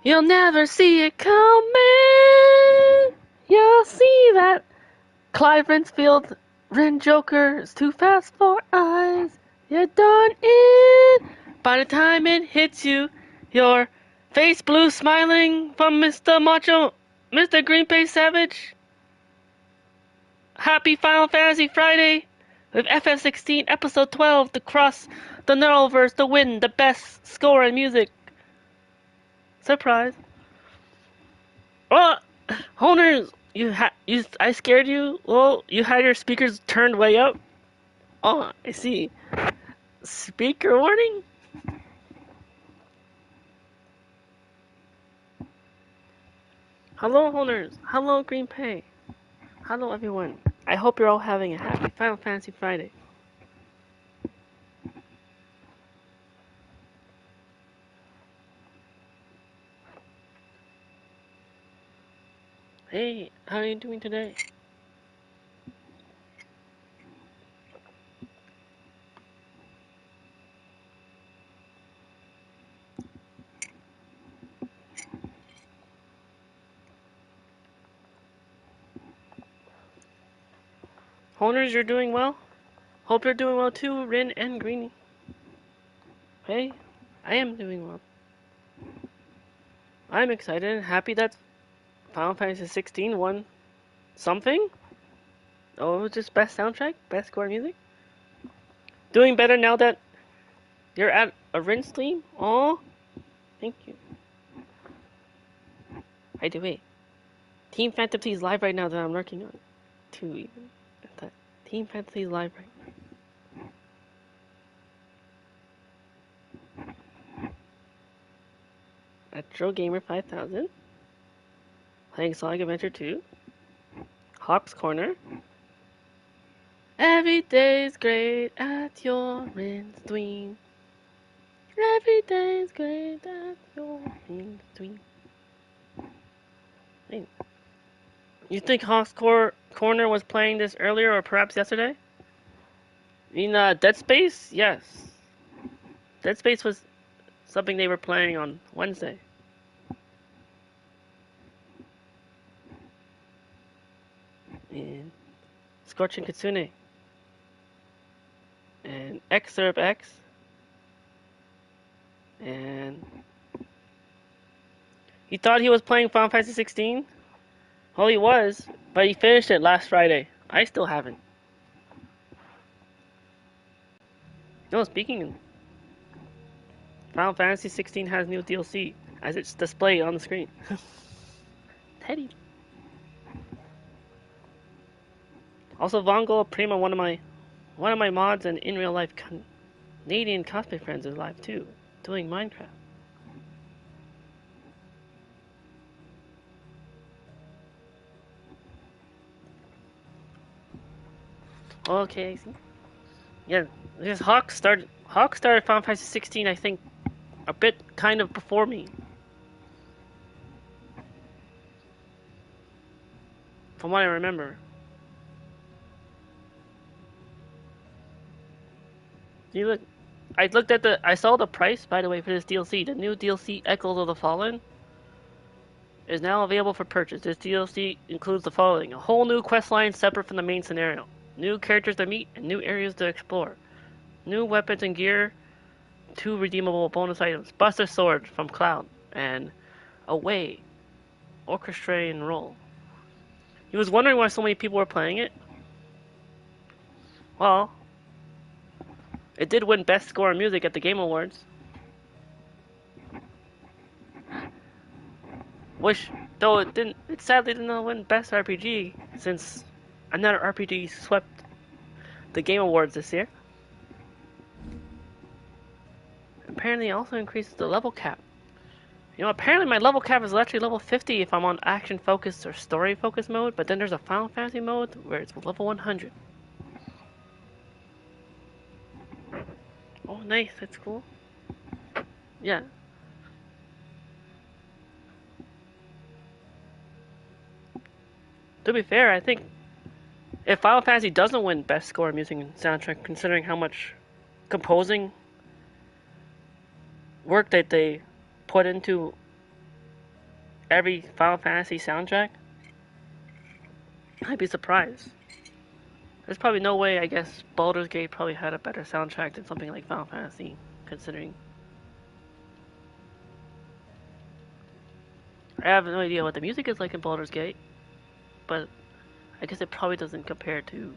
You'll never see it coming. You'll see that Clive Rinsfield Rin Joker is too fast for eyes. You're done in. By the time it hits you, your face blue smiling from Mr. Macho, Mr. Green Bay Savage. Happy Final Fantasy Friday with FF16 Episode 12 to cross the Narrowverse to win the best score in music. Surprise. Oh, Honors, I scared you? Well, you had your speakers turned way up? Oh, I see. Speaker warning? Hello, Honors. Hello, Green Pay. Hello, everyone. I hope you're all having a happy Final Fantasy Friday. Hey, how are you doing today? Honors, you're doing well? Hope you're doing well too, Rin and Greenie. Hey, I am doing well. I'm excited and happy that Final Fantasy 16 won something. Oh, it was just best soundtrack, best score music. Doing better now that you're at a Rin stream. Oh, thank you. I do it. Team Fantasy is live right now that I'm working on. Two even. That Team Fantasy is live right now. Retro Gamer 5000. Playing Sonic Adventure 2. Hawk's Corner. Every day's great at your Rin stream. Every day's great at your Rin stream. Hey. You think Hawk's Corner was playing this earlier or perhaps yesterday? In Dead Space? Yes. Dead Space was something they were playing on Wednesday. And Scorching Kitsune. And Xserve X. And he thought he was playing Final Fantasy 16. Well, he was, but he finished it last Friday. I still haven't. No, speaking, Final Fantasy 16 has new DLC as it's displayed on the screen. Teddy. Also, Vongo Prima, one of my mods and in real life Canadian cosplay friends, is live too, doing Minecraft. Okay, I see. Yeah, this Hawk started Final Fantasy 16, I think, a bit kind of before me. From what I remember. You look. I saw the price, by the way, for this DLC. The new DLC, Echoes of the Fallen, is now available for purchase. This DLC includes the following: a whole new quest line separate from the main scenario, new characters to meet, and new areas to explore, new weapons and gear, 2 redeemable bonus items, Buster Sword from Cloud, and Away, Orchestrate and Roll. He was wondering why so many people were playing it. Well, it did win Best Score in Music at the Game Awards. Though it sadly didn't win Best RPG, since another RPG swept the Game Awards this year. Apparently it also increases the level cap. You know, apparently my level cap is actually level 50 if I'm on action focused or story focused mode, but then there's a Final Fantasy mode where it's level 100. Oh, nice, that's cool. Yeah. To be fair, I think if Final Fantasy doesn't win Best Score in Music and Soundtrack, considering how much composing work that they put into every Final Fantasy soundtrack, I'd be surprised. There's probably no way, I guess, Baldur's Gate probably had a better soundtrack than something like Final Fantasy, considering. I have no idea what the music is like in Baldur's Gate, but I guess it probably doesn't compare to.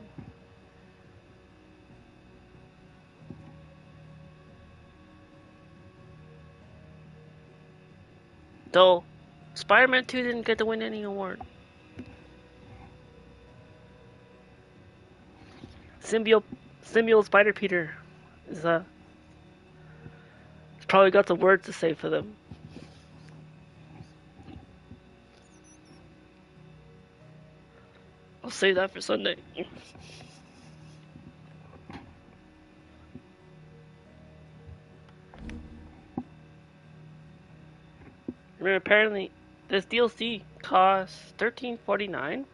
Though, Spider-Man 2 didn't get to win any award. Symbiote Spider-Peter is it's probably got some words to say for them. I'll save that for Sunday. I mean, apparently, this DLC costs $13.49,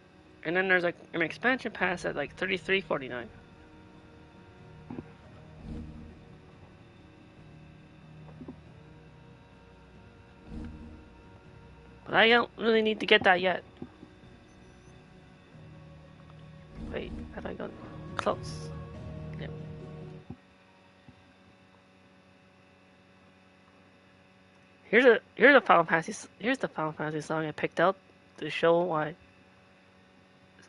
and then there's like an expansion pass at like $33.49. But I don't really need to get that yet. Wait, have I gone close? Yeah. Here's the Final Fantasy song I picked out to show why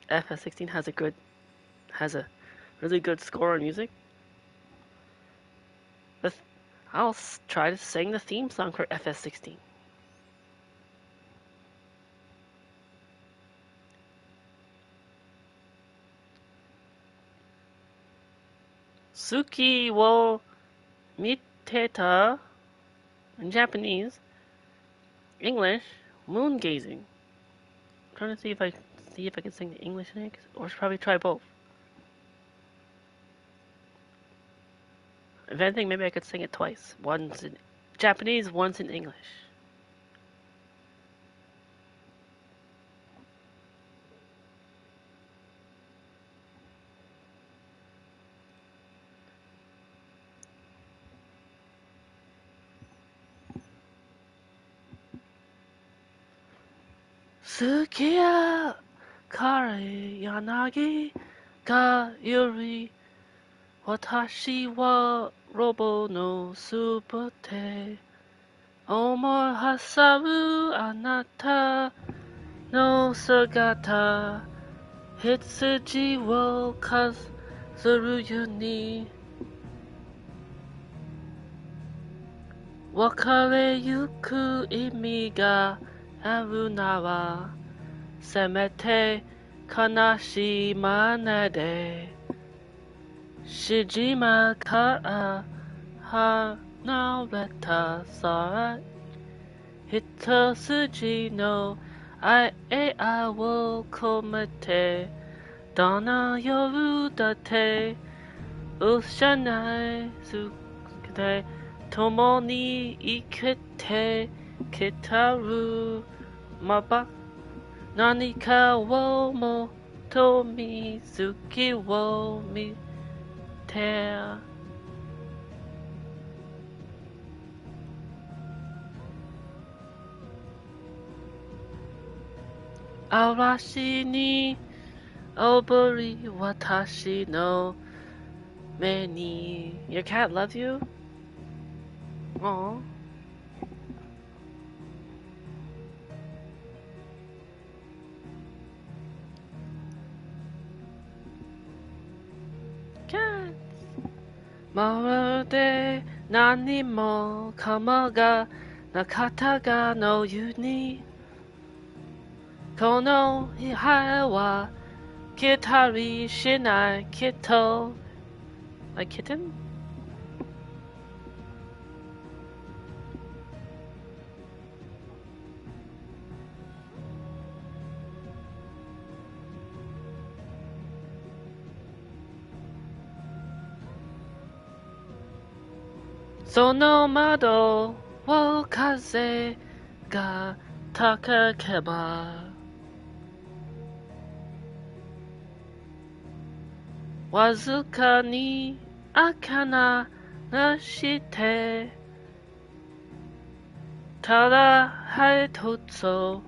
FF16 has a really good score and music. I'll try to sing the theme song for FF16. Suki wo miteta in Japanese. English, moon gazing. I'm trying to see if I can sing the English lyrics, or should probably try both. If anything, maybe I could sing it twice. Once in Japanese, once in English. Sukiya kare yanagi ga yuri watashi wa robo no subate omo hasabu anata no sagata hitsuji wo kazuru you ni wakare yuku imi ga aru nawa semete kanashima de shijima ka hanareta sara hitotsuji no ai wo komete dana yoru date ushanai sukete tomo ni ikete kitaru maba nanika wo moto mizuki wo mite arashi ni obori watashi no me ni. Your cat loves you? Aww. Cats. Marude nani mo kama ga nakata ga no yu ni kono ihai wa kitari shinai kito. Like kitten? Sono mado wo kaze ga takakeba wazuka ni akana nashite ただはいとっぞ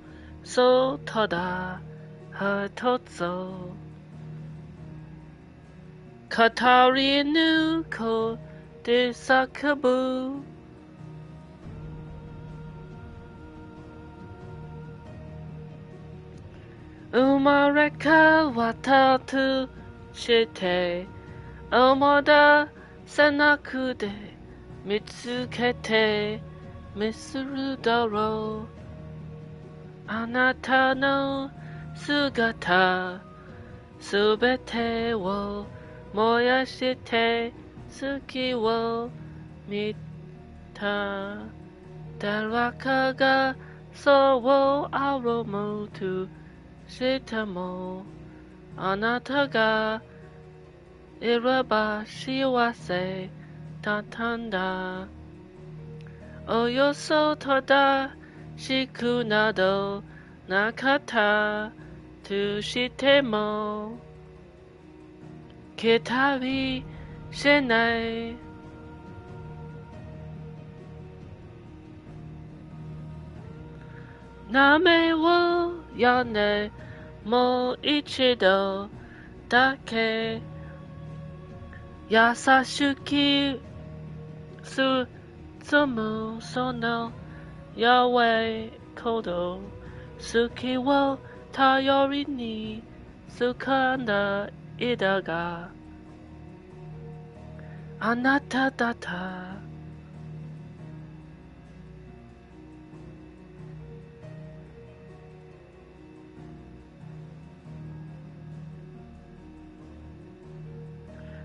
そうただはいとっぞ語り抜こで叫ぶ生まれ変わったとして思い出せなくて見つけてミスるだろうあなたの姿すべてを燃やして月を見た誰かがそうあろうとしてもあなたがいれば幸せだったんだおよそ正しくなどなかったとしても期待しない名前を呼んでもう一度だけ優しく包むその弱いこと好きを頼りに掴んだ枝があなただった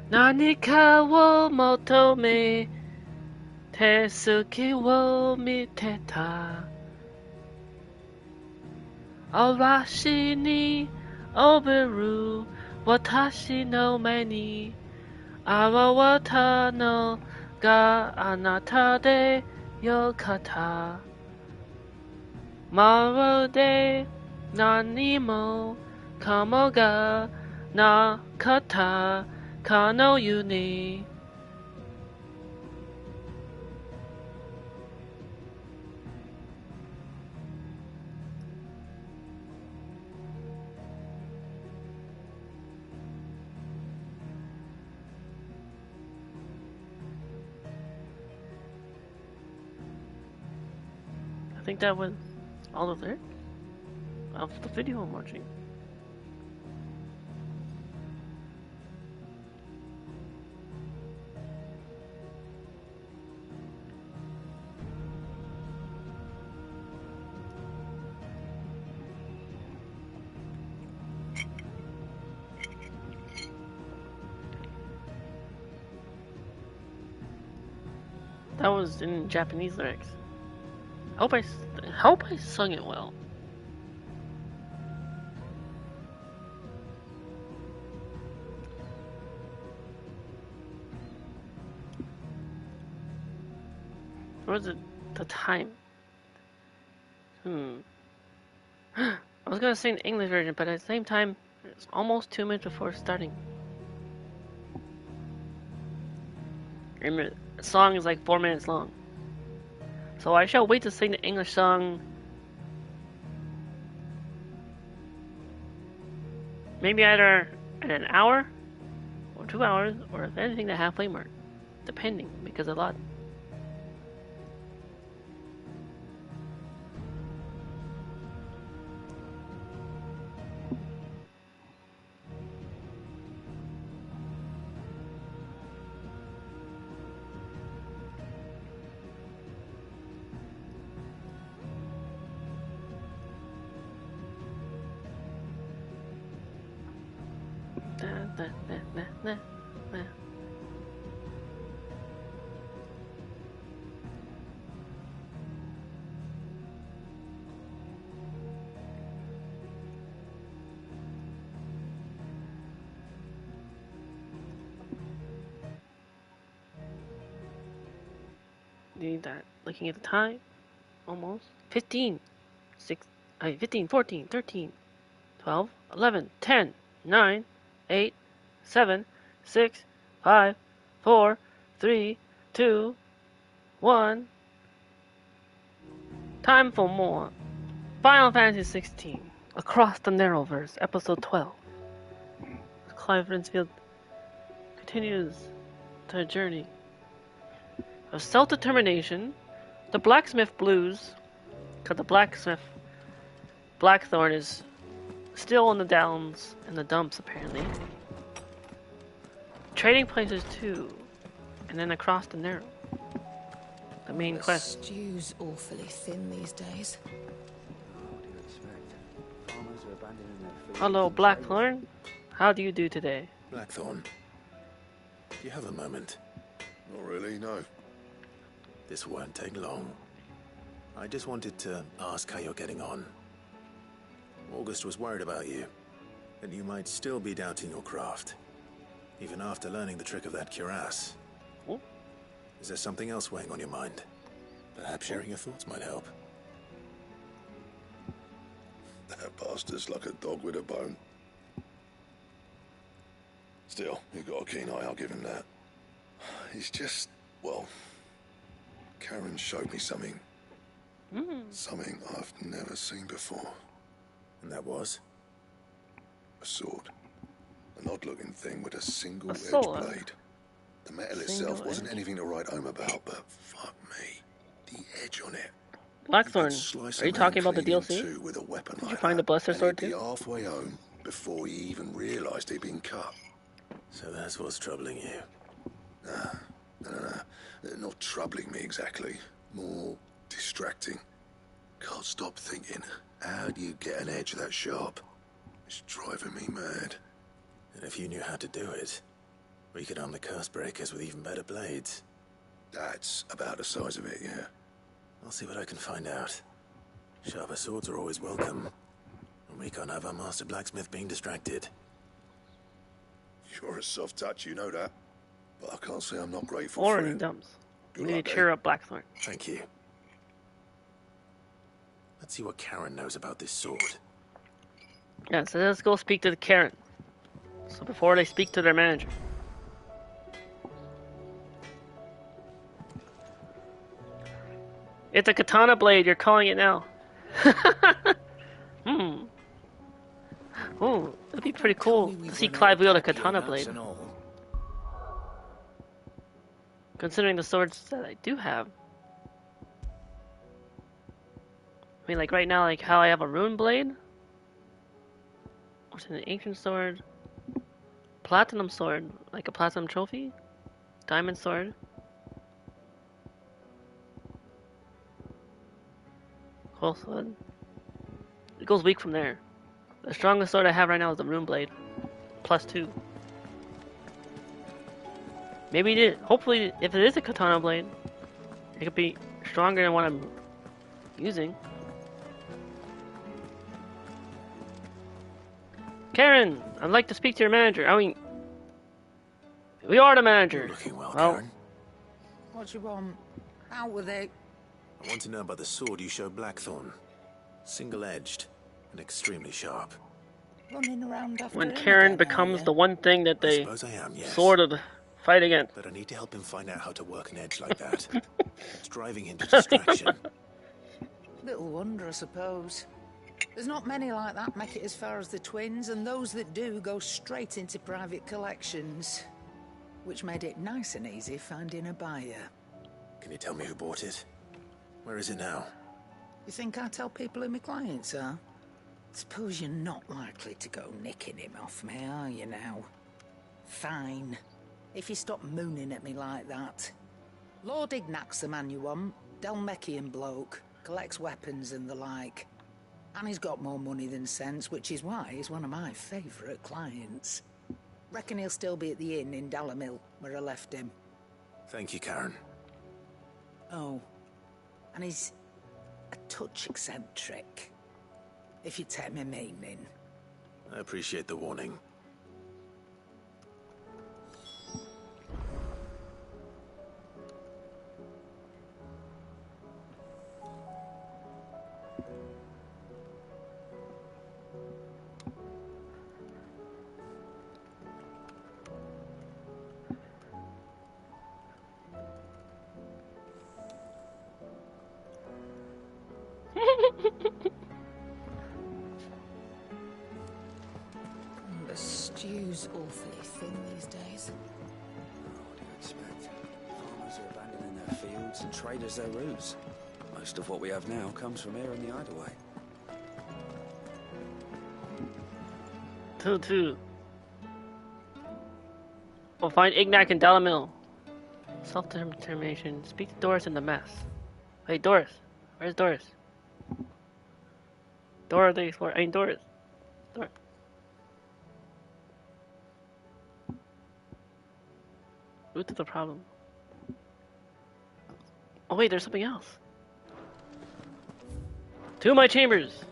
何かを求めて好きを見てた嵐に溺れる私の目に現れたのがあなたでよかったまるで何もかもがなかったかのようにI think that was all of it of the video I'm watching. That was in Japanese lyrics. Hope I sung it well. Or was it the time? I was gonna sing the English version, but at the same time, it's almost 2 minutes before starting. Remember, the song is like 4 minutes long. So I shall wait to sing the English song maybe either in an hour or 2 hours or if anything the halfway mark. Depending, because a lot. Need that. Looking at the time, almost 15, 15, 14, 13, 12, 11, 10, 9, 8, 7, 6, 5, 4, 3, 2, 1. Time for more. Final Fantasy 16. Across the Narrowverse, Episode 12. Clive Rinsfield continues their journey of self-determination, the blacksmith blues, because the blacksmith Blackthorn is still in the downs and the dumps apparently. Trading places too, and then across the narrow. The main quest. Stew's awfully thin these days. Hello, Blackthorn. How do you do today? Blackthorn, do you have a moment? Not really, no. This won't take long. I just wanted to ask how you're getting on. August was worried about you, that you might still be doubting your craft, even after learning the trick of that cuirass. Oh. Is there something else weighing on your mind? Perhaps sharing your thoughts might help. That bastard's like a dog with a bone. Still, he's got a keen eye, I'll give him that. He's just, well, Karen showed me something. Something I've never seen before. And that was? A sword. An odd-looking thing with a single edge sword? blade. The metal itself wasn't anything to write home about, but fuck me. The edge on it. Blackthorn, are you talking about the DLC? With a weapon Did you find the Buster Sword too? too? Halfway home before he even realised he'd been cut. So that's what's troubling you. No. Not troubling me exactly. More distracting. Can't stop thinking, how do you get an edge that sharp? It's driving me mad. And if you knew how to do it, we could arm the curse breakers with even better blades. That's about the size of it, yeah. I'll see what I can find out. Sharper swords are always welcome. And we can't have our master blacksmith being distracted. You're a soft touch, you know that. But I can't say I'm not grateful Or for in the it. dumps. Good We need luck, to cheer up Blackthorn. Thank you. Let's see what Karen knows about this sword. Yeah, so let's go speak to the Karen. So before they speak to their manager. It's a katana blade, you're calling it now. Ooh, that'd be pretty cool to see Clive wield a katana blade. Considering the swords that I do have. I mean, like right now, like how I have a rune blade. What's an ancient sword? Platinum sword, like a platinum trophy. Diamond sword. Cool sword. It goes weak from there. The strongest sword I have right now is the rune blade. +2. Maybe it is. Hopefully, if it is a katana blade, it could be stronger than what I'm using. Karen, I'd like to speak to your manager. I mean, we are the manager. You're looking well, Well, Karen. What you want? Out with it. I want to know about the sword you showed Blackthorn. Single-edged and extremely sharp. Running around after when him Karen again, becomes are the one thing that I they suppose I am, yes. sort of fight against. But I need to help him find out how to work an edge like that. It's driving him to distraction. you? Little wonder, I suppose. There's not many like that make it as far as the twins, and those that do go straight into private collections, which made it nice and easy finding a buyer. Can you tell me who bought it? Where is it now? You think I tell people who my clients are? Suppose you're not likely to go nicking him off me, are you now? Fine. If you stop mooning at me like that. Lord Ignac's the man you want. Dalmekian bloke. Collects weapons and the like. And he's got more money than sense, which is why he's one of my favourite clients. Reckon he'll still be at the inn in Dalamil, where I left him. Thank you, Karen. Oh. And he's a touch eccentric. If you take my meaning. I appreciate the warning. roads and traders their ruse. Most of what we have now comes from here in the hideaway. 2-2. We'll find Ignac and Dalamil. Self-determination. Speak to Doris in the mess. Hey, Doris. Where's Doris? Dora the Explorer. I mean, Doris. Doris. Root of the problem. Oh wait, there's something else. To my chambers.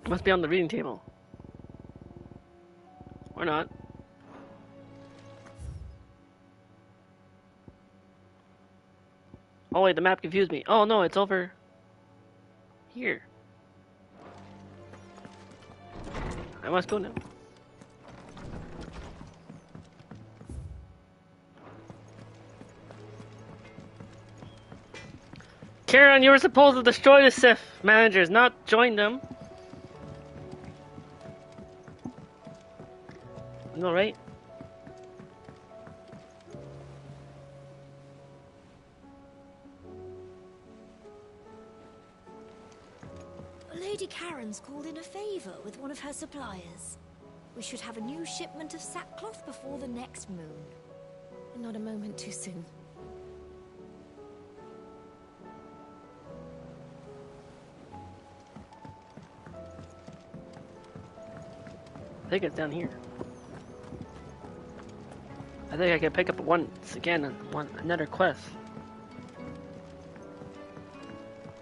Must be on the reading table. Or not. Oh wait, the map confused me. Oh no, it's over here. I must go now. Karen, you were supposed to destroy the Sith managers, not join them. No, right? Lady Karen's called in a favour with one of her suppliers. We should have a new shipment of sackcloth before the next moon. Not a moment too soon. I think it's down here. I think I can pick up once again another quest.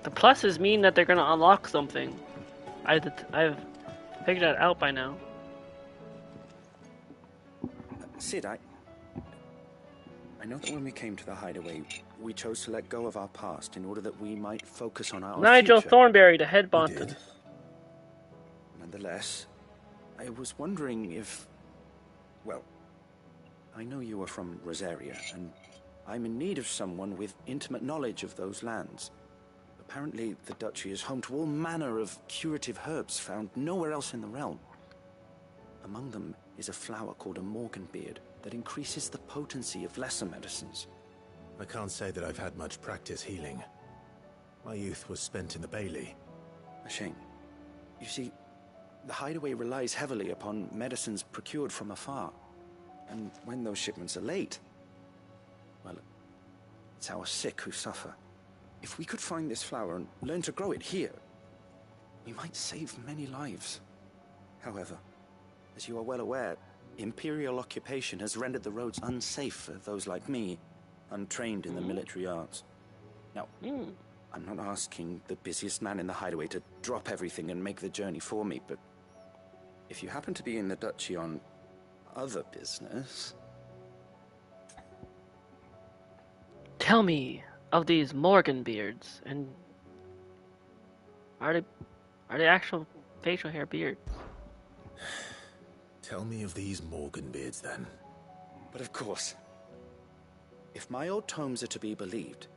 The pluses mean that they're gonna unlock something. I've figured that out by now. Sid, I know that when we came to the hideaway, we chose to let go of our past in order that we might focus on our Nigel future. Thornberry, the head botanist. Nonetheless, I was wondering if... Well, I know you are from Rosaria, and I'm in need of someone with intimate knowledge of those lands. Apparently, the Duchy is home to all manner of curative herbs found nowhere else in the realm. Among them is a flower called a Morganbeard that increases the potency of lesser medicines. I can't say that I've had much practice healing. My youth was spent in the Bailey. A shame. You see, the hideaway relies heavily upon medicines procured from afar. And when those shipments are late, well, it's our sick who suffer. If we could find this flower and learn to grow it here, we might save many lives. However, as you are well aware, Imperial occupation has rendered the roads unsafe for those like me, untrained in the military arts. Now, I'm not asking the busiest man in the hideaway to drop everything and make the journey for me, but if you happen to be in the Duchy on other business... Tell me of these Morganbeards, and are they actual facial hair beards? Tell me of these Morganbeards, then. But of course. If my old tomes are to be believed,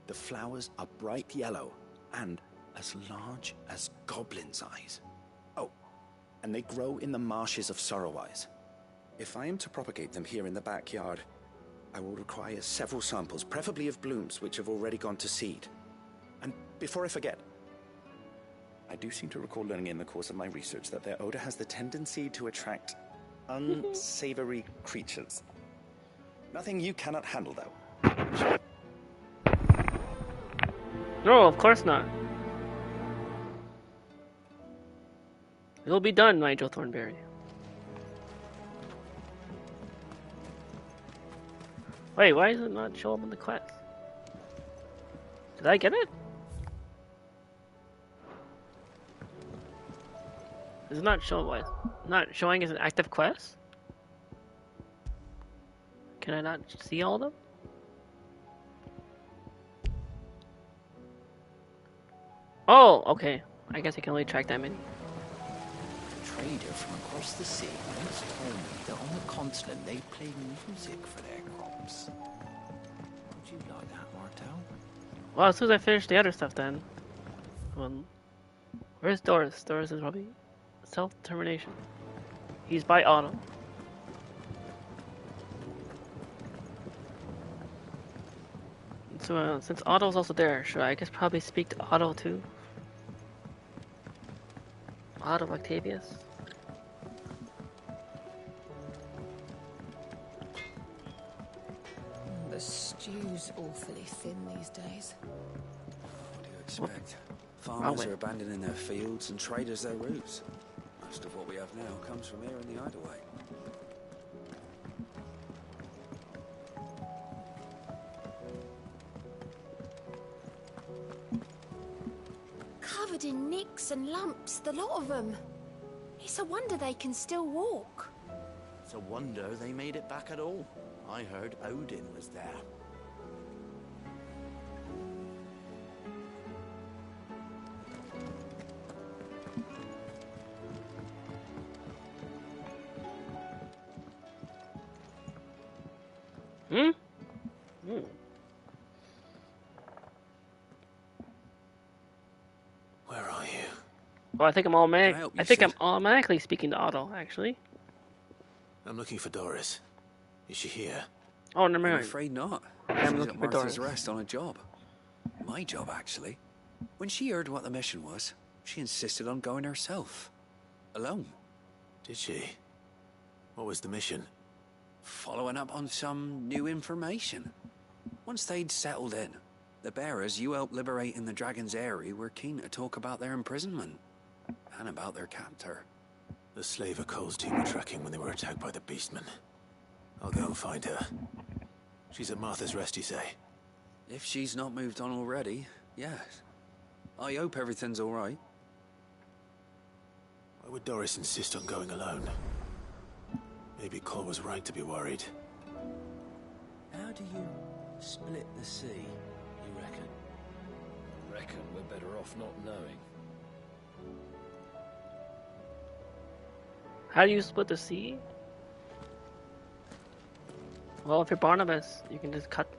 the flowers are bright yellow and as large as goblins' eyes. Oh, and they grow in the marshes of Sorrowise. If I am to propagate them here in the backyard, I will require several samples, preferably of blooms which have already gone to seed. And before I forget, I do seem to recall learning in the course of my research that their odor has the tendency to attract unsavory creatures. Nothing you cannot handle, though. No, of course not. It'll be done, Nigel Thornberry. Wait, why does it not show up on the quest? Did I get it? Is it not showing as an active quest? Can I not see all of them? Oh, okay. I guess I can only track that many. A trader from across the sea once told me that on the continent they play music for their crops. Would you like that, Martel? Well, as soon as I finish the other stuff then. Where's Doris? Doris is probably self-determination. He's by Otto. So since Otto's also there, should I guess probably speak to Otto too? Otto Octavius? The stew's awfully thin these days. What do you expect? Farmers are abandoning their fields and traders their routes. Most of what we have now comes from here in the Hideaway. Covered in nicks and lumps, the lot of them. It's a wonder they can still walk. It's a wonder they made it back at all. I heard Odin was there. Where are you? Well, I think I'm automatically speaking to Otto, actually. I'm looking for Doris. Is she here? Oh, never I'm mind. afraid not. I'm She's looking at for Martha's Doris. Rest on a job. My job, actually. When she heard what the mission was, she insisted on going herself. Alone. Did she? What was the mission? Following up on some new information. Once they'd settled in, the bearers you helped liberate in the Dragon's Eyrie were keen to talk about their imprisonment. And about their captor. The slaver Cole's team were tracking when they were attacked by the Beastmen. I'll go and find her. She's at Martha's Rest, you say? If she's not moved on already, yes. I hope everything's all right. Why would Doris insist on going alone? Maybe Cole was right to be worried. How do you split the sea, you reckon? Reckon we're better off not knowing. How do you split the sea? Well, if you're Barnabas, you can just cut.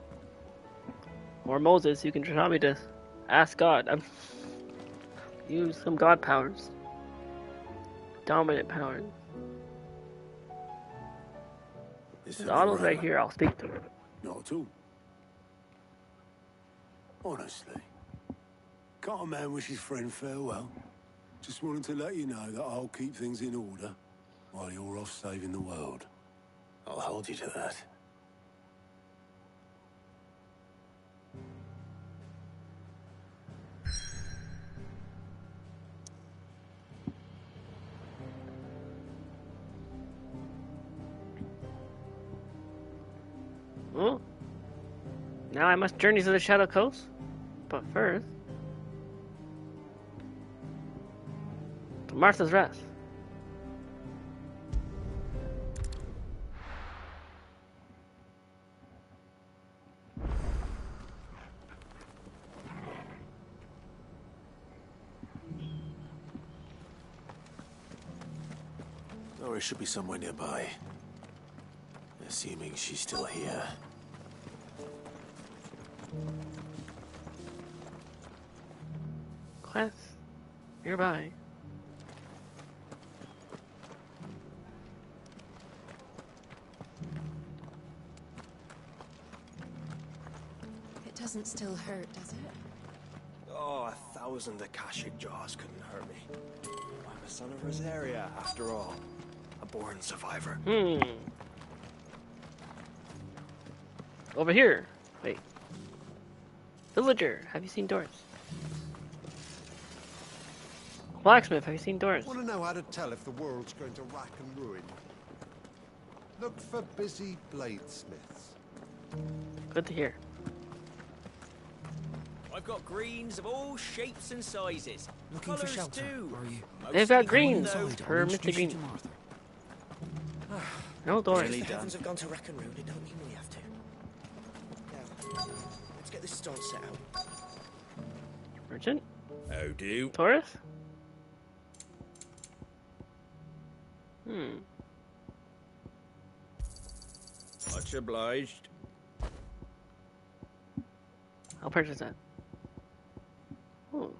Or Moses, you can probably just ask God. Use some God powers. Dominant powers. Otto's right here, I'll speak to her. Not at all. Honestly. Can't a man wish his friend farewell? Just wanted to let you know that I'll keep things in order while you're off saving the world. I'll hold you to that. Oh. Now I must journey to the Shadow Coast. But first... to Martha's Rest. Doris should be somewhere nearby. Assuming she's still here. Class. Nearby. It doesn't still hurt, does it? Oh, 1,000 Akashic jars couldn't hurt me. I'm a son of Rosaria, after all. A born survivor. Over here. Wait. Villager, have you seen Doris? Blacksmith, have you seen Doris? Want to know how to tell if the world's going to rack and ruin? Look for busy bladesmiths. Good to hear. I've got greens of all shapes and sizes. Looking for Colours shelter, too. are you? They've got Mostly greens though. for Mr. Green. No Doris. If the heavens have gone to rack and ruin, it don't mean we have to. Now, let's get this stone set out. Merchant? How do? Taurus? Much obliged. I'll purchase that. Ooh.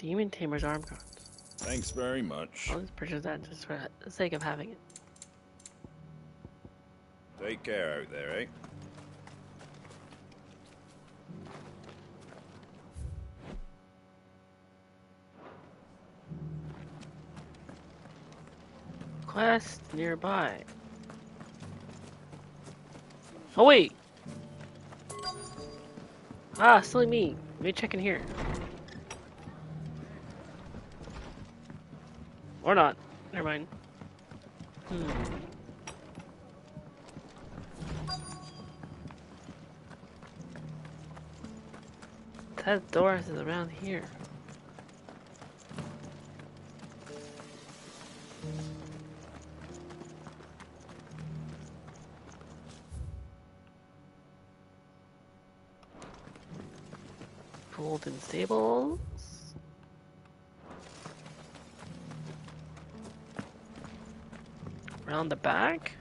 Demon Tamer's arm cards. Thanks very much. I'll just purchase that just for the sake of having it. Take care out there, eh? Quest nearby. Oh wait! Ah, silly me. Let me check in here. Or not. Never mind. That door is around here. Golden Stables. Around the back.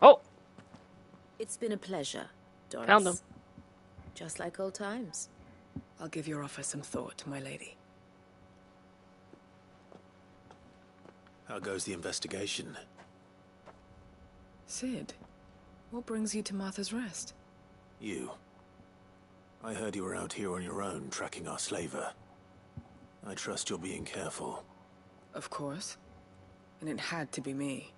Oh! It's been a pleasure, Doris. Found them. Just like old times. I'll give your offer some thought, my lady. How goes the investigation? Sid, what brings you to Martha's Rest? You. I heard you were out here on your own, tracking our slaver. I trust you're being careful. Of course. And it had to be me.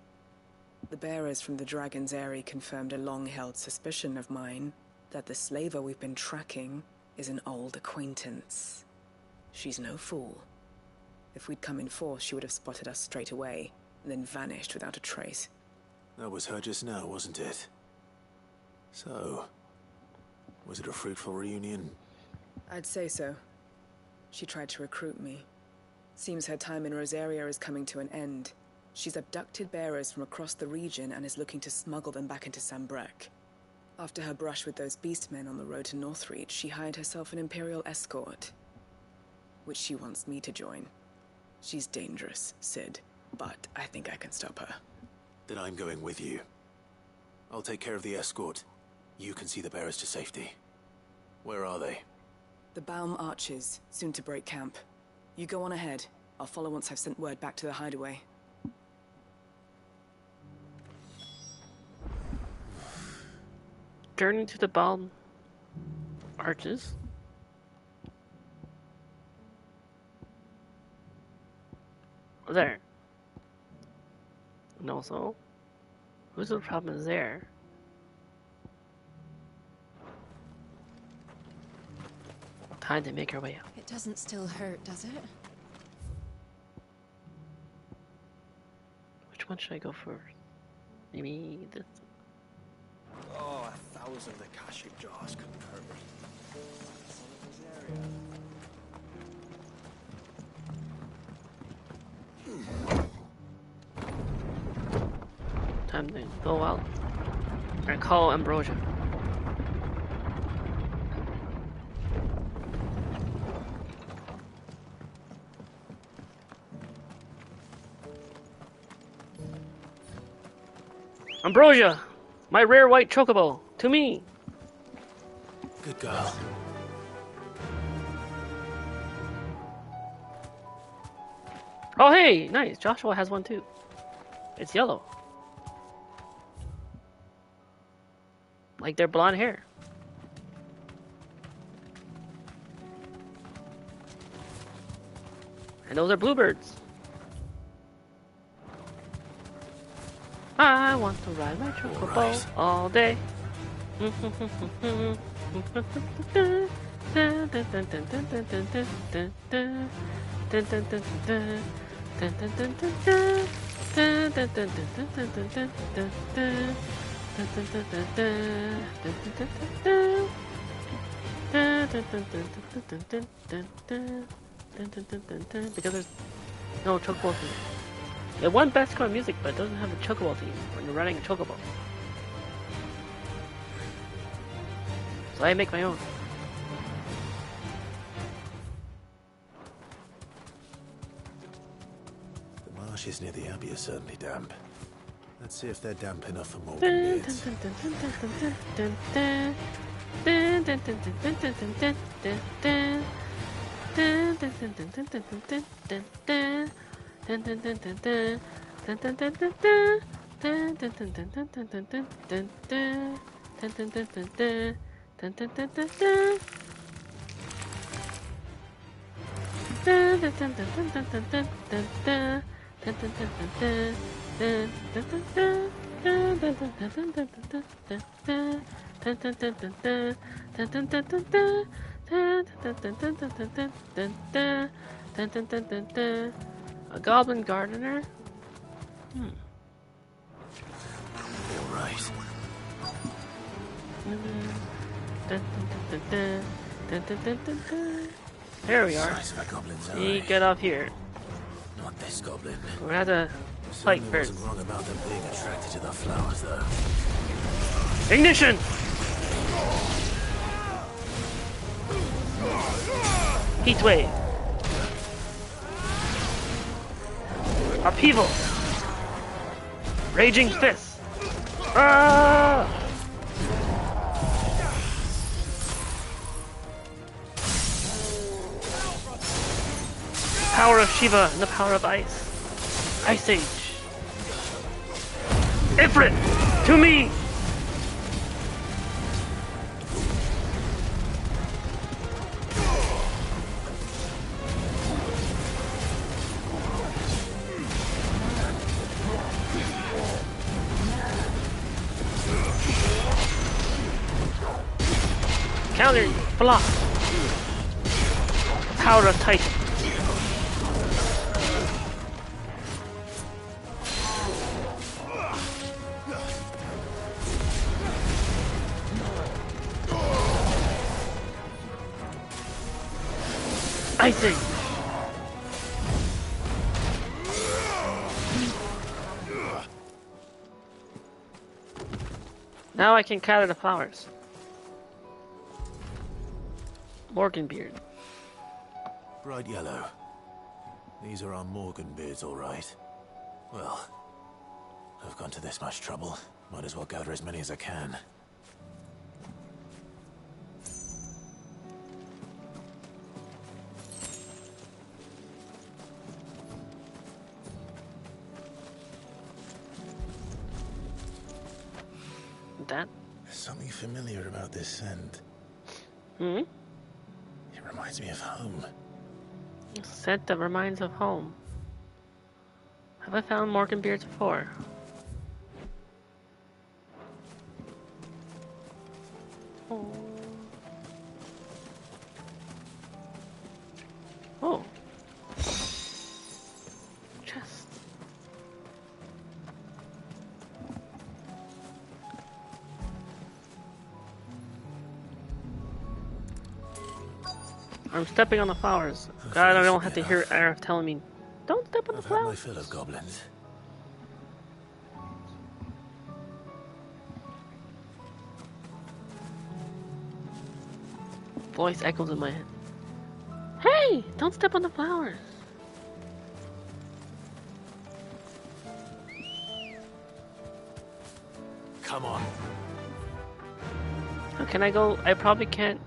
The bearers from the Dragon's Eyrie confirmed a long-held suspicion of mine that the slaver we've been tracking is an old acquaintance. She's no fool. If we'd come in force, she would have spotted us straight away, and then vanished without a trace. That was her just now, wasn't it? So, was it a fruitful reunion? I'd say so. She tried to recruit me. Seems her time in Rosaria is coming to an end. She's abducted bearers from across the region and is looking to smuggle them back into Sambrek. After her brush with those beastmen on the road to Northreach, she hired herself an Imperial escort, which she wants me to join. She's dangerous, Sid, but I think I can stop her. Then I'm going with you. I'll take care of the escort. You can see the bearers to safety. Where are they? The Baum Archers, soon to break camp. You go on ahead. I'll follow once I've sent word back to the hideaway. Journey to the Baum Arches. There. And also, who's the problem is there? Time to make our way out. It doesn't still hurt, does it? Which one should I go first? Maybe this. Oh, 1,000 Akashic jars couldn't hurt me. Son of his area. Time to go out and call Ambrosia. Ambrosia! My rare white chocobo! To me! Good girl. Oh hey! Nice! Joshua has one too. It's yellow. Like their blonde hair. And those are bluebirds. I want to ride my chocobo all day. Because there's no chocobo theme. It won Best Score Music, but it doesn't have a chocobo theme when you're riding a chocobo. So I make my own. The marsh ashes near the abbey are certainly damp. Let's see if they're damp enough for more beards. A goblin gardener? All right. There we are. Size of a goblin's We eye. get off here. Not this goblin. We're gonna have to fight Certainly first. wasn't wrong about them being attracted to the flowers, though. Ignition! Heat wave. Upheaval. Raging fist. Ah! Power of Shiva and the power of ice. Ice Age. Ifrit! To me! Counter block. Power of Titan. I see. Now I can gather the flowers. Morganbeard. Bright yellow. These are our Morganbeards, all right. Well, I've gone to this much trouble. Might as well gather as many as I can. That? There's something familiar about this scent. Hmm? It reminds me of home. Scent that reminds of home. Have I found Morganbeards before? Oh. Oh. Chest. I'm stepping on the flowers. God, I don't have to hear Arif telling me, don't step on the I've had my flowers. fill of goblins. Voice echoes in my head. Hey, don't step on the flowers. Come on. How can I go? I probably can't.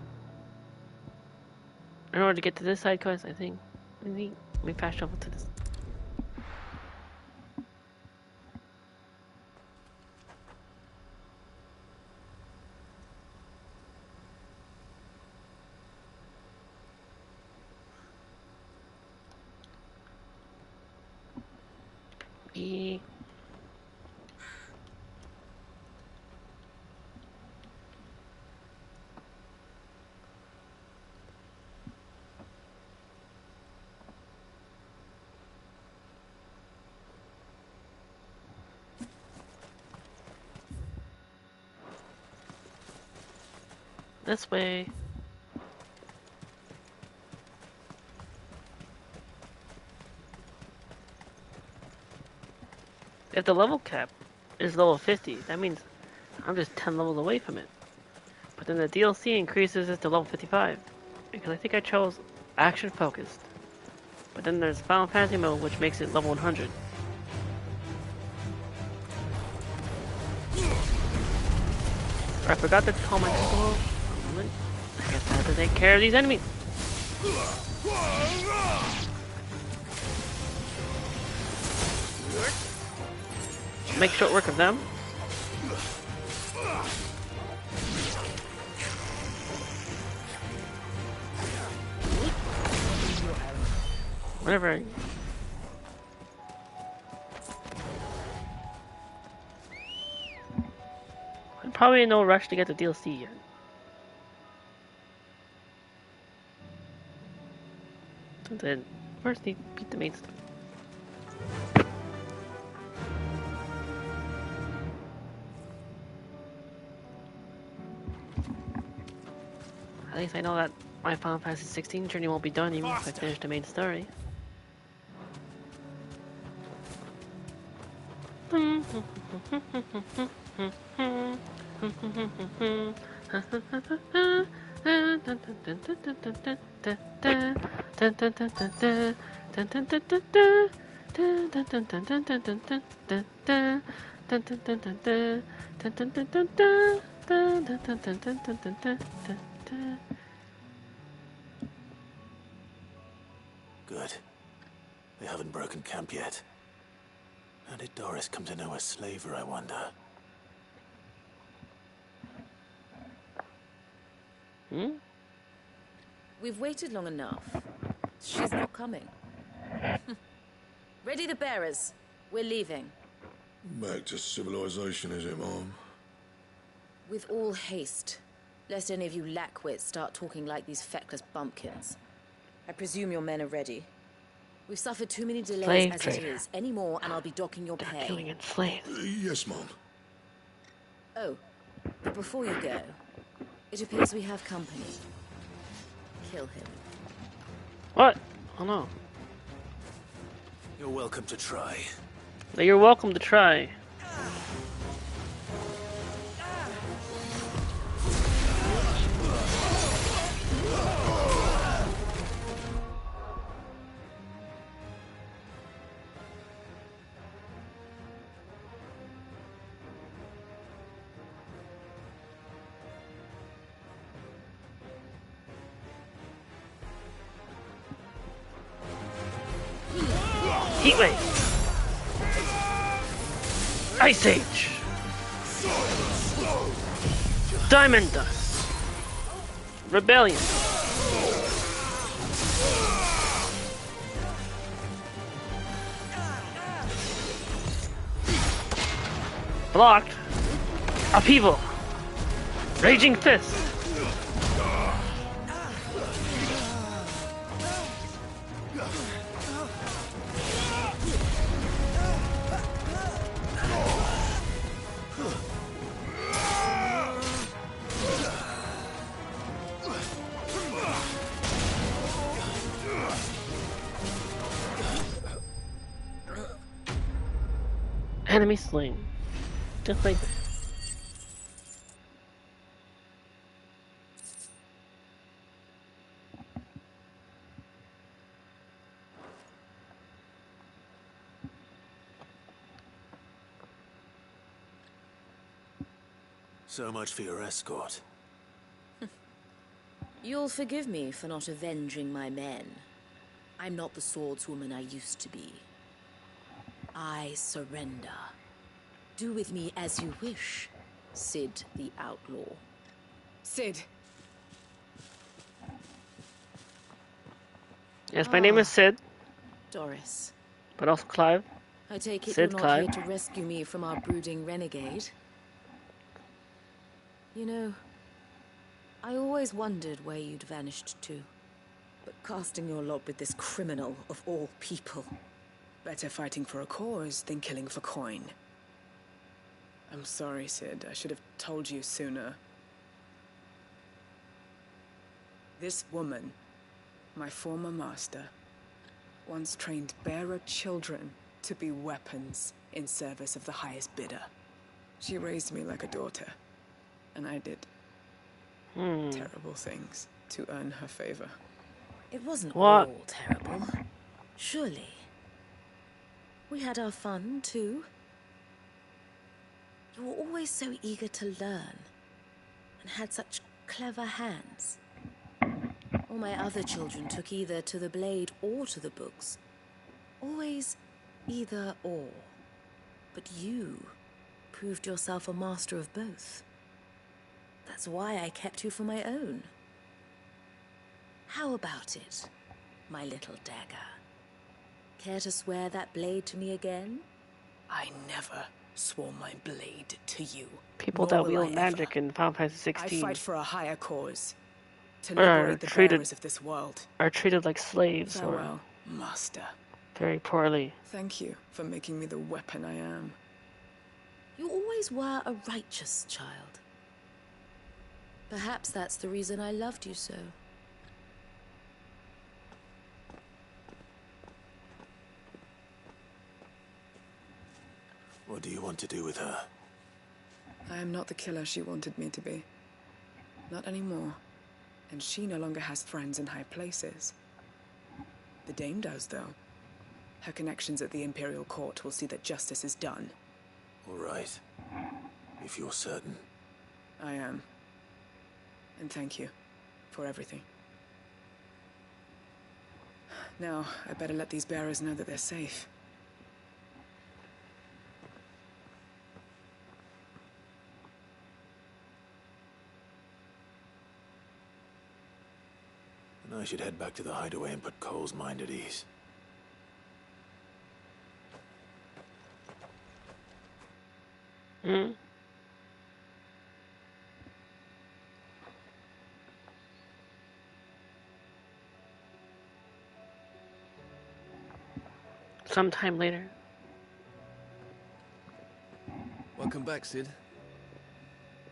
In order to get to this side quest, I think we fast travel to this. E. This way. If the level cap is level 50, that means I'm just 10 levels away from it. But then the DLC increases it to level 55. Because I think I chose action focused. But then there's Final Fantasy mode, which makes it level 100. I forgot to call my people. A moment. I guess I have to take care of these enemies. Make short work of them. Whatever. I'm probably in no rush to get the DLC yet. And then first need to beat the main story. At least I know that my Final Fantasy 16 journey won't be done even if I finish the main story. Good. They haven't broken camp yet. How did Doris come to know a slaver, I wonder? We've waited long enough. She's not coming. Ready the bearers. We're leaving. Back to civilization, is it, Mom? With all haste, lest any of you lackwits start talking like these feckless bumpkins. I presume your men are ready. We've suffered too many delays Slave as trader. it is. Any more and I'll be docking your pay. Killing and slaves. Yes, Mom. Oh, but before you go, it appears we have company. Kill him. What? Oh no. You're welcome to try. You're welcome to try. Heat wave. Ice Age. Diamond Dust. Rebellion. Blocked. Upheaval. Raging Fist. Enemy slain. Just like that. So much for your escort. You'll forgive me for not avenging my men. I'm not the swordswoman I used to be. I surrender. Do with me as you wish, Sid the Outlaw. Sid. Yes, my name is Sid, Doris. but also Clive. I take it Sid you're not Clive. here to rescue me from our brooding renegade. You know, I always wondered where you'd vanished to. But casting your lot with this criminal of all people. Better fighting for a cause than killing for coin. I'm sorry, Sid. I should have told you sooner. This woman, my former master, once trained bearer children to be weapons in service of the highest bidder. She raised me like a daughter, and I did terrible things to earn her favor. It wasn't What? all terrible. Surely. We had our fun, too. You were always so eager to learn. and had such clever hands. All my other children took either to the blade or to the books. Always either or. But you proved yourself a master of both. That's why I kept you for my own. How about it, my little dagger? Care to swear that blade to me again? I never swore my blade to you. People Nor that will wield I magic ever. in Final Fantasy I 16 fight for a higher cause. To are liberate the treated bearers of this world. are treated like slaves or Farewell, master. very poorly. Thank you for making me the weapon I am. You always were a righteous child. Perhaps that's the reason I loved you so. What do you want to do with her? I am not the killer she wanted me to be. Not anymore. And she no longer has friends in high places. The Dame does, though. Her connections at the Imperial Court will see that justice is done. All right. If you're certain. I am. And thank you for everything. Now, I better let these bearers know that they're safe. And I should head back to the hideaway and put Cole's mind at ease. Hmm? Sometime later. Welcome back, Sid.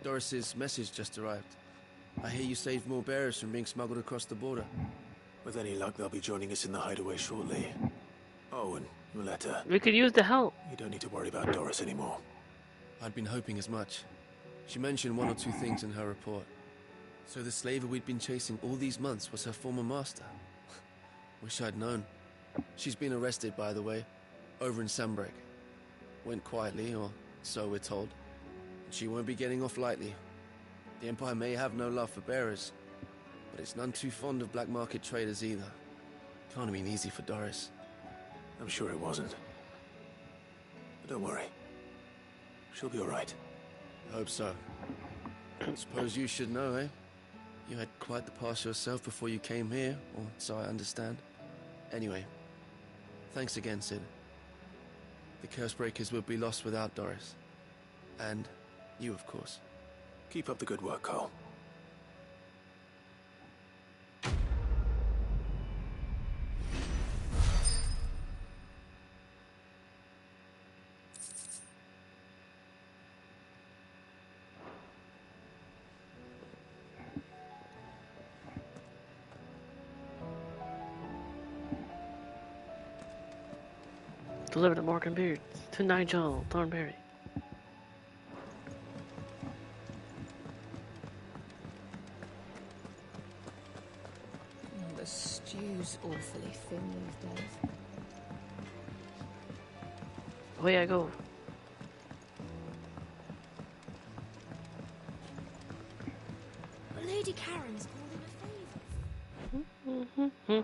Doris's message just arrived. I hear you saved more bearers from being smuggled across the border. With any luck, they'll be joining us in the hideaway shortly. Oh, and your letter. We could use the help. You don't need to worry about Doris anymore. I'd been hoping as much. She mentioned one or two things in her report. So the slaver we'd been chasing all these months was her former master. Wish I'd known. She's been arrested, by the way, over in Sunbreak. Went quietly, or so we're told. She won't be getting off lightly. The Empire may have no love for bearers, but it's none too fond of black market traders either. Can't have been easy for Doris. I'm sure it wasn't. But don't worry. She'll be all right. Hope so. Suppose you should know, eh? You had quite the past yourself before you came here, or so I understand. Anyway, thanks again, Sid. The Cursebreakers would be lost without Doris. And you, of course. Keep up the good work, Cole. Deliver to Morgan Beard. To Nigel Thornberry. The stew's awfully thin these days. Away I go. Lady Karen's called in a favor.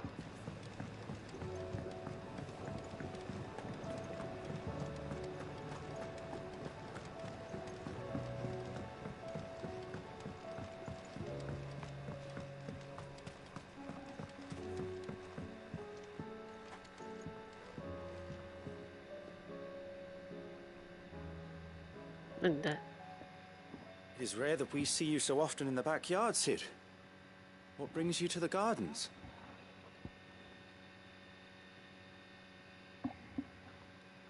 And that. It is rare that we see you so often in the backyard, Sid. What brings you to the gardens?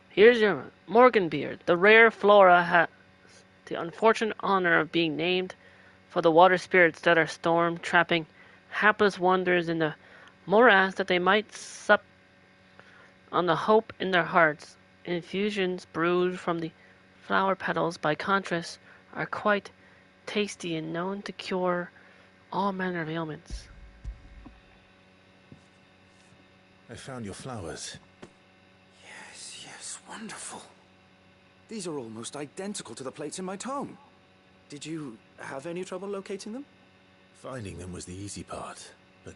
Here's your Morganbeard. The rare flora has the unfortunate honor of being named for the water spirits that are storm trapping hapless wanderers in the morass, that they might sup on the hope in their hearts. Infusions brewed from the flower petals, by contrast, are quite tasty and known to cure all manner of ailments. I found your flowers. Yes, wonderful. These are almost identical to the plates in my tome. Did you have any trouble locating them? Finding them was the easy part, but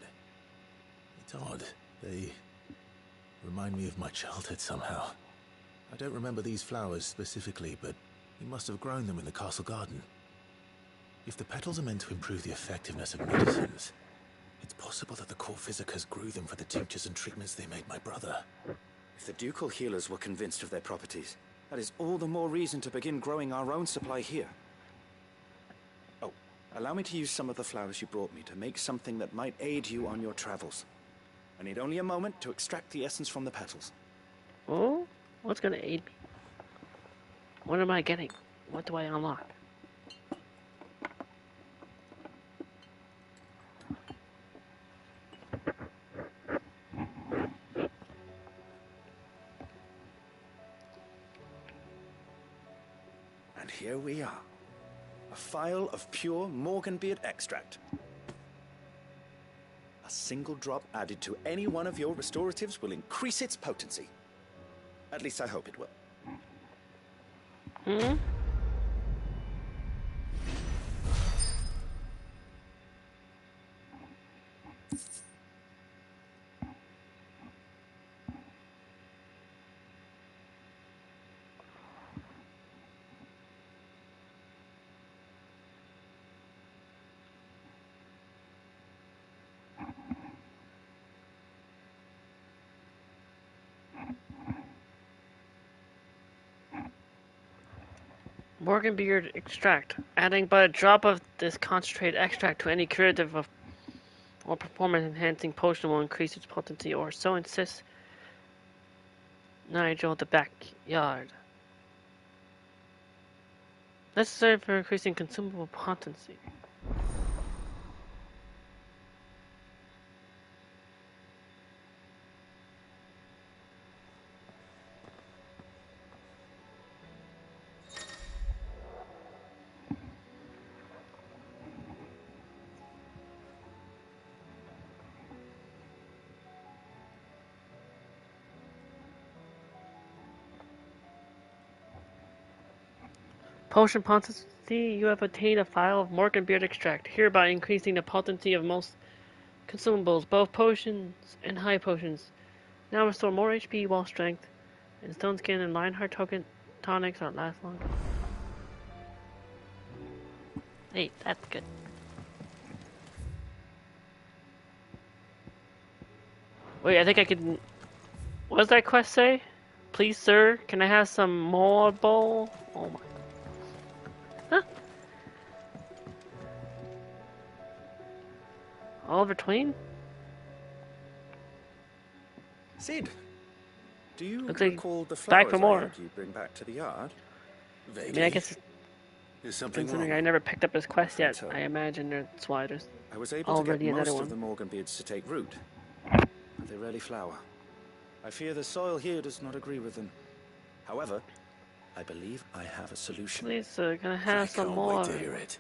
it's odd. They remind me of my childhood somehow. I don't remember these flowers specifically, but we must have grown them in the castle garden. If the petals are meant to improve the effectiveness of medicines, it's possible that the court physicers grew them for the tinctures and treatments they made my brother. If the ducal healers were convinced of their properties, that is all the more reason to begin growing our own supply here. Oh, allow me to use some of the flowers you brought me to make something that might aid you on your travels. I need only a moment to extract the essence from the petals. Oh? What's gonna aid me? What am I getting? What do I unlock? And here we are. A phial of pure Morganbeard extract. A single drop added to any one of your restoratives will increase its potency. At least I hope it will. Hmm? Morganbeard extract. Adding but a drop of this concentrated extract to any curative of or performance-enhancing potion will increase its potency, or so insists Nigel at the backyard. Necessary for increasing consumable potency. Potion potency, you have obtained a phial of Morganbeard extract, hereby increasing the potency of most consumables, both potions and high potions. Now restore more HP while strength, and Stone Skin and Lionheart token tonics are last longer. Hey, that's good. Wait, I think I can... What does that quest say? Please, sir, can I have some more bowl? Oh my... Huh? Oliver Twain? Sid, do you Looks like recall the back flowers for more. you bring back to the yard? Vaguely. I mean, I guess Is something considering wrong? I never picked up his quest yet, so. I imagine that's why there's I was able already to get another most one. of the Morganbeards to take root, but they rarely flower. I fear the soil here does not agree with them. However, I believe I have a solution. Please, sir, can I have some Can't more? wait to hear it.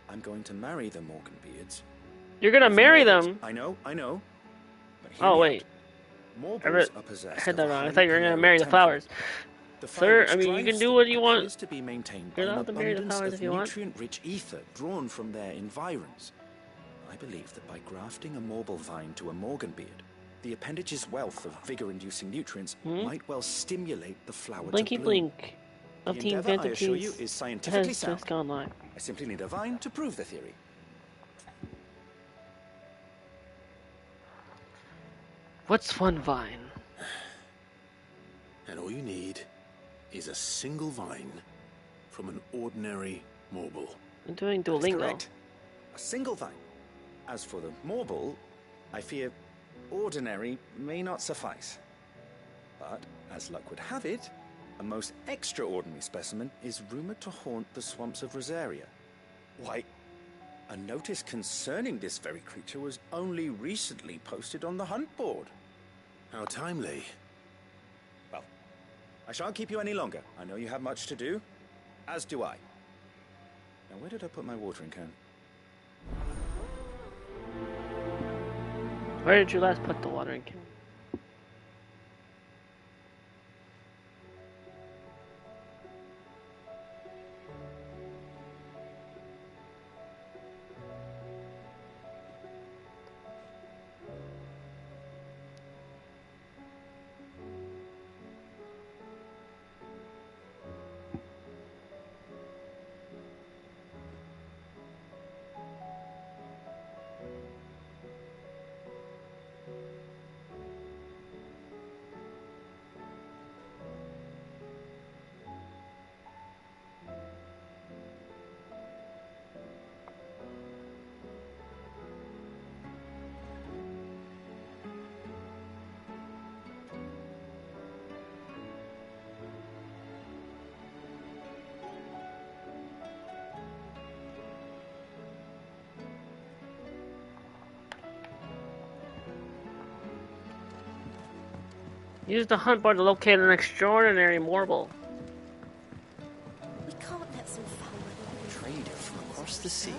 I'm going to marry the Morganbeards. You're gonna With marry Morgans- them? I know. But hear Oh, me wait. out. I Morgans read, are possessed had of that a wrong. I highly thought you were gonna polaric marry the temperament. flowers. The fire Sir, which I mean, you drives can do them what you want. appears to be maintained You're by an allowed to marry the abundance flowers of if you want. nutrient-rich ether drawn from their environs. I believe that by grafting a marble vine to a Morganbeard, the appendage's wealth of vigor-inducing nutrients might well stimulate the flower Blinky to bloom. blink of The Team endeavor, I assure you, Fantasies is scientifically has sound. just gone live. I simply need a vine to prove the theory. What's one vine? And all you need is a single vine from an ordinary marble. I'm doing That is Duolingo. correct. A single vine. As for the marble, I fear ordinary may not suffice. But, as luck would have it, a most extraordinary specimen is rumored to haunt the swamps of Rosaria. Why, a notice concerning this very creature was only recently posted on the hunt board. How timely. Well, I shan't keep you any longer. I know you have much to do, as do I. Now, where did I put my watering can? Where did you last put the watering can? Use the hunt bar to locate an extraordinary marble. We can't let some foul weather Trader from across the sea.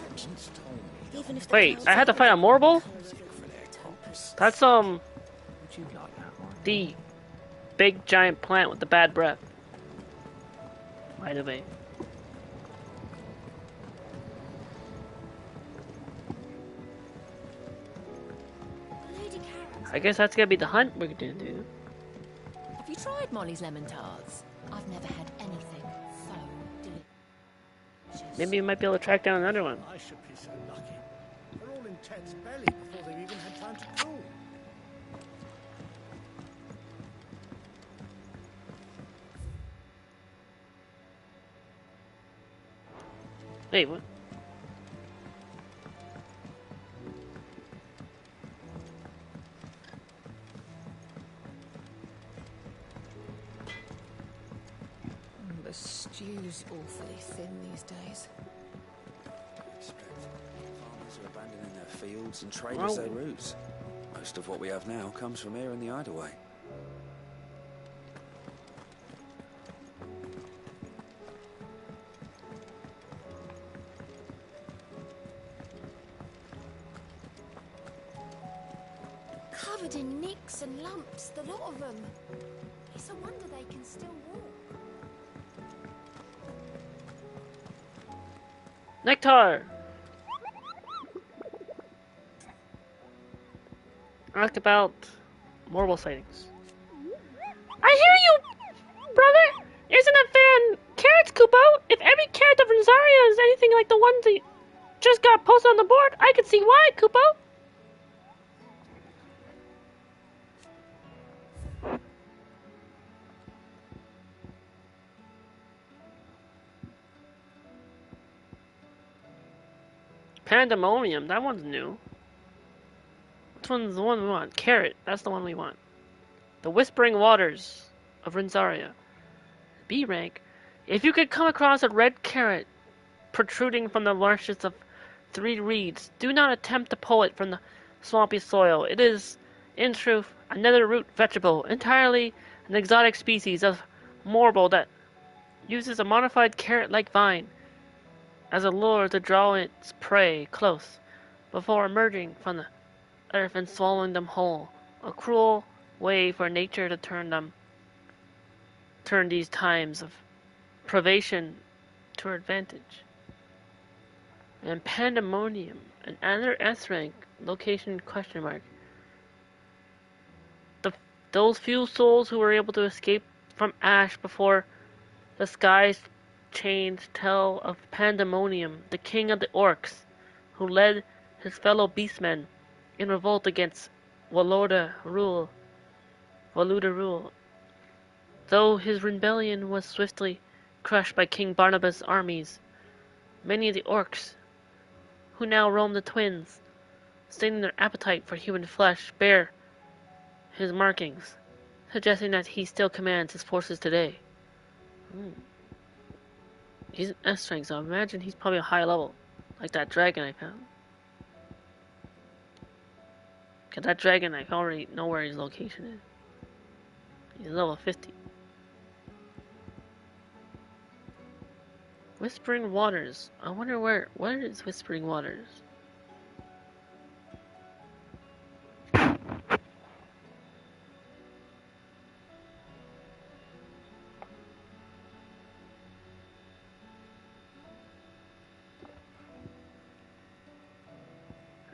even if the Wait, clouds I had to are fight a marble? Tempests. That's Would you like that one? the big giant plant with the bad breath. By the way. Lady Karen's. I guess that's gonna be the hunt we're gonna do. Have you tried Molly's lemon tarts? I've never had anything so delicious. Maybe we might be able to track down another one. I should be so lucky. They're all in Ted's belly before they've even had time to cool. Wait, what? The stew's awfully thin these days. Farmers are abandoning their fields and traders their roots. Most of what we have now comes from here in the hideaway. Covered in nicks and lumps, the lot of them. It's a wonder they can still walk. Nectar! Ask about marble sightings. I hear you, brother! Isn't it fair in carrots, Kupo? If every carrot of Rosaria is anything like the ones that just got posted on the board, I can see why, Kupo. Pandemonium, that one's new. Which one's the one we want? Carrot, that's the one we want. The Whispering Waters of Rinzaria. B rank. If you could come across a red carrot protruding from the largest of 3 reeds, do not attempt to pull it from the swampy soil. It is, in truth, another root vegetable, entirely an exotic species of marble that uses a modified carrot-like vine as a lure to draw its prey close before emerging from the earth and swallowing them whole. A cruel way for nature to turn these times of privation to her advantage. And Pandemonium, another S rank, location question mark. Those few souls who were able to escape from Ash before the skies changed tell of Pandemonium, the king of the orcs, who led his fellow beastmen in revolt against Waluda rule. Though his rebellion was swiftly crushed by King Barnabas' armies, many of the orcs who now roam the Twins, stating their appetite for human flesh, bear his markings, suggesting that he still commands his forces today. He's an S rank, so I imagine he's probably a high level, like that dragon I found. Cause that dragon, I already know where his location is. He's level 50. Whispering Waters. I wonder where is Whispering Waters?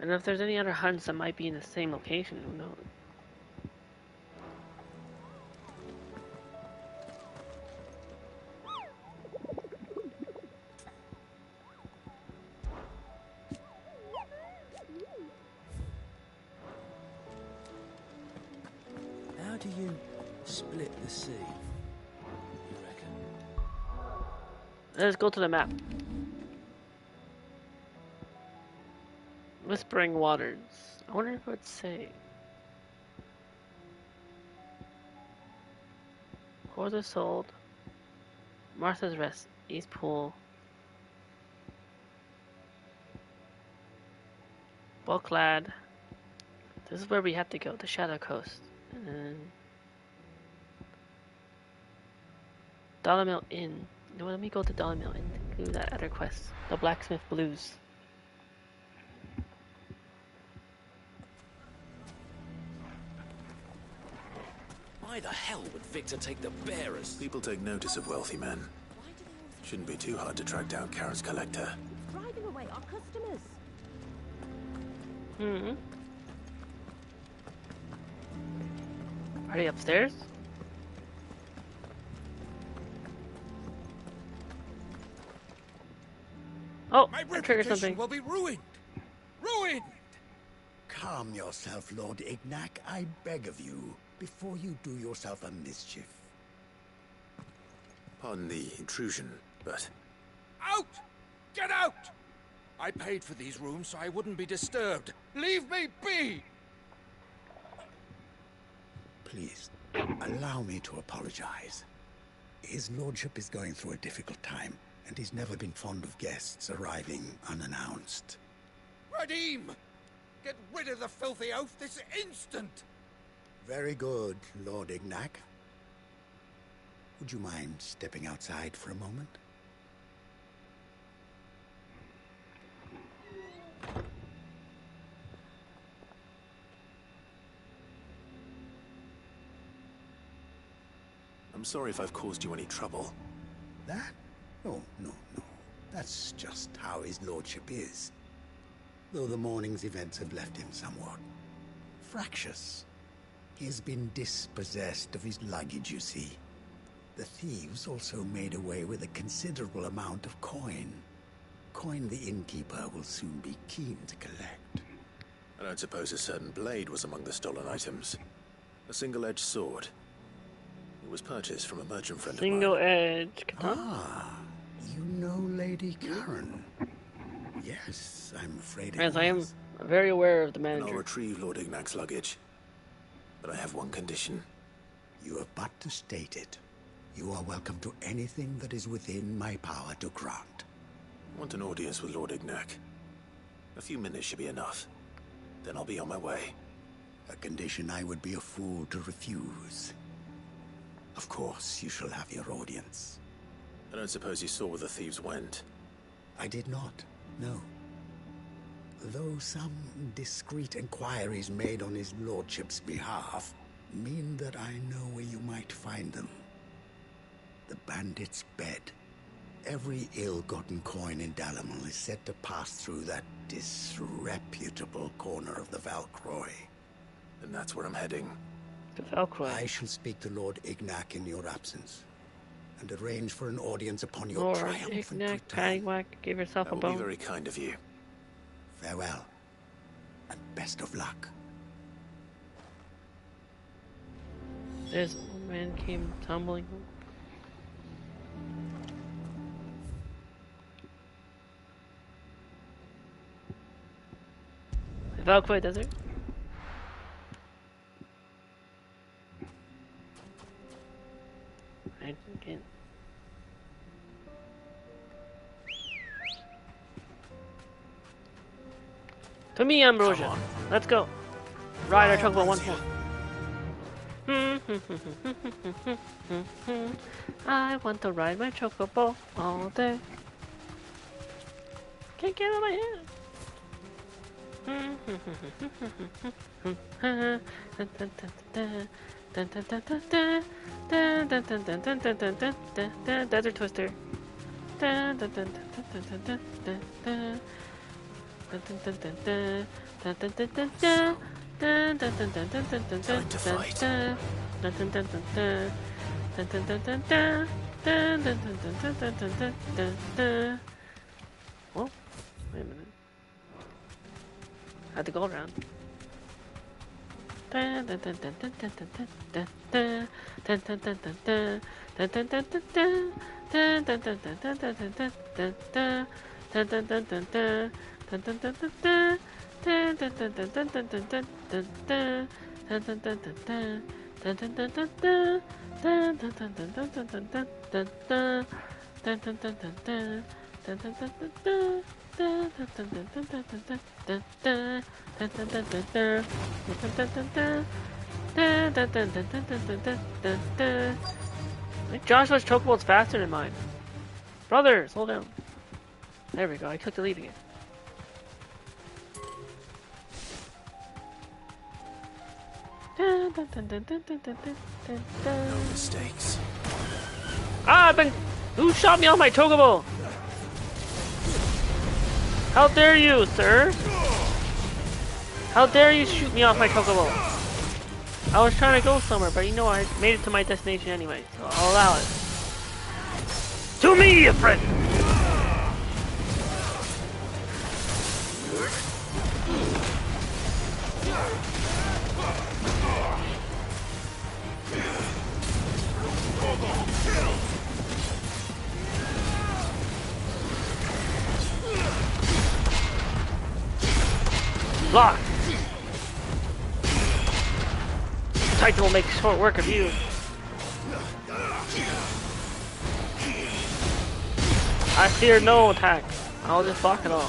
And if there's any other hunts that might be in the same location, who knows? How do you split the sea, you reckon? Let's go to the map. Whispering Waters. I wonder if it would say. Quarter sold. Martha's Rest. East Pool. Bulklad. This is where we have to go, the Shadow Coast. And then Dollar Mill Inn. You know what, let me go to Dollar Mill Inn and do that other quest. The Blacksmith Blues. Why the hell would Victor take the bearers? People take notice of wealthy men. Shouldn't be too hard to track down Karen's collector. Driving away our customers. Hmm. Are they upstairs? Oh, My I triggered reputation something. will be ruined. Ruined! Calm yourself, Lord Ignac, I beg of you, before you do yourself a mischief. Pardon the intrusion, but... Out! Get out! I paid for these rooms so I wouldn't be disturbed. Leave me be! Please, allow me to apologize. His lordship is going through a difficult time, and he's never been fond of guests arriving unannounced. Radim! Get rid of the filthy oaf this instant! Very good, Lord Ignac. Would you mind stepping outside for a moment? I'm sorry if I've caused you any trouble. That? Oh, no. That's just how his lordship is. Though the morning's events have left him somewhat fractious. He has been dispossessed of his luggage, you see. The thieves also made away with a considerable amount of coin. Coin the innkeeper will soon be keen to collect. I don't suppose a certain blade was among the stolen items. A single-edged sword. It was purchased from a merchant friend of mine. Single-edged katana? Ah, you know Lady Karen. Yes, I'm afraid it Yes, I am was. very aware of the And I'll manager. retrieve Lord Ignac's luggage. But I have one condition. You have but to state it. You are welcome to anything that is within my power to grant. I want an audience with Lord Ignac. A few minutes should be enough. Then I'll be on my way. A condition I would be a fool to refuse. Of course, you shall have your audience. I don't suppose you saw where the thieves went. I did not, no. Though some discreet inquiries made on his lordship's behalf mean that I know where you might find them. The bandit's bed. Every ill-gotten coin in Dalamon is said to pass through that disreputable corner of the Valcroy. And that's where I'm heading. The Valcroy. I shall speak to Lord Ignac in your absence, and arrange for an audience upon your Lord triumphant Ignac, return. paddywhack, give yourself That a would be bone. very kind of you. Farewell, and best of luck. This old man came tumbling home. The Valcroy Desert? I can't. To me, Ambrosia. Let's go. Ride our chocobo once more. I want to ride my chocobo all day. Can't get out of my head. Desert Twister. Time to fight. Oh, wait a minute. Had to go around. think Joshua's chocobo's faster than mine. Brother, slow down. There we go, I clicked deleting it. No mistakes. Ah, who shot me on my chocobo? How dare you, sir? How dare you shoot me off my chocobo? I was trying to go somewhere, but you know I made it to my destination anyway, so I'll allow it. To me, friend! Block! Titan will make short work of you. I fear no attack. I'll just block it all.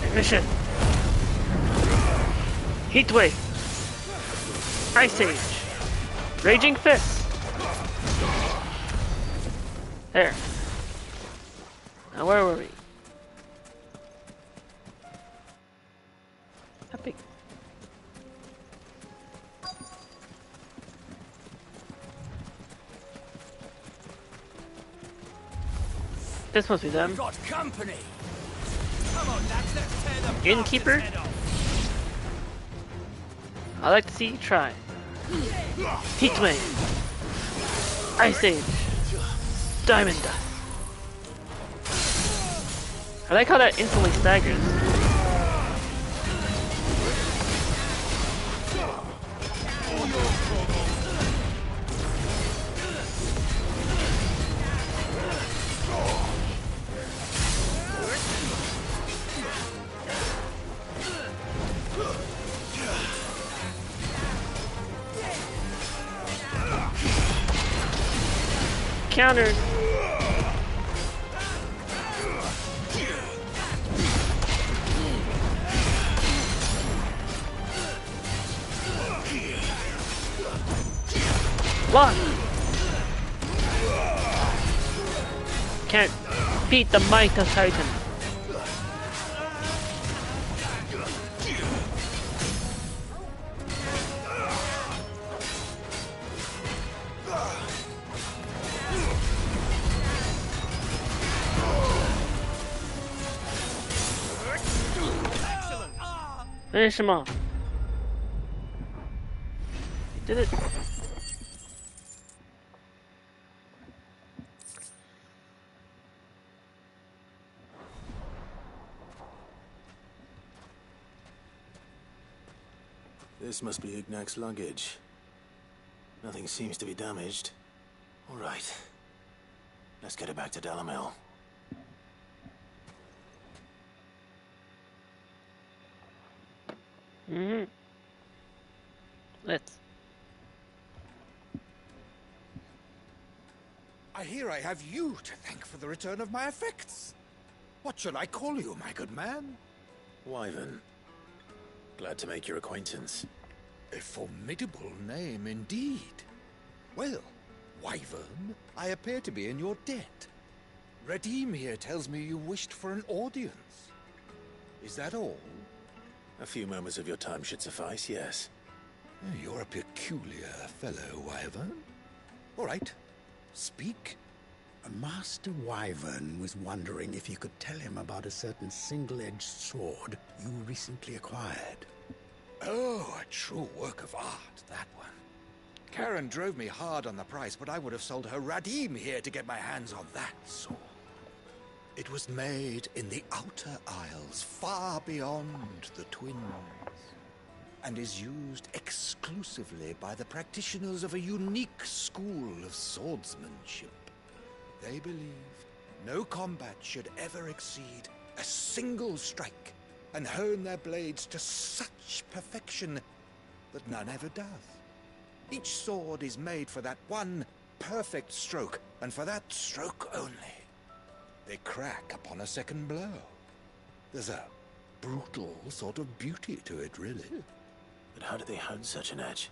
Ignition. Heatwave. Ice Age. Raging Fist. There. Now where were we? Epic. This must be them. Got company. Come on, lads, let's tear them. Innkeeper? I'd like to see you try. Heatwave. Ice Age. Diamond Dust. I like how that instantly staggers. Counter. Block. Can't beat the might of Titan. Finish him off. He did it. This must be Ignac's luggage. Nothing seems to be damaged. All right. Let's get it back to Dalamel. Let's. I hear I have you to thank for the return of my effects. What shall I call you, my good man? Wyvern. Glad to make your acquaintance. A formidable name indeed. Well, Wyvern, I appear to be in your debt. Redeem here tells me you wished for an audience. Is that all? A few moments of your time should suffice, yes. You're a peculiar fellow, Wyvern. All right, speak. Master Wyvern was wondering if you could tell him about a certain single-edged sword you recently acquired. Oh, a true work of art, that one. Karen drove me hard on the price, but I would have sold her Radim here to get my hands on that sword. It was made in the Outer Isles, far beyond the Twins, and is used exclusively by the practitioners of a unique school of swordsmanship. They believed no combat should ever exceed a single strike, and hone their blades to such perfection that none ever does. Each sword is made for that one perfect stroke, and for that stroke only. They crack upon a second blow. There's a brutal sort of beauty to it, really. But how do they hone such an edge?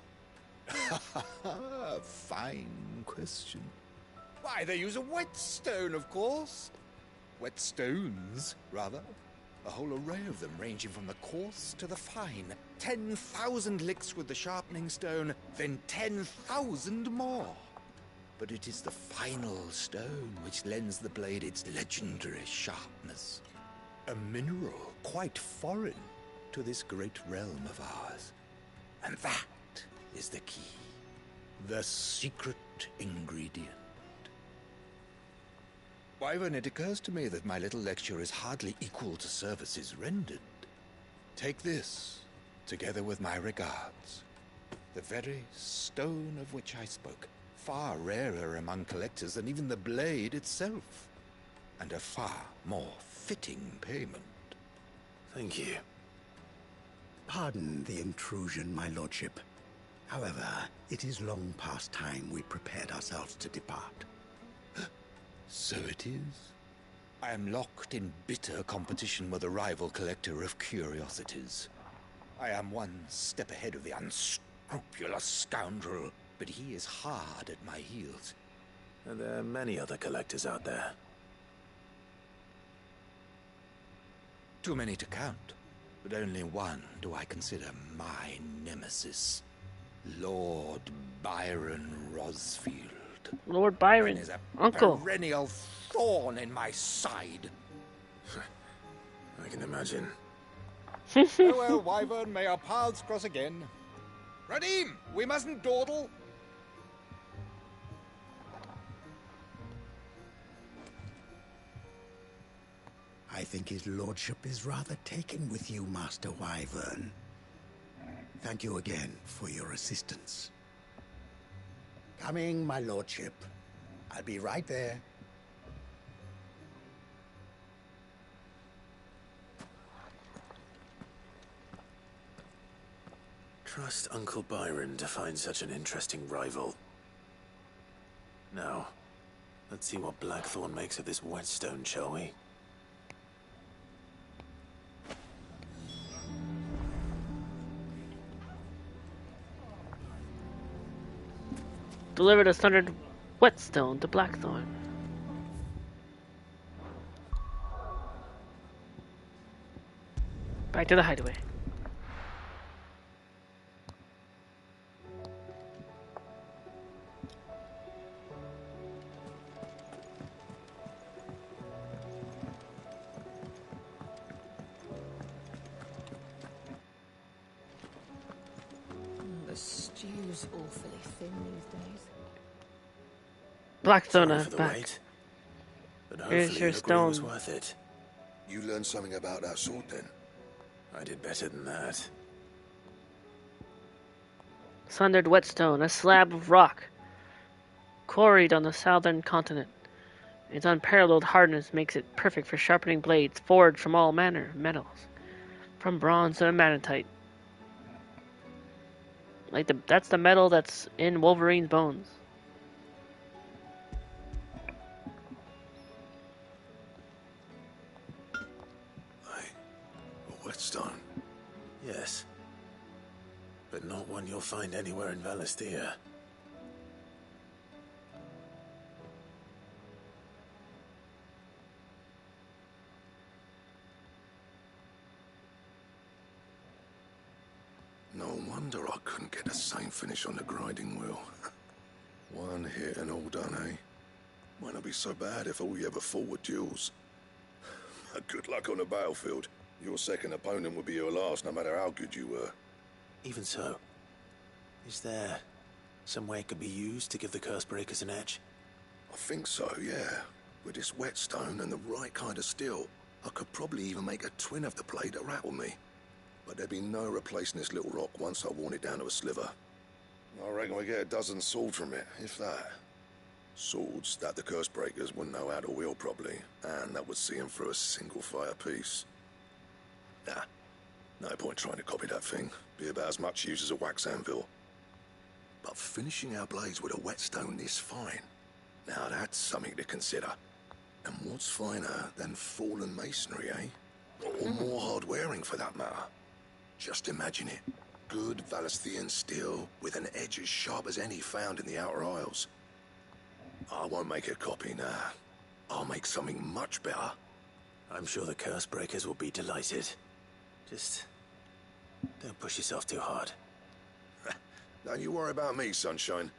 Fine question. Why, they use a whetstone, of course. Whetstones, rather. A whole array of them, ranging from the coarse to the fine. 10,000 licks with the sharpening stone, then 10,000 more. But it is the final stone which lends the blade its legendary sharpness. A mineral quite foreign to this great realm of ours. And that is the key. The secret ingredient. Wyvern, it occurs to me that my little lecture is hardly equal to services rendered. Take this, together with my regards. The very stone of which I spoke, far rarer among collectors than even the blade itself, and a far more fitting payment. Thank you. Pardon the intrusion, my lordship. However, it is long past time we prepared ourselves to depart. So it is. I am locked in bitter competition with a rival collector of curiosities. I am one step ahead of the unscrupulous scoundrel, but he is hard at my heels. Are there many other collectors out there? Too many to count, but only one do I consider my nemesis. Lord Byron Rosfield. Lord Byron, is a Uncle. perennial thorn in my side. I can imagine. Farewell, Wyvern. May our paths cross again. Radim, we mustn't dawdle. I think his lordship is rather taken with you, Master Wyvern. Thank you again for your assistance. Coming, my lordship. I'll be right there. Trust Uncle Byron to find such an interesting rival. Now, let's see what Blackthorn makes of this whetstone, shall we? Delivered a standard whetstone to Blackthorn. Back to the hideaway. The stew's awfully thin these days. Blackthorn Sorry for the back. wait, but Here's hopefully your it was stone. worth it. You learned something about that sword then? I did better than that. Sundered whetstone, a slab of rock quarried on the southern continent. Its unparalleled hardness makes it perfect for sharpening blades forged from all manner of metals, from bronze to amatite. That's the metal that's in Wolverine's bones. A whetstone? Yes. But not one you'll find anywhere in Valisthea. No wonder I couldn't get the same finish on the grinding wheel. One hit and all done, eh? Might not be so bad if all we ever fought were duels. Good luck on the battlefield. Your second opponent would be your last, no matter how good you were. Even so, is there some way it could be used to give the curse breakers an edge? I think so, yeah. With this whetstone and the right kind of steel, I could probably even make a twin of the blade that rattled me. But there'd be no replacing this little rock once I worn it down to a sliver. I reckon we get a dozen swords from it, if that. Swords that the curse breakers wouldn't know how to wield properly, and that would see them through a single fire piece. Nah, no point trying to copy that thing. Be about as much use as a wax anvil. But finishing our blades with a whetstone this fine, now that's something to consider. And what's finer than fallen masonry, eh? Or more hard-wearing, for that matter. Just imagine it. Good Valisthian steel with an edge as sharp as any found in the Outer Isles. I won't make a copy, nah. I'll make something much better. I'm sure the curse breakers will be delighted. Just don't push yourself too hard. Don't you worry about me, sunshine.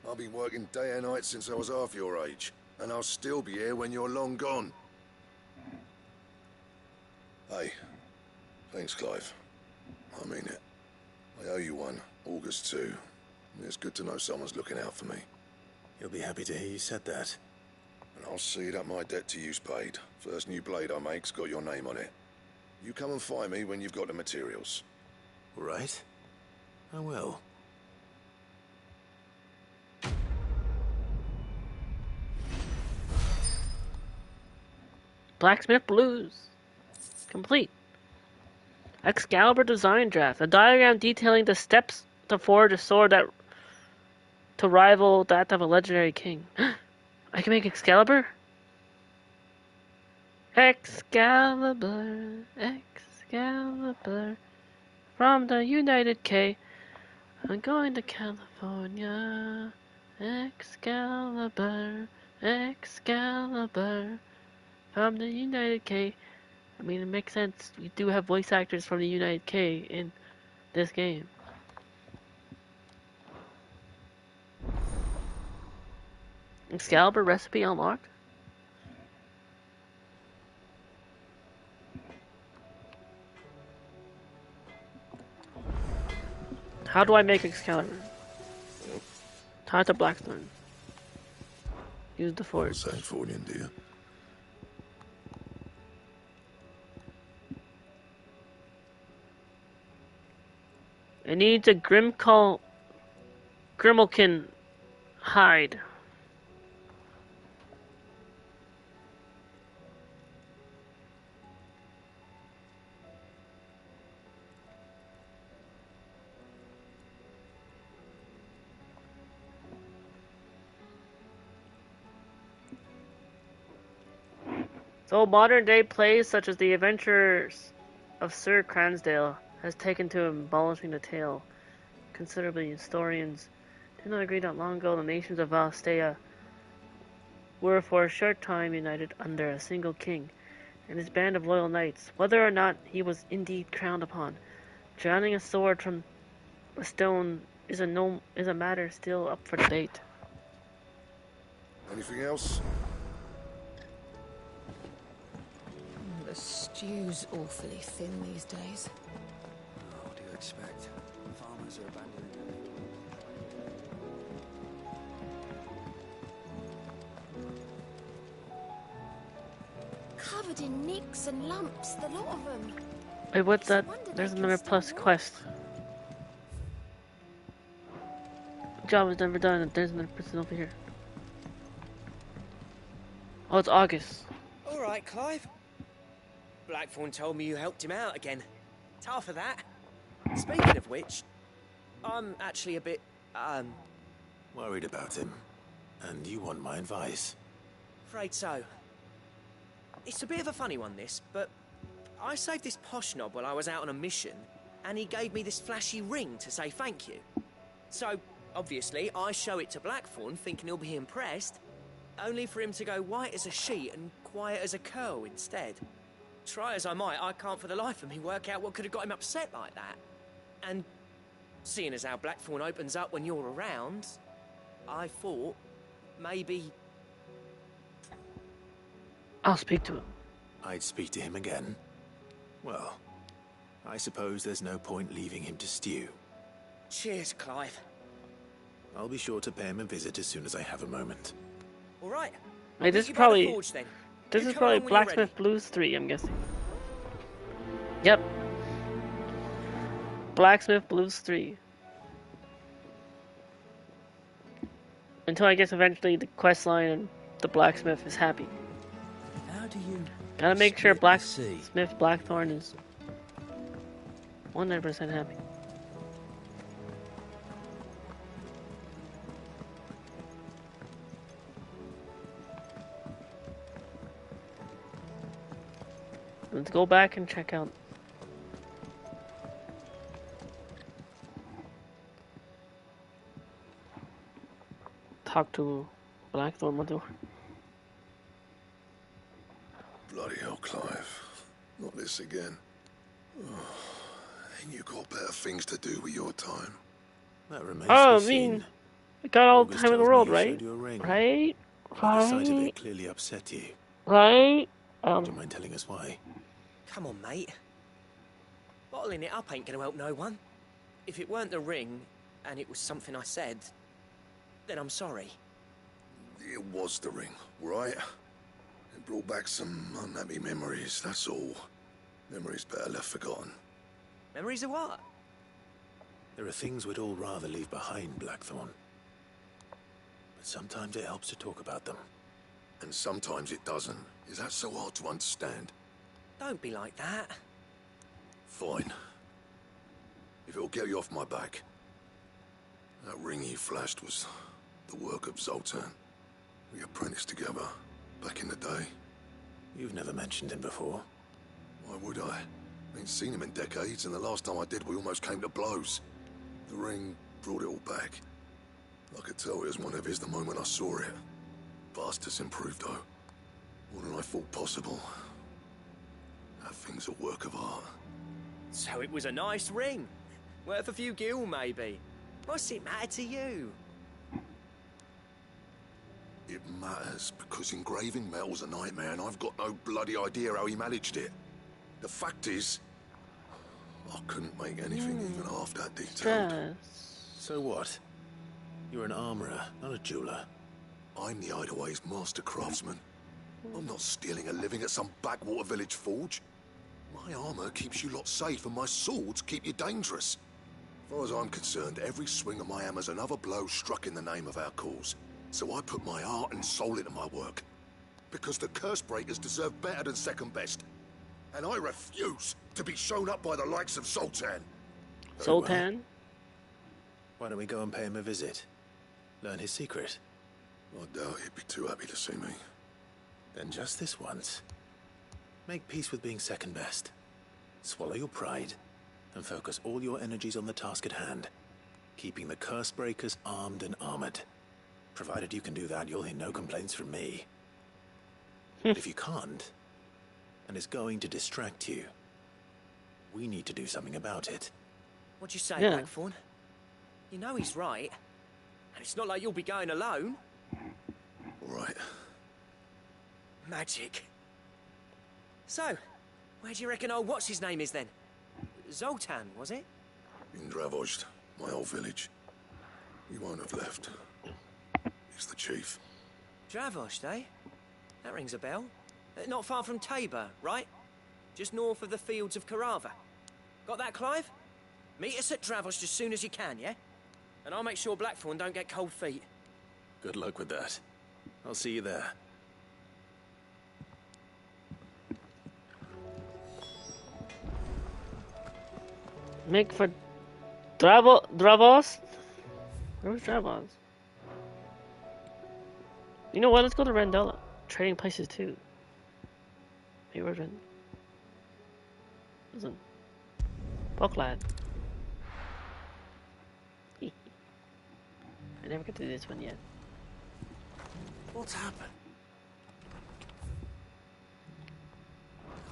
I've been working day and night since I was half your age, and I'll still be here when you're long gone. Hey, thanks, Clive. I mean it. I owe you one. August too. It's good to know someone's looking out for me. You'll be happy to hear you said that. And I'll see that my debt to you's paid. First new blade I make's got your name on it. You come and find me when you've got the materials. All right. I will. Blacksmith Blues. Complete. Excalibur design draft. A diagram detailing the steps to forge a sword that to rival that of a legendary king. I can make Excalibur? Excalibur, Excalibur. From the United K. I'm going to California. Excalibur, Excalibur. From the United K. I mean, it makes sense. We do have voice actors from the United K in this game. Excalibur recipe unlocked? How do I make Excalibur? Tie to Blackstone. Use the forge. Same for you, dear. It needs a Grimalkin hide. So modern day plays such as The Adventures of Sir Cransdale has taken to abolishing the tale considerably. Historians do not agree that long ago the nations of Valstea were for a short time united under a single king and his band of loyal knights. Whether or not he was indeed crowned upon, drowning a sword from a stone is a matter still up for debate. Anything else? The stew's awfully thin these days. What do you expect? Farmers are abandoning it. Covered in nicks and lumps, the lot of them. Wait, what's that? There's another plus quest. Job is never done. There's another person over here. Oh, it's August. All right, Clive. Blackthorn told me you helped him out again. Tough for that. Speaking of which, I'm actually a bit, Worried about him. And you want my advice? afraid so. It's a bit of a funny one, this, but I saved this posh knob while I was out on a mission, and he gave me this flashy ring to say thank you. So, obviously, I show it to Blackthorn, thinking he'll be impressed, only for him to go white as a sheet and quiet as a curl instead. Try as I might, I can't for the life of me work out what could have got him upset like that. And seeing as how Blackthorn opens up when you're around, I thought maybe... I'll speak to him. I'd speak to him again. Well, I suppose there's no point leaving him to stew. Cheers, Clive. I'll be sure to pay him a visit as soon as I have a moment. All right. Wait, this is probably Blacksmith Blues 3, I'm guessing. Yep. Blacksmith Blues 3. Until I guess eventually the quest line and the blacksmith is happy. How do you Gotta make sure Blacksmith Blackthorn is 100% happy. Let's go back and check out. Talk to Blackthorn. What do? Bloody hell, Clive. Not this again. Oh, ain't you got better things to do with your time? That remains Oh, to I be mean, seen. we got all the August time in the tells me world, you right? showed you a ring. Right? The sight of Right? it clearly upset you. Right? Would you mind telling us why? Come on, mate. Bottling it up ain't gonna help no one. If it weren't the ring, and it was something I said, then I'm sorry. It was the ring, right? It brought back some unhappy memories, that's all. Memories better left forgotten. Memories of what? There are things we'd all rather leave behind, Blackthorn. But sometimes it helps to talk about them. And sometimes it doesn't. Is that so hard to understand? Don't be like that. Fine. If it'll get you off my back. That ring he flashed was the work of Zoltan. We apprenticed together, back in the day. You've never mentioned him before. Why would I? Ain't seen him in decades, and the last time I did, we almost came to blows. The ring brought it all back. I could tell it was one of his the moment I saw it. Vast has improved, though. More than I thought possible. That thing's a work of art. So it was a nice ring. Worth a few gil, maybe. What's it matter to you? It matters because engraving metal's a nightmare, and I've got no bloody idea how he managed it. The fact is, I couldn't make anything even half that detailed. So what? You're an armorer, not a jeweler. I'm the Hideaway's master craftsman. I'm not stealing a living at some backwater village forge. My armor keeps you lot safe, and my swords keep you dangerous. As far as I'm concerned, every swing of my hammer's another blow struck in the name of our cause. So I put my heart and soul into my work. Because the curse breakers deserve better than second best. And I refuse to be shown up by the likes of Zoltan. Zoltan? Why don't we go and pay him a visit? Learn his secret. I doubt he'd be too happy to see me. Then just this once. Make peace with being second best. Swallow your pride, and focus all your energies on the task at hand. Keeping the curse breakers armed and armored. Provided you can do that, you'll hear no complaints from me. But if you can't, and it's going to distract you, we need to do something about it. What'd you say, Blackthorn? You know he's right. And it's not like you'll be going alone. All right. Magic. So, where do you reckon old what's-his-name is then? Zoltan, was it? In Dravozd, my old village. He won't have left. He's the chief. Dravozd, eh? That rings a bell. Not far from Tabor, right? Just north of the fields of Karava. Got that, Clive? Meet us at Dravozd as soon as you can, yeah? And I'll make sure Blackthorn don't get cold feet. Good luck with that. I'll see you there. Make for Dravos? Where's Dravos? You know what? Let's go to Randella. Trading places too. Hey, where's Rand? Listen. Buck lad. I never got to do this one yet. What's happened?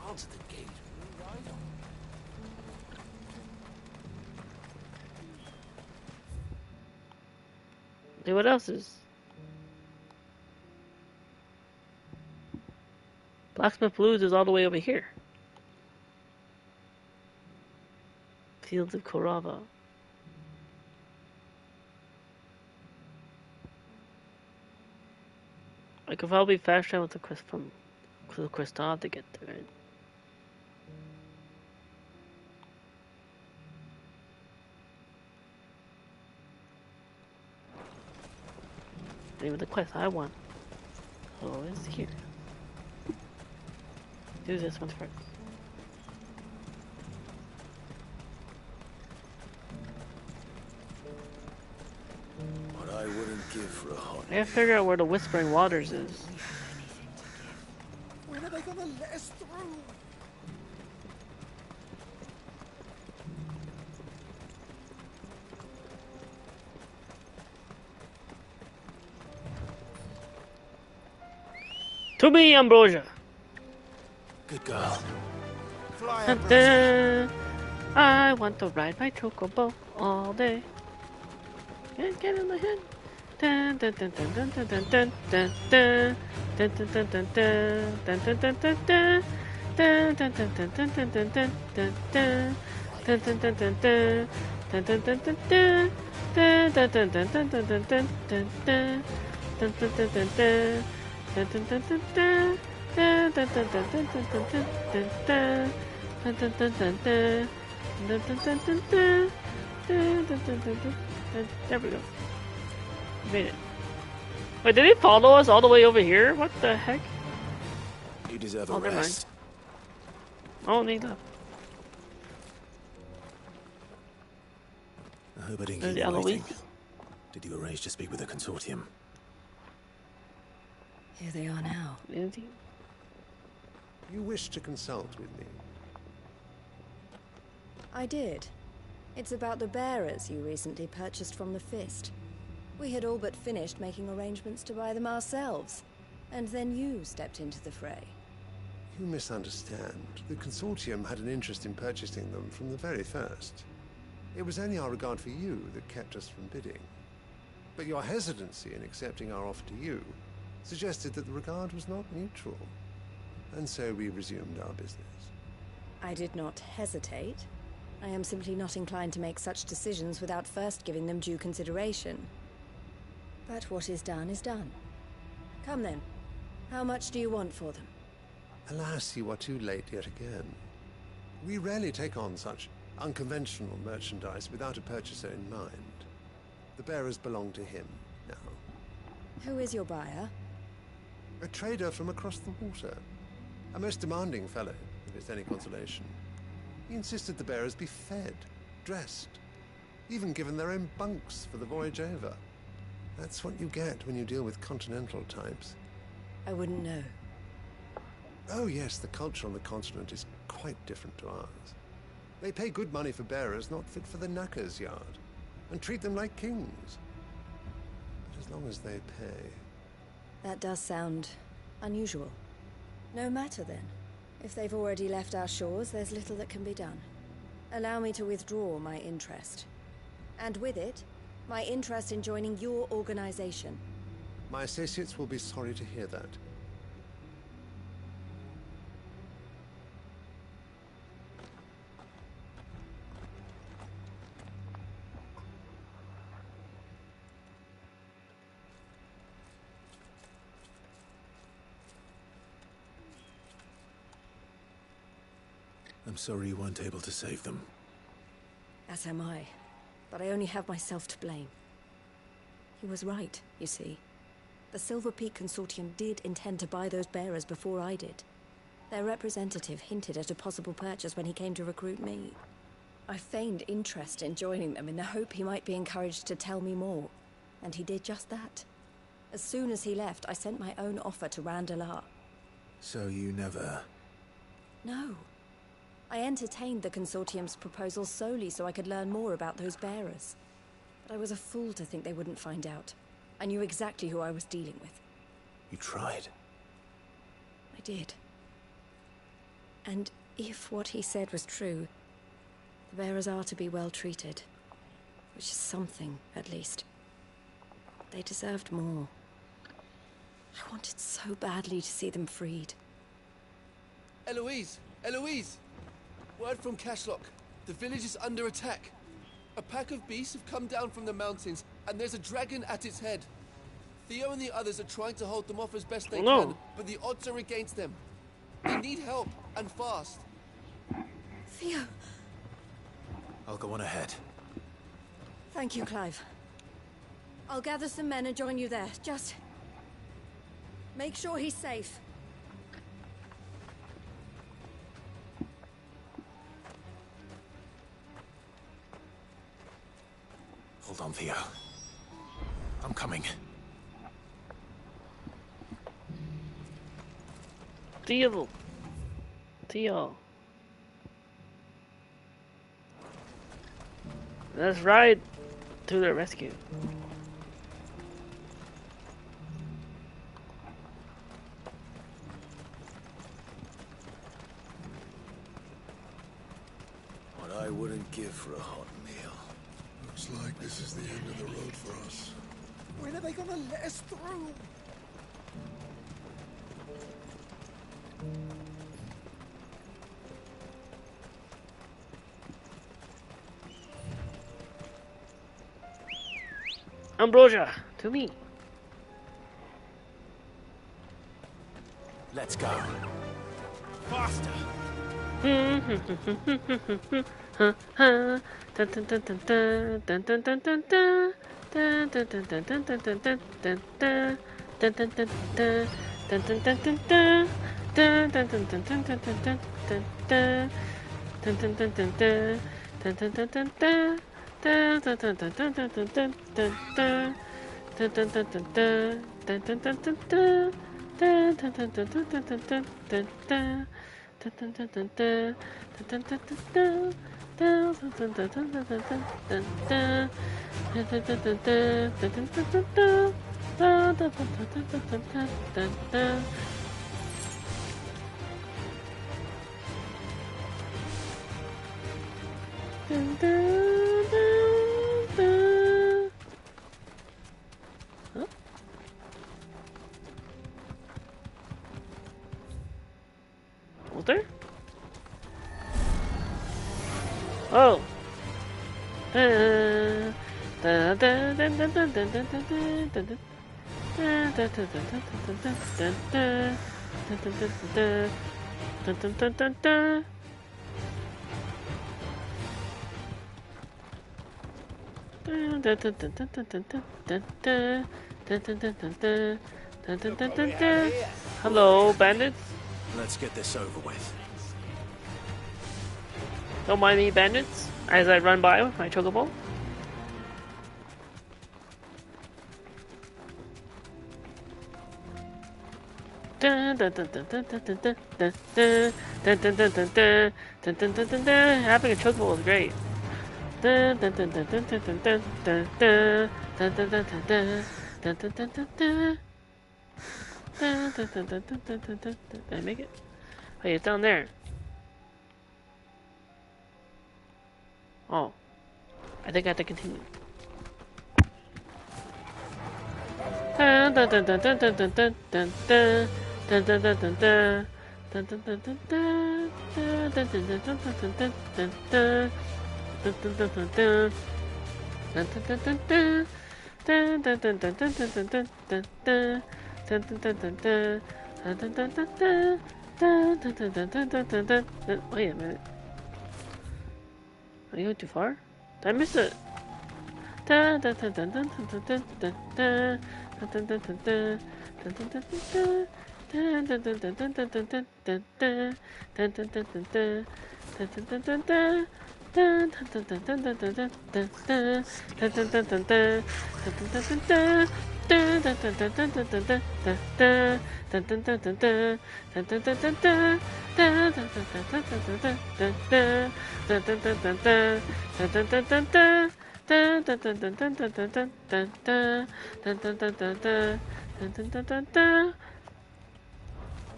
Guards at the gate. Hey, what else is? Blacksmith Blues is all the way over here. Fields of Korava. I could probably fast travel to Kristoff to get there. Right? Even the quest I want. Oh, it's here. Do this one first. What I wouldn't give for a hot. I gotta figure out where the Whispering Waters is. When are they gonna let us through? To me, Ambrosia. Good girl. Dun, dun. I want to ride my chocobo all day. Can't get in the head. Dun, dun, dun, dun, dun, dun, dun, dun, dun. Dun, dun, dun, dun, dun, dun, dun, dun, dun. Dun, dun, dun, dun, dun, dun, dun, dun, dun, dun. Dun, dun, dun, dun, dun. Dun, dun, dun, dun, dun. Dun, dun, dun, dun, dun, dun, dun, dun, dun. Dun, dun, dun, dun, dun. Dun, dun, dun, dun, dun. Dun, dun, dun, dun, dun, dun, dun, dun, dun. Dun, dun, dun, dun, dun. Dun, dun, dun, dun, dun. Dun, dun, dun, dun, dun. There we go. Made it. Wait, did he follow us all the way over here? What the heck? You deserve a Oh, never mind. rest. Oh, need left. I hope I didn't There's keep the you other waiting. week. Did you arrange to speak with the consortium? Here they are now. You wish to consult with me? I did. It's about the bearers you recently purchased from the Fist. We had all but finished making arrangements to buy them ourselves. And then you stepped into the fray. You misunderstand. The consortium had an interest in purchasing them from the very first. It was only our regard for you that kept us from bidding. But your hesitancy in accepting our offer to you suggested that the regard was not mutual. And so we resumed our business. I did not hesitate. I am simply not inclined to make such decisions without first giving them due consideration. But what is done is done. Come then. How much do you want for them? Alas, you are too late yet again. We rarely take on such unconventional merchandise without a purchaser in mind. The bearers belong to him now. Who is your buyer? A trader from across the water. A most demanding fellow, if it's any consolation. He insisted the bearers be fed, dressed, even given their own bunks for the voyage over. That's what you get when you deal with continental types. I wouldn't know. Oh yes, the culture on the continent is quite different to ours. They pay good money for bearers not fit for the knacker's yard, and treat them like kings. But as long as they pay... That does sound unusual. No matter then. If they've already left our shores, there's little that can be done. Allow me to withdraw my interest. And with it, my interest in joining your organization. My associates will be sorry to hear that. I'm sorry you weren't able to save them. As am I. But I only have myself to blame. He was right, you see. The Silver Peak Consortium did intend to buy those bearers before I did. Their representative hinted at a possible purchase when he came to recruit me. I feigned interest in joining them in the hope he might be encouraged to tell me more. And he did just that. As soon as he left, I sent my own offer to Randalar. So you never... No. I entertained the Consortium's proposal solely so I could learn more about those bearers. But I was a fool to think they wouldn't find out. I knew exactly who I was dealing with. You tried. I did. And if what he said was true, the bearers are to be well treated. Which is something, at least. They deserved more. I wanted so badly to see them freed. Eloise! Eloise! Word from Cashlock. The village is under attack. A pack of beasts have come down from the mountains, and there's a dragon at its head. Theo and the others are trying to hold them off as best they can, but the odds are against them. They need help, and fast. Theo! I'll go on ahead. Thank you, Clive. I'll gather some men and join you there. Just... make sure he's safe. Hold on, Theo. I'm coming. Theo. Theo. Let's ride to the rescue. I wouldn't give for a hot meal. Looks like this is the end of the road for us. When are they gonna let us through? Ambrosia, to me. Let's go. Faster. Was there? Oh. Hello, bandits. Let's get this over with. Don't mind me, bandits, as I run by with my chocobo. Having a chocobo is great. Did I make it? Hey, it's down there. Oh, I think I have to continue. Wait a minute. Are you going too far? Did I miss it?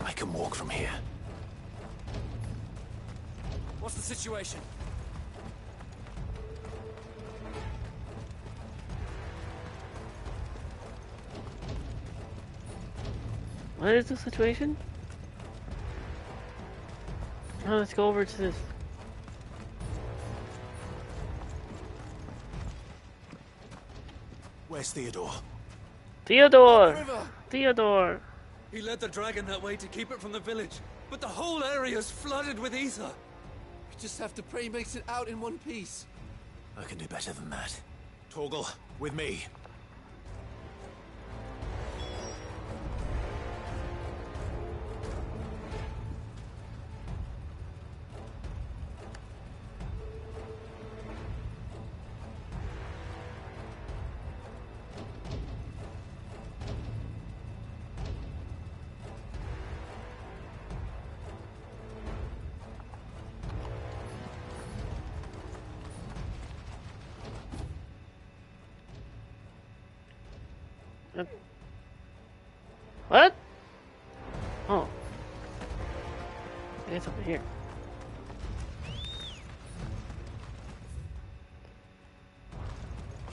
I can walk from here. What's the situation? What is the situation? Oh, let's go over to this. Where's Theodore? Theodore! Theodore! He led the dragon that way to keep it from the village, but the whole area's flooded with ether. We just have to pray he makes it out in one piece. I can do better than that. Torgal, with me. What? Oh. It's over here.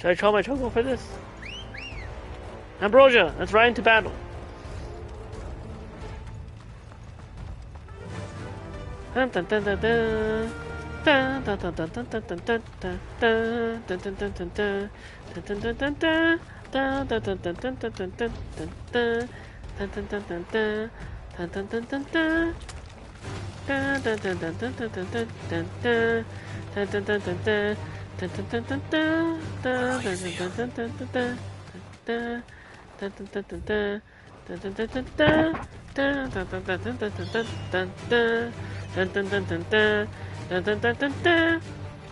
Should I throw my choco for this? Ambrosia, let's ride into battle. Dun dun dun dun dun. Dun dun dun dun dun dun dun dun dun dun dun dun dun dun. Dun dun dun dun dun. Dun dun dun dun dun dun dun dun dun. Dun dun dun dun dun. Dun dun dun dun dun. Dun dun dun dun dun dun dun dun dun. Dun dun dun dun dun. Dun dun dun dun dun. Dun dun dun dun dun dun dun. Dun dun dun dun dun. Dun dun dun dun dun. Dun dun dun dun dun dun dun dun dun. Dun dun dun dun dun. Dun dun dun dun dun.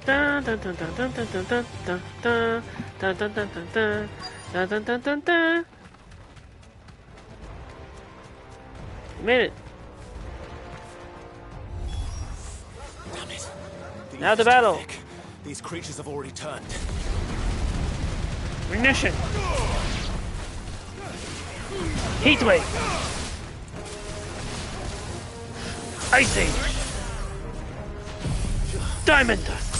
Dun dun dun dun dun dun dun dun dun. Dun dun dun dun dun. Dun dun dun dun dun. Made it. Damn it. Now the battle. These creatures have already turned. Ignition. Heat wave. Ice Age. Diamond dust.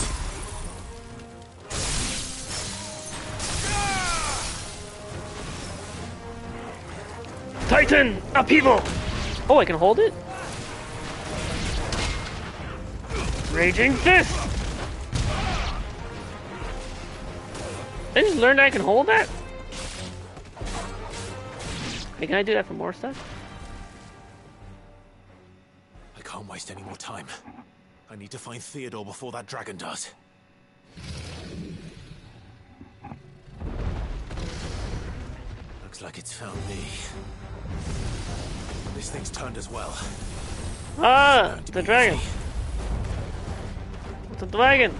Titan upheaval. Oh, I can hold it? Raging fist. I just learned I can hold that? Hey, can I do that for more stuff? I can't waste any more time. I need to find Theodore before that dragon does. Looks like it's found me. This thing's turned as well. Ah, the dragon. What's a dragon?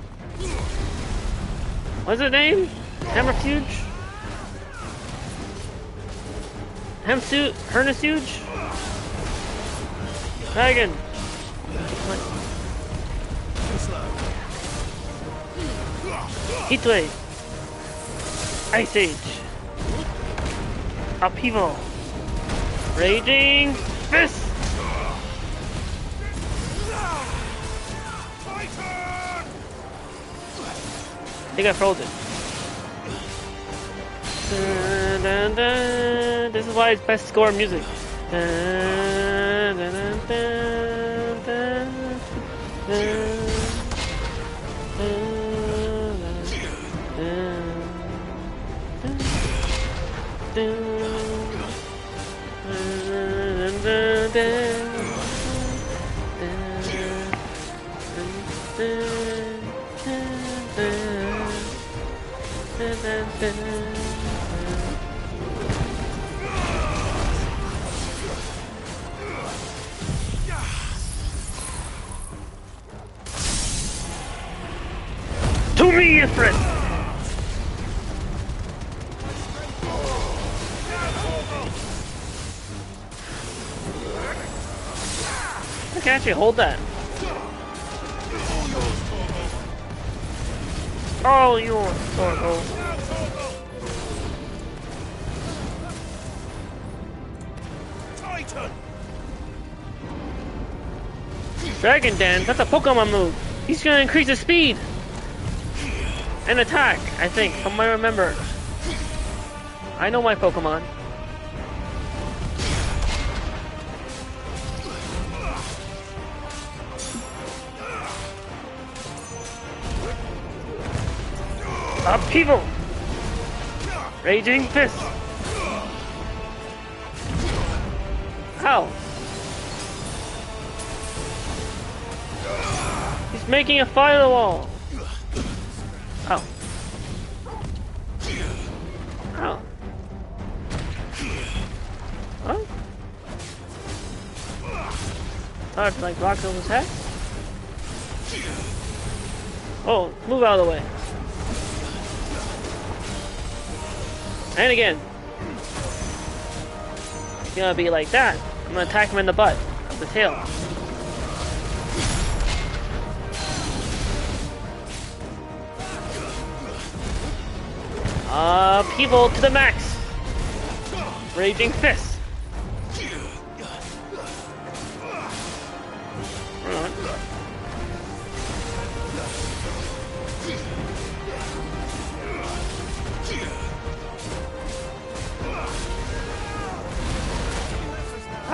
What's his name? Hammerfuge? Hamsuit? Hernisuge? Dragon. Heatwave. Ice Age. Upheaval. Raging Fist. I think I froze it. Dun, dun, dun. This is why it's best score music. Dun, dun, dun, dun, dun, dun, To me, Ifrit! I can actually hold that. All yours, Torgo. Titan! Dragon Dance, that's a Pokemon move. He's gonna increase his speed. And attack, I think, from what I remember. I know my Pokemon. Upheaval! Raging Fist! Ow! He's making a firewall! Ow. Ow. Huh? Hard to like block his head? Oh, move out of the way. And again. It's gonna be like that. I'm gonna attack him in the butt of the tail. Upheaval to the max. Raging Fist.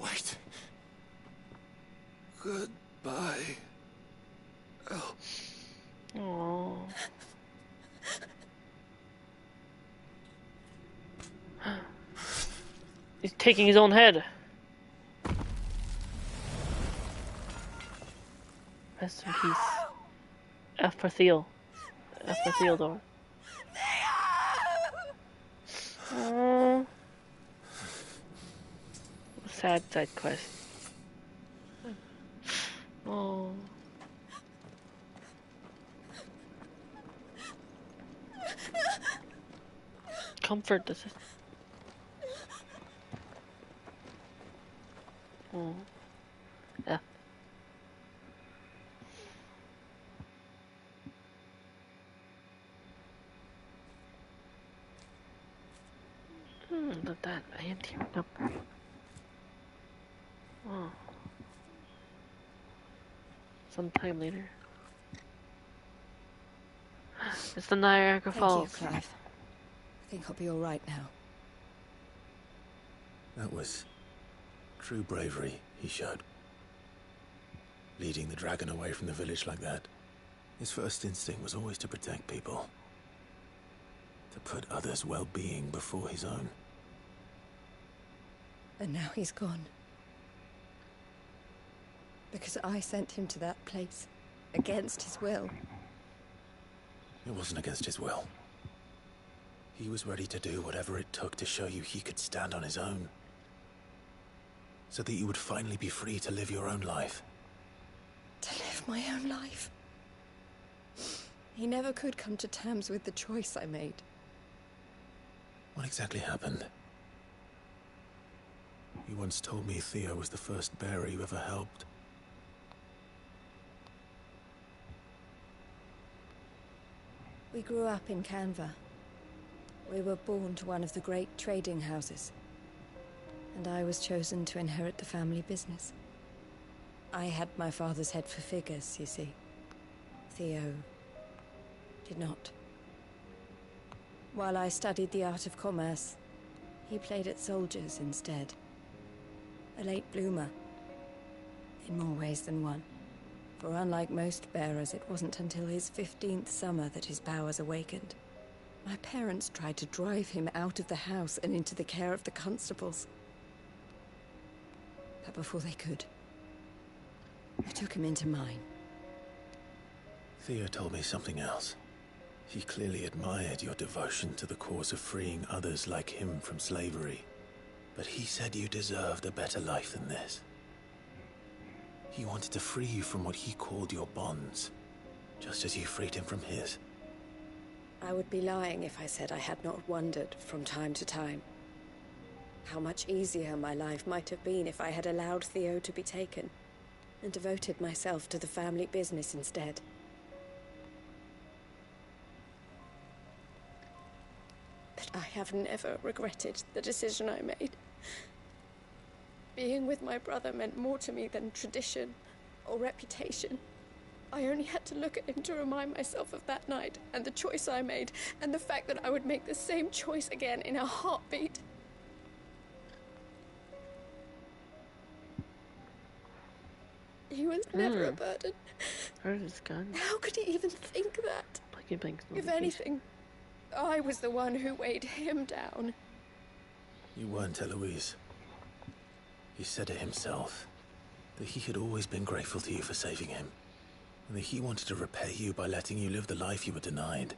Wait. Goodbye. Oh. Oh. He's taking his own head. Rest in peace. F for Theo. F for Theodore. Oh. Sad side quest. Oh. Comfort this. Oh. F. Look at that. I am tearing up. Oh. Sometime later. It's the Niagara Falls. Thank you, Clive. I think I'll be all right now. That was true bravery he showed. Leading the dragon away from the village like that. His first instinct was always to protect people. To put others' well-being before his own. And now he's gone. Because I sent him to that place. Against his will. It wasn't against his will. He was ready to do whatever it took to show you he could stand on his own. So that you would finally be free to live your own life. To live my own life. He never could come to terms with the choice I made. What exactly happened? You once told me Theo was the first bearer you ever helped. We grew up in Canva. We were born to one of the great trading houses. And I was chosen to inherit the family business. I had my father's head for figures, you see. Theo did not. While I studied the art of commerce, he played at soldiers instead. A late bloomer. In more ways than one. For unlike most bearers, it wasn't until his 15th summer that his powers awakened. My parents tried to drive him out of the house and into the care of the constables. But before they could, I took him into mine. Theo told me something else. He clearly admired your devotion to the cause of freeing others like him from slavery. But he said you deserved a better life than this. He wanted to free you from what he called your bonds, just as you freed him from his. I would be lying if I said I had not wondered from time to time how much easier my life might have been if I had allowed Theo to be taken and devoted myself to the family business instead. But I have never regretted the decision I made. Being with my brother meant more to me than tradition or reputation. I only had to look at him to remind myself of that night and the choice I made and the fact that I would make the same choice again in a heartbeat. He was never a burden. Where's his gun? How could he even think that? If anything, I was the one who weighed him down. You weren't, Eloise. He said it himself, that he had always been grateful to you for saving him, and that he wanted to repay you by letting you live the life you were denied.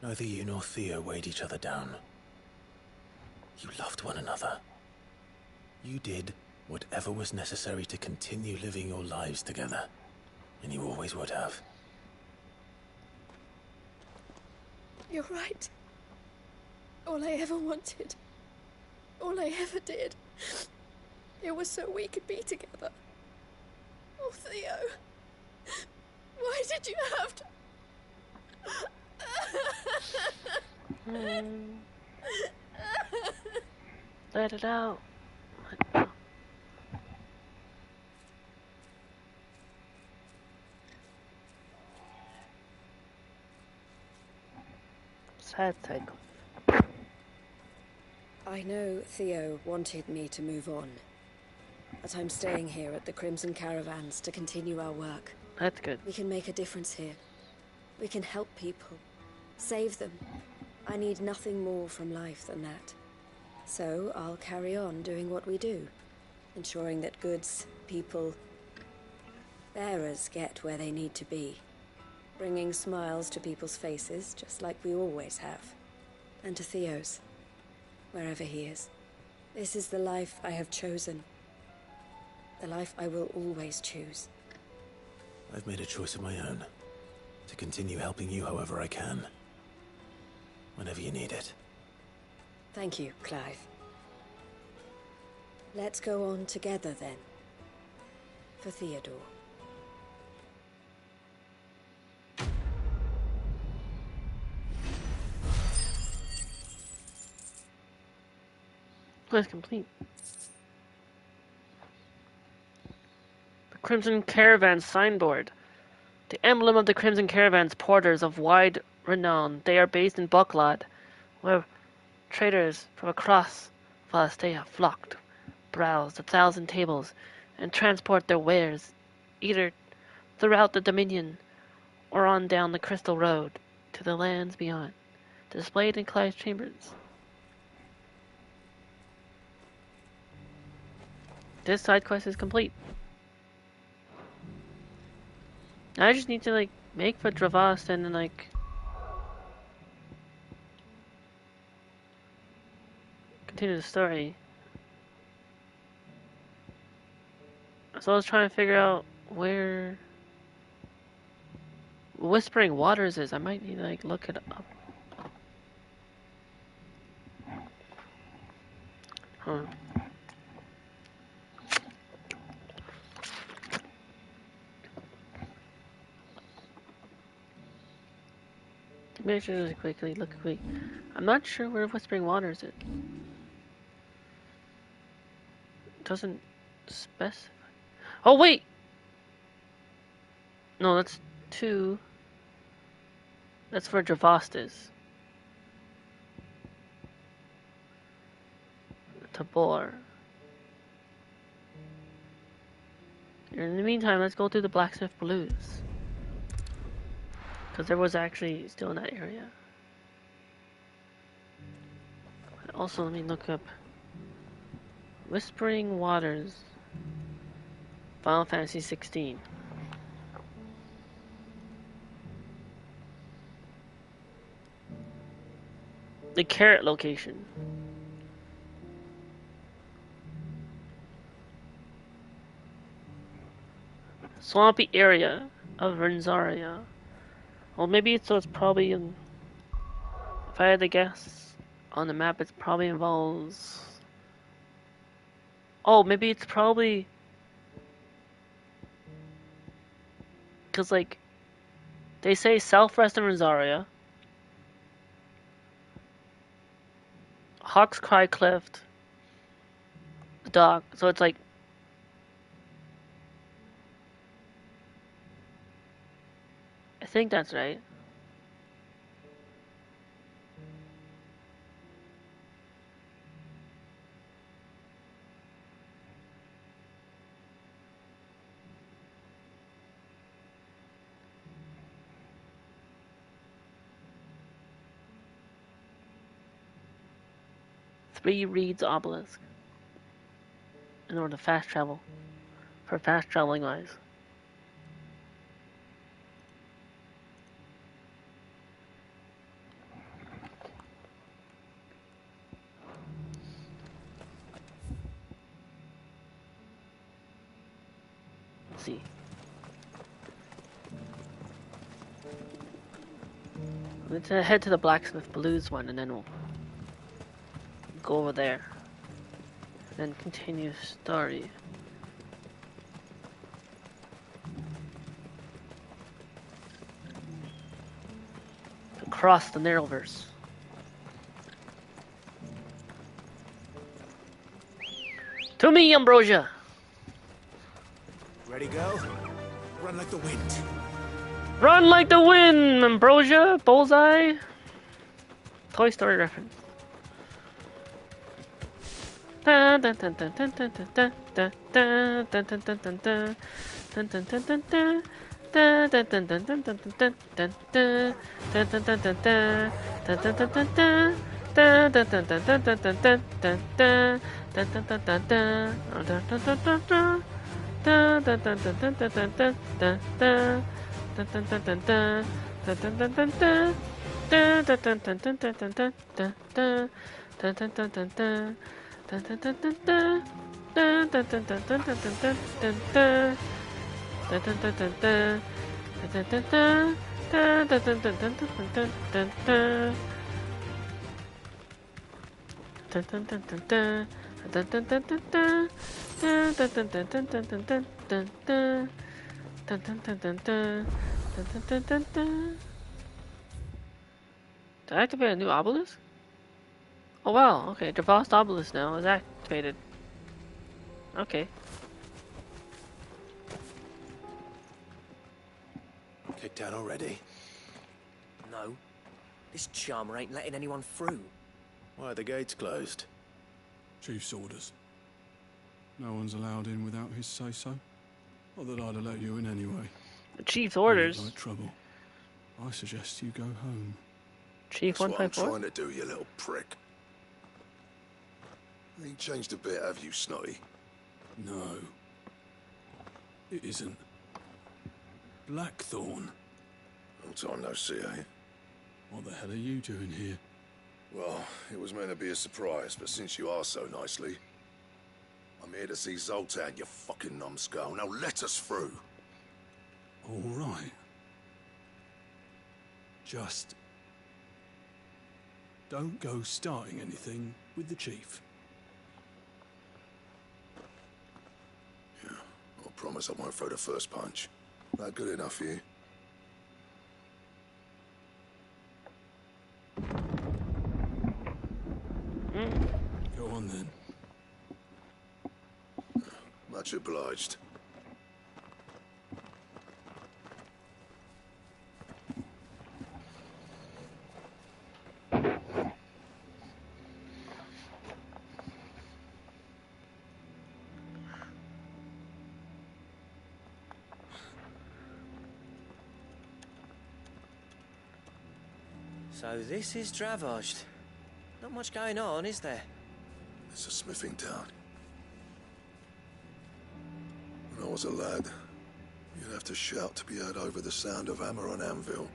Neither you nor Theo weighed each other down. You loved one another. You did whatever was necessary to continue living your lives together, and you always would have. You're right. All I ever wanted, all I ever did, it was so we could be together. Oh, Theo, why did you have to... Let it out. Sad cycle. I know Theo wanted me to move on, but I'm staying here at the Crimson Caravans to continue our work. That's good. We can make a difference here. We can help people. Save them. I need nothing more from life than that. So I'll carry on doing what we do. Ensuring that goods, people, bearers get where they need to be. Bringing smiles to people's faces, just like we always have. And to Theo's, wherever he is. This is the life I have chosen. The life I will always choose. I've made a choice of my own. To continue helping you however I can. Whenever you need it. Thank you, Clive. Let's go on together then. For Theodore. Quest complete. The Crimson Caravan signboard. The emblem of the Crimson Caravan's porters of wide renown. They are based in Bucklad, where traders from across Valastea flocked, browse the 1,000 tables, and transport their wares, either throughout the Dominion or on down the Crystal Road to the lands beyond, displayed in Clive's chambers. This side quest is complete. I just need to like make for Dravast and then like continue the story. So I was trying to figure out where Whispering Waters is. I might need to like look it up. Huh. Maybe I should just quickly look quick. I'm not sure where Whispering Waters is. It doesn't specify. Oh wait! No, that's 2. That's where Dravast is. Tabor. In the meantime, let's go through the Blacksmith Blues. Because there was actually still in that area. Also, let me look up Whispering Waters, Final Fantasy 16. The Carrot location. Swampy area of Renzaria. Well, maybe it's probably in. If I had to guess on the map, it probably involves. Oh, maybe it's probably. Because, like, they say southwestern Renzaria, Hawk's Cry Cliff, the dock. So it's like. I think that's right. Three Reeds Obelisk. In order to fast travel. For fast traveling wise. See. Let's head to the Blacksmith Blues one and then we'll go over there. And then continue story. Across the Narrowverse. To me, Ambrosia! Ready, go? Run like the wind. Run like the wind, Ambrosia! Bullseye! Toy Story reference. Did I activate a new obelisk? Oh wow, okay, Javast obelisk now is activated. Okay. Kicked out already? No. This charmer ain't letting anyone through. Why are the gates closed? Chief's orders. No one's allowed in without his say-so. Not that I'd have let you in anyway. The chief's orders. You like trouble. I suggest you go home. Chief That's what I'm 154? trying to do, you little prick. Ain't changed a bit, have you, Snotty? No. It isn't. Blackthorn. Long time no see, eh? What the hell are you doing here? Well, it was meant to be a surprise, but since you asked so nicely, I'm here to see Zoltan, you fucking numbskull. Now let us through. All right. Just don't go starting anything with the chief. Yeah, I promise I won't throw the first punch. That good enough for you? Go on then. Much obliged. So this is Dravaged. Not much going on, is there? It's a smithing town. When I was a lad, you'd have to shout to be heard over the sound of hammer on anvil.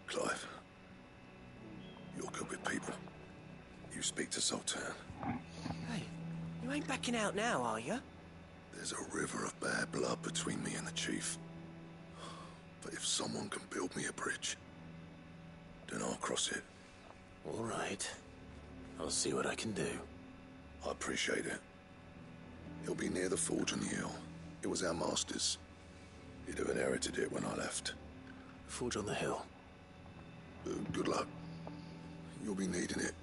Clive, you're good with people. You speak to Zoltan. Hey, you ain't backing out now, are you? There's a river of bad blood between me and the chief. But if someone can build me a bridge, then I'll cross it. All right. I'll see what I can do. I appreciate it. It'll be near the forge on the hill. It was our master's. He'd have inherited it when I left. Forge on the hill. Good luck. You'll be needing it.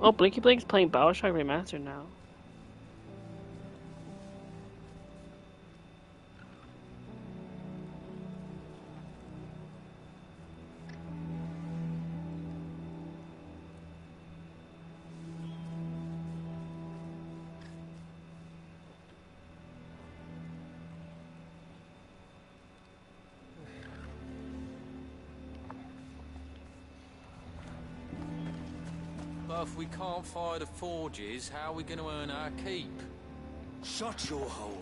Oh, Blinky Blink's playing Bioshock Remastered now. But if we can't fire the forges, how are we going to earn our keep? Shut your hole.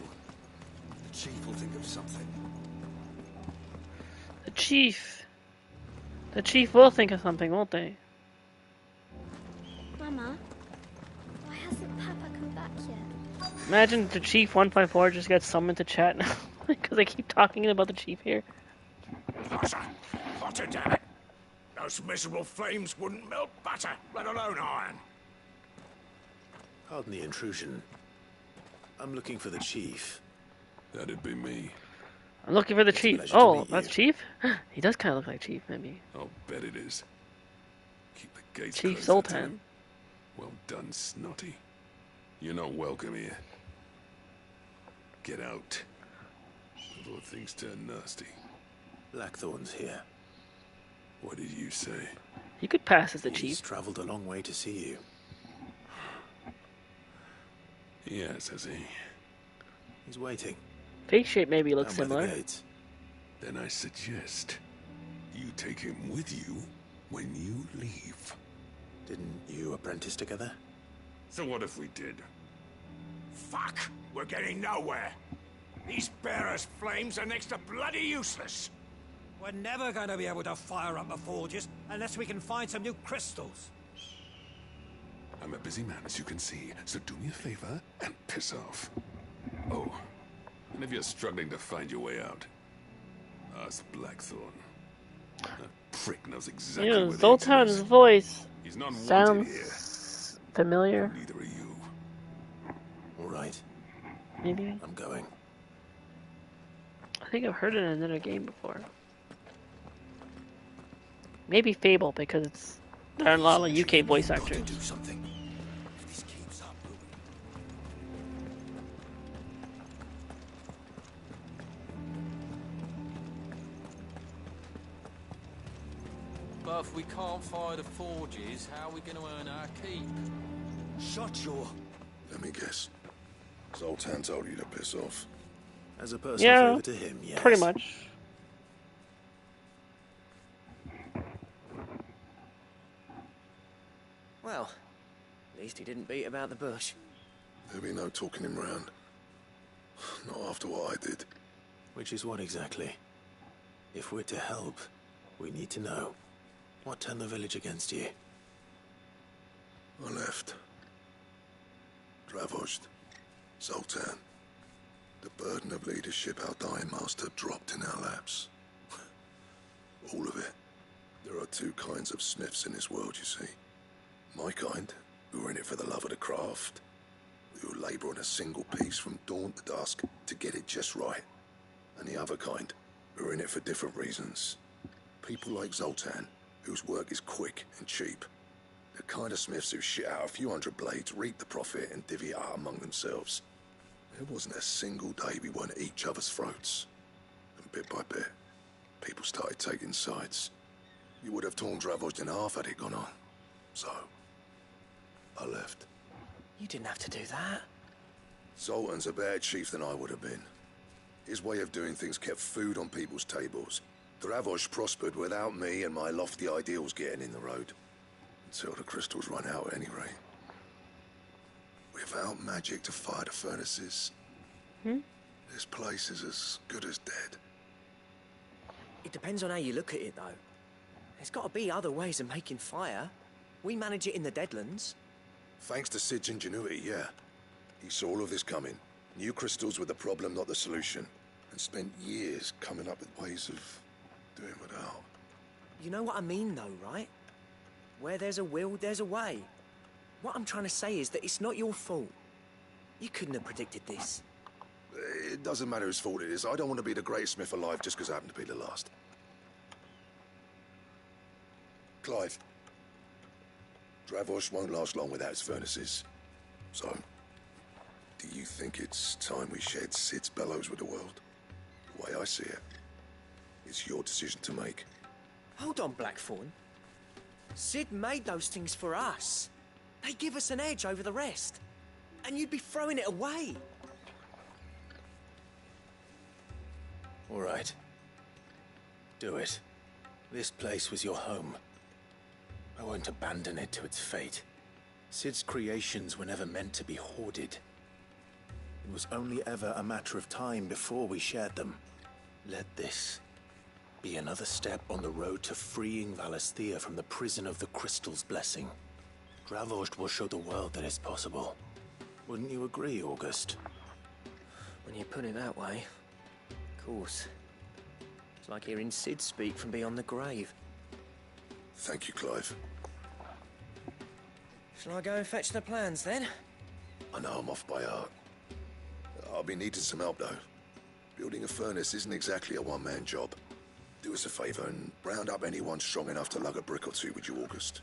The chief will think of something. The chief. The chief will think of something, won't they? Mama, why hasn't Papa come back yet? Imagine the chief 154 just gets summoned to chat now because they keep talking about the chief here. Hotter, damn it! Those miserable flames wouldn't melt butter, let alone iron. Pardon the intrusion. I'm looking for the chief. That'd be me. I'm looking for the It's a chief. pleasure to Oh, meet that's you. Chief? He does kind of look like Chief, maybe. I'll bet it is. Keep the gates Chief closed, Zoltan. Lieutenant. Well done, Snotty. You're not welcome here. get out before things turn nasty. Blackthorn's here. What did you say? He could pass as a He's chief. traveled a long way to see you. Yes, has he? He's waiting. Face shape maybe looks Down by the similar. gates. Then I suggest you take him with you when you leave. Didn't you apprentice together? So what if we did? Fuck! We're getting nowhere. These bearers' flames are next to bloody useless. We're never going to be able to fire up the forges unless we can find some new crystals. I'm a busy man, as you can see, so do me a favor and piss off. Oh, and if you're struggling to find your way out, ask Blackthorn. That prick knows exactly You know, where the Zoltan's exit is. voice He's not wanted sounds familiar. Neither are you. All right. Maybe. I'm going. I think I've heard it in another game before. Maybe Fable, because there are a lot of UK voice actors. Do something. If this keeps up, But if we can't fire the forges, how are we going to earn our keep? shut your... Let me guess. Zoltan told you to piss off. As a personal Yeah, favor to him, yes. pretty much. Well, at least he didn't beat about the bush. There'll be no talking him round. Not after what I did. Which is what exactly? If we're to help, we need to know. What turned the village against you? I left. Dravozd. Zoltan. The burden of leadership our dying master dropped in our laps. All of it. There are two kinds of smiths in this world, you see. My kind, who are in it for the love of the craft, who labour on a single piece from dawn to dusk to get it just right. And the other kind, who are in it for different reasons. People like Zoltan, whose work is quick and cheap. The kind of smiths who shit out a few hundred blades, reap the profit, and divvy it out among themselves. There wasn't a single day we weren't at each other's throats. And bit by bit, people started taking sides. You would have torn Dravozd in half had it gone on. So, I left. You didn't have to do that. Zoltan's a better chief than I would have been. His way of doing things kept food on people's tables. Dravozd prospered without me and my lofty ideals getting in the road. Until the crystals run out at any rate. Without magic to fire the furnaces, this place is as good as dead. It depends on how you look at it, though. There's got to be other ways of making fire. We manage it in the Deadlands. Thanks to Sid's ingenuity, yeah. He saw all of this coming. Knew crystals were the problem, not the solution. And spent years coming up with ways of doing without. You know what I mean, though, right? Where there's a will, there's a way. What I'm trying to say is that it's not your fault. You couldn't have predicted this. It doesn't matter whose fault it is. I don't want to be the greatest smith alive just because I happen to be the last. Clive. Dravozd won't last long without its furnaces. So, do you think it's time we shared Sid's bellows with the world? The way I see it, it's your decision to make. Hold on, Blackthorn. Sid made those things for us. They give us an edge over the rest. And you'd be throwing it away. All right. Do it. This place was your home. I won't abandon it to its fate. Sid's creations were never meant to be hoarded. It was only ever a matter of time before we shared them. Let this be another step on the road to freeing Valisthea from the prison of the Crystal's blessing. Dravozd will show the world that it's possible. Wouldn't you agree, August? When you put it that way, of course. It's like hearing Sid speak from beyond the grave. Thank you, Clive. Shall I go and fetch the plans, then? I know I'm off by heart. I'll be needing some help, though. Building a furnace isn't exactly a one-man job. Do us a favour and round up anyone strong enough to lug a brick or two with you, August.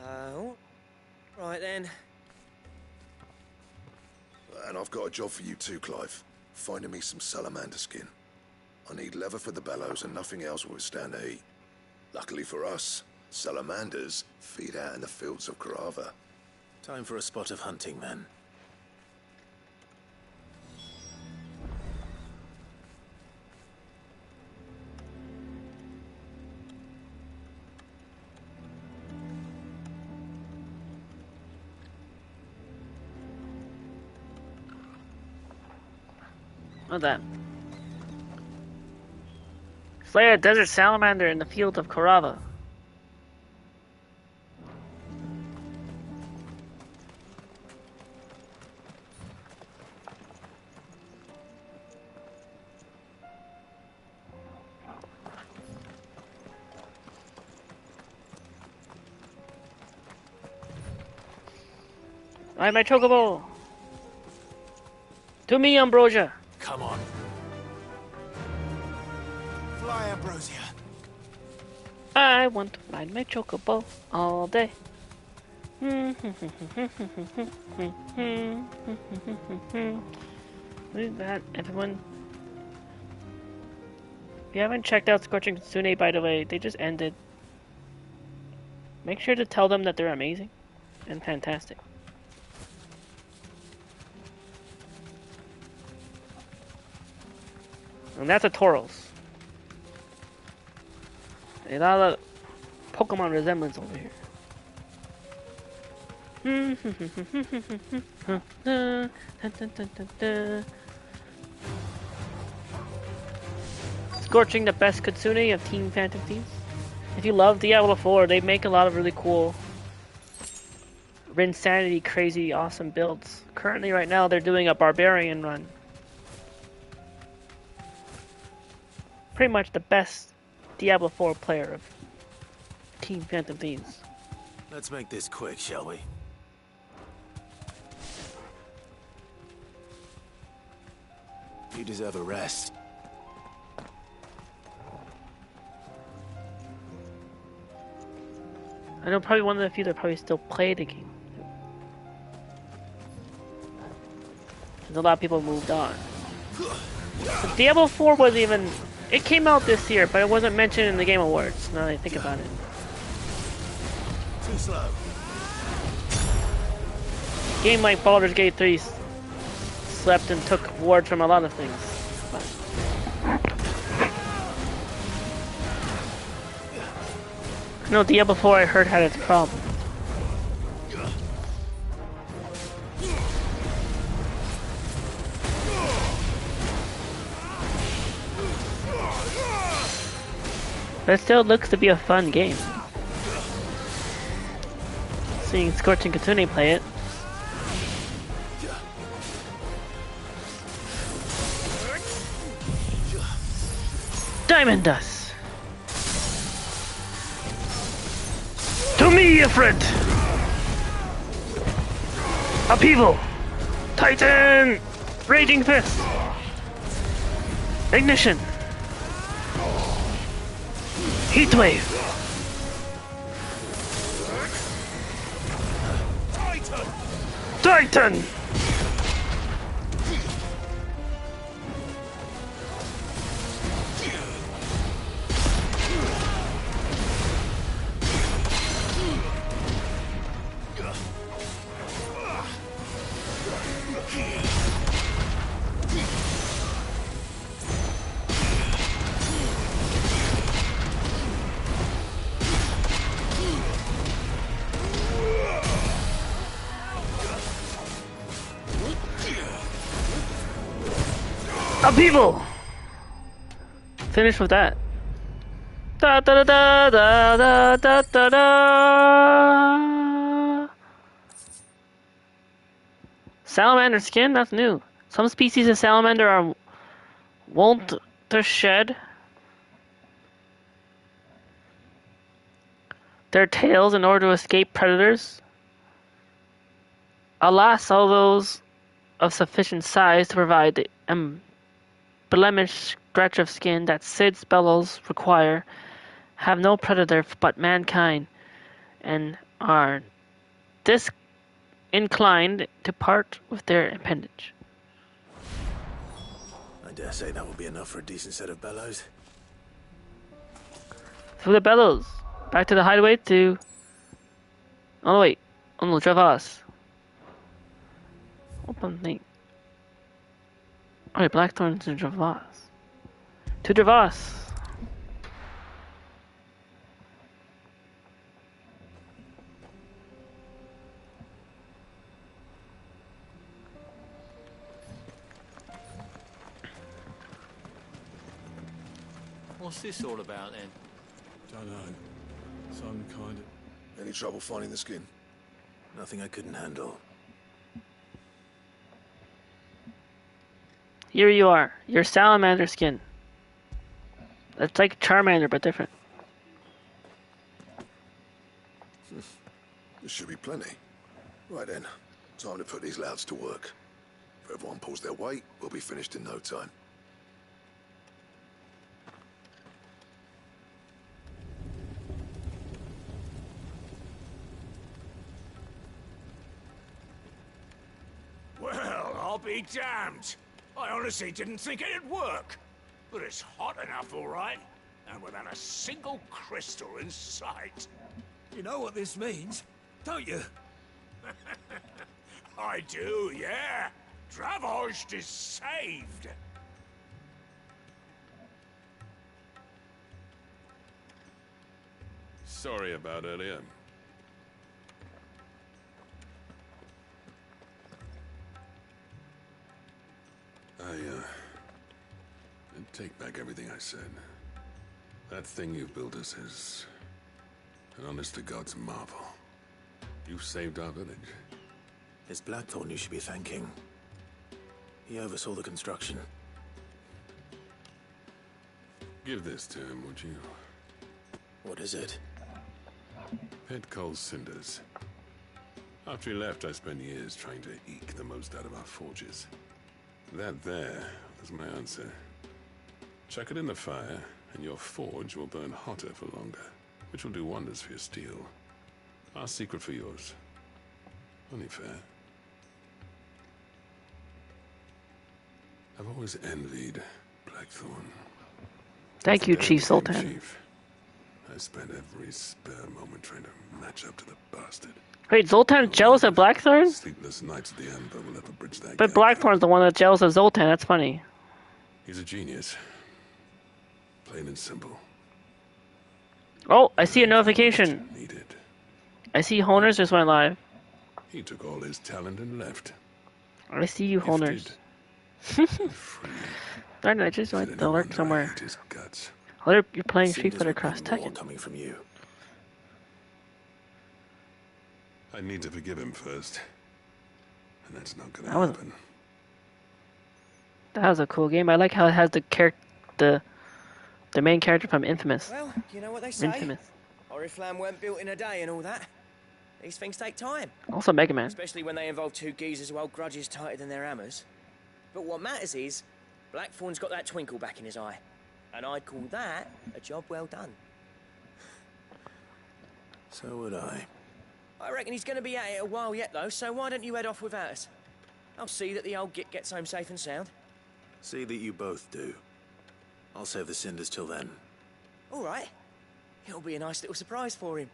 Oh, right then. And I've got a job for you too, Clive. finding me some salamander skin. I need leather for the bellows and nothing else will withstand the heat. Luckily for us, salamanders feed out in the fields of Carava. Time for a spot of hunting, then. What's that? Slay a desert salamander in the field of Carava. Alright, my chocobo! To me, Ambrosia! Come on. Fly, Ambrosia. I want to ride my chocobo all day. Look at that, everyone. If you haven't checked out Scorching Kitsune, by the way, they just ended. Make sure to tell them that they're amazing and fantastic. And that's a Tauros. A lot of Pokemon resemblance over here. Scorching, the best Kitsune of Team Phantom Thieves. If you love Diablo 4, they make a lot of really cool Rinsanity, crazy, awesome builds. Currently, right now, they're doing a Barbarian run. Pretty much the best Diablo 4 player of Team Phantom Thieves. Let's make this quick, shall we? You deserve a rest. I know probably one of the few that probably still play the game. Because a lot of people moved on. But Diablo 4 wasn't even... It came out this year, but it wasn't mentioned in the Game Awards, now that I think about it. Too slow. Game like Baldur's Gate 3 slept and took awards from a lot of things. I know Diablo 4 I heard had its problems. But it still looks to be a fun game. Seeing Scorching Kitsune play it. Diamond Dust! To me, Ifrit! Upheaval! Titan! Raging Fist! Ignition! Heatwave! Titan! Upheaval! Finish with that. Da da da da da da da da. Salamander skin? That's new. Some species of salamander are wont to shed their tails in order to escape predators. Alas, all those of sufficient size to provide the blemished stretch of skin that Sid's bellows require have no predator but mankind, and are disinclined to part with their appendage. dare say that will be enough for a decent set of bellows. Through the bellows. Back to the hideaway to... Oh no, wait. Oh no, Dravas. Open thing. Alright, Blackthorn to Dravas. To Dravas! What's this all about then? Don't know. Some kind of... Any trouble finding the skin? Nothing I couldn't handle. Here you are. Your salamander skin. That's like Charmander, but different. This should be plenty. Right then, time to put these louds to work. If everyone pulls their weight, we'll be finished in no time. Well, I'll be damned. I honestly didn't think it'd work. But it's hot enough, all right. And without a single crystal in sight. You know what this means, don't you? I do, yeah. Dravost is saved. Sorry about earlier. I take back everything I said. That thing you built us is an honest-to-God's marvel. You saved our village. It's Blackthorn you should be thanking. He oversaw the construction. Give this to him, would you? What is it? Pet coal cinders. After he left, I spent years trying to eke the most out of our forges. That there was my answer. Chuck it in the fire, and your forge will burn hotter for longer, which will do wonders for your steel. Our secret for yours. Only fair. I've always envied Blackthorn. Thank you, Chief Sultan. Chief. I spent every spare moment trying to match up to the bastard. Wait, Zoltan's jealous of Blackthorn? Sleepless nights at the end, but we'll never bridge that But gap. Blackthorn's the one that's jealous of Zoltan, that's funny. He's a genius. Plain and simple. Oh, I see a notification. Needed. I see Honors just went live. He took all his talent and left. I see you, Honors. Darn it, I just went to lurk somewhere. Oh, you're playing Street Fighter Cross Tekken. Coming from you. I need to forgive him first. And that's not gonna That was- happen. That was a cool game. I like how it has the main character from Infamous. Well, you know what they say. Infamous. Oriflamme weren't built in a day and all that. These things take time. Also Mega Man. Especially when they involve two geezers who hold grudges tighter than their hammers. But what matters is, Blackthorn's got that twinkle back in his eye. And I'd call that a job well done. So would I. I reckon he's going to be at it a while yet, though, so why don't you head off without us? I'll see that the old git gets home safe and sound. See that you both do. I'll save the cinders till then. All right. It'll be a nice little surprise for him.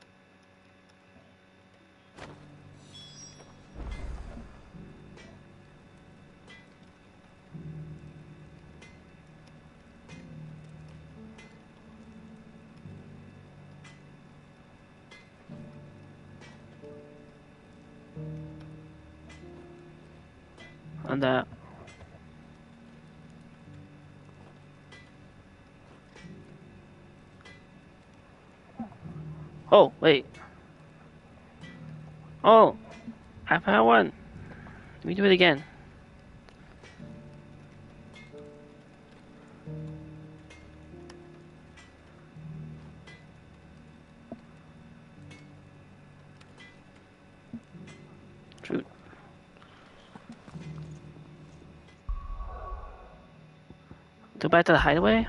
And that. Oh, wait. Oh, I found one. Let me do it again. Shoot. Go back to the hideaway?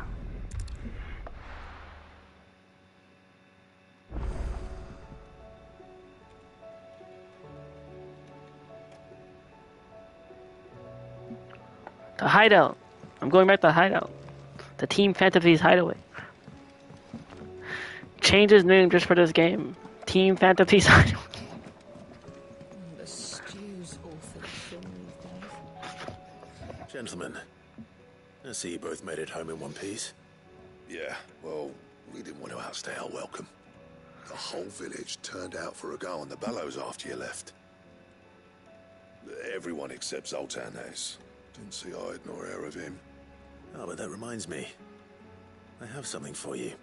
The hideout. I'm going back to the hideout. The Team Fantasy's hideaway. Change his name just for this game. Team Fantasy's hideaway. The stew's awfully thin these days. Gentlemen, I see you both made it home in one piece. Yeah, well, we didn't want to outstay our welcome. The whole village turned out for a go on the bellows after you left. Everyone except Zoltan has. Didn't see hide nor hair of him. Oh, but that reminds me. I have something for you.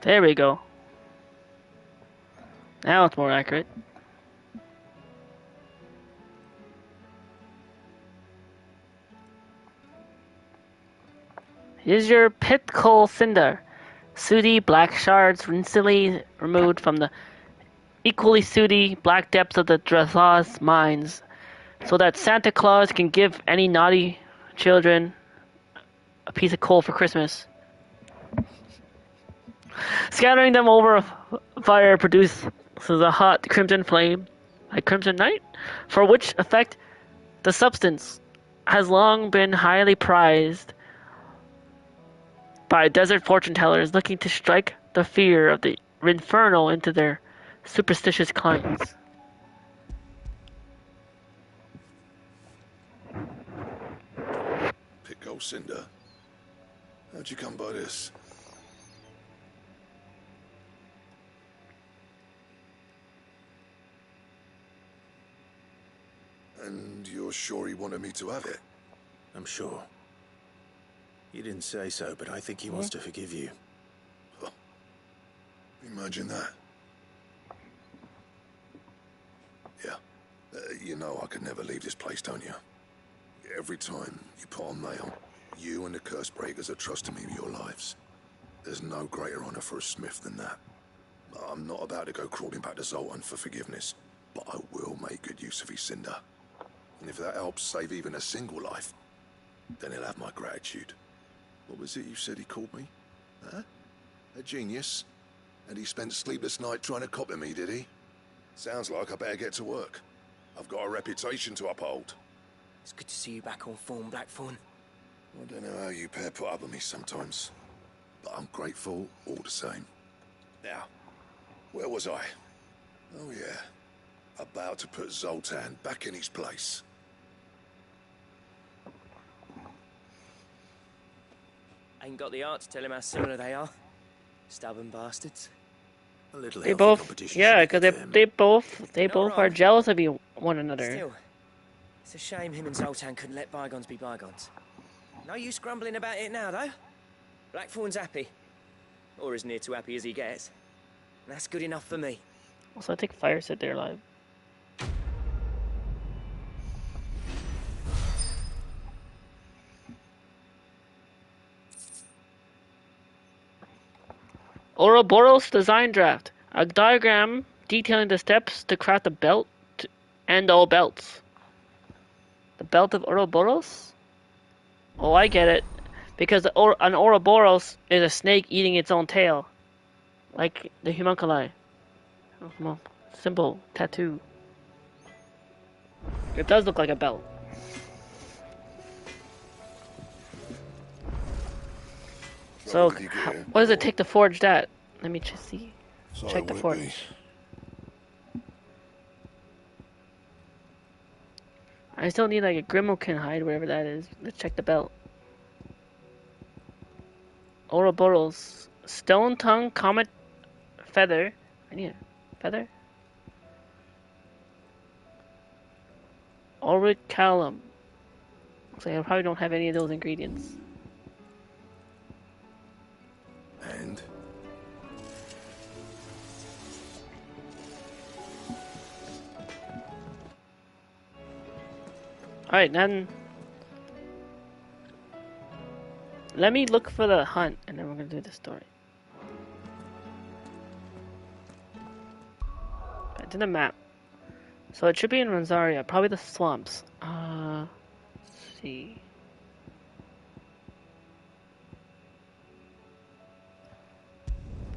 There we go. Now it's more accurate. Here's your pit coal cinder. Sooty black shards rinsily removed from the equally sooty black depths of the Drathos mines, so that Santa Claus can give any naughty children a piece of coal for Christmas. Scattering them over a fire produces a hot crimson flame, like crimson night, for which effect the substance has long been highly prized by desert fortune tellers looking to strike the fear of the infernal into their superstitious clients. Pico Cinder. How'd you come by this? And you're sure he wanted me to have it? I'm sure. He didn't say so, but I think he wants to forgive you. Huh. Imagine that. Yeah. You know I could never leave this place, don't you? Every time you put on mail, you and the curse breakers are trusting me with your lives. There's no greater honor for a smith than that. I'm not about to go crawling back to Zoltan for forgiveness, but I will make good use of his cinder. And if that helps save even a single life, then he'll have my gratitude. What was it you said he called me? Huh? A genius? And he spent sleepless night trying to copy me, did he? Sounds like I better get to work. I've got a reputation to uphold. It's good to see you back on form, Blackthorn. I don't know how you pair put up with me sometimes, but I'm grateful all the same. Now, where was I? Oh yeah, about to put Zoltan back in his place. Ain't got the art to tell him how similar they are. Stubborn bastards. A little They both, yeah, because they both are jealous of one another. Still, it's a shame him and Zoltan couldn't let bygones be bygones. No use grumbling about it now, though. Blackthorn's happy. Or as near to happy as he gets. And that's good enough for me. Also, I think Fire said they're alive. Ouroboros design draft. A diagram detailing the steps to craft a belt and all belts. The belt of Ouroboros? Oh, I get it. Because an Ouroboros is a snake eating its own tail. Like the homunculi. Simple tattoo. It does look like a belt. So, what does it take to forge that? Let me just see. Check the forge. I still need like a Grimokin hide, wherever that is. Let's check the belt. Ouroboros. Stone tongue, comet feather. I need a feather. Auricalum. Looks like I probably don't have any of those ingredients. And? Alright, then. Let me look for the hunt, and then we're gonna do the story. Back to the map. So it should be in Rosaria, probably the swamps. Let's see.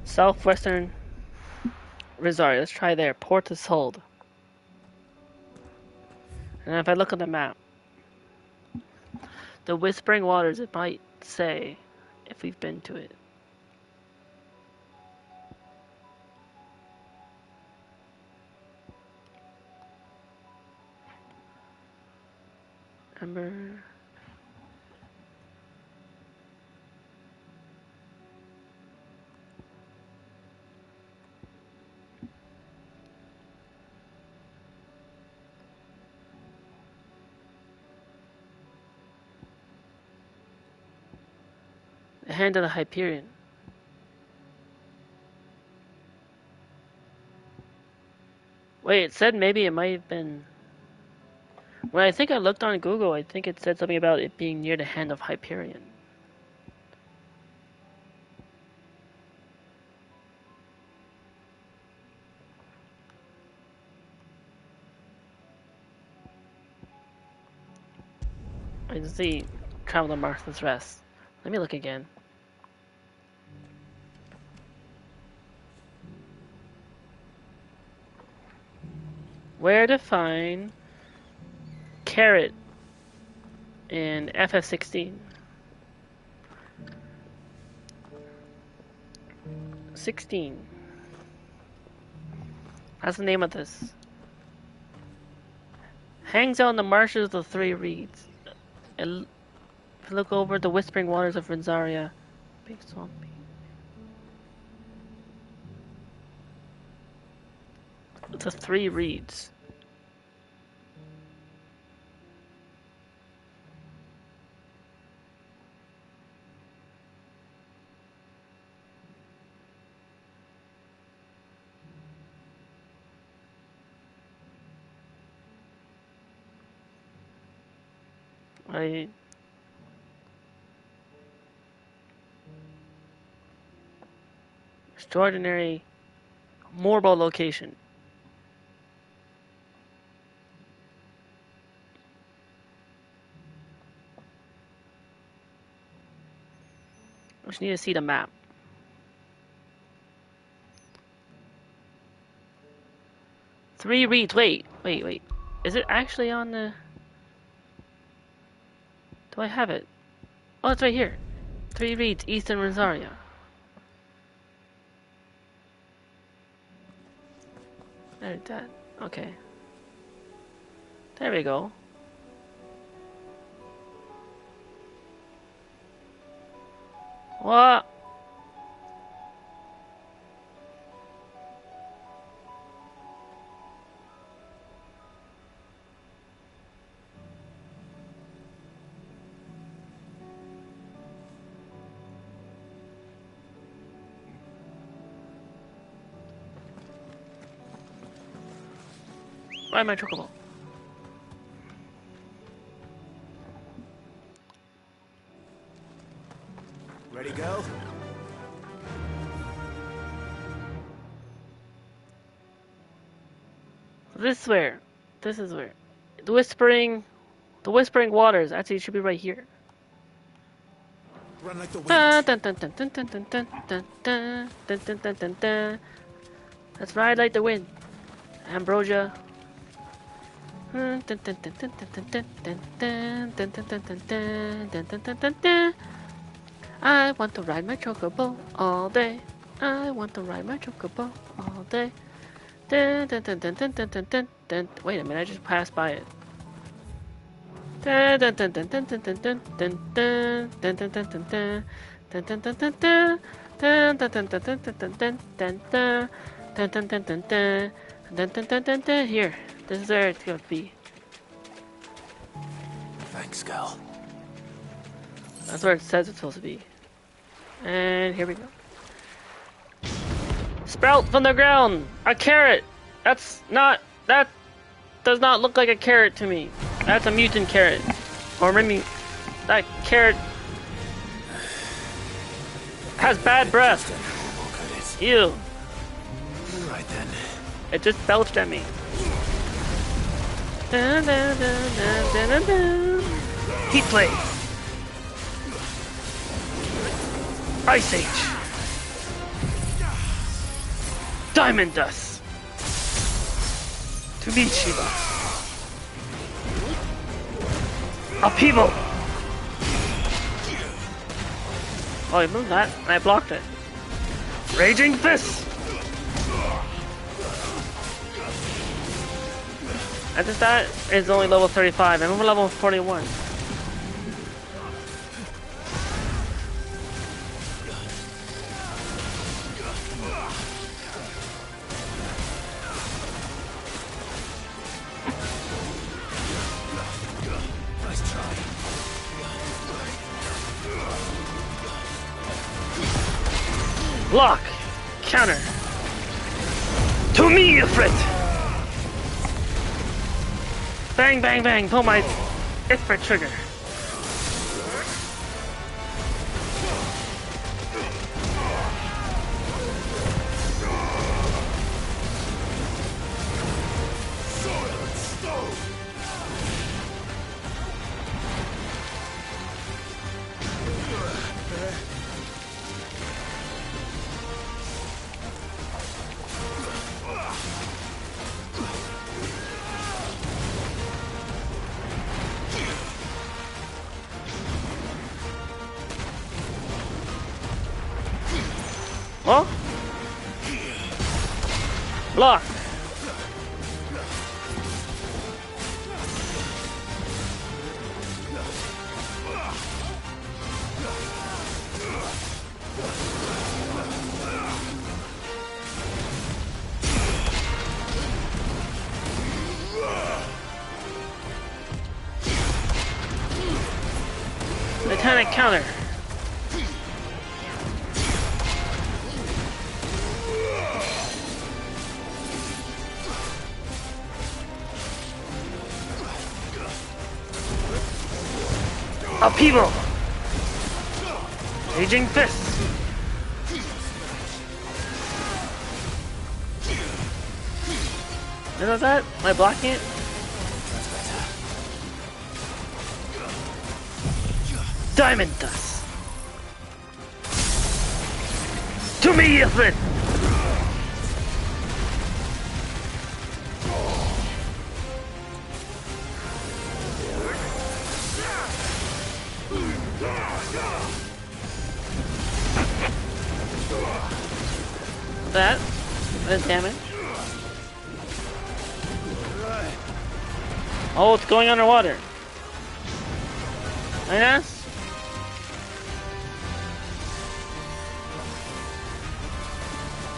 Southwestern Rosaria. Let's try there. Port is Hold. And if I look on the map, the Whispering Waters, it might say if we've been to it. Ember. The Hand of the Hyperion. Wait, it said maybe it might have been... When I think I looked on Google, I think it said something about it being near the Hand of Hyperion. I can see Travel to Martha's Rest. Let me look again. Where to find Carrot in FF16? 16. That's the name of this. Hangs out in the marshes of the Three Reeds. And look over the Whispering Waters of Rinzaria. Big swampy. The Three Reeds. Extraordinary Morbo location. I just need to see the map. Three Reeds. Wait. Is it actually on the... Do I have it? Oh, it's right here. Three Reeds, Eastern Rosaria. There's that. Okay. There we go. What? Why am I chocobo? Ready, go? This is where. The Whispering Waters. Actually, it should be right here. Run like the wind. Dun, dun, dun, dun, dun, dun, dun, dun, dun, dun, dun, dun, dun, dun, dun. Let's ride like the wind. Ambrosia. Dun, dun, dun, dun, dun, dun, dun, dun, dun, dun, dun, dun, dun, dun, dun, dun, dun, dun. I want to ride my chocobo all day. I want to ride my chocobo all day. Dun, dun, dun, dun, dun, dun, dun, dun, dun. Wait a minute, I just passed by it. Dun, dun, dun, dun, dun, dun, dun, dun, dun, dun, dun, dun, dun, dun, dun, dun, dun, dun, dun. Dun, dun, dun, dun, dun, dun, dun, dun, dun, dun. Dun, dun, dun, dun, dun. Dun, dun, dun, dun, dun. Here, this is where it's gonna be. Thanks, girl. That's where it says it's supposed to be. And here we go. Sprout from the ground! A carrot! That does not look like a carrot to me. That's a mutant carrot. Or maybe that carrot has bad breath. Ew. Right then. It just belched at me. Dun, dun, dun, dun, dun, dun, dun. Heat blade. Ice Age. Diamond Dust. To meet Shiva. Upheaval! Oh, I moved that, and I blocked it. Raging Fist! I just thought it's only level 35. I'm level 41. Nice try. Block! Counter! To me, Ifrit! Bang, bang, bang! Pull my Ifrit trigger. Oh? Block. Lieutenant counter. Upheaval! Raging Fist! Is that? Am I blocking it? Diamond Dust! To me, Ifrit! That is damage. Oh, it's going underwater. Yes.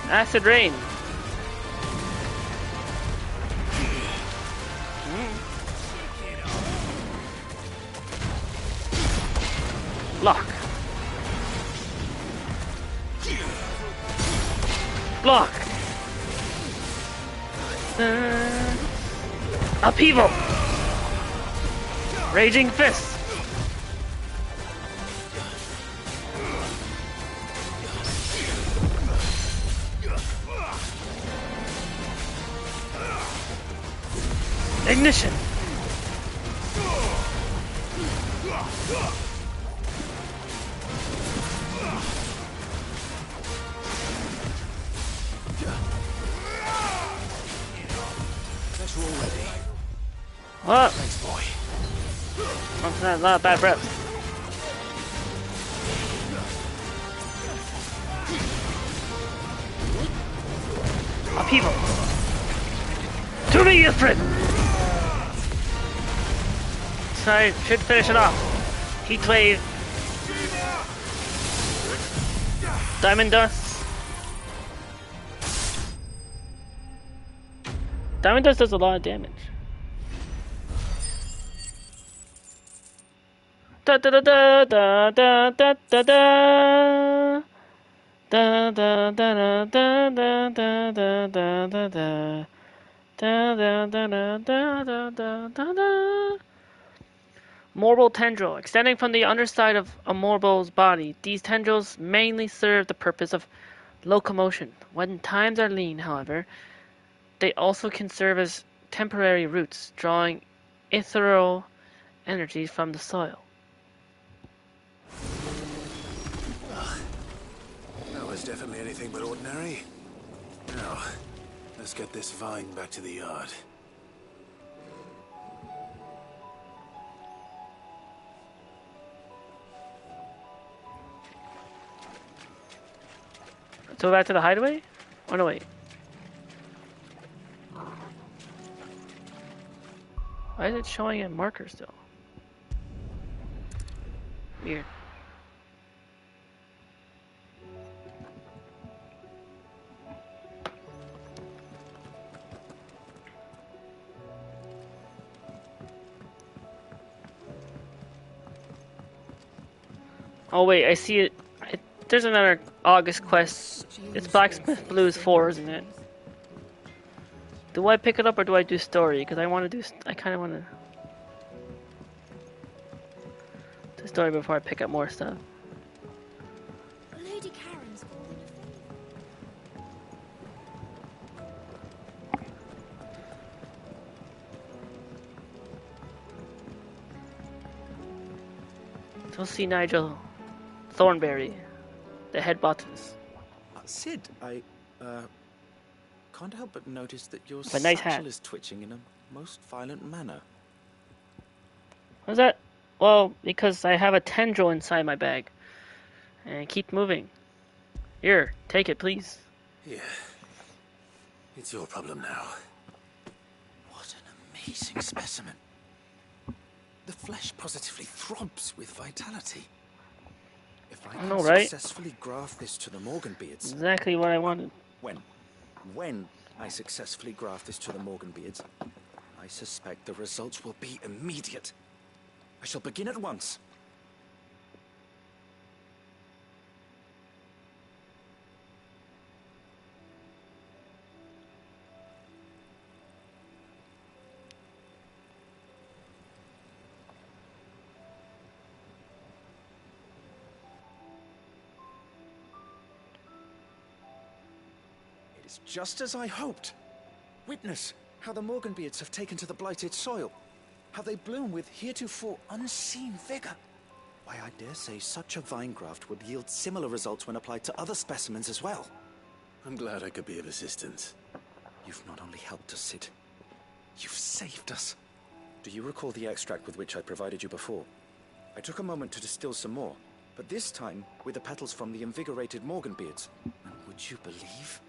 Acid rain. Block. Block. Upheaval. Raging Fist. Ignition. Guess we're all ready. What? Thanks, boy. That's not a bad rep. Upheaval. To me, Ifrit! Sorry, should finish it off. Heat Wave. Diamond Dust. Diamond Dust does a lot of damage. Da da da da da da da da da. Da da da da da da da da da da. Da da da da da da da da da. Morbol tendril. Extending from the underside of a morbol's body, these tendrils mainly serve the purpose of locomotion. When times are lean, however, they also can serve as temporary roots, drawing ethereal energy from the soil. That was definitely anything but ordinary. Now, let's get this vine back to the yard. So back to the hideaway? Oh no, wait. Why is it showing a marker still? Weird. Oh wait, I see it. There's another August quest. It's Blacksmith Blues 4, isn't it? Do I pick it up or do I do story? Because I want to do. I kind of want to do story before I pick up more stuff. Lady Karen's calling a favor. See Nigel Thornberry, the head botanist. Sid, I can't help but notice that your a nice satchel hat. is twitching in a most violent manner. What's that? Well, because I have a tendril inside my bag. And it keeps moving. Here, take it, please. Yeah. It's your problem now. What an amazing specimen. The flesh positively throbs with vitality. If I can successfully graft this to the Morganbeards... Exactly what I wanted. When I successfully graft this to the Morganbeards, I suspect the results will be immediate. I shall begin at once. It is just as I hoped. Witness how the Morganbeards have taken to the blighted soil. How they bloom with heretofore unseen vigor. Why, I dare say such a vine graft would yield similar results when applied to other specimens as well. I'm glad I could be of assistance. You've not only helped us, Sid, you've saved us. Do you recall the extract with which I provided you before? I took a moment to distill some more, but this time with the petals from the invigorated Morganbeards. And would you believe?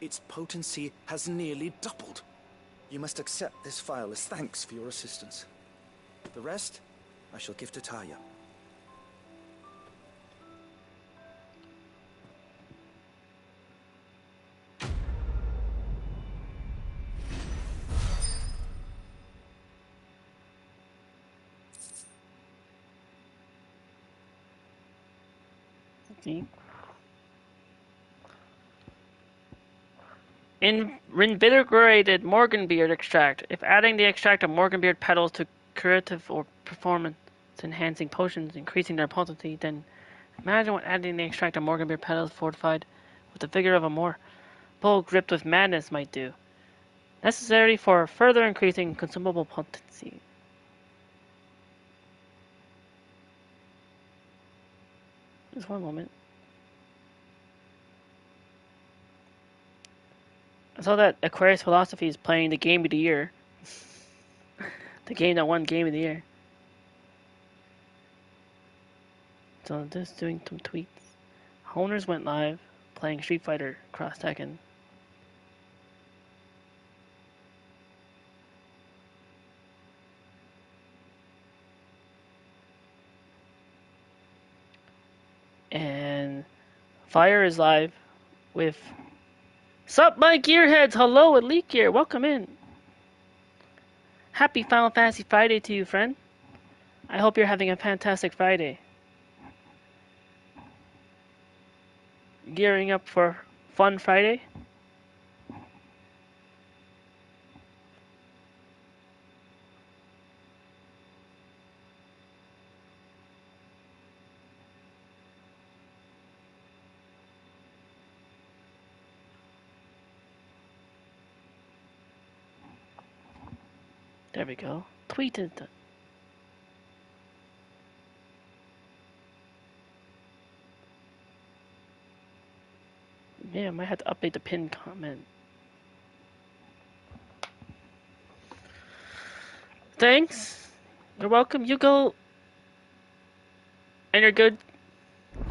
Its potency has nearly doubled. You must accept this file as thanks for your assistance. The rest, I shall give to Taya. See? Invigorated Morganbeard extract. If adding the extract of Morganbeard petals to curative or performance-enhancing potions, increasing their potency, then imagine what adding the extract of Morganbeard petals fortified with the vigor of a more bull gripped with madness might do. Necessary for further increasing consumable potency. Just one moment. I saw that Aquarius Philosophy is playing the game of the year. The game that won Game of the Year. So just doing some tweets. Honers went live playing Street Fighter Cross Tekken. And Fire is live with Sup, my gearheads! Hello, Elite Gear! Welcome in! Happy Final Fantasy Friday to you, friend. I hope you're having a fantastic Friday. Gearing up for Fun Friday? There we go. Tweeted. Yeah, I might have to update the pinned comment. Thanks. You're welcome. You go. And you're good.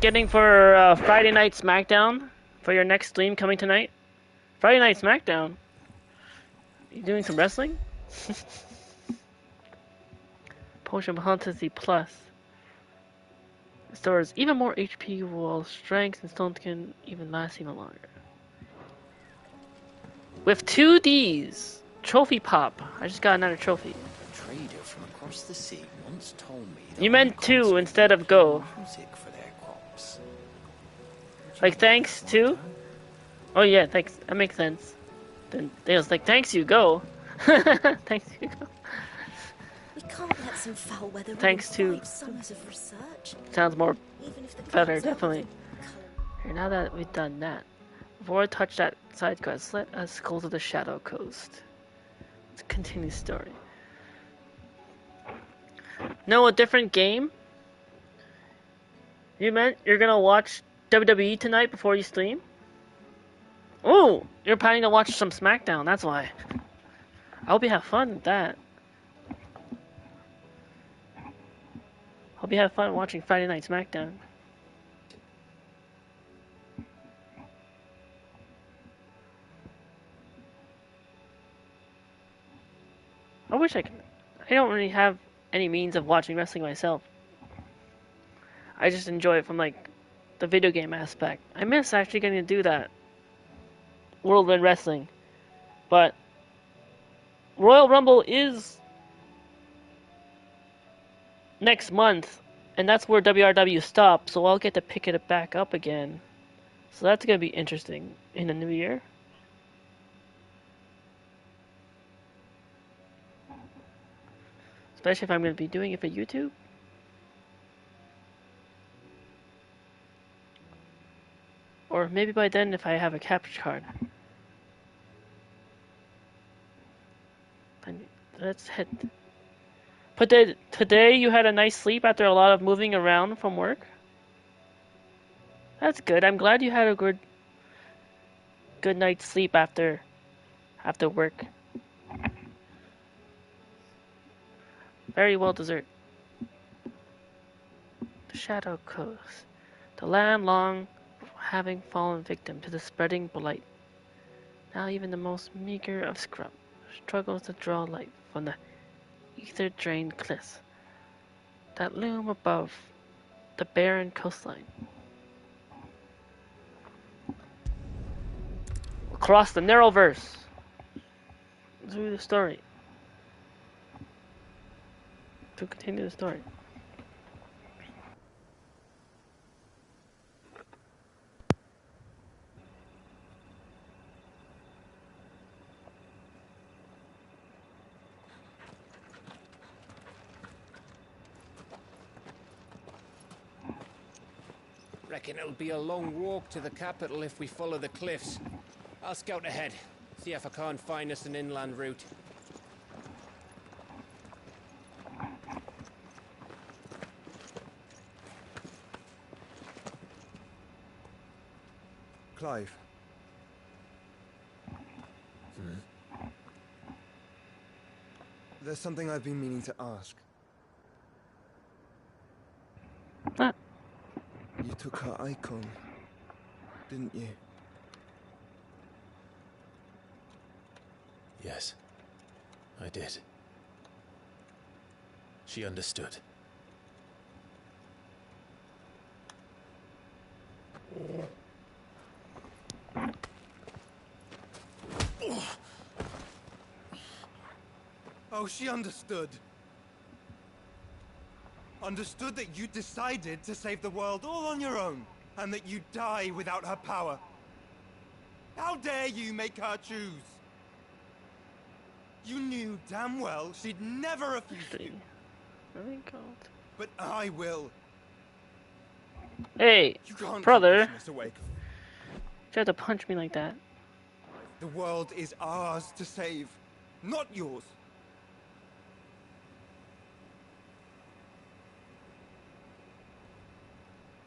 Getting for Friday night SmackDown. for your next stream coming tonight? Friday Night SmackDown. You doing some wrestling? Potion Fantasy Plus. Stores even more HP while strength and stones can even last even longer. With 2Ds. Trophy pop. I just got another trophy. A trader from across the sea once told me that You meant 2 instead of go. music for their crops. Like thanks to? Oh yeah, thanks. That makes sense. Then they was like, thanks you go. Thanks you go. We can't let some foul weather Thanks to. 5 summers of research. Sounds more Even if the better, clouds are definitely. Here, now that we've done that, before I touch that side quest, let us go to the Shadow Coast. Let's continue the story. No, a different game? You meant you're gonna watch WWE tonight before you stream? Oh, you're planning to watch some SmackDown, that's why. I hope you have fun with that. Hope you have fun watching Friday Night SmackDown. I wish I could. I don't really have any means of watching wrestling myself. I just enjoy it from like the video game aspect. I miss actually getting to do that. Worldwide Wrestling. But Royal Rumble is next month, and that's where WRW stopped, so I'll get to pick it back up again. So that's going to be interesting in the new year. Especially if I'm going to be doing it for YouTube. Or maybe by then if I have a capture card. Let's head. But today you had a nice sleep after a lot of moving around from work? That's good. I'm glad you had a good night's sleep after work. Very well deserved. The Shadow Coast. The land long having fallen victim to the spreading blight. Now even the most meager of scrub struggles to draw light from the ether-drained cliffs that loom above the barren coastline. Across the Narrowverse. Through the story. To continue the story. Reckon it'll be a long walk to the capital if we follow the cliffs. I'll scout ahead, see if I can't find us an inland route. Clive. There's something I've been meaning to ask. What? You took her icon, didn't you? Yes, I did. She understood. Oh, she understood. Understood that you decided to save the world all on your own, and that you'd die without her power. How dare you make her choose? You knew damn well she'd never refuse you. Really cold. But I will. Hey, You can't brother. keep this away. You have to punch me like that. The world is ours to save, not yours.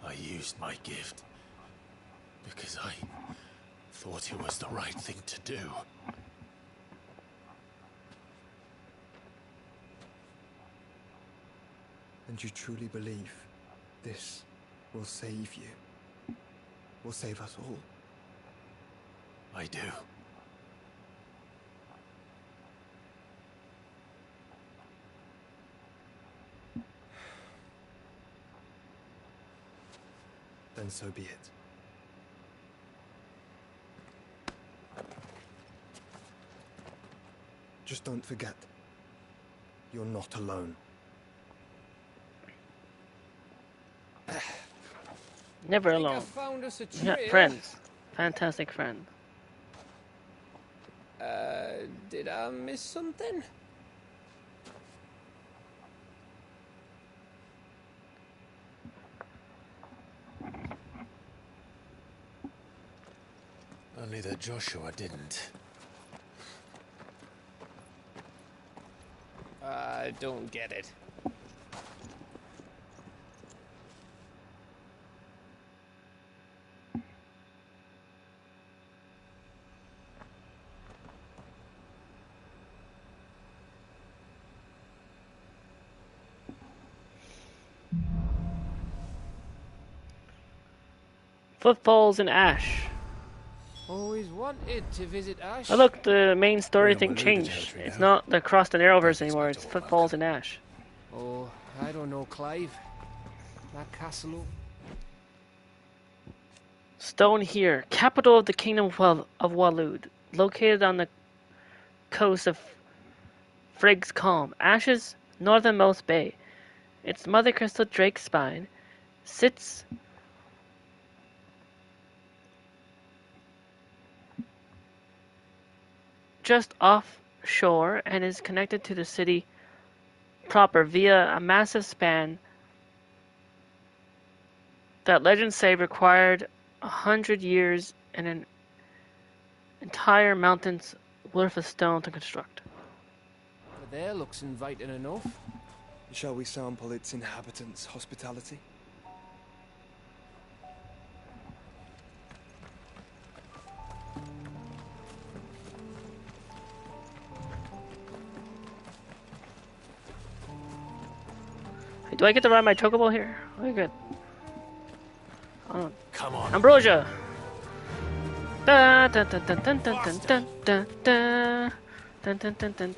I used my gift because I thought it was the right thing to do. And you truly believe this will save you? Will save us all? I do. Then so be it. Just don't forget, you're not alone. Never Think I alone. found us a You got trail. friends. Fantastic friends. Did I miss something? Only that Joshua didn't. I don't get it. Footfalls in Ash. Always wanted to visit Ash. Oh look, the main story We're thing in changed. territory It's now. not the Across the Narrowverse anymore, it's Footfalls in Ash. Oh, I don't know, Clive. That castle. Stone here, capital of the kingdom of Walud, located on the coast of Frigg's Calm, Ash's northernmost bay. Its mother crystal drake spine sits just offshore and is connected to the city proper via a massive span that legends say required 100 years and an entire mountain's worth of stone to construct. But there looks inviting enough. Shall we sample its inhabitants' hospitality? Do I get to ride my chocobo here? Okay, good. Come on. Ambrosia! Da da da da da da da da da da da da da da da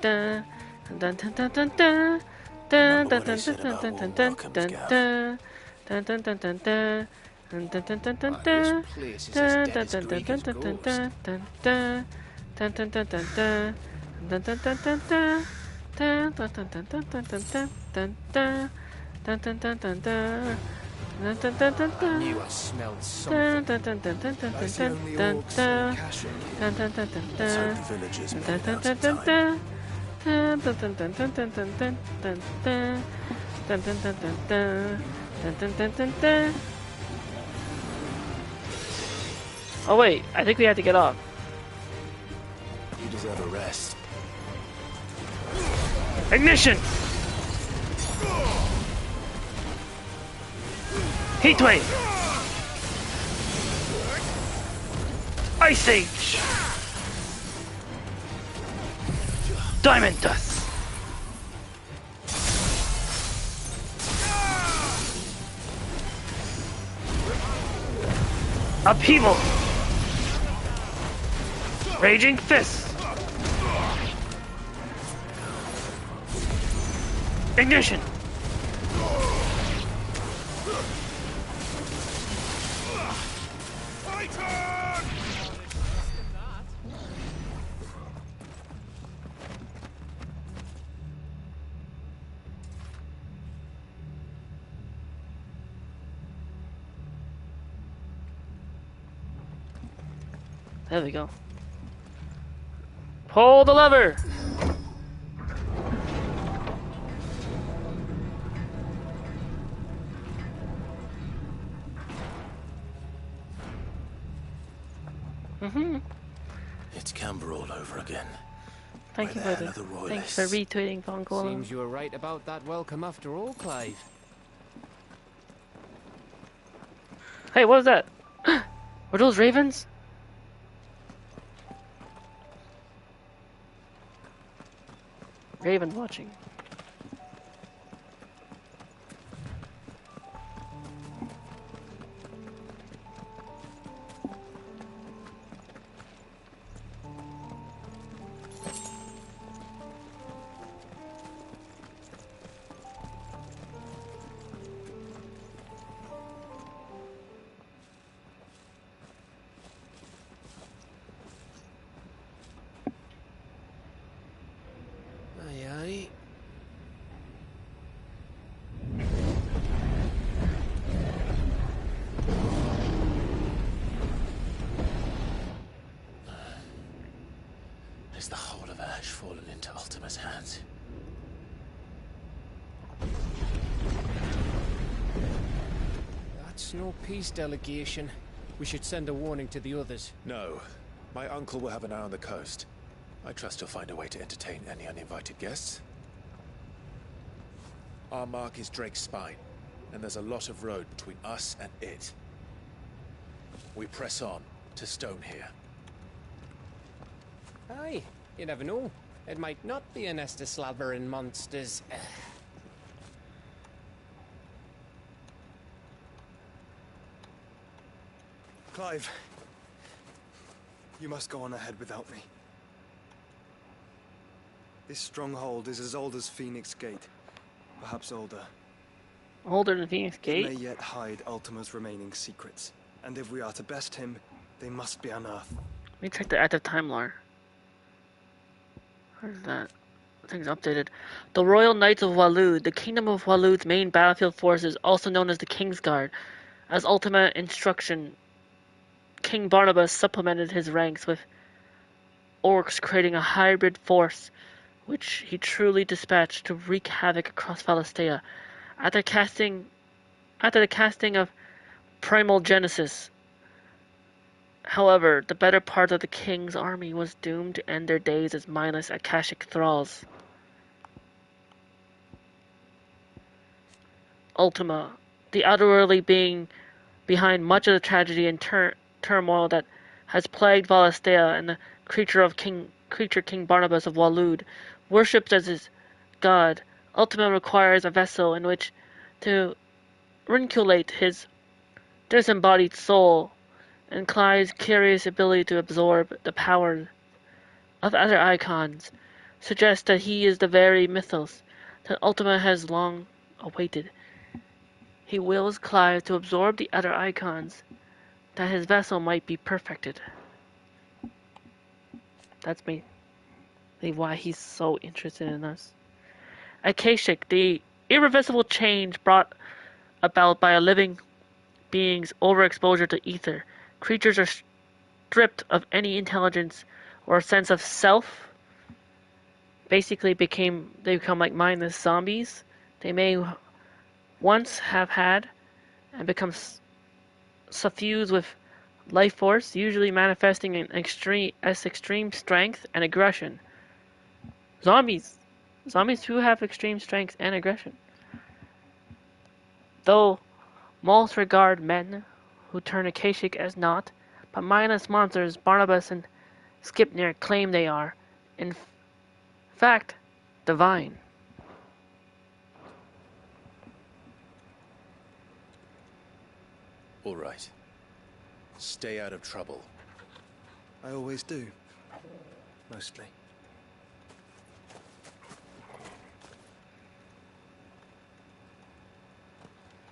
da da da da. Dun dun dun dun dun dun dun dun dun. Dun dun dun dun dun. Dun dun dun dun dun dun. Dun dun dun dun dun dun dun dun dun. Dun dun dun dun dun. Dun dun dun dun dun. Dun dun dun dun dun dun dun dun dun. Dun dun dun dun dun. Dun dun dun dun dun. I knew I smelled Dun something. dun dun dun dun dun I see dun only dun orcs dun. and caching Dun dun dun dun Let's hope dun. the villagers Dun made it dun out dun in dun time. dun. Dun dun dun dun dun dun dun dun dun dun. Dun dun dun dun dun. Dun dun dun dun dun. Oh wait, I think we have to get off. You deserve a rest. Ignition! Heatwave! Ice Age! Diamond Dust! Upheaval! Raging Fist! Ignition! There we go. Pull the lever! It's Camber all over again. Thank you We're for the the, hand of the thanks for royalists. retweeting Von Golem. Seems you were right about that welcome after all, Clive. Hey, what was that? Were those ravens? Raven watching. Is the whole of Ash fallen into Ultima's hands? That's no peace delegation. We should send a warning to the others. No. My uncle will have an eye on the coast. I trust he'll find a way to entertain any uninvited guests. Our mark is Drake's Spine, and there's a lot of road between us and it. We press on to Stonehere. Aye, you never know. It might not be a nest of slabbering monsters. Clive, you must go on ahead without me. This stronghold is as old as Phoenix Gate, perhaps older. Older than Phoenix Gate? It may yet hide Ultima's remaining secrets, and if we are to best him, they must be unearthed. Let me check the active time lore. Where's that? Things updated. The Royal Knights of Waloed, the Kingdom of Waloed's main battlefield forces, also known as the Kingsguard. As Ultima instruction, King Barnabas supplemented his ranks with orcs, creating a hybrid force, which he truly dispatched to wreak havoc across Valistea. After the casting of Primal Genesis, however, the better part of the king's army was doomed to end their days as mindless Akashic thralls. Ultima, the otherworldly being behind much of the tragedy and turmoil that has plagued Valistea, and the creature King Barnabas of Waloed, worshipped as his god. Ultima requires a vessel in which to inoculate his disembodied soul, and Clive's curious ability to absorb the power of other icons suggests that he is the very mythos that Ultima has long awaited. He wills Clive to absorb the other icons, that his vessel might be perfected. That's me. Why he's so interested in us. Akashic, the irreversible change brought about by a living being's overexposure to ether. Creatures are stripped of any intelligence or sense of self. Basically, they become like mindless zombies. They may once have had and become suffused with life force, usually manifesting in extreme strength and aggression. Zombies who have extreme strength and aggression. Though most regard men who turn Akashic as not, but mindless monsters Barnabas and Skipnir claim they are, in fact, divine. All right. Stay out of trouble. I always do. Mostly.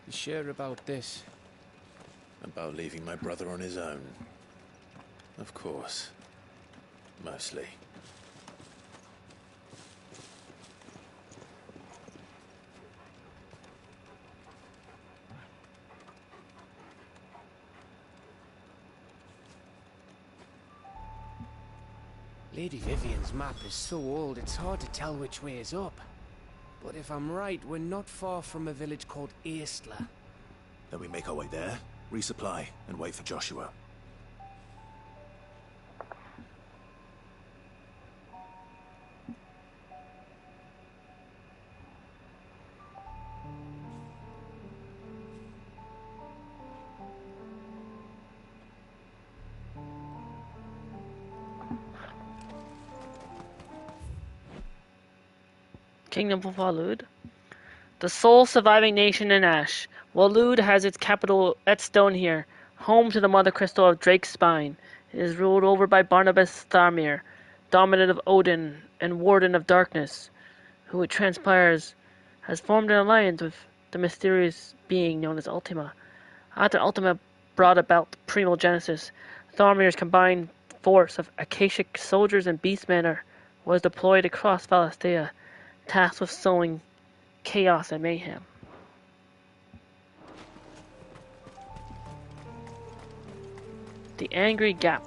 You sure about this? About leaving my brother on his own? Of course. Mostly. Lady Vivian's map is so old it's hard to tell which way is up. But if I'm right, we're not far from a village called Aistla. Then we make our way there, resupply, and wait for Joshua. Kingdom of Waloed. The sole surviving nation in Ash, Waloed has its capital at Stonehere, home to the Mother Crystal of Drake's Spine. It is ruled over by Barnabas Tharmir, dominant of Odin and Warden of Darkness, who it transpires has formed an alliance with the mysterious being known as Ultima. After Ultima brought about Primal Genesis, Tharmir's combined force of Akashic soldiers and beastmen was deployed across Valistea, tasked with sowing chaos and mayhem. The Angry Gap.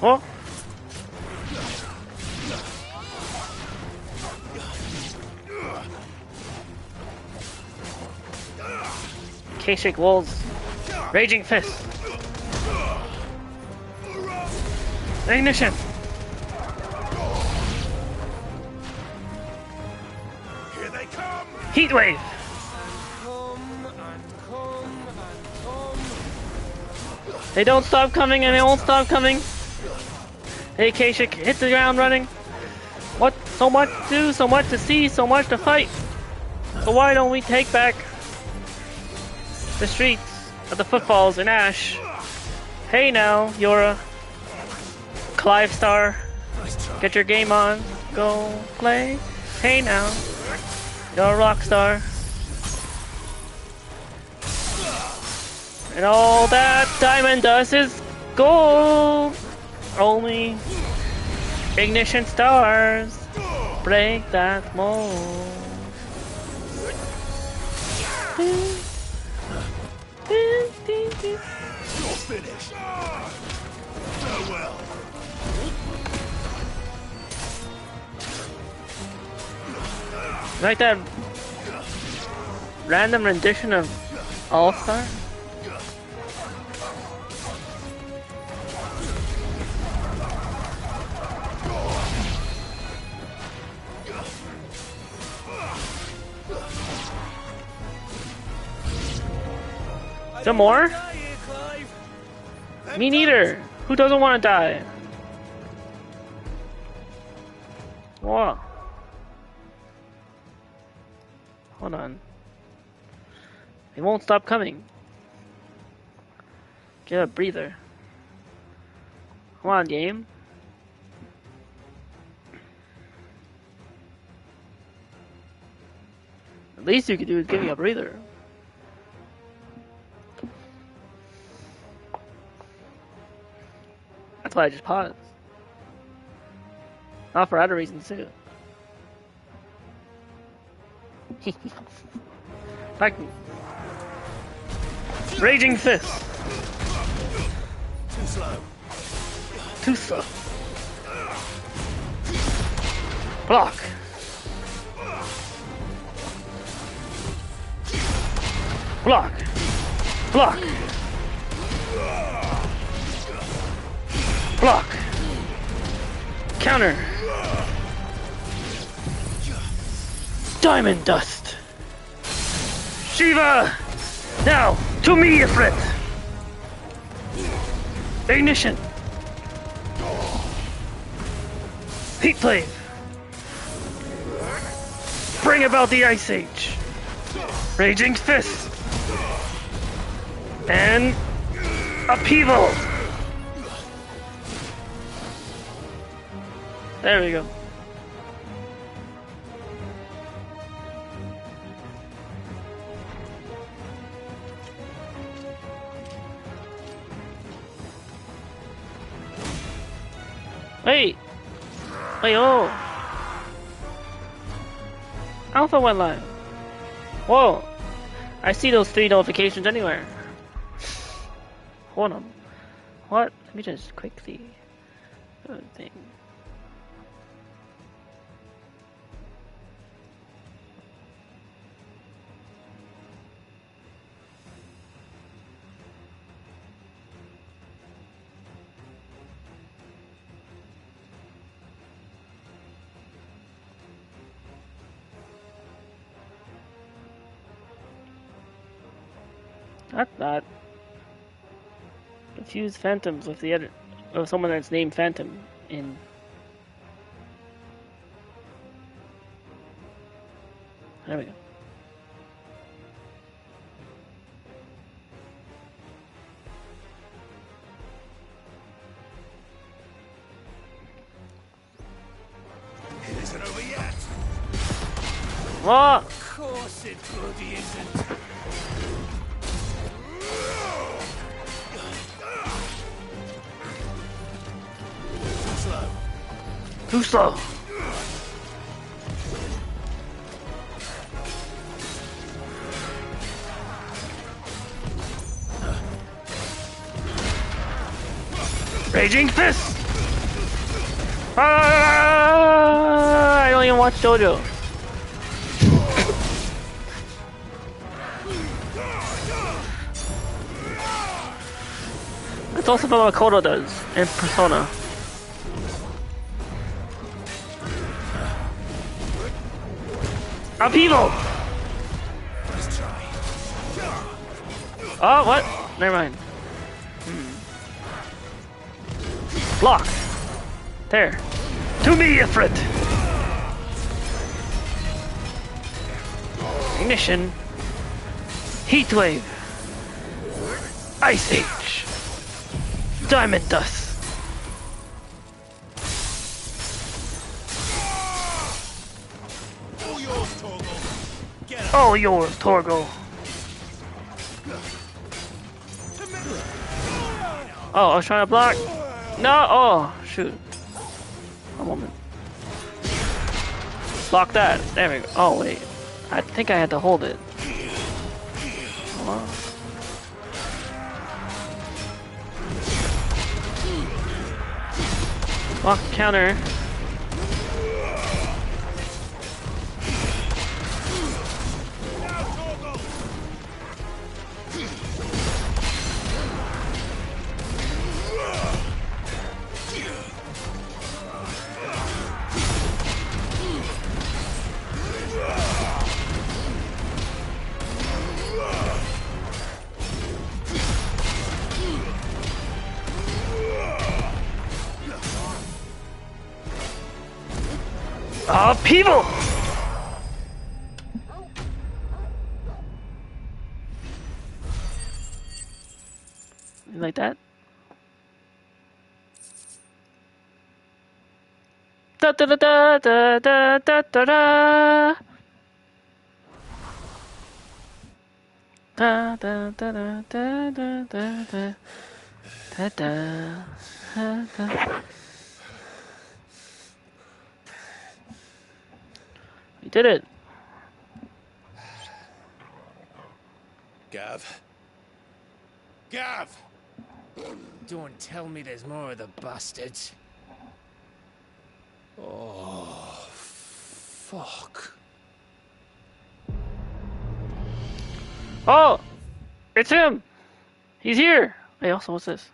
Oh. K-Shake Wolves. Raging Fist. Ignition. Here they come. Heat Wave. They don't stop coming and they won't stop coming. Hey, K-Shake, hit the ground running. What? So much to do, so much to see, so much to fight. So why don't we take back the streets of the footfalls in Ash? Hey now, you're a Clive Star. Get your game on. Go play. Hey now, you're a rock star. And all that diamond dust is gold. Only ignition stars break that mold. You're finished. Farewell. Like that random rendition of All Star? Some more? Me neither. Who doesn't want to die? Whoa. Hold on. They won't stop coming. Get a breather. Come on, game. At least you could do is give me a breather. That's why I just paused. Not for other reasons too. Back me. Raging Fist. Too slow. Too slow. Block. Block. Block. Block. Counter. Diamond Dust. Shiva! Now, to me, Ifrit! Ignition! Heat Wave! Bring about the Ice Age! Raging Fist! And Upheaval! There we go. Wait! Wait, oh! Alpha went live. Whoa! I see those 3 notifications anywhere. Hold on. What? Let me just quickly do a thing. Not confuse phantoms with the other, or someone that's named Phantom in. There we go. It isn't over yet. What? Of course it bloody isn't. Too slow. Raging Fist. Ah, I don't even watch JoJo. It's also what Makoto does in Persona. Upheaval! Oh, what? Never mind. Block. There. To me, Ifrit! Ignition. Heatwave. Ice Age. Diamond Dust. All yours, Torgo. Oh, I was trying to block. No, oh, shoot. A moment. Block that. There we go. Oh, wait. I think I had to hold it. Hold on. Block counter. Upheaval! You like that? Da da da da da da da da da. Da da da da da da da da da da. You did it. Gav. Gav! Don't tell me there's more of the bastards. Oh, fuck. Oh! It's him! He's here! Hey, also, what's this?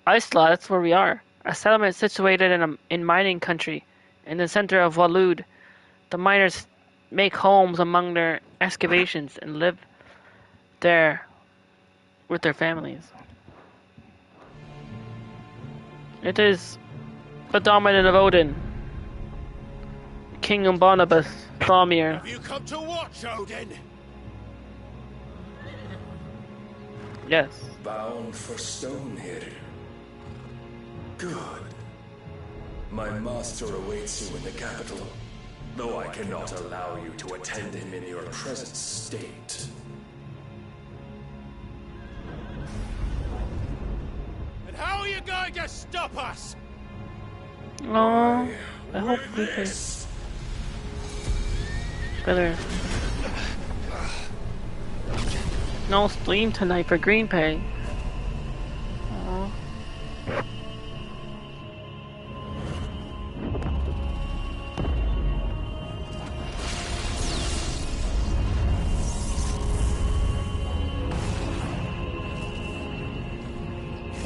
Isla, that's where we are. A settlement situated in mining country, in the center of Walud. The miners make homes among their excavations and live there with their families. It is the dominant of Odin, King Umbonabas, Thalmir. Have you come to watch, Odin? Yes. Bound for Stonehill. Good. My master awaits you in the capital, though I cannot allow you to attend him in your present state. And how are you going to stop us? Oh, I hope we can. Better. No stream tonight for Green Pay. Aww.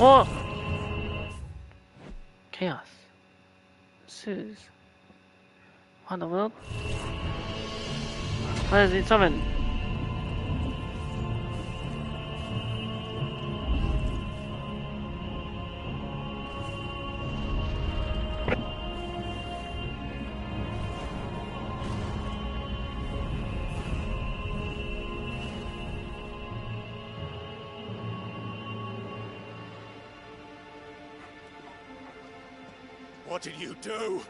Oh! Chaos. Suze. What in the world? What is he summoned? What did you do?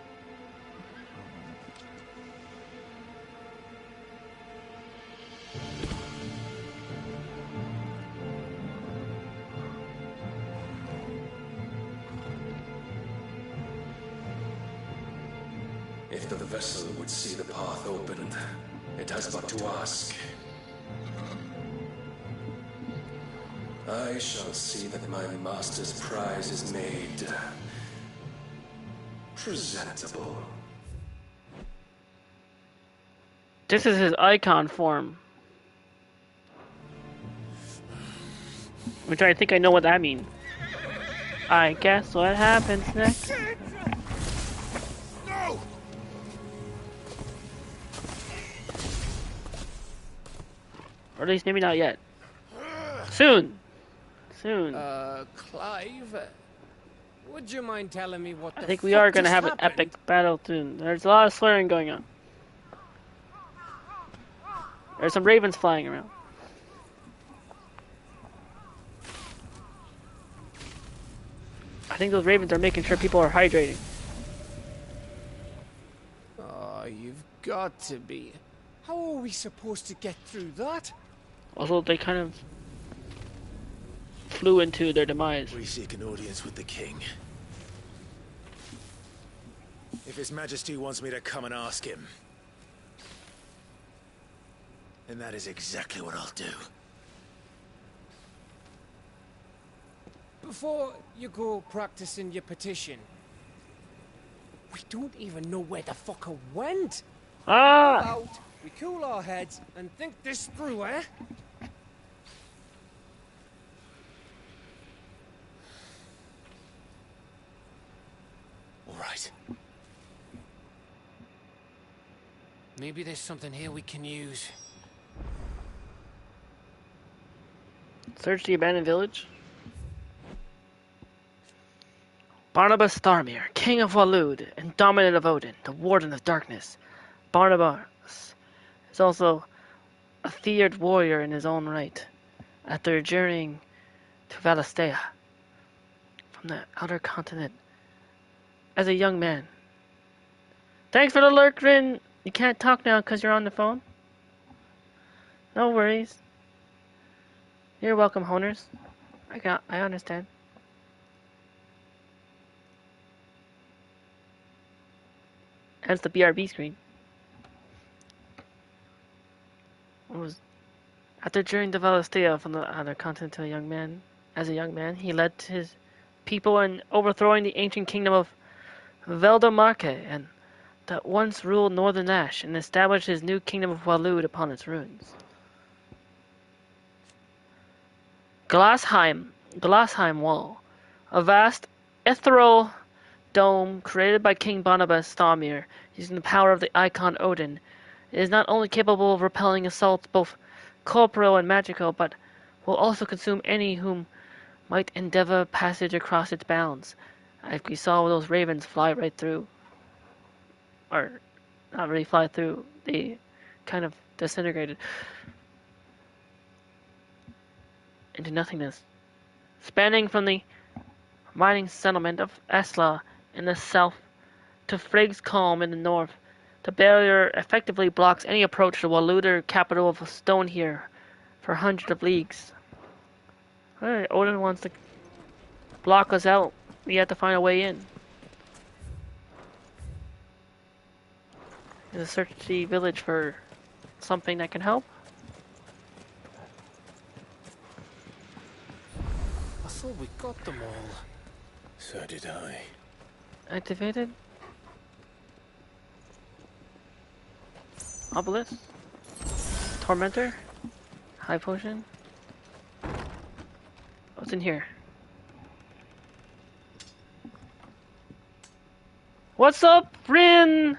If the vessel would see the path opened, it has but to ask. I shall see that my master's prize is made. presentable. This is his icon form. Which I think I know what that means. I guess what happens next. No! Or at least maybe not yet. Soon. Soon. Clive, would you mind telling me what I the think we fuck are going to just have an happened? epic battle soon. There's a lot of swearing going on. There's some ravens flying around. I think those ravens are making sure people are hydrating. Oh, you've got to be. How are we supposed to get through that? Also, they kind of flew into their demise. We seek an audience with the king. If His Majesty wants me to come and ask him, then that is exactly what I'll do. Before you go practicing your petition, we don't even know where the fucker went. Ah! How about we cool our heads and think this through, eh? All right. Maybe there's something here we can use. Search the abandoned village. Barnabas Tharmir, king of Waloed and dominant of Odin, the warden of darkness. Barnabas is also a feared warrior in his own right. After journeying to Valistea from the outer continent as a young man. Thanks for the lurk, Rin. You can't talk now because you're on the phone. No worries. You're welcome, Honers. I understand. Hence the BRB screen. After journeying to Valistea from the other continent to as a young man, he led his people in overthrowing the ancient kingdom of Veldamarke and that once ruled Northern Ash and established his new kingdom of Waloed upon its ruins. Glassheim Wall, a vast ethereal dome created by King Barnabas Tharmir using the power of the icon Odin. It is not only capable of repelling assaults both corporeal and magical, but will also consume any whom might endeavor passage across its bounds. Like we saw those ravens fly right through. Or, not really fly through, they kind of disintegrated into nothingness. Spanning from the mining settlement of Esla in the south to Frigg's Calm in the north, the barrier effectively blocks any approach to the Waluder capital of Stone here for hundreds of leagues. Alright, Odin wants to block us out. We have to find a way in. Let's search the village for something that can help. I thought we got them all. So did I. Activated. Obelisk. Tormentor. High potion. What's in here? What's up, Rin?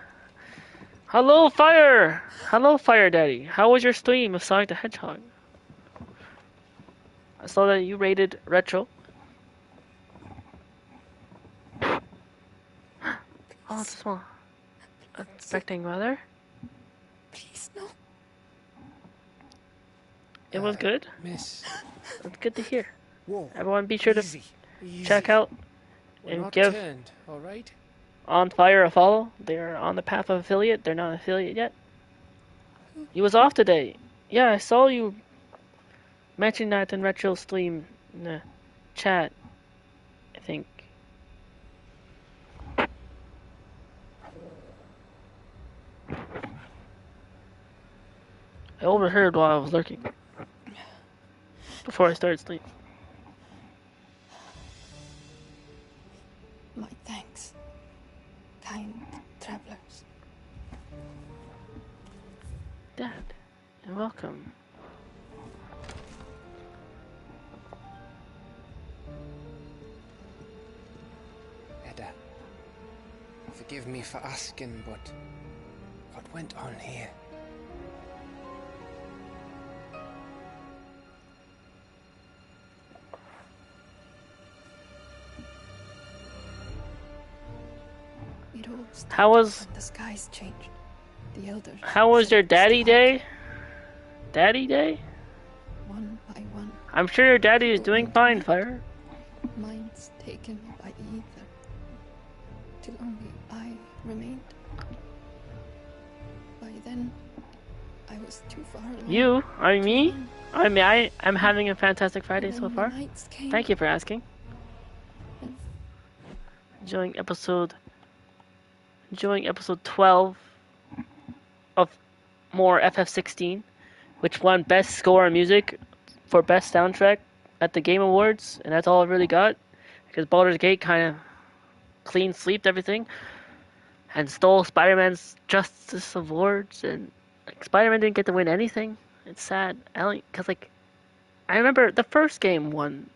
Hello, Fire! Hello, Fire Daddy. How was your stream of Sonic the Hedgehog? I saw that you rated Retro. Oh, it's a small. Expecting weather. Please, no. It was good. Miss. It's good to hear. Whoa. Everyone be sure to Easy. check out We're and not give turned, all right? On Fire a follow. They're on the path of affiliate. They're not an affiliate yet. You was off today. Yeah, I saw you mention that in Retro stream in the chat. I think. I overheard while I was lurking. Before I started sleep. My thanks. that. And welcome. Edda, forgive me for asking, but what went on here? It all started How was when the skies changed. The elders. How was your set daddy stars day? Daddy day? one by one. I'm sure your daddy is doing fine, Fire. Minds taken by the ether, till only I remained. By then, I was too far along. You? Me? I'm having a fantastic Friday so far. Thank you for asking. Enjoying episode 12 of more FF16, which won Best Score and Music for Best Soundtrack at the Game Awards, and that's all I really got, because Baldur's Gate kind of clean sleeped everything, and stole Spider-Man's Justice Awards, and like, Spider-Man didn't get to win anything. It's sad, because like, I remember the first game won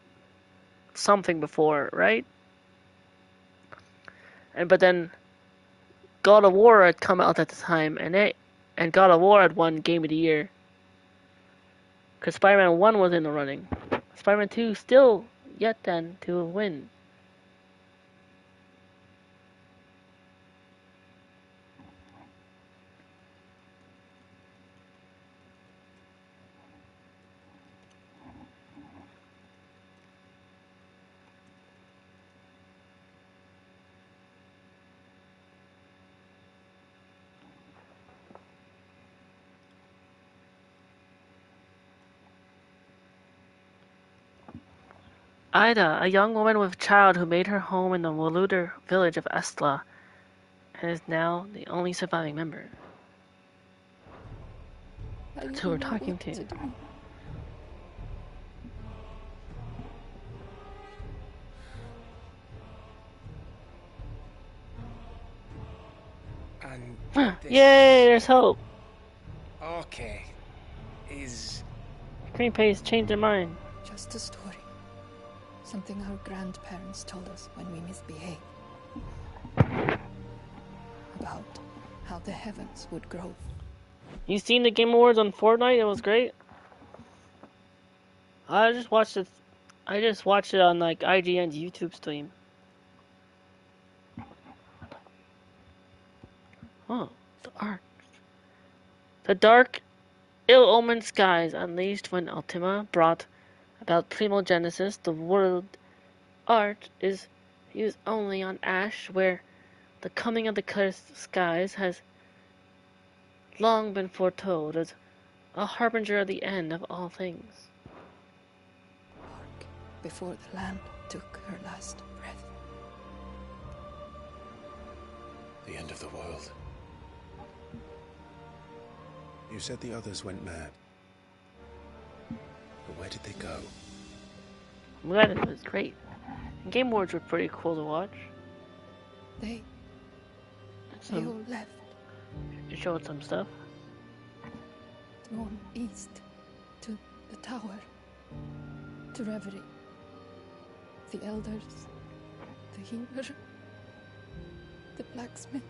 something before, right? But then God of War had come out at the time, and God of War had won Game of the Year. Because Spider-Man 1 was in the running. Spider-Man 2 still yet then to win. Ida, a young woman with a child who made her home in the Waluder village of Estla, and is now the only surviving member. That's who we're talking to. And Yay, there's hope. Okay. Is Green Pace changed their mind. Just a story. Something our grandparents told us when we misbehaved. About how the heavens would grow. You seen the Game Awards on Fortnite? It was great. I just watched it. I just watched it on like IGN's YouTube stream. Oh, the art. The dark, ill-omened skies unleashed when Ultima brought about Primogenesis. The world art is used only on Ash, where the coming of the cursed skies has long been foretold as a harbinger of the end of all things. Before the land took her last breath. The end of the world. You said the others went mad. But where did they go? I'm glad it was great. And Game Awards were pretty cool to watch. They all left. You showed some stuff. Drawn east to the tower. To Reverie. The elders. The healer. The blacksmith.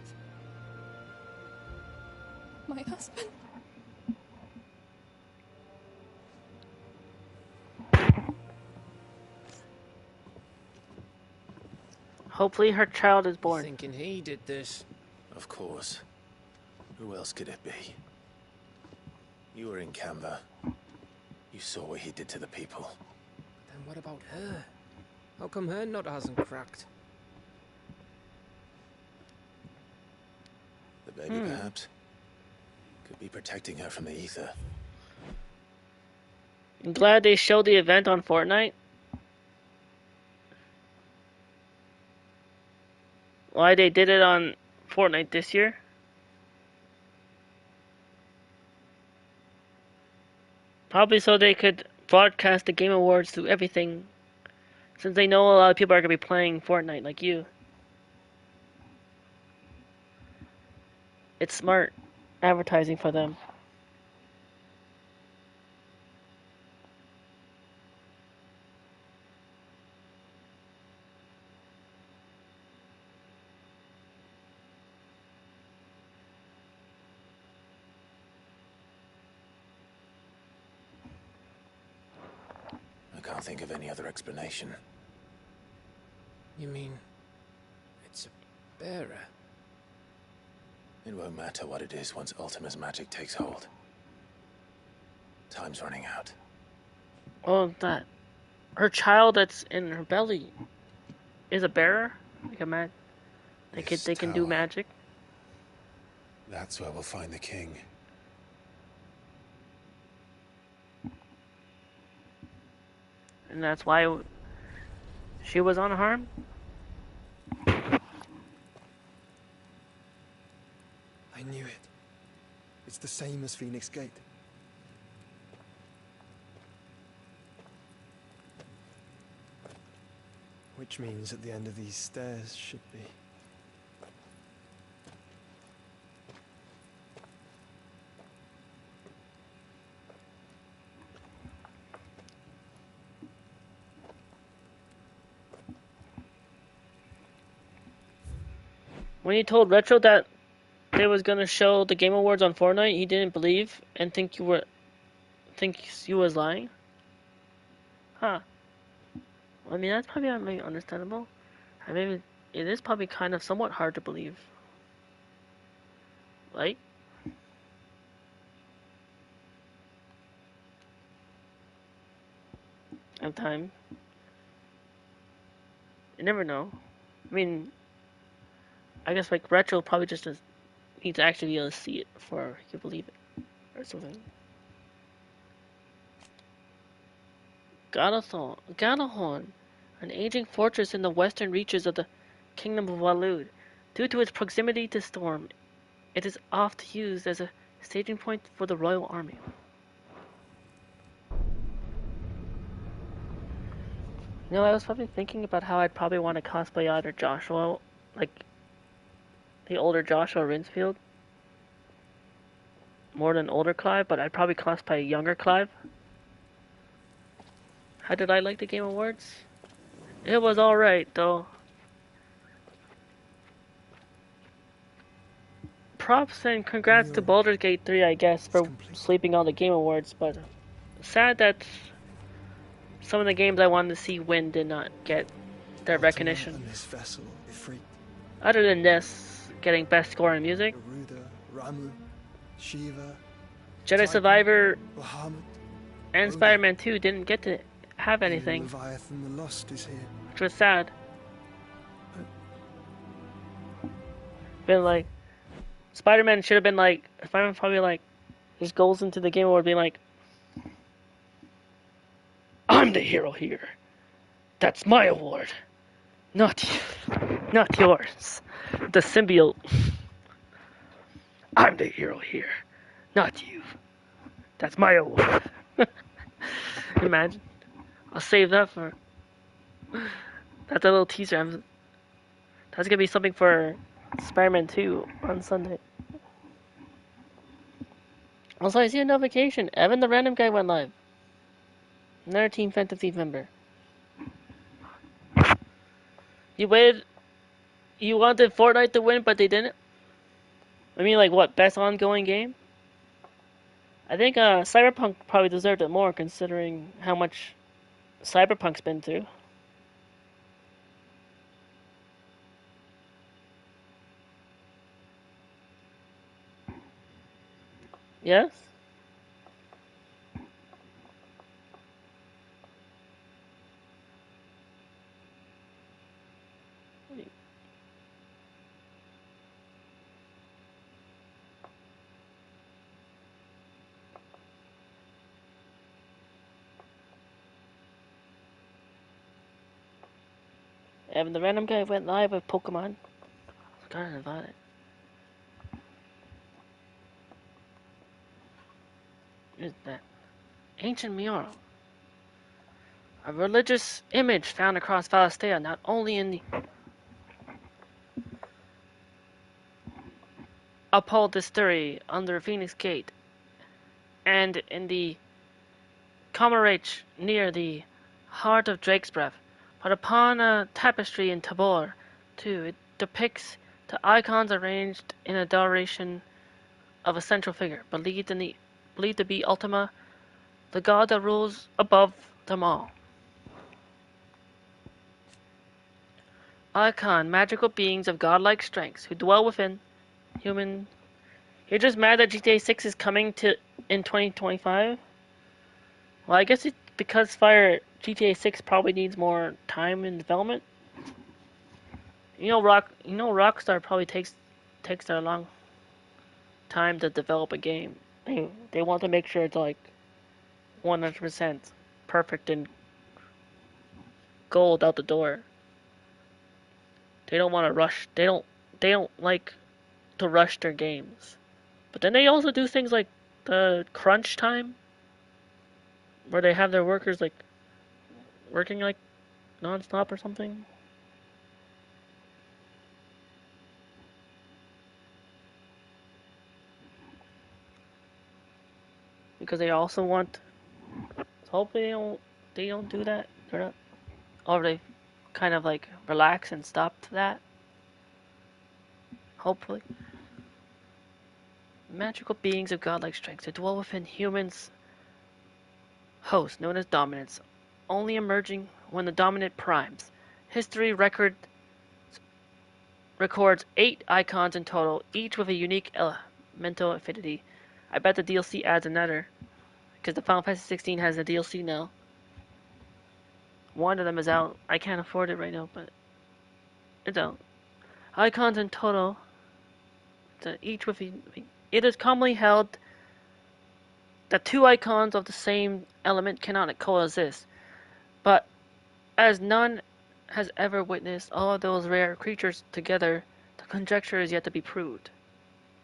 My husband. Hopefully her child is born. Thinking he did this. Of course. Who else could it be? You were in Canva. You saw what he did to the people. Then what about her? How come her nut hasn't cracked? The baby, perhaps? Could be protecting her from the ether. I'm glad they showed the event on Fortnite. Why they did it on Fortnite this year? Probably so they could broadcast the Game Awards through everything, since they know a lot of people are going to be playing Fortnite like you. It's smart advertising for them. think of any other explanation. You mean it's a bearer? It won't matter what it is once Ultima's magic takes hold. Time's running out. Oh, that her child that's in her belly is a bearer, like a they can do magic. That's where we'll find the king. And that's why she was unharmed? I knew it. It's the same as Phoenix Gate. Which means at the end of these stairs should be... When you told Retro that they was gonna show the Game Awards on Fortnite, he didn't believe and think you was lying? Huh. I mean, that's probably maybe understandable. I mean, it is probably kind of somewhat hard to believe. Right? At time. You never know. I mean, I guess like Retro probably just needs to actually be able to see it before he can believe it. Or something. Galahorn, an aging fortress in the western reaches of the Kingdom of Walud. Due to its proximity to Storm, it is oft used as a staging point for the royal army. You know, I was probably thinking about how I'd probably want to cosplay either Joshua, like the older Joshua Rinsfield, more than older Clive, but I'd probably cosplay younger Clive. How did I like the Game Awards? It was alright, though. Props and congrats to Baldur's Gate 3, I guess, for sleeping on the Game Awards, but sad that some of the games I wanted to see win did not get that recognition. Other than this, getting best score in music, Ramu, Shiva, Jedi Survivor and Spider-Man 2 didn't get to have anything, Leviathan the Lost is here. which was sad. Been like, Spider-Man should have been like, Spider-Man probably like, just goes into the Game Award being like, I'm the hero here. That's my award. Not yours. The symbiote. I'm the hero here. Not you. That's my award. Imagine. I'll save that for... That's a little teaser. That's gonna be something for Spider-Man 2 on Sunday. Also, I see a notification. Evan the Random Guy went live. Another Team Fantasy member. You waited... You wanted Fortnite to win, but they didn't? I mean, like, what? Best ongoing game? I think Cyberpunk probably deserved it more, considering how much Cyberpunk's been through. Yes? Evan the Random Guy went live with Pokemon. I forgot about it. What is that? Ancient mural. A religious image found across Valistea, not only in the Upholdistery under Phoenix Gate, and in the Comerage near the heart of Drake's Breath, but upon a tapestry in Tabor, too. It depicts the icons arranged in adoration of a central figure, believed to be Ultima, the god that rules above them all. Icon, magical beings of godlike strengths who dwell within human. You're just mad that GTA 6 is coming to in 2025? Well, I guess it's because GTA 6 probably needs more time in development. Rockstar probably takes their long time to develop a game. They want to make sure it's like 100% perfect and gold out the door. They don't want to rush. They don't like to rush their games. But then they also do things like the crunch time, where they have their workers like working like non-stop or something. Because they also want. Hopefully they don't do that. They're not, or they kind of like relax and stop to that. Hopefully. Magical beings of godlike strength that dwell within humans' host, known as dominants, only emerging when the dominant primes. History records 8 icons in total, each with a unique elemental affinity. I bet the DLC adds another, because the Final Fantasy 16 has a DLC now. One of them is out. I can't afford it right now, but it's out. Icons in total, each with a. It is commonly held that 2 icons of the same element cannot coexist, but as none has ever witnessed all of those rare creatures together, the conjecture is yet to be proved.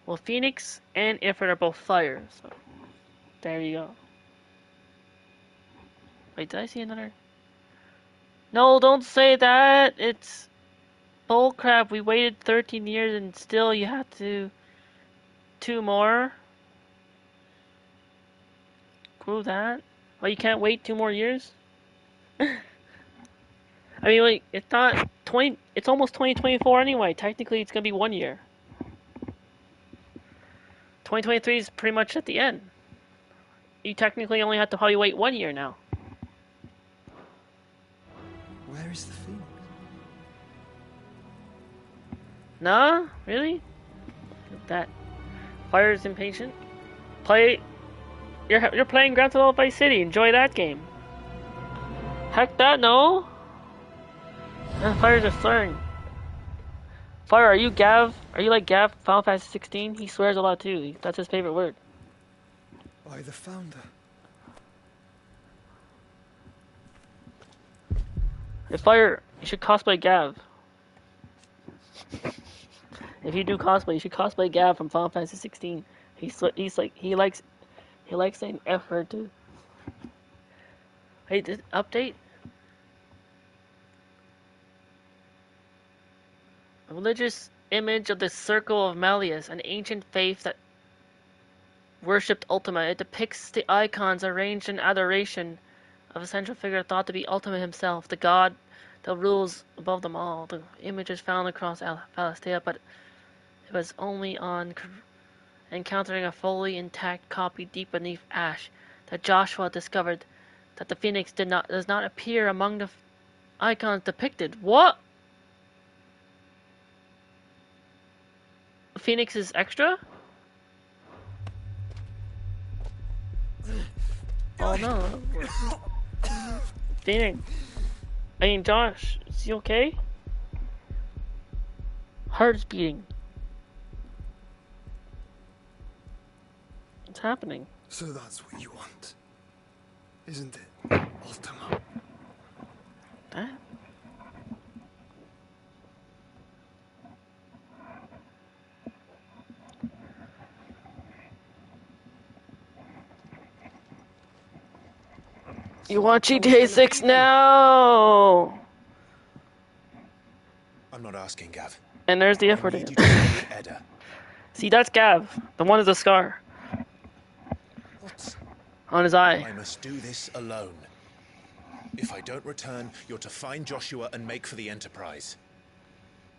Well, Phoenix and Ifrit are both fire, so there you go. Wait, did I see another? No, don't say that! It's bullcrap. We waited 13 years and still you have to 2 more? Screw that. Well, you can't wait 2 more years? I mean, like, it's not 20. It's almost 2024 anyway. Technically, it's gonna be 1 year. 2023 is pretty much at the end. You technically only have to probably wait 1 year now. Where is the Phoenix? Nah, really? That Fire's impatient. You're playing Grand Theft Auto Vice City. Enjoy that game. Heck that, no. And Fire's just slurring. Fire, are you Gav? Are you like Gav Final Fantasy 16? He swears a lot too. That's his favorite word. By the Founder. If Fire, you should cosplay Gav. If you do cosplay, you should cosplay Gav from Final Fantasy 16. He likes saying F word too. Hey, this update. A religious image of the Circle of Malleus, an ancient faith that worshipped Ultima. It depicts the icons arranged in adoration of a central figure thought to be Ultima himself, the god that rules above them all. The image is found across Phalestia, but it was only on encountering a fully intact copy deep beneath ash that Joshua discovered that the Phoenix does not appear among the icons depicted. What? Phoenix is extra? Oh no. Phoenix. I mean, Josh, is he okay? Heart's beating. What's happening? So that's what you want, isn't it, Ultima? That? You want GTA 6 now? I'm not asking, Gav. And there's the effort again. Edda. See, that's Gav. The one with the scar. What? On his eye. I must do this alone. If I don't return, you're to find Joshua and make for the Enterprise.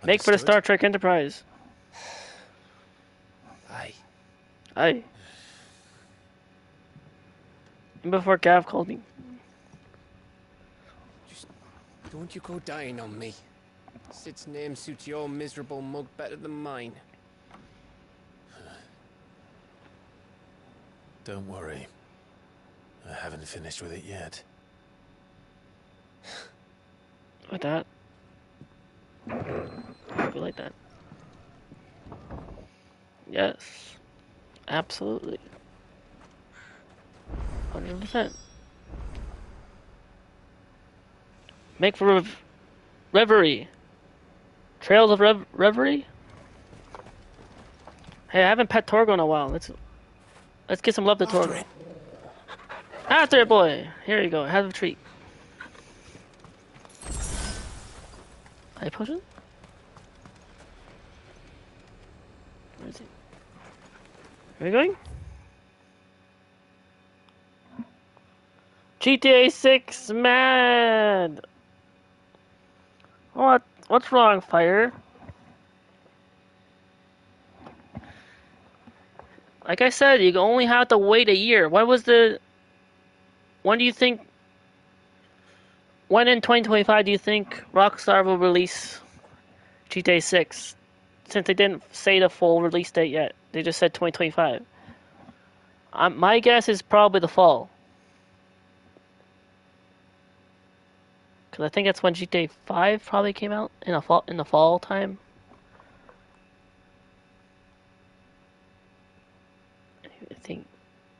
Make for the Star Trek Enterprise. Aye. Aye. And before Gav called me. Don't you go dying on me. Sid's name suits your miserable mug better than mine. Don't worry. I haven't finished with it yet. Like that. I like that. Yes. Absolutely. 100%. Make for Reverie. Trails of Reverie? Hey, I haven't pet Torgo in a while. Let's get some love to Torgo. After it, boy! Here you go, have a treat. Eye potion? Where is he? Where are we going? GTA 6 mad! What's wrong, Fire? Like I said, you only have to wait a year. When do you think... When in 2025 do you think Rockstar will release GTA 6? Since they didn't say the full release date yet. They just said 2025. My guess is probably the fall. Because I think that's when GTA 5 probably came out in the fall time. I think.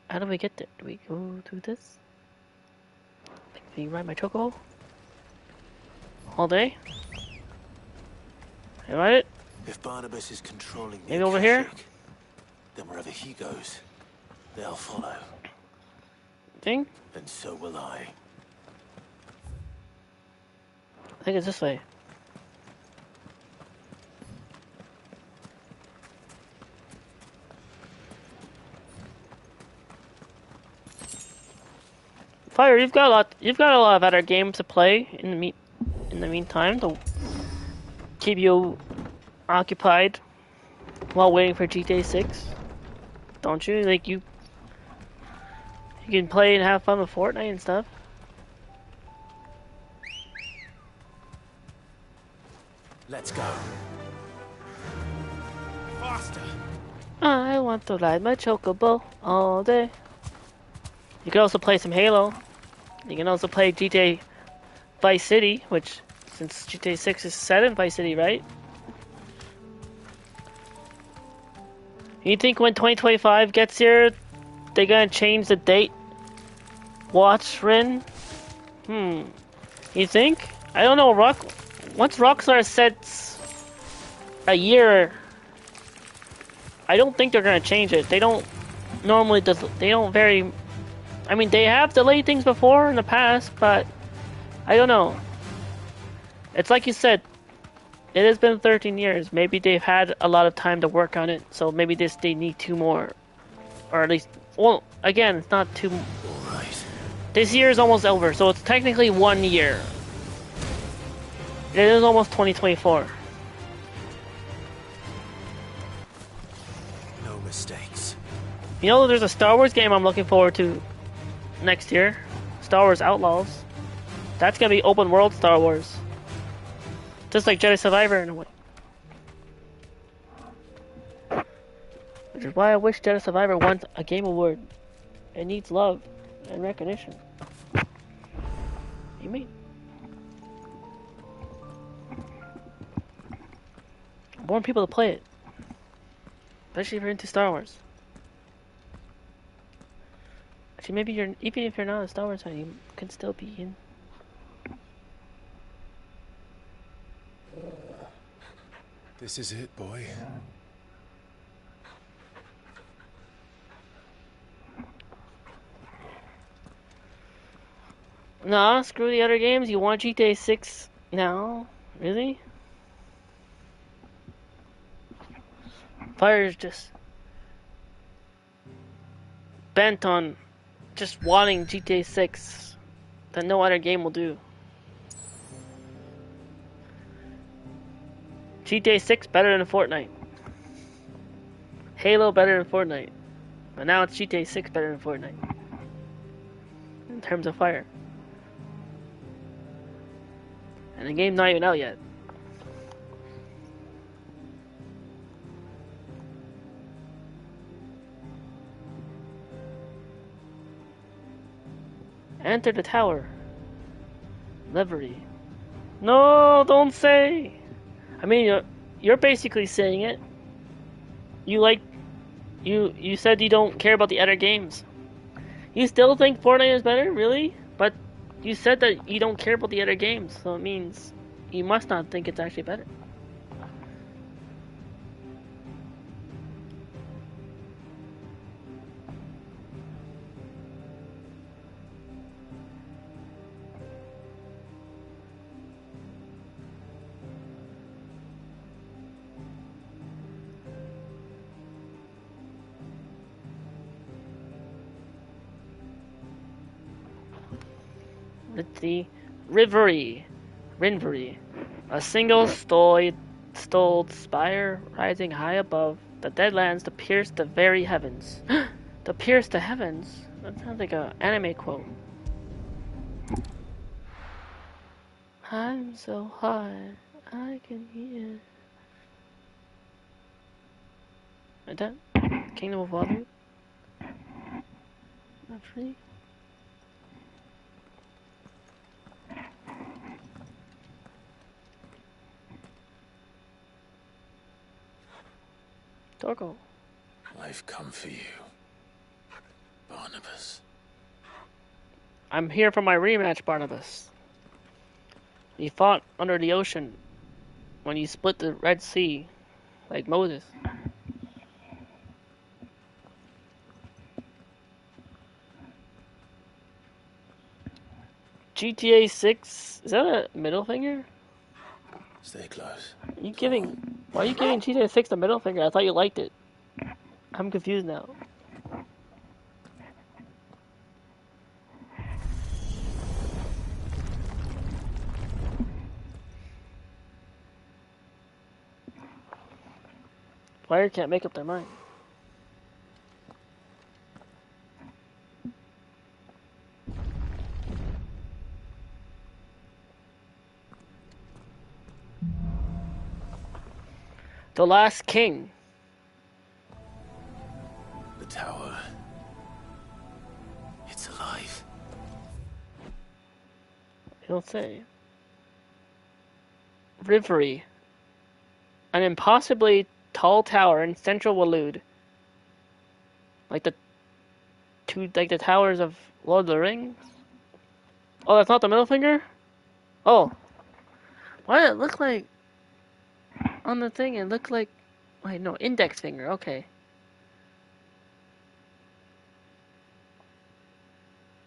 How do we get there? Do we go through this? Can you ride my chocobo? All day? You ride it? If Barnabas is controlling the Maybe over here? then wherever he goes, they'll follow. Thing? And so will I. I think it's this way. Fire, you've got a lot of other games to play in the meantime to keep you occupied while waiting for GTA 6. Don't you? Like you can play and have fun with Fortnite and stuff. Let's go. Faster. I want to ride my chocobo all day. You can also play some Halo. You can also play GTA Vice City, which, since GTA 6 is set in Vice City, right? You think when 2025 gets here, they're gonna change the date? Watch, Rin? You think? I don't know, once Rockstar sets a year, I don't think they're gonna change it. They don't normally, I mean, they have delayed things before in the past, but I don't know. It's like you said, it has been 13 years. Maybe they've had a lot of time to work on it, so maybe they need 2 more. Or at least, well, again, it's not 2. Right. This year is almost over, so it's technically 1 year. It is almost 2024. No mistakes. You know, there's a Star Wars game I'm looking forward to next year. Star Wars Outlaws. That's gonna be open world Star Wars. Just like Jedi Survivor in a way. Which is why I wish Jedi Survivor won a Game Award. It needs love and recognition. You mean? More people to play it. Especially if you're into Star Wars. Actually, maybe even if you're not a Star Wars fan, you can still be in. This is it, boy. Nah, screw the other games. You want GTA 6 now? Really? Fire's just bent on just wanting GTA 6 that no other game will do. GTA 6 better than Fortnite. Halo better than Fortnite. But now it's GTA 6 better than Fortnite. In terms of fire. And the game's not even out yet. Enter the tower. Livery. No, don't say. I mean, you're basically saying it. You said you don't care about the other games. You still think Fortnite is better, really? But you said that you don't care about the other games, so it means you must not think it's actually better. Let's see. Rinvery. A single stoled spire rising high above the deadlands to pierce the very heavens. To pierce the heavens? That sounds like an anime quote. I'm so high, I can hear. Is that Kingdom of Water? Not free. Torgo. I've come for you, Barnabas. I'm here for my rematch, Barnabas. You fought under the ocean when you split the Red Sea, like Moses. GTA 6, is that a middle finger? Stay close. Why are you giving GTA 6 the middle finger? I thought you liked it. I'm confused now. Player can't make up their mind. The Last King. The tower. It's alive. You don't say. Rinvery. An impossibly tall tower in central Waloed. Like the towers of Lord of the Rings. Oh, that's not the middle finger? Oh. Why did it look like on the thing it looked like wait, no, index finger, okay.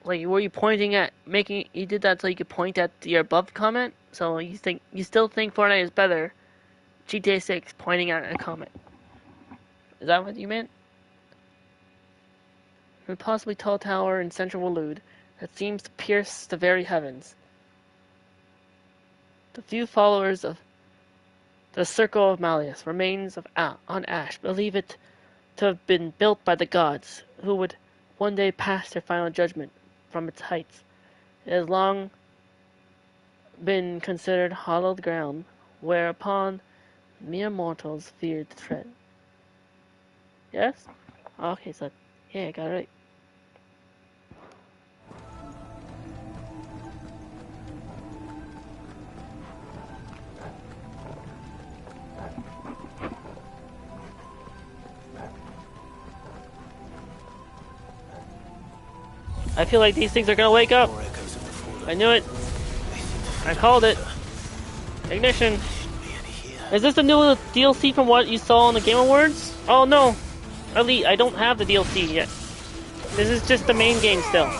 Like, were you pointing at you did that so you could point at your above comment? So you still think Fortnite is better. GTA 6 pointing at a comment. Is that what you meant? A possibly tall tower in central Waloed that seems to pierce the very heavens. The few followers of the Circle of Malleus, remains on Ash, believe it to have been built by the gods, who would one day pass their final judgment from its heights. It has long been considered hallowed ground, whereupon mere mortals feared to tread. Yes? Okay, so yeah, I got it right. I feel like these things are gonna wake up. I knew it. I called it. Ignition. Is this the new DLC from what you saw on the Game Awards? Oh no. Elite, I don't have the DLC yet. This is just the main game still.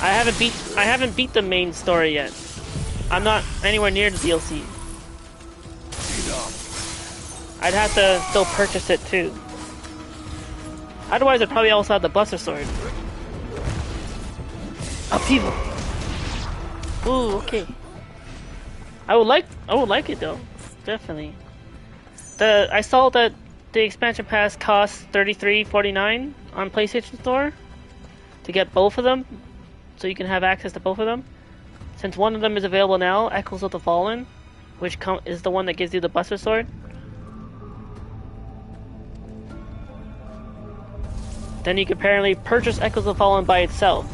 I haven't beat the main story yet. I'm not anywhere near the DLC. I'd have to still purchase it too. Otherwise, I'd probably also have the Buster Sword. Upheaval. Ooh, okay. I would like it though, definitely. I saw that the expansion pass costs $33.49 on PlayStation Store to get both of them, so you can have access to both of them. Since one of them is available now, Echoes of the Fallen, which is the one that gives you the Buster Sword. Then you can apparently purchase Echoes of the Fallen by itself.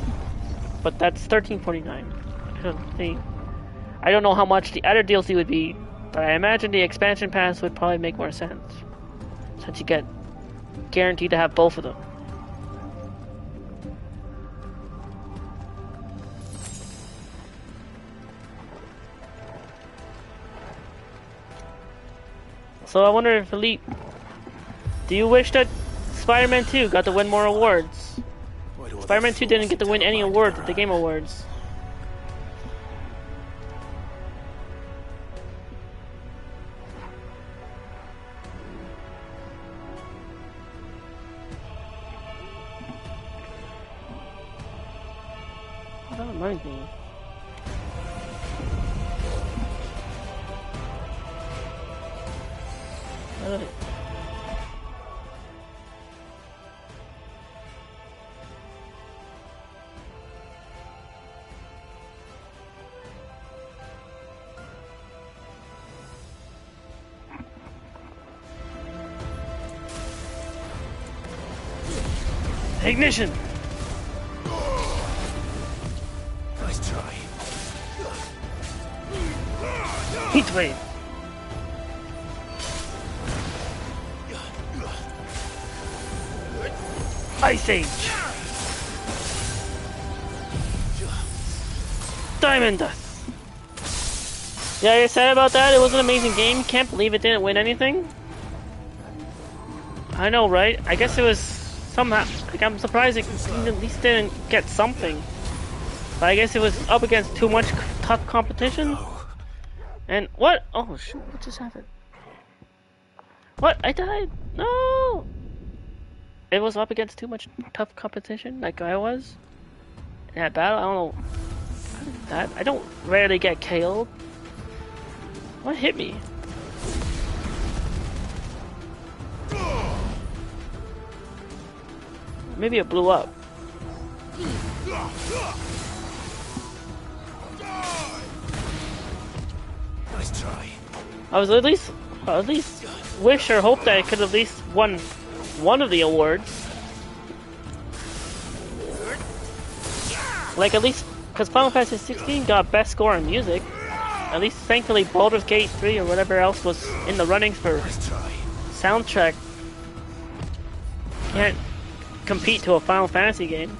but that's $13.49. I don't know how much the other DLC would be, but I imagine the expansion pass would probably make more sense, since you get guaranteed to have both of them. So I wonder if Elite, do you wish that Spider-Man 2 got to win more awards? Spider-Man 2 didn't get to win any awards at the Game Awards. Oh, that reminds me. Ignition! Nice try. Heat wave! Ice Age! Diamond Dust! Yeah, you're sad about that? It was an amazing game. Can't believe it didn't win anything. I know, right? I guess it was somehow... Like, I'm surprised it at least didn't get something. But I guess it was up against too much tough competition. And what? Oh, shoot. What just happened? What? I died! No! It was up against too much tough competition, like I was. In that battle, I don't know. How did that? I don't rarely get KO'd. What hit me? Maybe it blew up. Nice try. I was at least wish or hope that I could at least won one of the awards. Like at least, because Final Fantasy 16 got best score in music. At least thankfully Baldur's Gate 3 or whatever else was in the runnings for soundtrack. Can't compete to a Final Fantasy game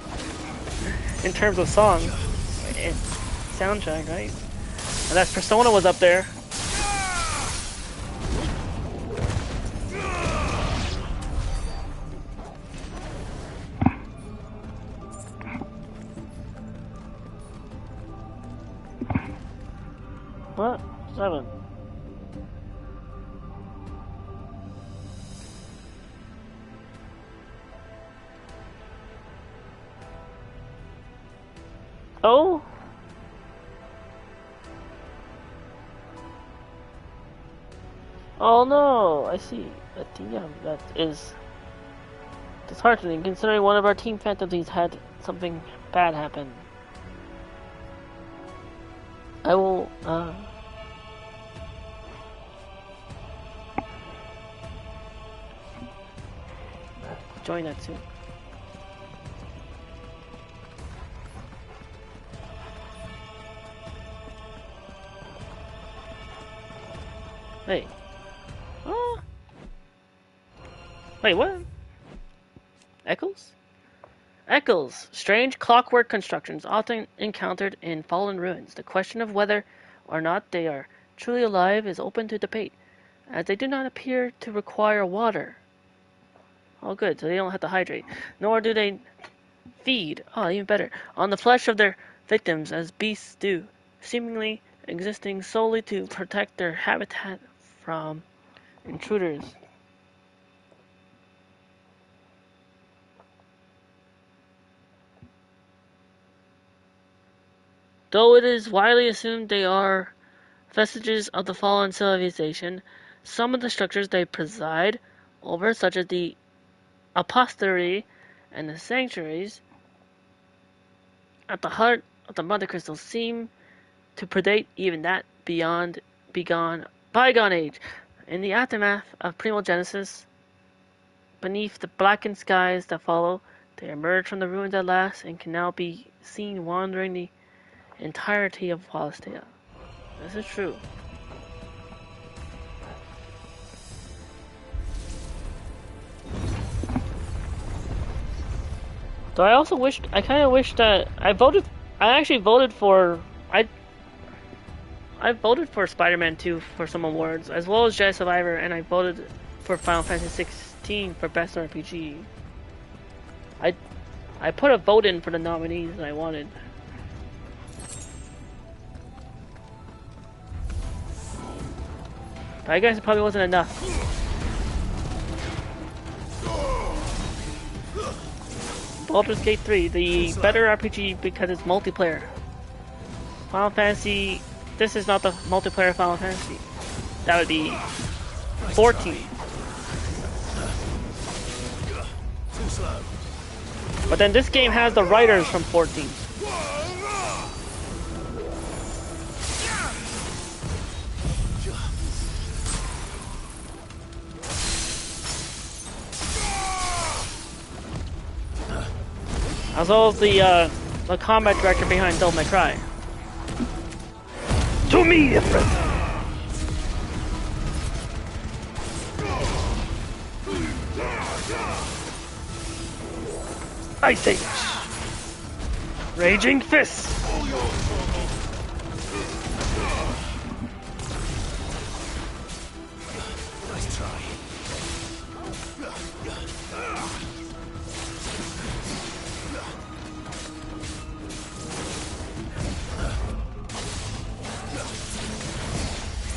in terms of song and soundtrack, right? Unless Persona was up there. What? 7. Oh? Oh no, I see. Yeah, that is disheartening considering one of our team fantasies had something bad happen. I will, join that soon. Hey. Oh. Wait, what? Echoes? Echoes. Strange clockwork constructions often encountered in fallen ruins. The question of whether or not they are truly alive is open to debate, as they do not appear to require water. Oh good, so they don't have to hydrate. Nor do they feed, oh even better, on the flesh of their victims as beasts do, seemingly existing solely to protect their habitat from intruders. Though it is widely assumed they are vestiges of the fallen civilization, some of the structures they preside over, such as the apostolary and the sanctuaries at the heart of the Mother Crystal, seem to predate even that bygone age. In the aftermath of Primogenesis, beneath the blackened skies that follow, They emerged from the ruins at last and can now be seen wandering the entirety of Wallacea. This is true. So I kind of wish that I actually voted for, I voted for Spider-Man 2 for some awards, as well as Jedi Survivor, and I voted for Final Fantasy 16 for Best RPG. I put a vote in for the nominees that I wanted. But I guess it probably wasn't enough. Baldur's Gate 3, the better RPG because it's multiplayer. Final Fantasy, this is not the multiplayer Final Fantasy. That would be 14. But then this game has the writers from 14. As well as the combat director behind Devil May Cry. To me, friend! Ice Age! Raging Fist! Nice try.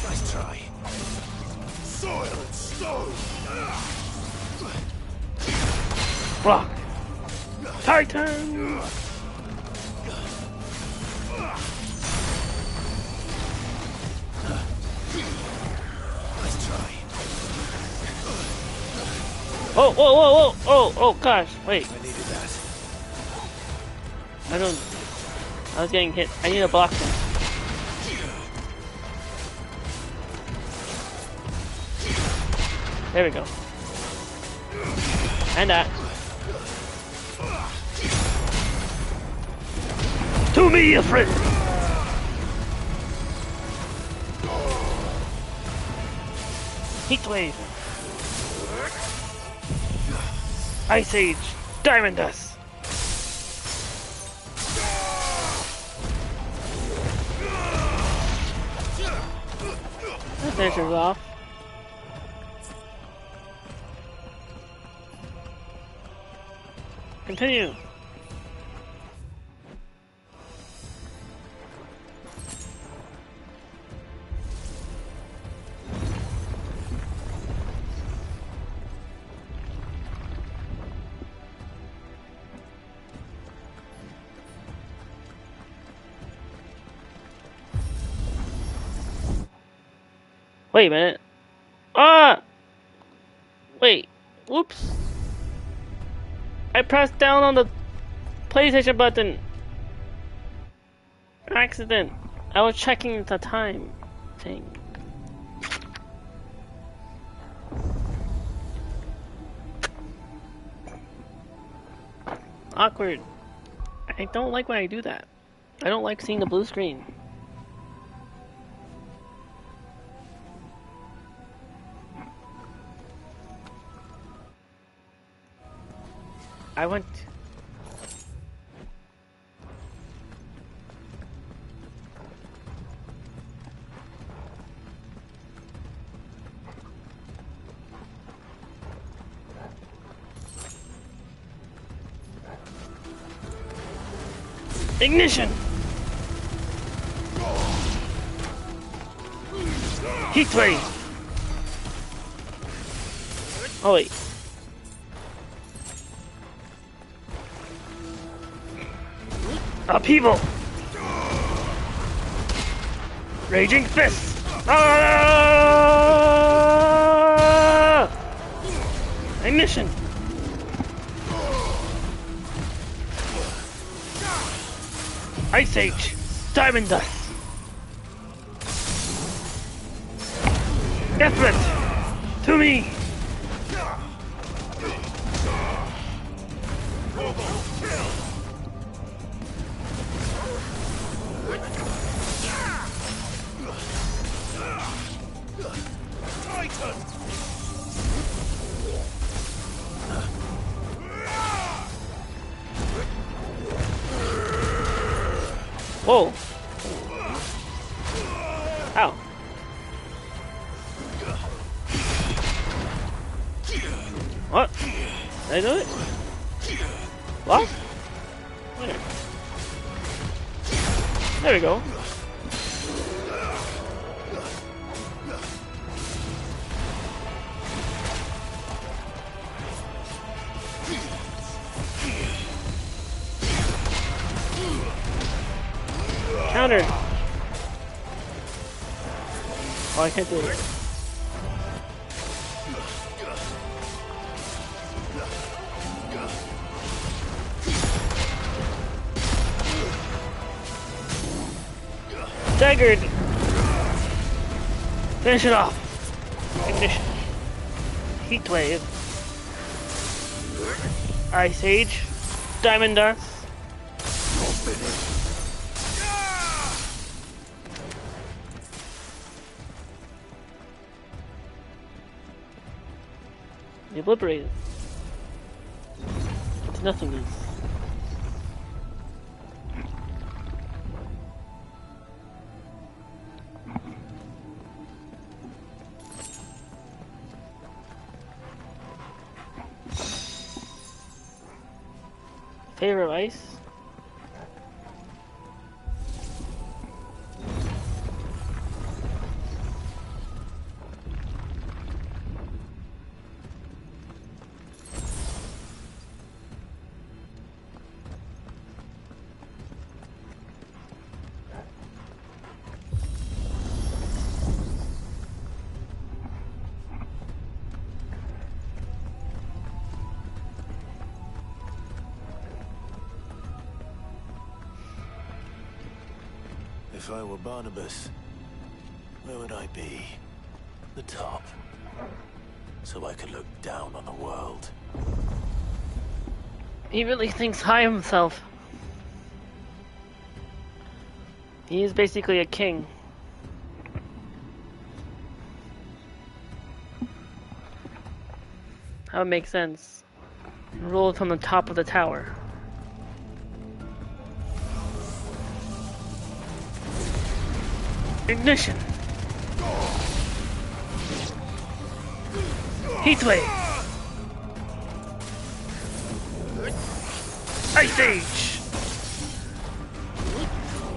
Nice try. Soil and stone! Rock! Titan! Oh, whoa, whoa, whoa! Oh, gosh, wait. I needed that. I was getting hit. I need a block them. There we go. And that. To me, a friend! Heat Wave. Ice Age. Diamond Dust. That finishes off. Continue. Wait a minute. Wait. Whoops. I pressed down on the PlayStation button. Accident. I was checking the time thing. Awkward. I don't like when I do that. I don't like seeing the blue screen. I went... Ignition! Heat Wave! Oh wait. Upheaval! Raging Fist! Ah! Ignition! Ice Age! Diamond Dust! Death Threat! To me! Whoa! Ow! What? Did I do it? What? Where? There we go. Countered. Oh, I can't do it. Staggered. Finish it off. Ignition. Heat wave. Ice Age. Diamond Dust. You've liberated. It's nothingness. Favorite ice? If I were Barnabas, where would I be? The top. So I could look down on the world. He really thinks high of himself. He is basically a king. That would make sense. Ruled from the top of the tower. Ignition! Heatwave! Ice Age!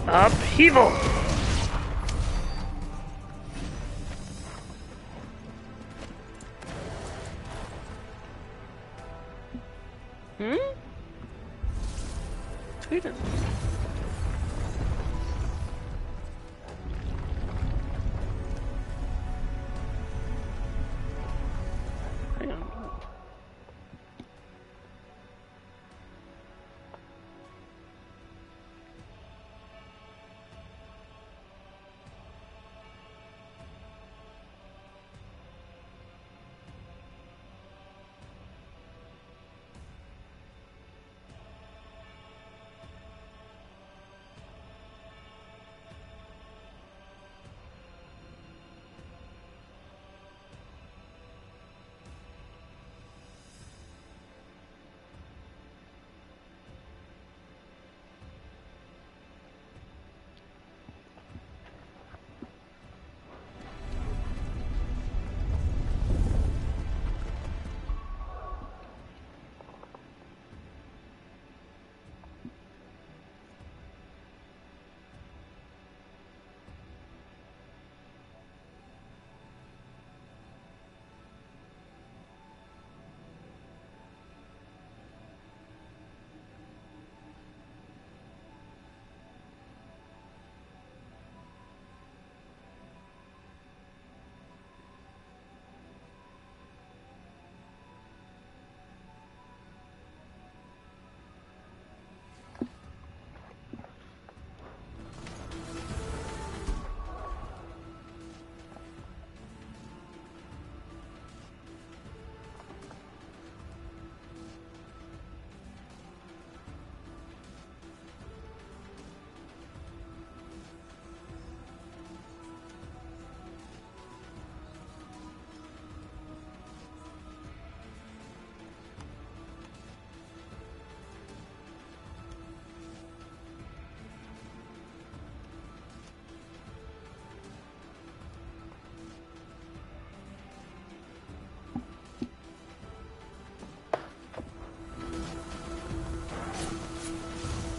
Upheaval! Sweden. Hang on.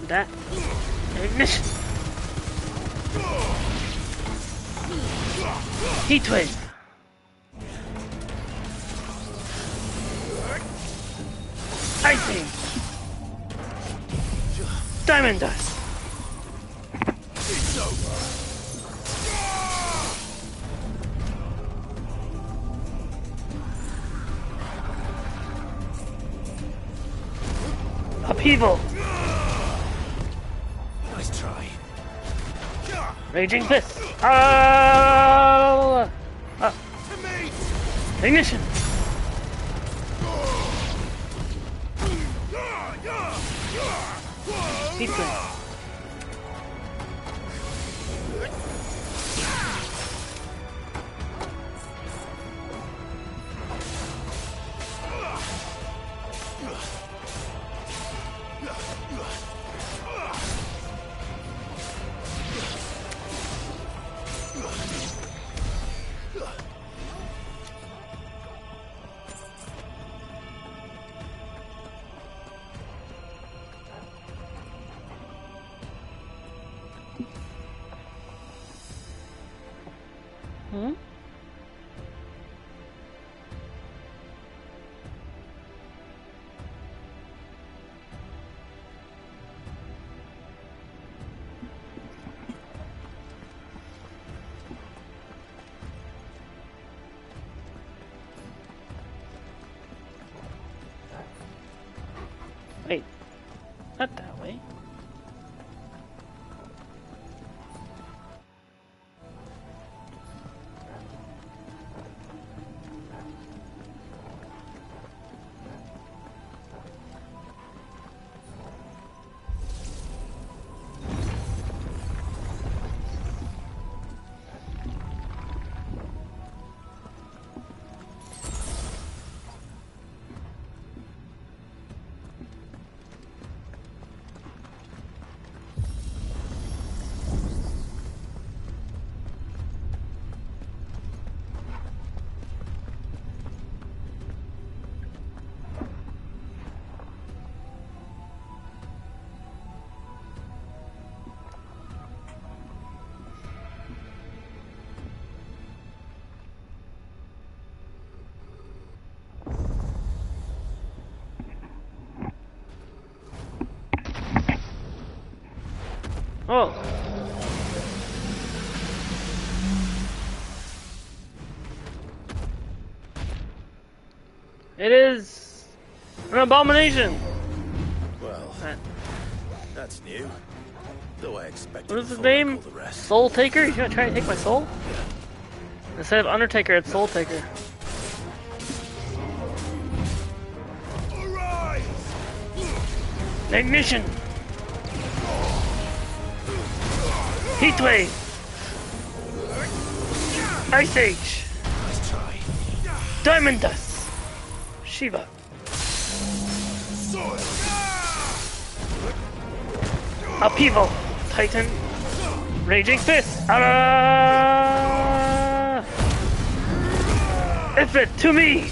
That ignition. Heat wave. Ice age. Diamond dust. Upheaval. Nice try. Raging fist. Ignition. Heat wave. Hmm? Wait, not that way. Oh. It is an abomination. Well, that's new. Though I expected. What is his name? Soul Taker? You gonna try to take my soul? Instead of Undertaker, it's Soul Taker. Ignition! Heat wave! Ice age! Diamond dust! Shiva! Upheaval! Titan! Raging fist! Ifrit, to me!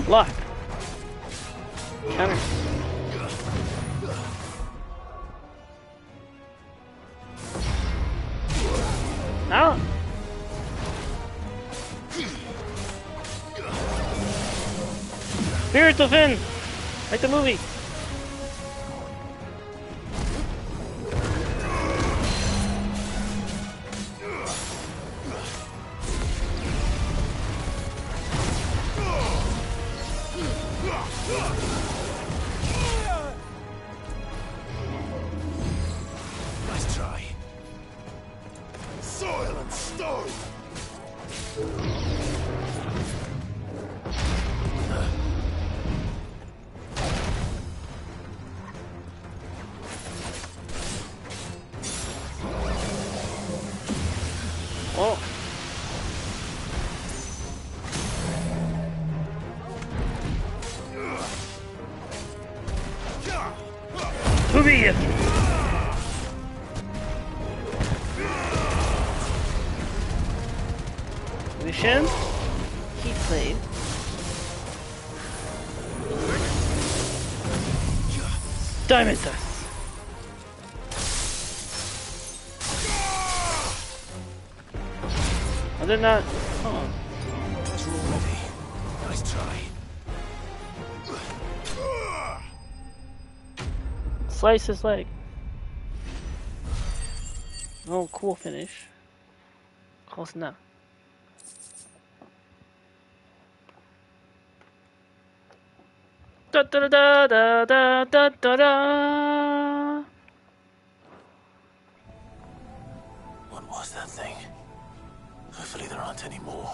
Lock. Counter. Now. Spirits of Finn, like the movie. Nice try. Soil and stone. Oh. To be it. Mission. Heat blade. Diamond dust. I did not. Oh. Through already. Nice try. Slice his leg. Oh, cool finish. Close enough. Da da da da da da da da. What was that thing? Hopefully there aren't any more.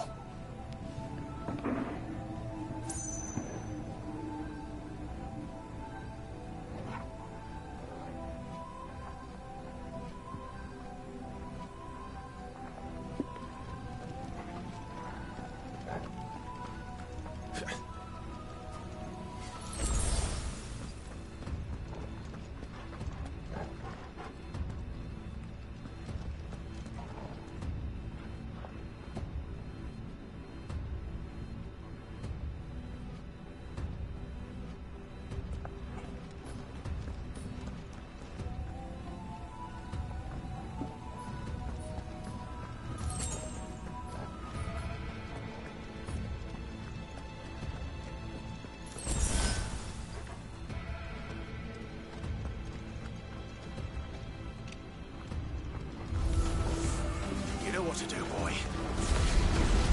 What to do, boy?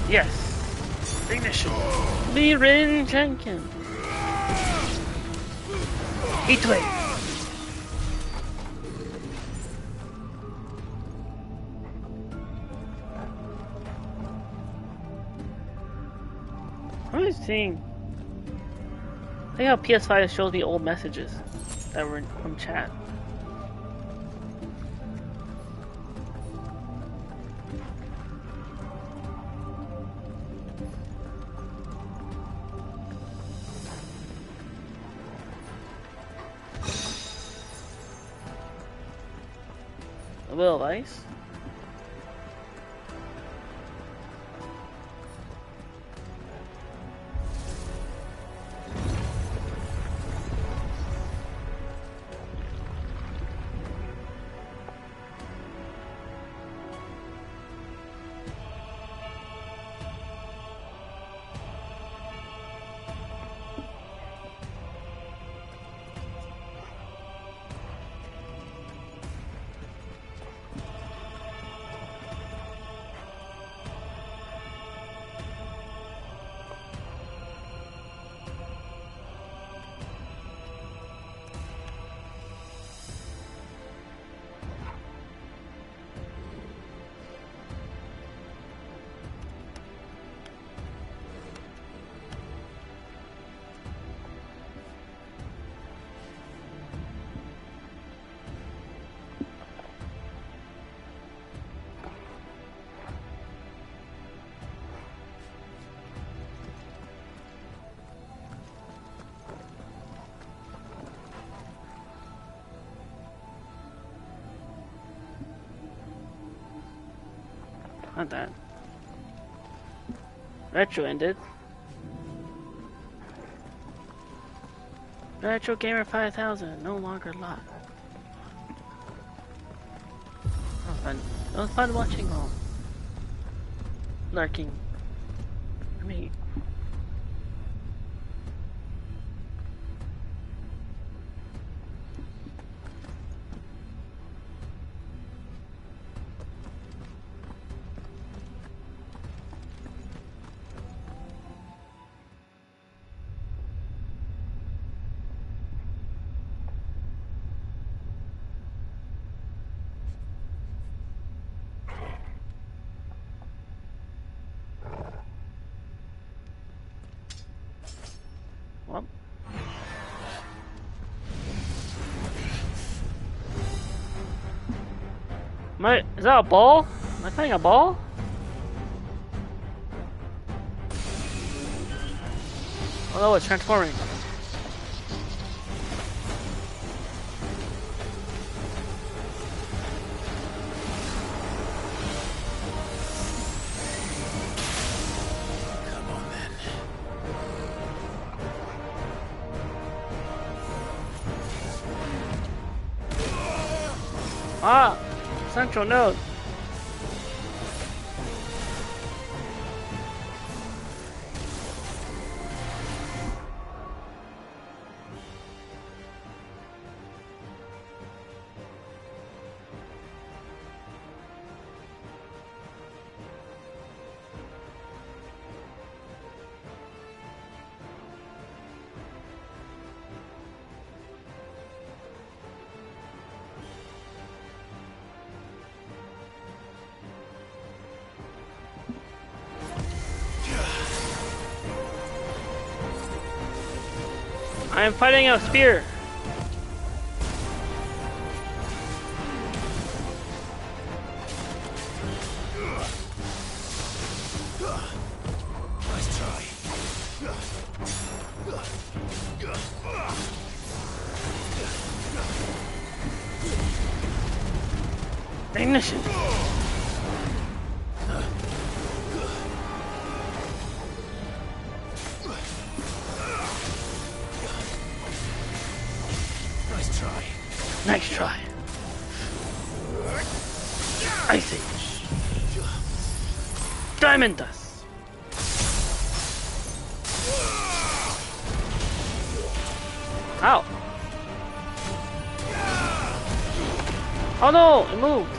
Yes. Ignition. Lirin Jenkins. Heat wave. What am I seeing? I think how PS5 shows me old messages that were from chat. A little of ice. Not that. Retro ended. Retro Gamer 5000 no longer locked. That was fun. That was fun watching all lurking. I mean, well. Is that a ball? Am I playing a ball? Oh no, it's transforming. Come on then. Ah! Central node. I am fighting a spear. Nice try. Ignition. Nice try. Nice try. Ice Age. Diamond Dust. Ow. Oh no, it moved.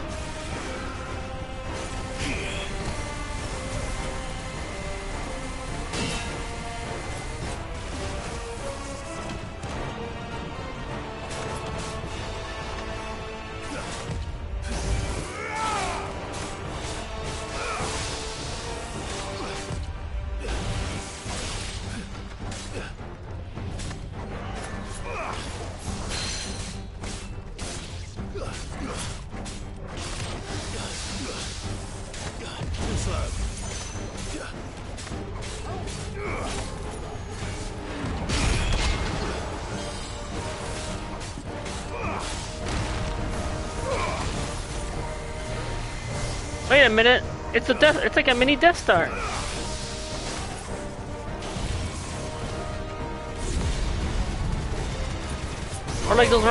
Wait a minute, it's like a mini Death Star. Or like those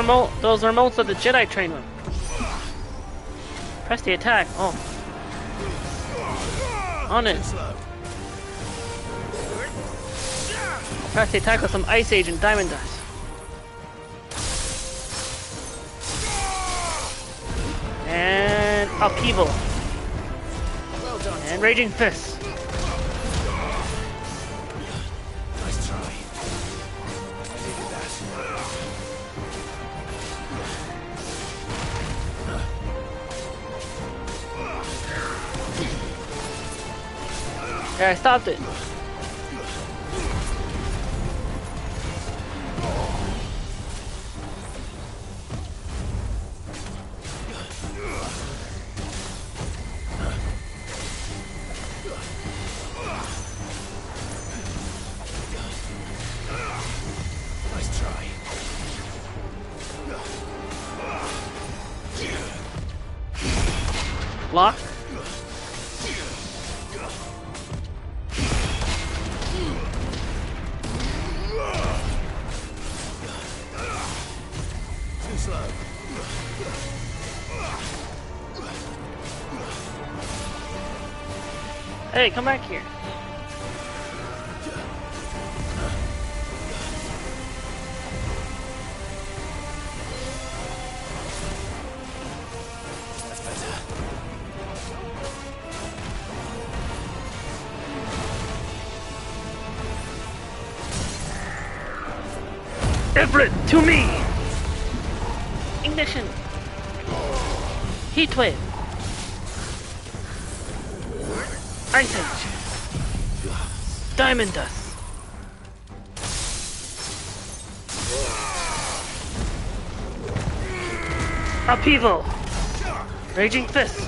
remotes that the Jedi train with. Press the attack. Oh. On it. Press the attack with some Ice Age and Diamond Dust. And Upheaval. And Raging Fist. Nice try. I needed that. Yeah, I stopped it. Nice try. Lock. Too slow. Hey, come back here. That's better. Everett, to me! Ignition! Heat Wave! Ice Age! Diamond Dust! Upheaval! Raging Fist!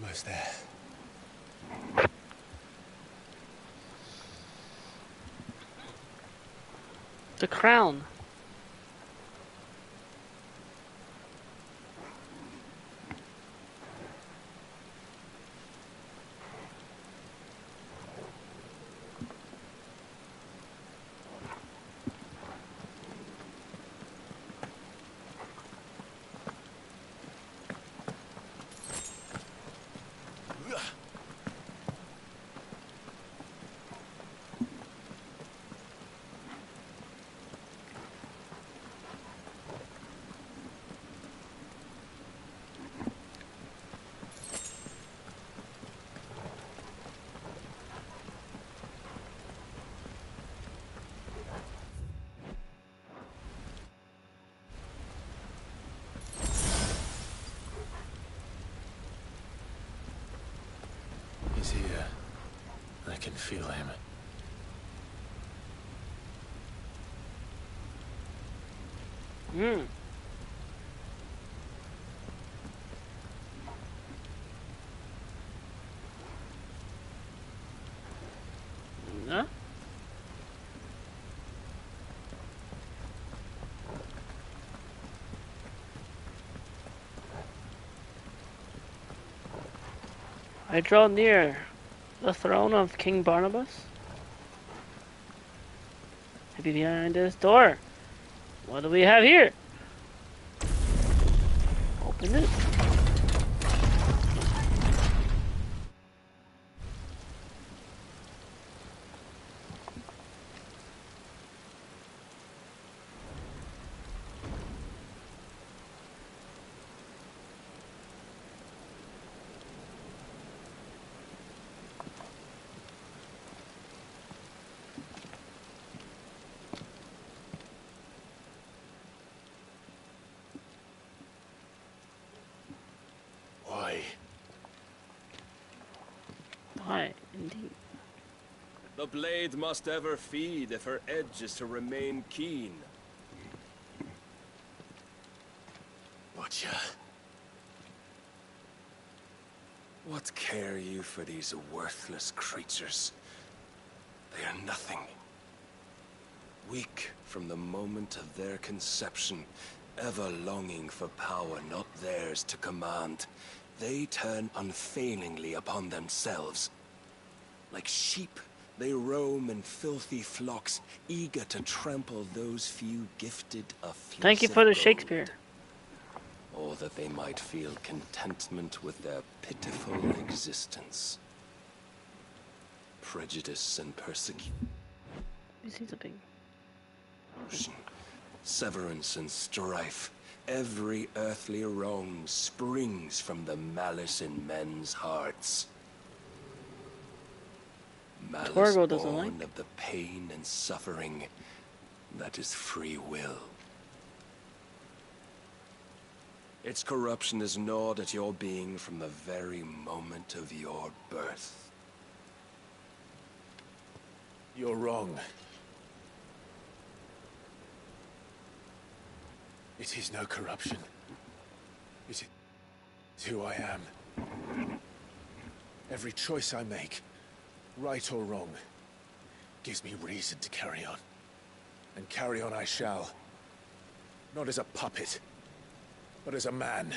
Almost there. The crown. He's here. I can feel him. Hmm. Huh? I draw near the throne of King Barnabas. Maybe behind this door. What do we have here? Open it. Why, indeed. The blade must ever feed if her edge is to remain keen. Watcher. What care you for these worthless creatures? They are nothing. Weak from the moment of their conception, ever longing for power not theirs to command, they turn unfailingly upon themselves. Like sheep, they roam in filthy flocks, eager to trample those few gifted a fleece Thank you for the of gold. Shakespeare. Or that they might feel contentment with their pitiful existence. Prejudice and persecution, He's a big... severance and strife. Every earthly wrong springs from the malice in men's hearts. Malice Torgo doesn't born like. of the pain and suffering that is free will. Its corruption is gnawed at your being from the very moment of your birth. You're wrong. It is no corruption. It is who I am. Every choice I make, right or wrong, gives me reason to carry on. And carry on I shall. Not as a puppet, but as a man.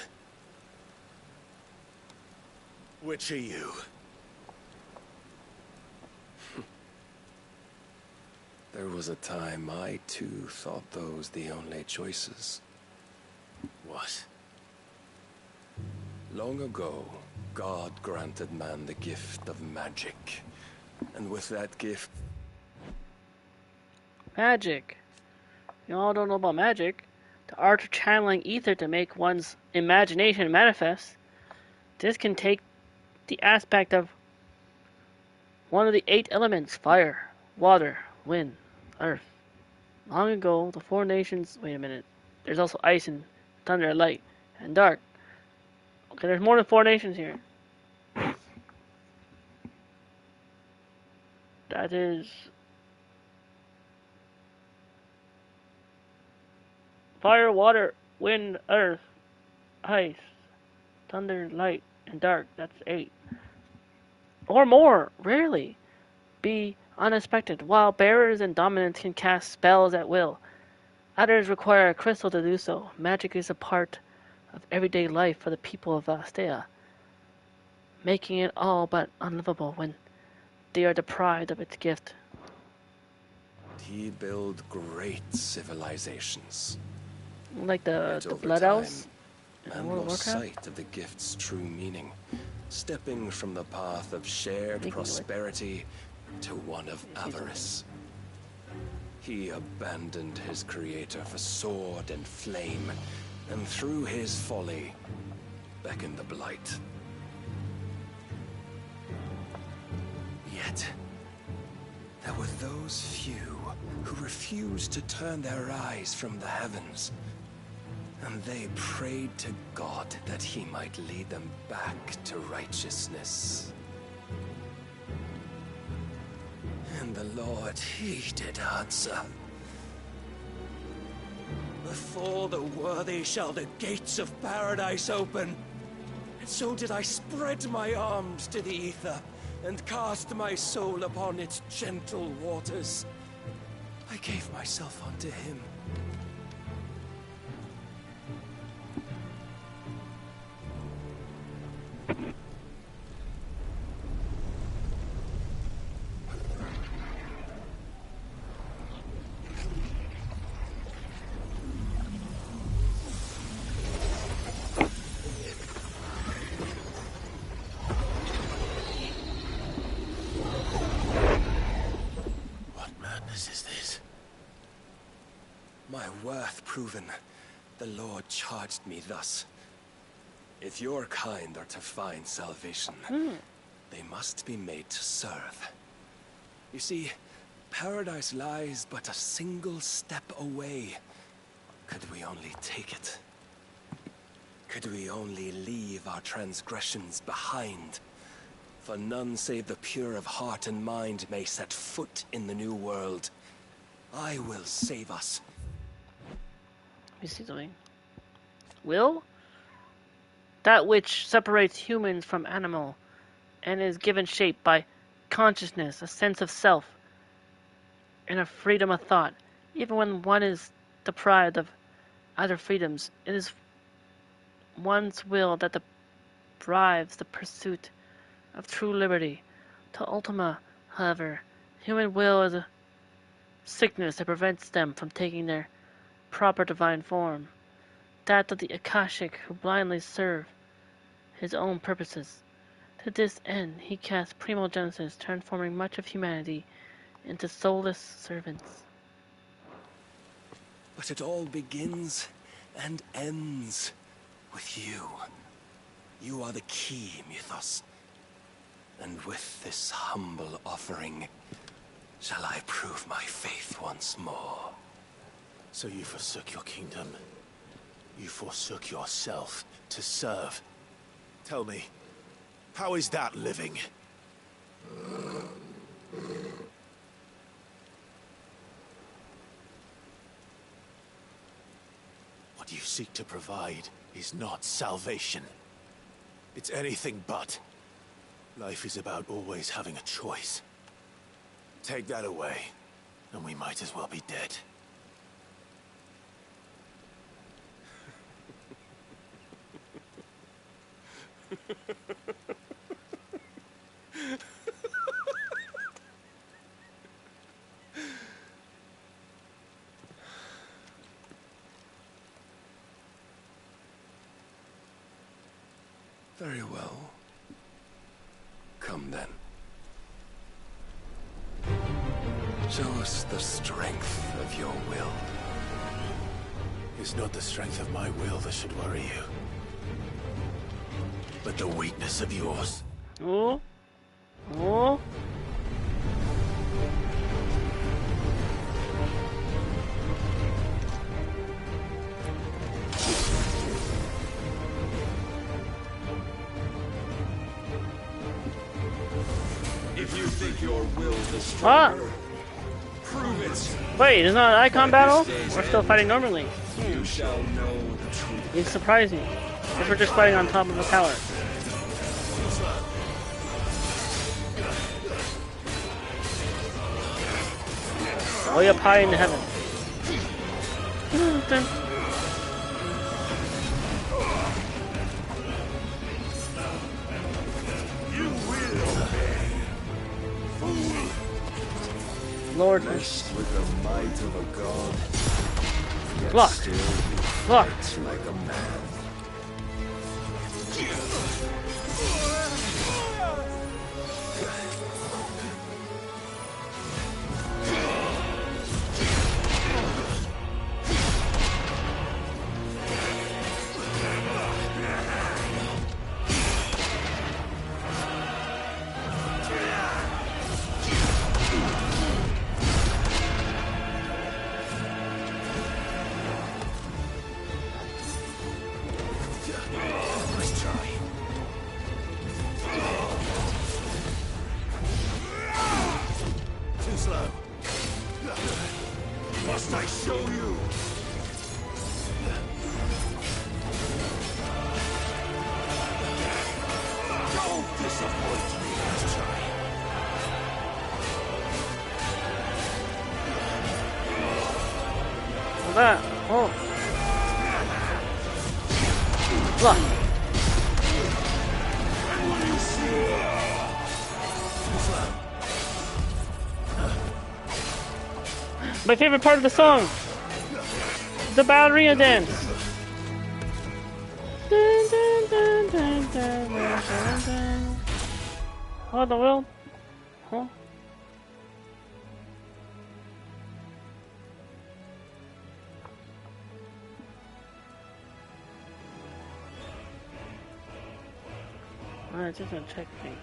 Which are you? There was a time I too thought those the only choices. What? Long ago, God granted man the gift of magic. And with that gift... Magic. You all don't know about magic. The art of channeling ether to make one's imagination manifest. This can take the aspect of one of the 8 elements: fire, water, wind, earth. Long ago, the 4 nations... Wait a minute. There's also ice and thunder, light, and dark. Okay, there's more than 4 nations here. That is... fire, water, wind, earth, ice, thunder, light. and dark. That's 8. Or more, rarely. B. Unexpected. While bearers and dominants can cast spells at will, others require a crystal to do so. Magic is a part of everyday life for the people of Astea, making it all but unlivable when they are deprived of its gift. He built great civilizations. Like the over Blood time, Elves in man World of lost Warcraft? sight of the gift's true meaning, stepping from the path of shared prosperity to one of avarice. He abandoned his creator for sword and flame, and through his folly, beckoned the blight. Yet, there were those few who refused to turn their eyes from the heavens, and they prayed to God that he might lead them back to righteousness. And the Lord, he did answer. Before the worthy shall the gates of paradise open. And so did I spread my arms to the ether, and cast my soul upon its gentle waters. I gave myself unto him. My worth proven, the Lord charged me thus. If your kind are to find salvation, they must be made to serve. You see, paradise lies but a single step away. Could we only take it? Could we only leave our transgressions behind? For none save the pure of heart and mind may set foot in the new world. I will save us. Let me see something. Will? That which separates humans from animal and is given shape by consciousness, a sense of self, and a freedom of thought. Even when one is deprived of other freedoms, it is one's will that drives the pursuit of true liberty. To Ultima, however, human will is a sickness that prevents them from taking their proper divine form, that of the Akashic who blindly serve his own purposes. To this end, he cast Primogenesis, transforming much of humanity into soulless servants. But it all begins and ends with you. You are the key, Mythos. And with this humble offering, shall I prove my faith once more. So you forsook your kingdom. You forsook yourself to serve. Tell me, how is that living? What you seek to provide is not salvation. It's anything but. Life is about always having a choice. Take that away, and we might as well be dead. Very well. Come then. Show us the strength of your will. It's not the strength of my will that should worry you, but the weakness of yours. Oh? Oh? If you think your will is stronger, prove it. Wait, is not an icon battle? We're still fighting normally. You shall know the truth. It's surprising. If we're just fighting on top of a tower. Way up high in heaven. Lord, Blessed with the might of a god. Yet Look. still he Look. fights like a man. Must I show you? Don't disappoint me. Let's try. What's that? Oh. Look. My favorite part of the song, the ballerina dance. Dun, dun, dun, dun, dun, dun, dun. What in the world? Huh? Alright, just gonna check things.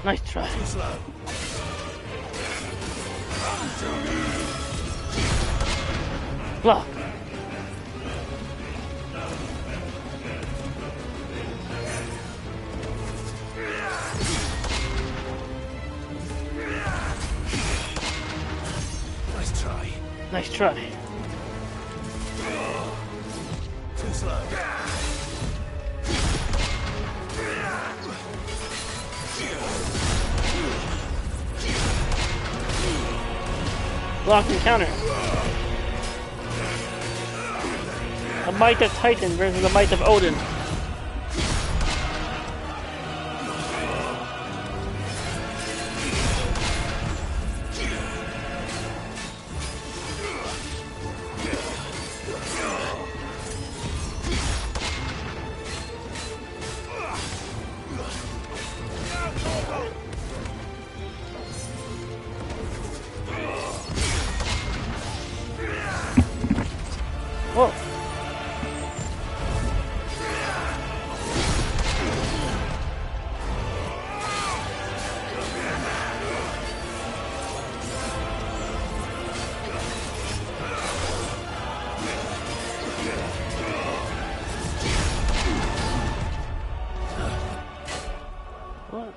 Nice try. Block. Nice try. Nice try. Too slow. Block and counter. The might of Titan versus the might of Odin. Whoa. What?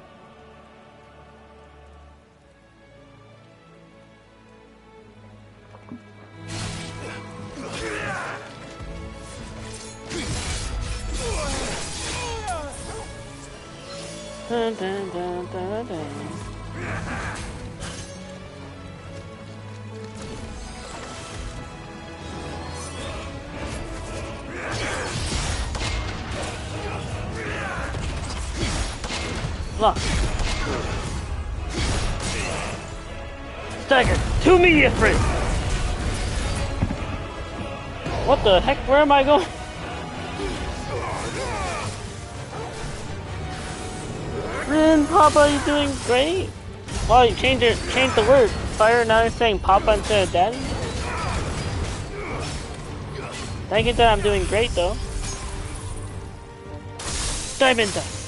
Dun, dun, dun, dun, dun. Look. Stagger. To me, Ifrit. What the heck? Where am I going? Rin, Papa, you doing great? Wow, you changed the word. Fire, now you're saying Papa instead of Daddy? Thank you that I'm doing great though. Diamond dust.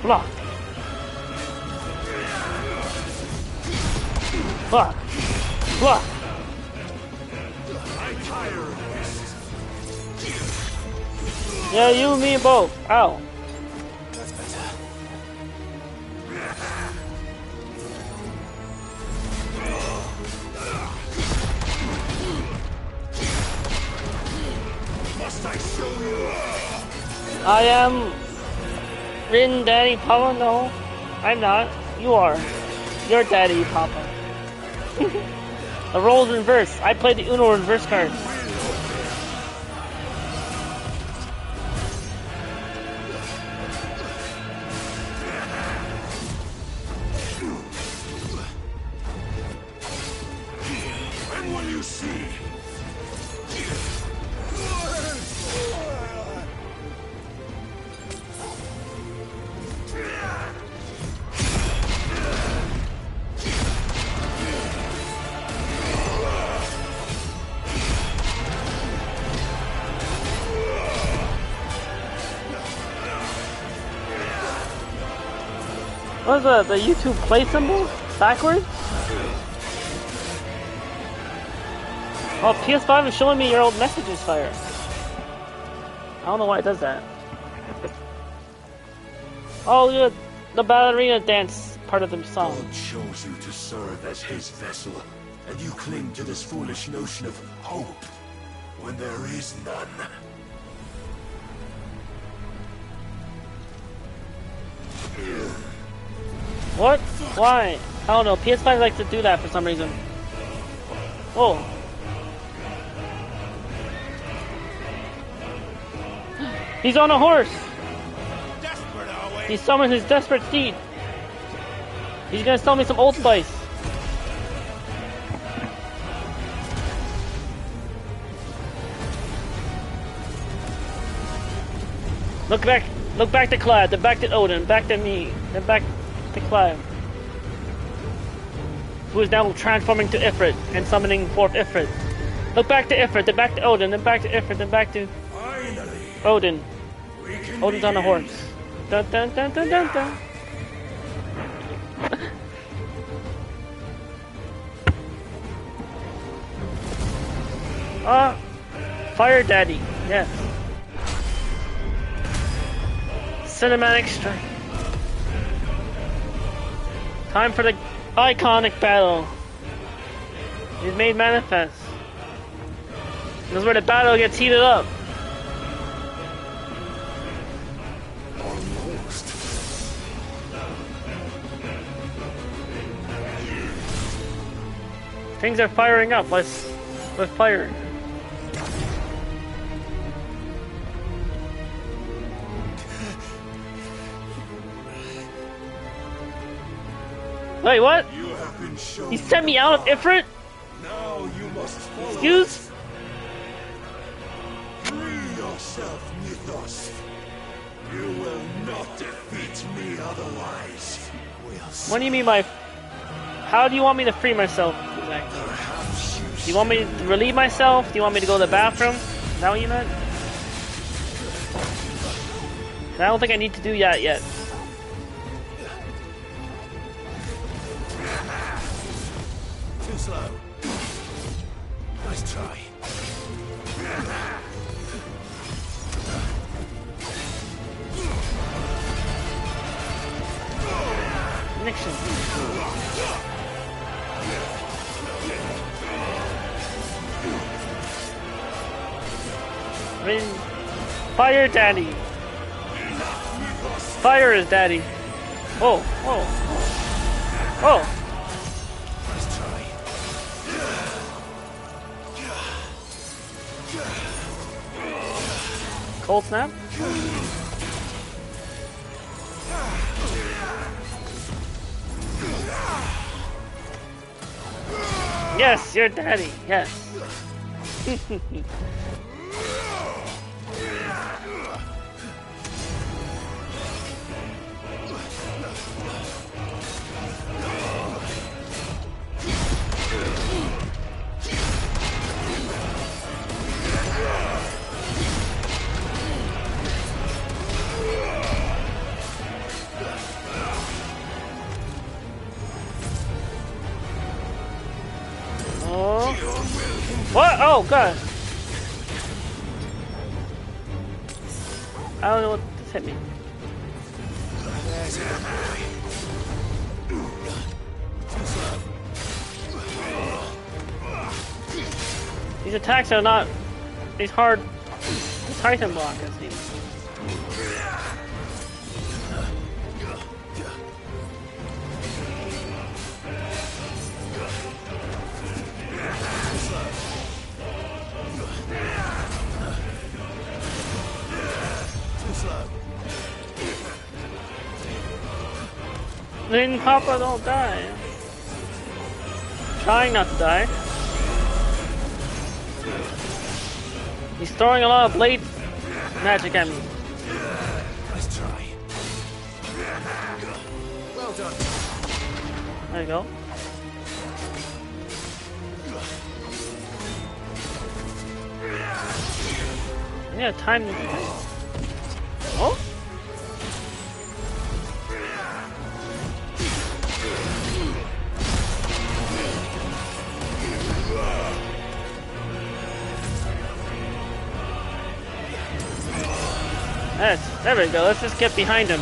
Block. Block. Block. Yeah, you and me both. Ow. That's better. Must I show you? I am Rin Daddy Papa. No, I'm not. You are. You're Daddy Papa. The roles reverse. I played the Uno reverse card. And what do you see? What is the YouTube play symbol? Backwards? Oh, PS5 is showing me your old messages, Fire. I don't know why it does that. Oh, good. The ballerina dance part of the song. God chose you to serve as his vessel, and you cling to this foolish notion of hope when there is none. What? Why? I don't know. PS5 likes to do that for some reason. Oh. He's on a horse! He summoned his desperate steed. He's gonna sell me some Old Spice. Look back to Clive, then back to Odin, back to me, then back to Clive. Who is now transforming to Ifrit and summoning forth Ifrit. Look back to Ifrit, then back to Odin, then back to Ifrit, then back to Odin. Odin's on a horse. Dun dun dun dun dun dun. Fire Daddy, yes. Cinematic strike. Time for the iconic battle. It's made manifest. This is where the battle gets heated up. Things are firing up. Let's fire. Wait, what? He sent me out of Ifrit? Now you must follow. Excuse? Free yourself, Mythos. You will not defeat me otherwise. What do you mean by... How do you want me to free myself? Exactly. Do you want me to relieve myself? Do you want me to go to the bathroom? Is that what you meant? I don't think I need to do that yet. Too slow. Nice try. Nixon. Rin. Fire daddy. Fire is daddy. Oh, oh, oh. Let's try. Cold snap. Yes, you're daddy. Yes. Oh. What? Oh, God. I don't know what this hit me. These attacks are not these hard Titan block, it seems. Then Papa don't die. Trying not to die. He's throwing a lot of blade magic at me. Let's try. Well done. There you go. Yeah, time. Oh? Yes, there we go. Let's just get behind him.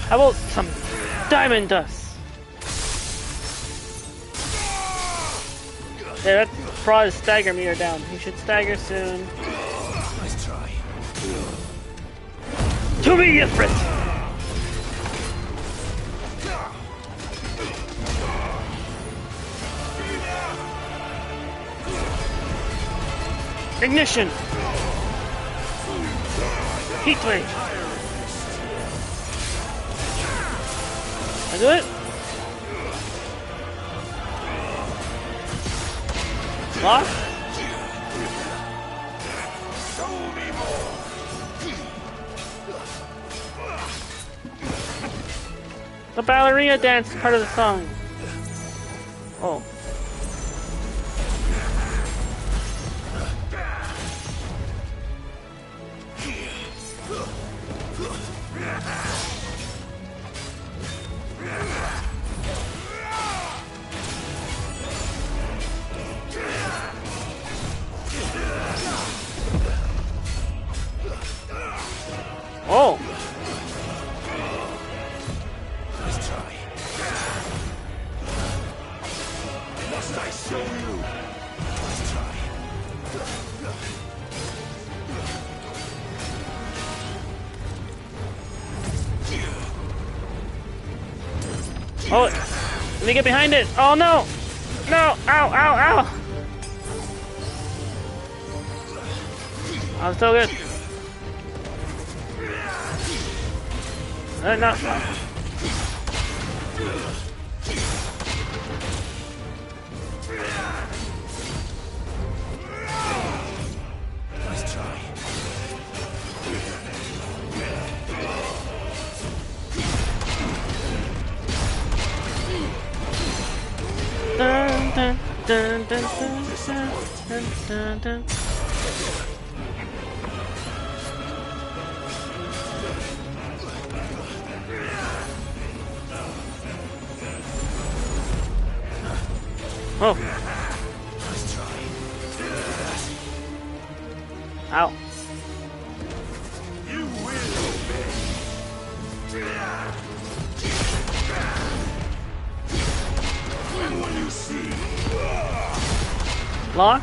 How about some diamond dust? Yeah, that brought his stagger meter down. He should stagger soon. Let's try. To be different! Ignition! Heat wave! I do it? Lock? The ballerina dance is part of the song. Oh. Oh! Let's try. Must I show you? Let's try. Oh! Let me get behind it! Oh no! No! Ow! Ow! Ow! I'm still good. No. Let's try. Dun, dun, dun, dun, dun, dun, dun, dun. Oh. Let's try. Ow. You will obey. When will you see? Lock?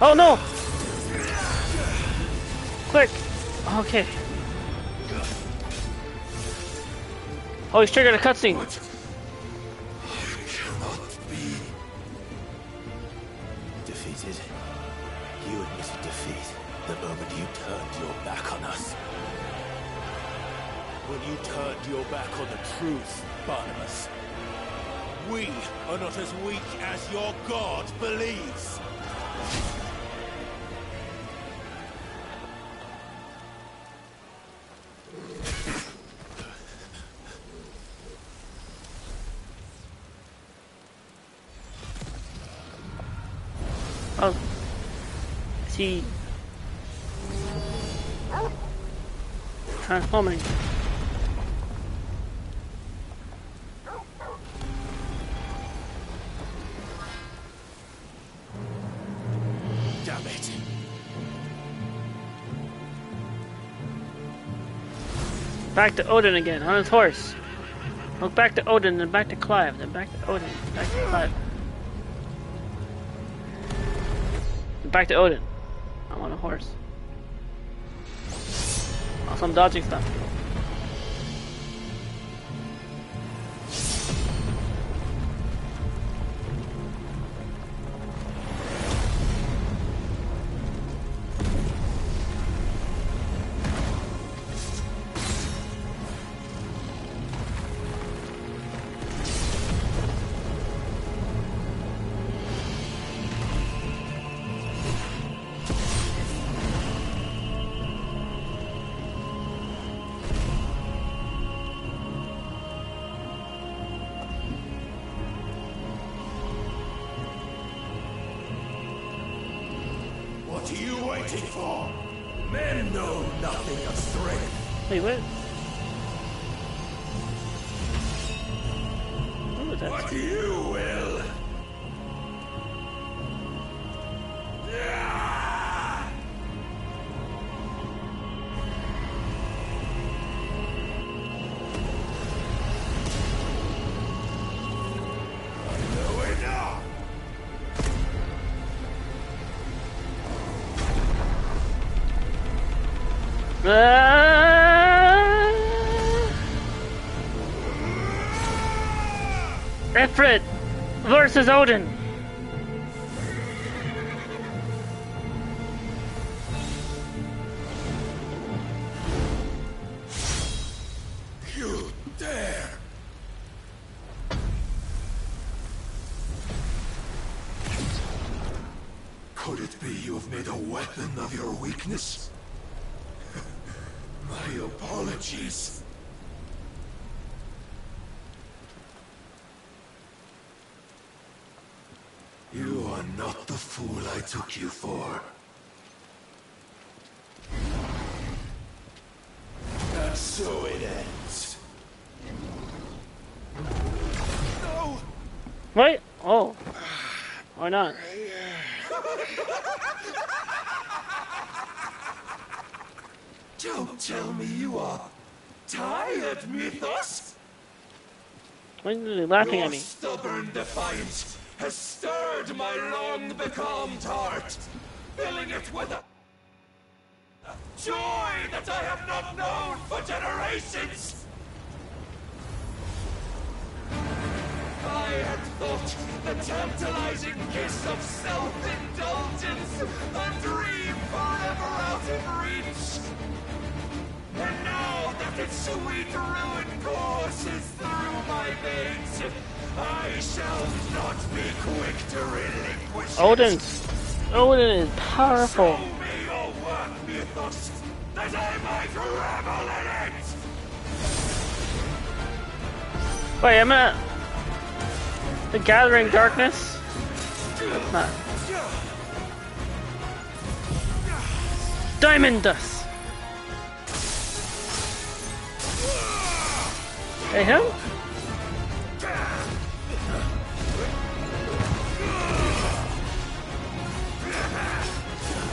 Oh no! Quick! Okay. Oh, he's triggered a cutscene. Defeated. You admitted defeat the moment you turned your back on us. When you turned your back on the truth, Barnabas. We are not as weak as your god believes. Oh. Is he transforming? Damn it. Back to Odin again, on his horse. Look back to Odin, then back to Clive, then back to Odin, back to Clive. Back to Odin. I'm on a horse. Also, I'm dodging stuff. What are you waiting for? Men know nothing of strength. Wait, what? What was that? What you will. Ifrit versus Odin. You dare! Could it be you have made a weapon of your weakness? My apologies. You are not the fool I took you for. And so it ends. No! Wait. Oh. Why not? Don't tell me you are tired, Mythos. Why are they laughing at me? Your stubborn defiance has stirred my long-becalmed heart, filling it with a joy that I have not known for generations. I had thought the tantalizing kiss of self-indulgence a dream forever out of reach. And now that its sweet ruin courses through my veins, I shall not be quick to relinquish Odin is powerful. Show me your work, Mythos, that I might revel in it! Wait, I'm gonna... The Gathering Darkness? That's not... Diamond Dust! Hey, him?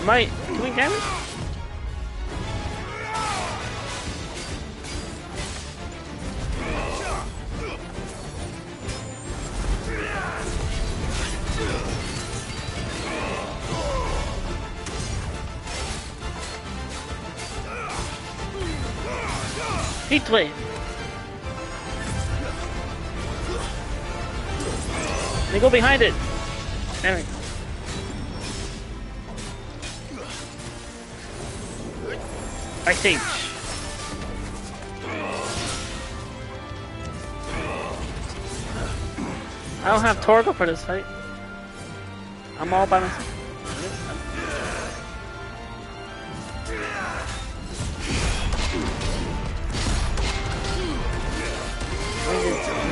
Am I doing damage? Heat wave. They go behind it. There we go. Ice Age. I don't have Torgo for this fight. I'm all by myself.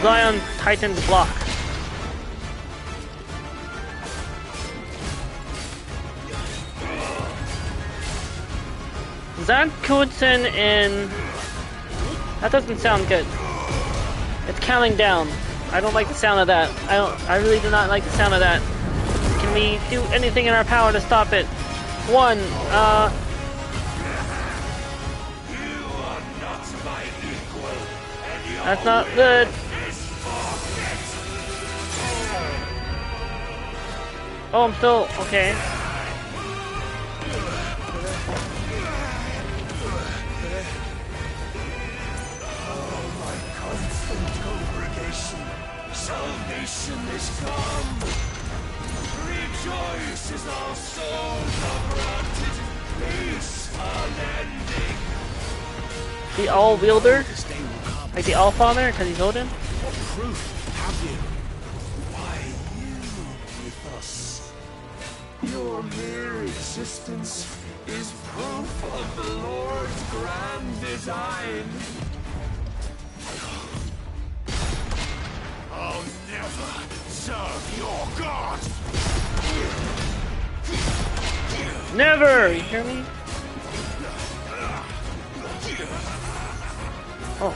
Zion Titan's block. Zankudsen in... That doesn't sound good. It's counting down. I don't like the sound of that. I really do not like the sound of that. Can we do anything in our power to stop it? One, that's not good. Oh, I'm still okay. Salvation is come. Rejoice as our souls are granted. Peace unending. The All Wielder, like the All Father, because he's Odin. What proof have you? Why you with us? Your mere existence is proof of the Lord's grand design. I'll never serve your God. Never! You hear me? Oh.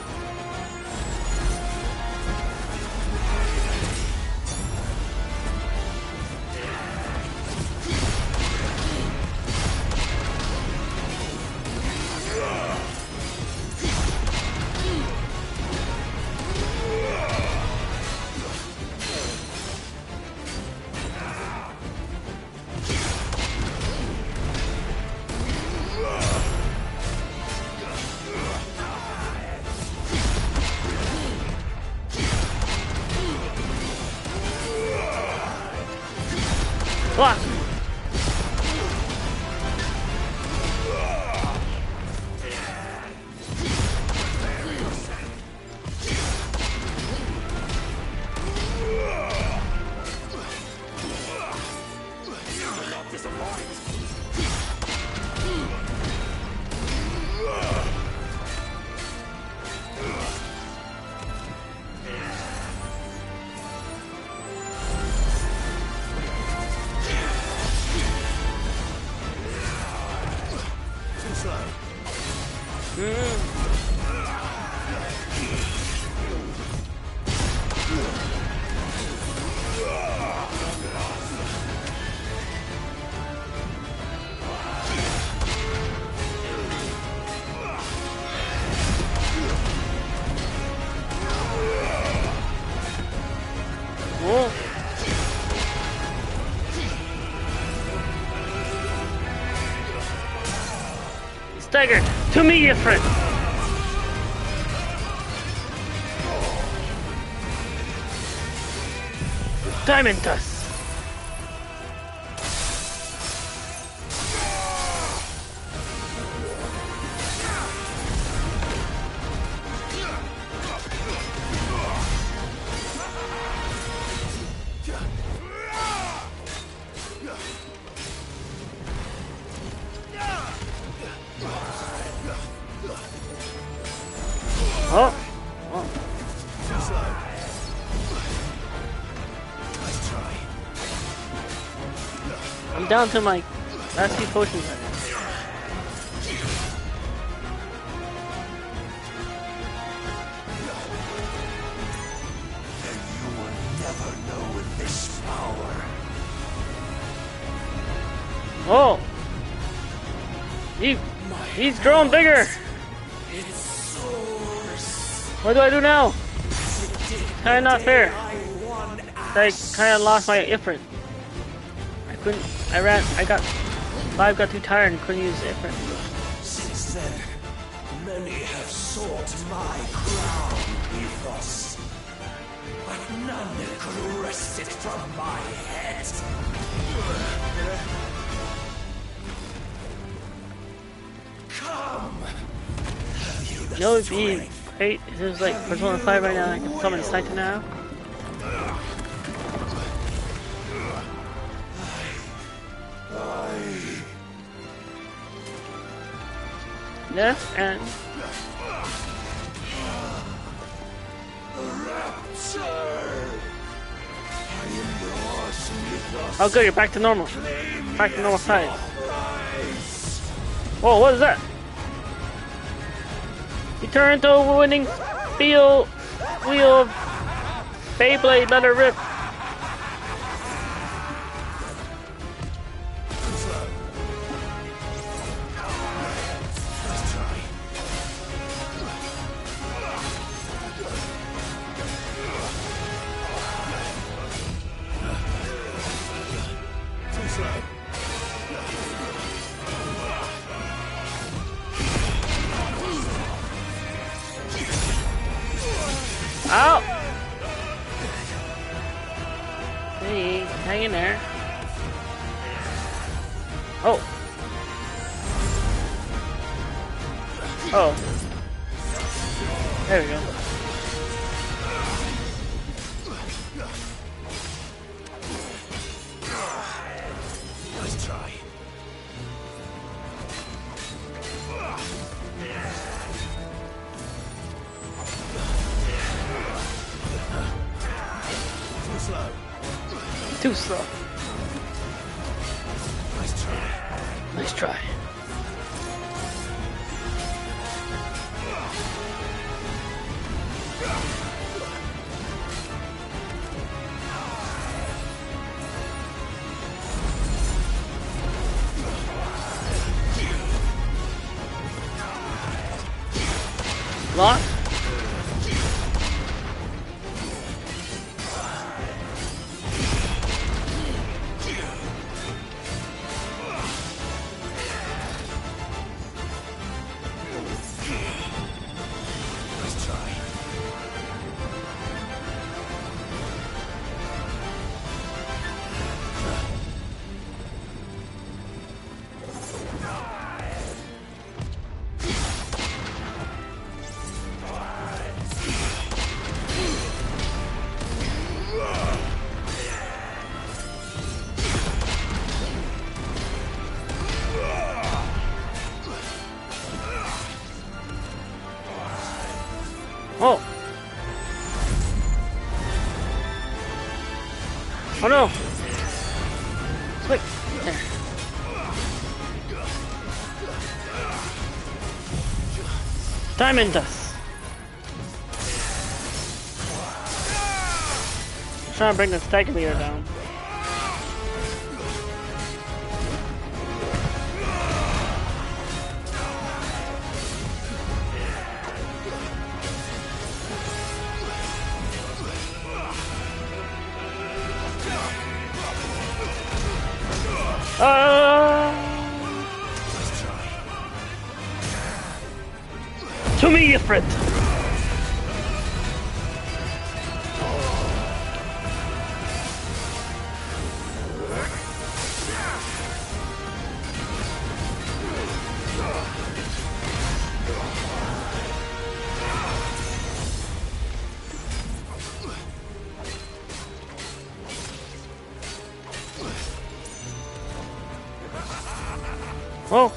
Block! Stagger, to me, your friend. Diamond Dust. Oh. Oh. I'm down to my last few potions. He's growing bigger. What do I do now? Kinda not fair. I kinda lost my Ifrit. Clive got too tired and couldn't use Ifrit. Since then, many have sought my crown, Ethos. But none could wrest it from my head. Come! You know, it'd be great if it was like Persona 5 right now. I can summon Saito now. Yes, and oh good, you're back to normal. Back to normal size. Whoa, what is that? You turn into a winning wheel of Beyblade, let her rip. Ow! Hey, hang in there. Oh. Oh. There we go. Nice try. Too slow. Nice try. Nice try. Lock. Oh! Oh no! Quick! There. Diamond dust! I'm trying to bring the stagger meter down. To me, Ifrit! Oh!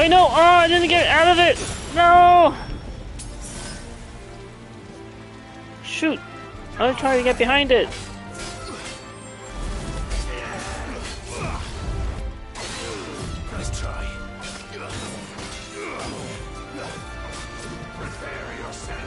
Wait, no! Oh, I didn't get out of it! No! Shoot! I was trying to get behind it. Nice try. Prepare yourself.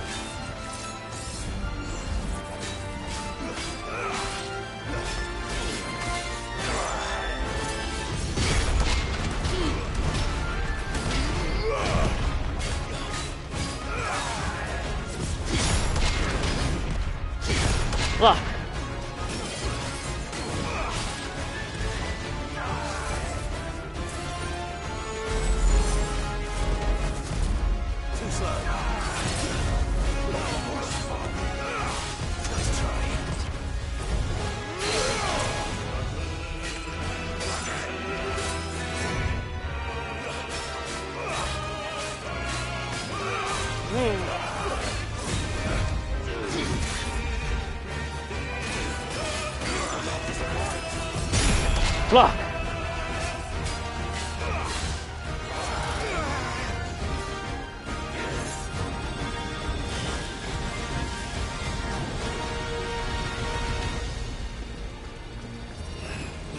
Lock. Too slow. Nice try. Block.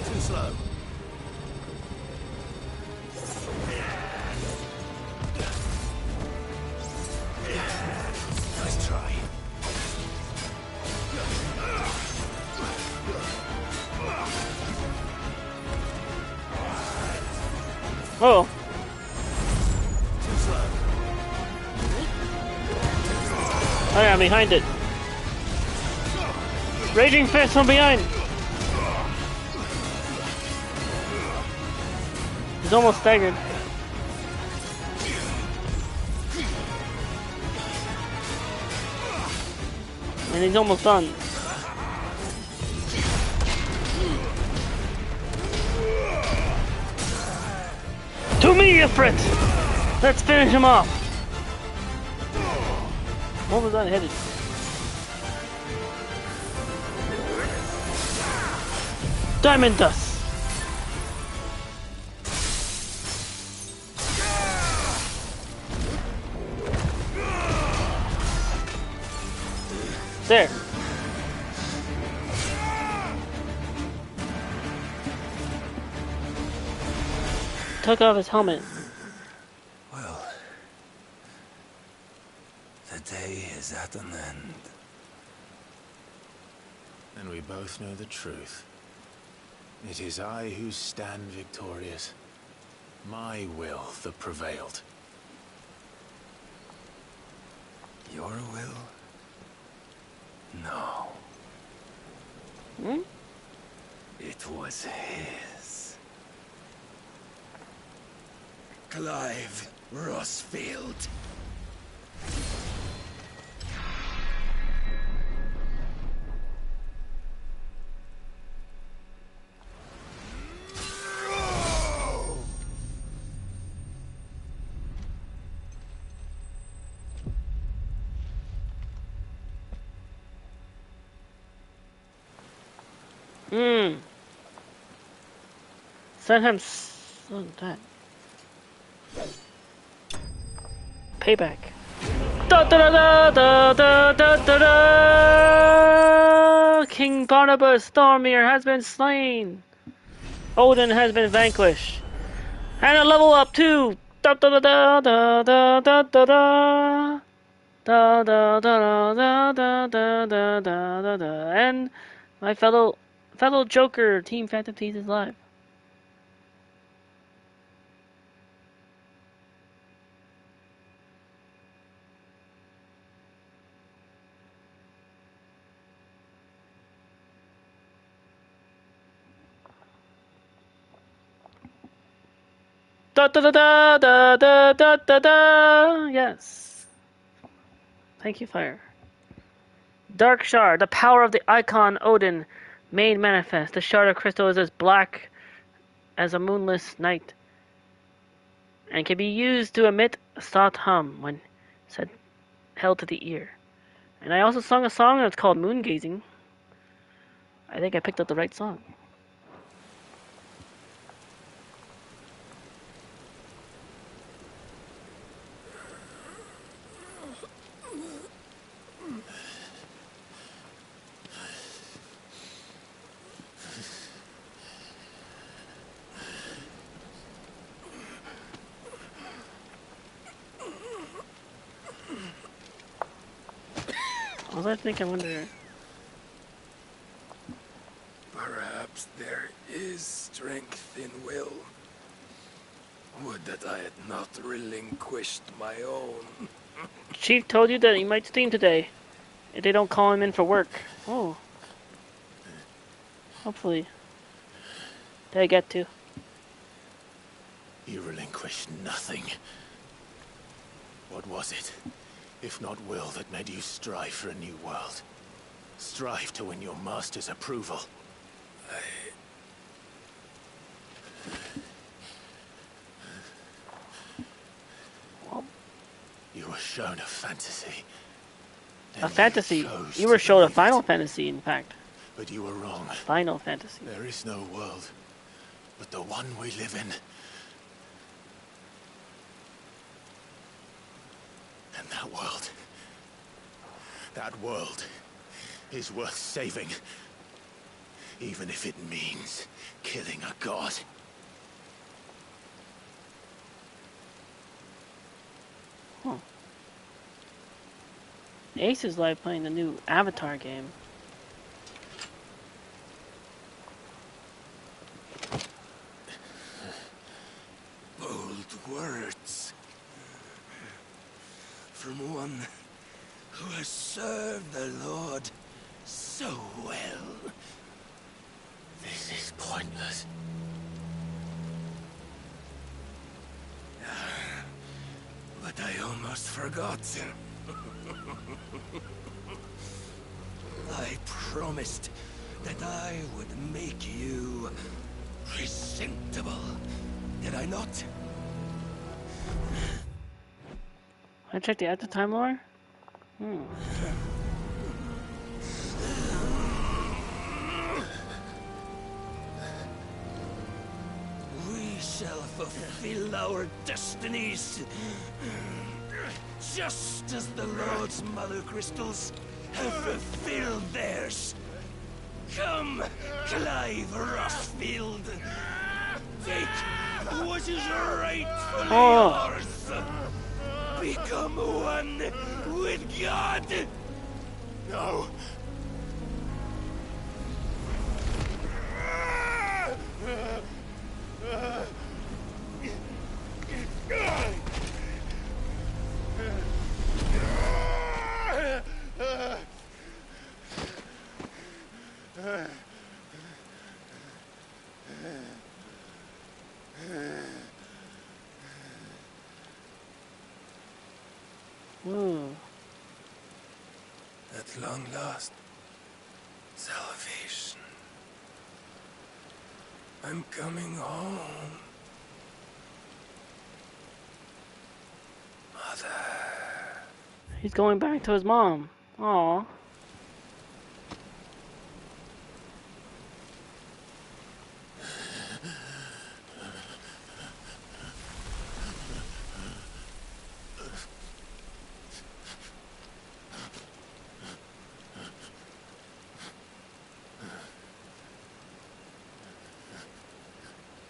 Too slow. Nice try. Oh. Too slow. Oh yeah, I'm behind it. Raging fist from behind. He's almost staggered. And he's almost done. To me, Ifrit! Let's finish him off. What was that headed? Diamond Dust! There. Took off his helmet. Well, the day is at an end. And we both know the truth. It is I who stand victorious. My will that prevailed. Your will? No. Hmm? It was his. Clive Rinsfield. Send him that. Payback. Da da da da da da da da! King Barnabas Stormir has been slain. Odin has been vanquished. And a level up too. Da da da da da da da da. Da da da da da da da da da. And my fellow Joker Team Phantom Thieves is live. Da da da da da da da da da. Yes. Thank you, Fire. Dark Shard, the power of the icon Odin, made manifest. The shard of crystal is as black as a moonless night, and can be used to emit a soft hum when held to the ear. And I also sung a song that's called Moon Gazing. I think I picked up the right song. was I thinking? I wonder. Perhaps there is strength in will. Would that I had not relinquished my own. Chief told you that he might steam today. If they don't call him in for work. Oh. Hopefully. They get to. You relinquished nothing. What was it, if not will, that made you strive for a new world? Strive to win your master's approval? You were shown a fantasy. A fantasy? You were shown a Final Fantasy, in fact. But you were wrong. Final Fantasy. There is no world, but the one we live in. And that world is worth saving. Even if it means killing a god. Huh. Ace is live playing the new Avatar game. Bold words. From one who has served the Lord so well. This is pointless. But I almost forgot. I promised that I would make you presentable. Did I not? I checked the at the time lore. Okay. We shall fulfill our destinies. Just as the Lord's Mother Crystals have fulfilled theirs. Come, Clive Rinsfield. Take what is rightfully yours. Become one with God. No. At long last, salvation. I'm coming home. Mother. He's going back to his mom. Aww.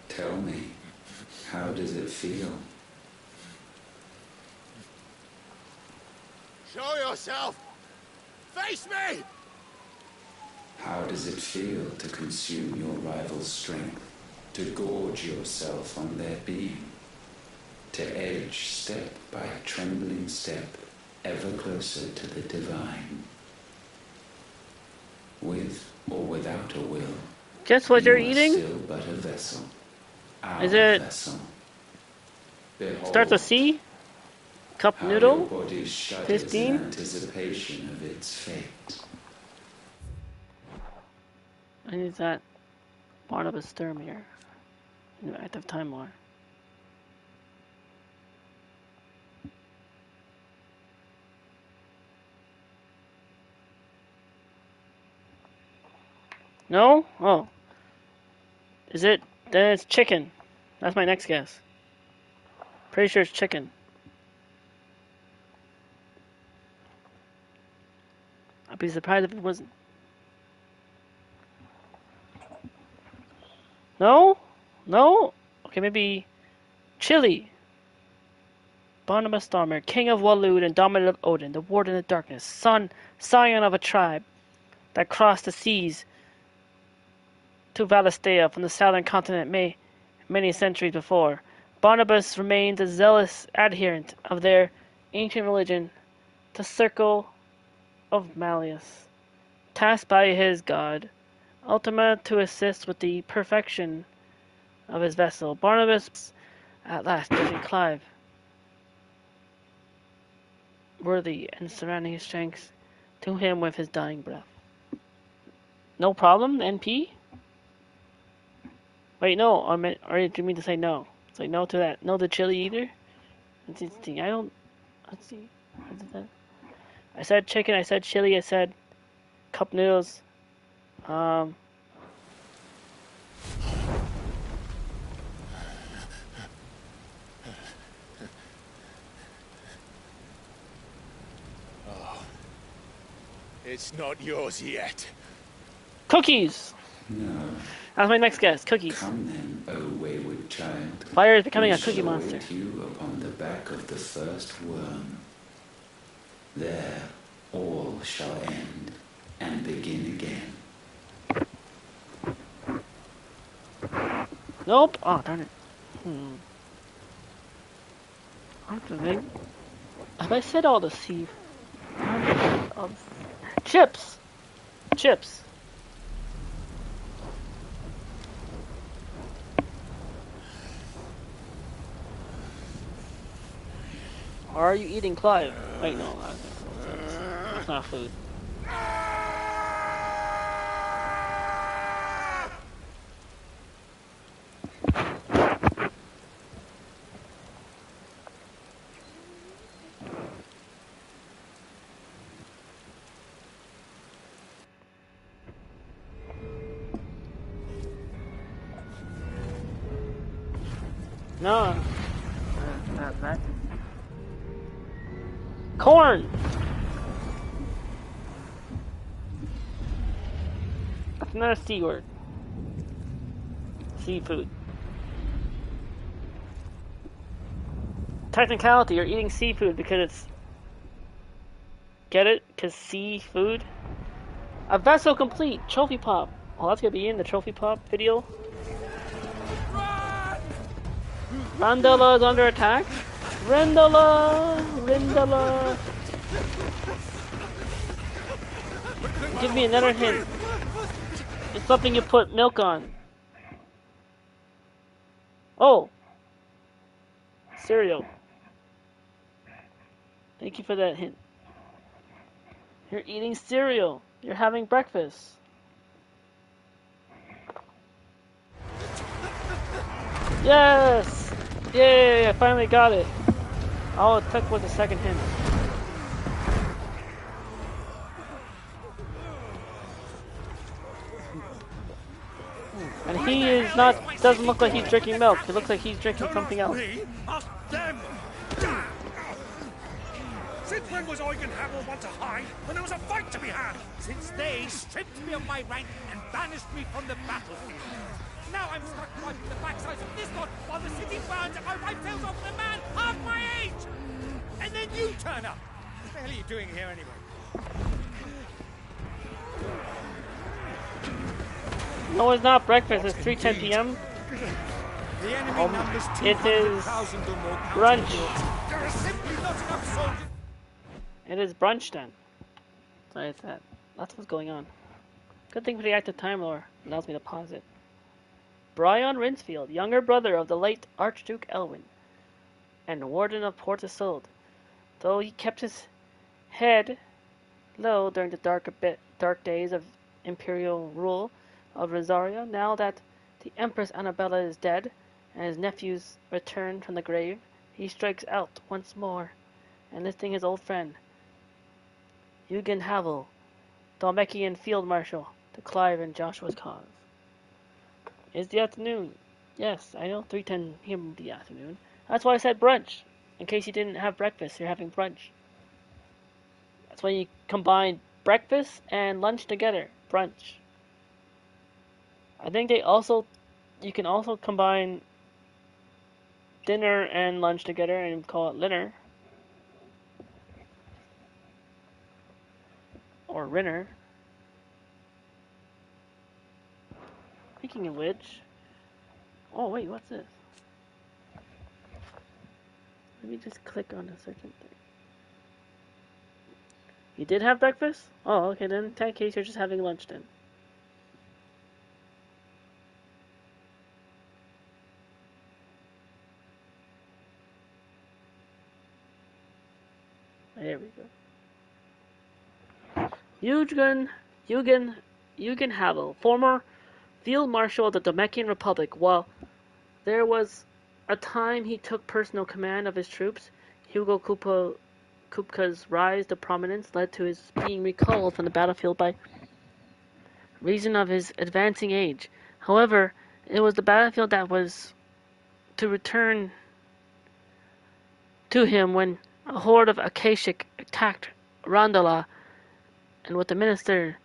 Tell me, how does it feel? Show yourself! Face me! How does it feel to consume your rival's strength, to gorge yourself on their beam, to edge step by trembling step ever closer to the divine? With or without a will, guess what you're you are eating? still but a vessel. Is it vessel. starts with C? Cup How noodle? your body shudders 15? in anticipation of its fate. I need that Barnabas Sturmier in the active time lore. No? Oh. Is it? Then it's chicken. That's my next guess. Pretty sure it's chicken. I'd be surprised if it wasn't. No? No? Okay, maybe chili. Barnabas Stormer, king of Walud and dominant of Odin, the warden of darkness, scion of a tribe that crossed the seas to Valistea from the southern continent many centuries before. Barnabas remains a zealous adherent of their ancient religion, the Circle of Malleus, tasked by his god, Ultima, to assist with the perfection of his vessel. Barnabas, at last, judging Clive worthy and surrounding his strength to him with his dying breath. No problem, NP? Wait, no, or do you mean to say no? Say no to that. No to chili either? Let's see, let's see. I said chicken, I said chili, I said cup noodles. Oh, it's not yours yet. Cookies! No. That's my next guess. Cookies. Come then, O wayward child. Fire is becoming We a cookie shall monster. await you upon the back of the first worm. There, all shall end and begin again. Nope. Oh, darn it. Have I said all the sea? Chips! Chips. Are you eating Clive? Wait, no. That's not food. No. Not that. Corn! That's not a C word. Seafood. Technicality, you're eating seafood because it's... Get it? Because seafood? A vessel complete! Trophy pop! Oh, that's gonna be in the trophy pop video. Randala is under attack. Randala! Randala! Give me another hint. It's something you put milk on. Oh! Cereal. Thank you for that hint. You're eating cereal. You're having breakfast. Yes! Yay! I finally got it. All it took was a second hint. And he is not, doesn't look like he's drinking milk. It looks like he's drinking something else. Since when was Eugen Hamel one to hide when there was a fight to be had? Since they stripped me of my rank and banished me from the battlefield. Now I'm stuck wiping the backsides of this lot while the city burns and my wife tails off with a man half my age! And then you turn up! What the hell are you doing here anyway? No, it's not breakfast. It's 3:10 p.m. The enemy numbers It is 200,000 or more. brunch. There are simply not enough soldiers. It is brunch then. Sorry, that's what's going on. Good thing for the active time lore. Allows me to pause it. Brian Rinsfield, younger brother of the late Archduke Elwyn, and warden of Port Isolde. Though he kept his head low during the dark days of imperial rule of Rosaria, now that the Empress Annabella is dead and his nephews returned from the grave, he strikes out once more, enlisting his old friend, Eugen Havel, Dalmatian Field Marshal, to Clive and Joshua's cause. It's the afternoon. Yes, I know, 3:10 p.m. the afternoon. That's why I said brunch. In case you didn't have breakfast, you're having brunch. That's why you combine breakfast and lunch together. Brunch. I think you can also combine dinner and lunch together and call it dinner. Or Renner. Speaking of which... Oh, wait, what's this? Let me just click on a certain thing. You did have breakfast? Oh, okay, then in that case, you're just having lunch then. There we go. Eugen Havel, former Field Marshal of the Dominican Republic. While there was a time he took personal command of his troops, Hugo Kupka's rise to prominence led to his being recalled from the battlefield by reason of his advancing age. However, it was the battlefield that was to return to him when a horde of Akashic attacked Randala, and with the minister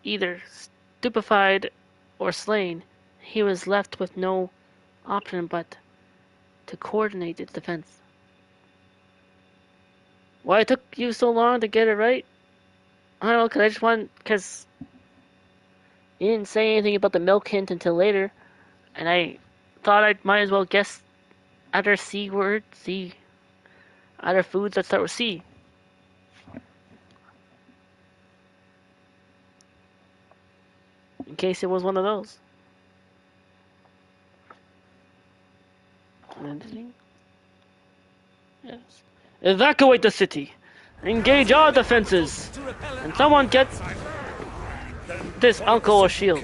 either stupefied or slain, he was left with no option but to coordinate its defense. Why it took you so long to get it right? I don't know, because you didn't say anything about the milk hint until later, and I thought I might as well guess other other foods that start with C. In case it was one of those. Yes. Evacuate the city. Engage all defenses. And someone get this uncle or shield.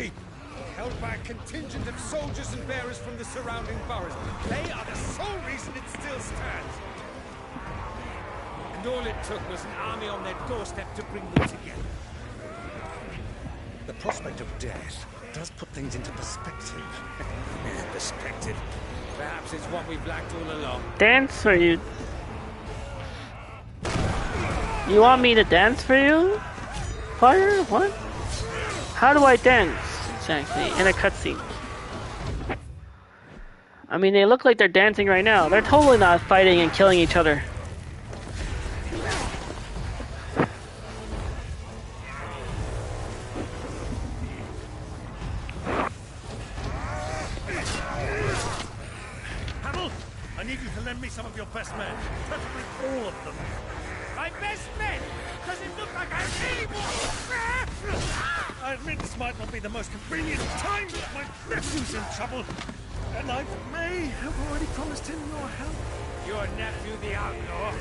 Held by a contingent of soldiers and bearers from the surrounding boroughs. They are the sole reason it still stands. And all it took was an army on their doorstep to bring them together. The prospect of death does put things into perspective. Perspective. Perhaps it's what we've lacked all along. Dance for you? You want me to dance for you? Fire? What? How do I dance? Exactly, in a cutscene. I mean, they look like they're dancing right now. They're totally not fighting and killing each other. Hamel, I need you to lend me some of your best men. Preferably all of them. My best men? Does it look like I really want... I admit this might not be the most convenient time, but my nephew's in trouble. And I may have already promised him your help. Your nephew, the outlaw?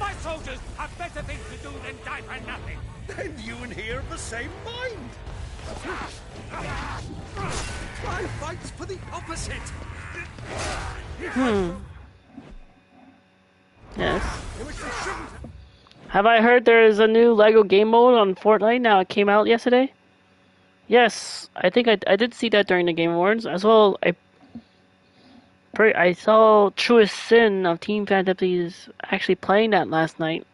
My soldiers have better things to do than die for nothing. Then you and he are of the same mind. Clive fights for the opposite. Yes. Have I heard there is a new LEGO game mode on Fortnite now? It came out yesterday? Yes, I think I did see that during the Game Awards. As well, I saw Truest Sin of Team Fantasy's actually playing that last night.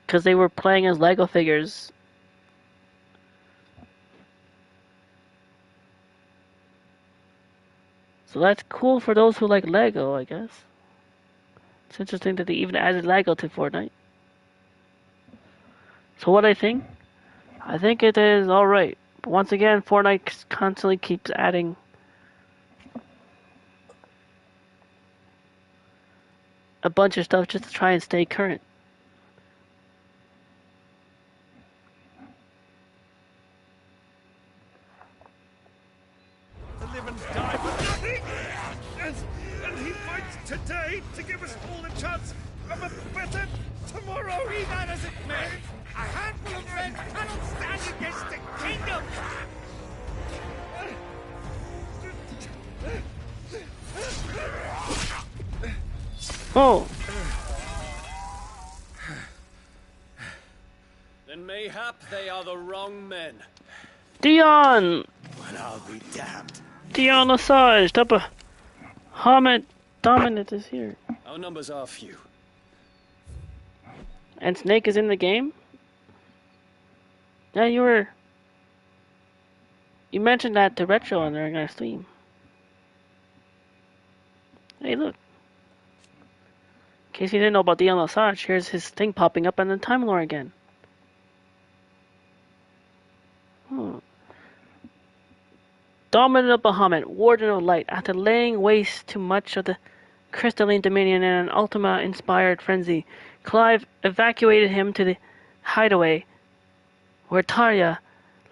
Because they were playing as LEGO figures. So that's cool for those who like LEGO, I guess. It's interesting that they even added LEGO to Fortnite. So what I think it is alright. But once again, Fortnite constantly keeps adding a bunch of stuff just to try and stay current. To live and die for nothing! And he fights today to give us all a chance of a better tomorrow! Be that as it may, a handful of men cannot stand against the kingdom! Oh! Then mayhap they are the wrong men. Dion! Well, I'll be damned. Dion Assange, type of Hamid Dominant is here. Our numbers are few. And Snake is in the game? Yeah, you mentioned that to Retro on during our stream. Hey, look. case you didn't know about Dion Lesage, here's his thing popping up in the Time Lore again. Dominant of Bahamut, Warden of Light, after laying waste to much of the crystalline dominion in an Ultima-inspired frenzy, Clive evacuated him to the hideaway, where Tarja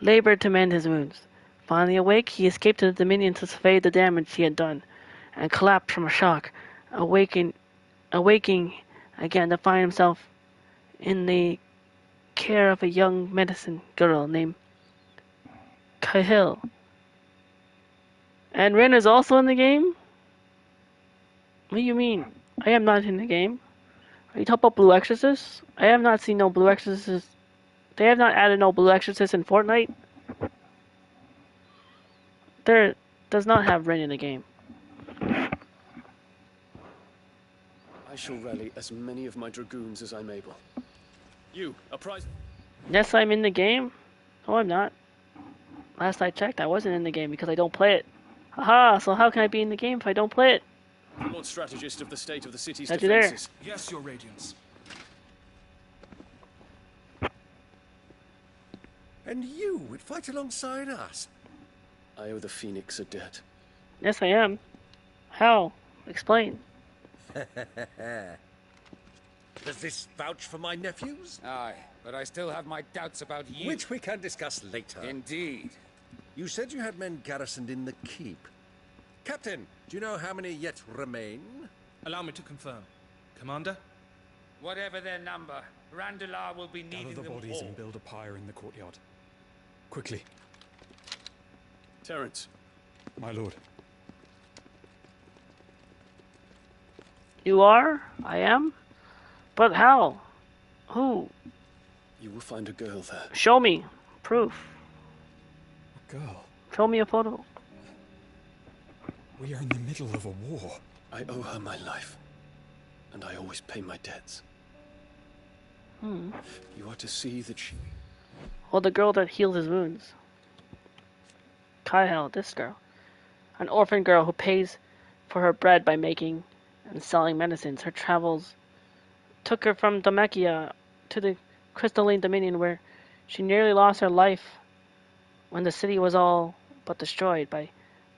labored to mend his wounds. Finally awake, he escaped to the Dominion to survey the damage he had done, and collapsed from a shock, awaking again to find himself in the care of a young medicine girl named Cahill. And Ren is also in the game? What do you mean? I am not in the game. Are you talking about Blue Exorcist? I have not seen no Blue Exorcist. They have not added no Blue Exorcist in Fortnite. There does not have Ren in the game. I shall rally as many of my dragoons as I'm able. You, a prize... Yes, I'm in the game. No, I'm not. Last I checked, I wasn't in the game because I don't play it. Haha, so how can I be in the game if I don't play it? Lord Strategist of the state of the city's Got you there. defenses. Yes, Your Radiance. And you would fight alongside us? I owe the Phoenix a debt. Yes, I am. How? Explain. Does this vouch for my nephews? Aye, but I still have my doubts about you. Which we can discuss later. Indeed. You said you had men garrisoned in the keep. Captain, do you know how many yet remain? Allow me to confirm. Commander? Whatever their number, Randalar will be needing Gather the them bodies all. and build a pyre in the courtyard. Quickly. Terence. My lord. You are? I am? But how? Who? You will find a girl there. Show me. Proof. A girl? Show me a photo. We are in the middle of a war. I owe her my life. And I always pay my debts. You are to see that she... Well, the girl that healed his wounds. Kyle, this girl. An orphan girl who pays for her bread by making and selling medicines. Her travels took her from Damakia to the crystalline dominion where she nearly lost her life when the city was all but destroyed by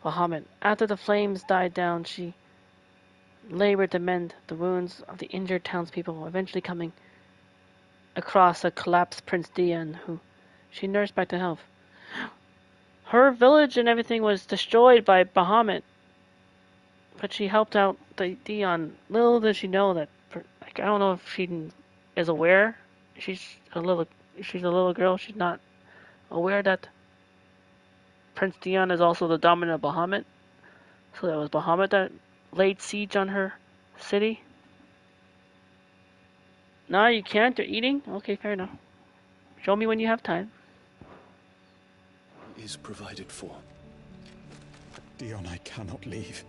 Bahamut. After the flames died down, she labored to mend the wounds of the injured townspeople, eventually coming across a collapsed Prince Dion, who she nursed back to health. Her village and everything was destroyed by Bahamut, but she helped out the Dion. Little does she know that, like, I don't know if she is aware. She's a little girl. She's not aware that Prince Dion is also the dominant of Bahamut. So that was Bahamut that laid siege on her city. No, you can't. You're eating? Okay, fair enough. Show me when you have time. is provided for. Dion, I cannot leave.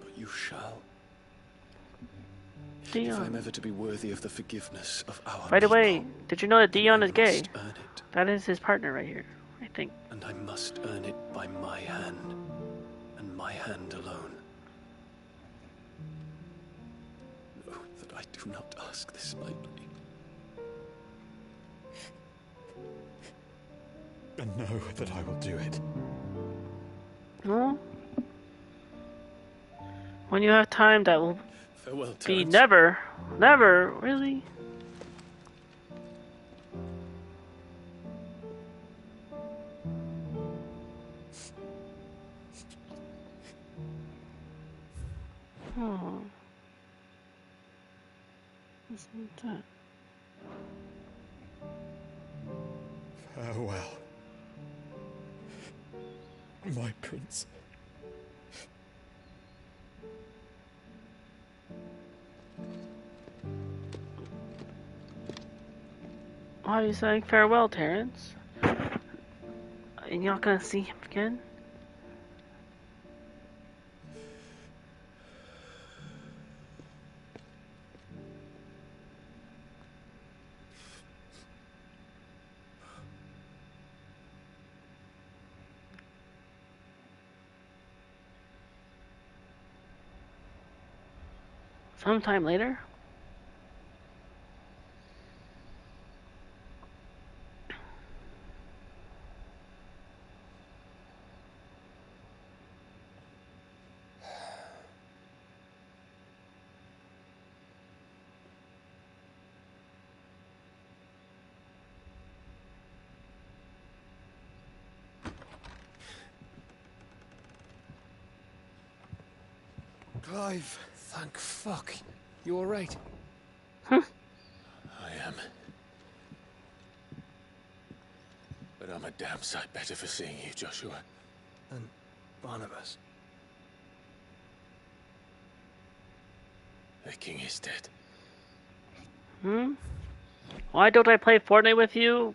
But you shall. Dion. If I'm ever to be worthy of the forgiveness of our By the people, way, did you know that Dion is gay? must earn it. That is his partner right here, I think. And I must earn it by my hand, and my hand alone. Know that I do not ask this lightly. And know that I will do it. No? When you have time, that will Farewell, be Terence. never. Never, really? Oh. Isn't that? Farewell, my prince. Why are you saying farewell, Terence? And you're not gonna see him again? Sometime later? Clive. Thank fuck. You alright? I am. But I'm a damn sight better for seeing you, Joshua. And Barnabas. The king is dead. Why don't I play Fortnite with you?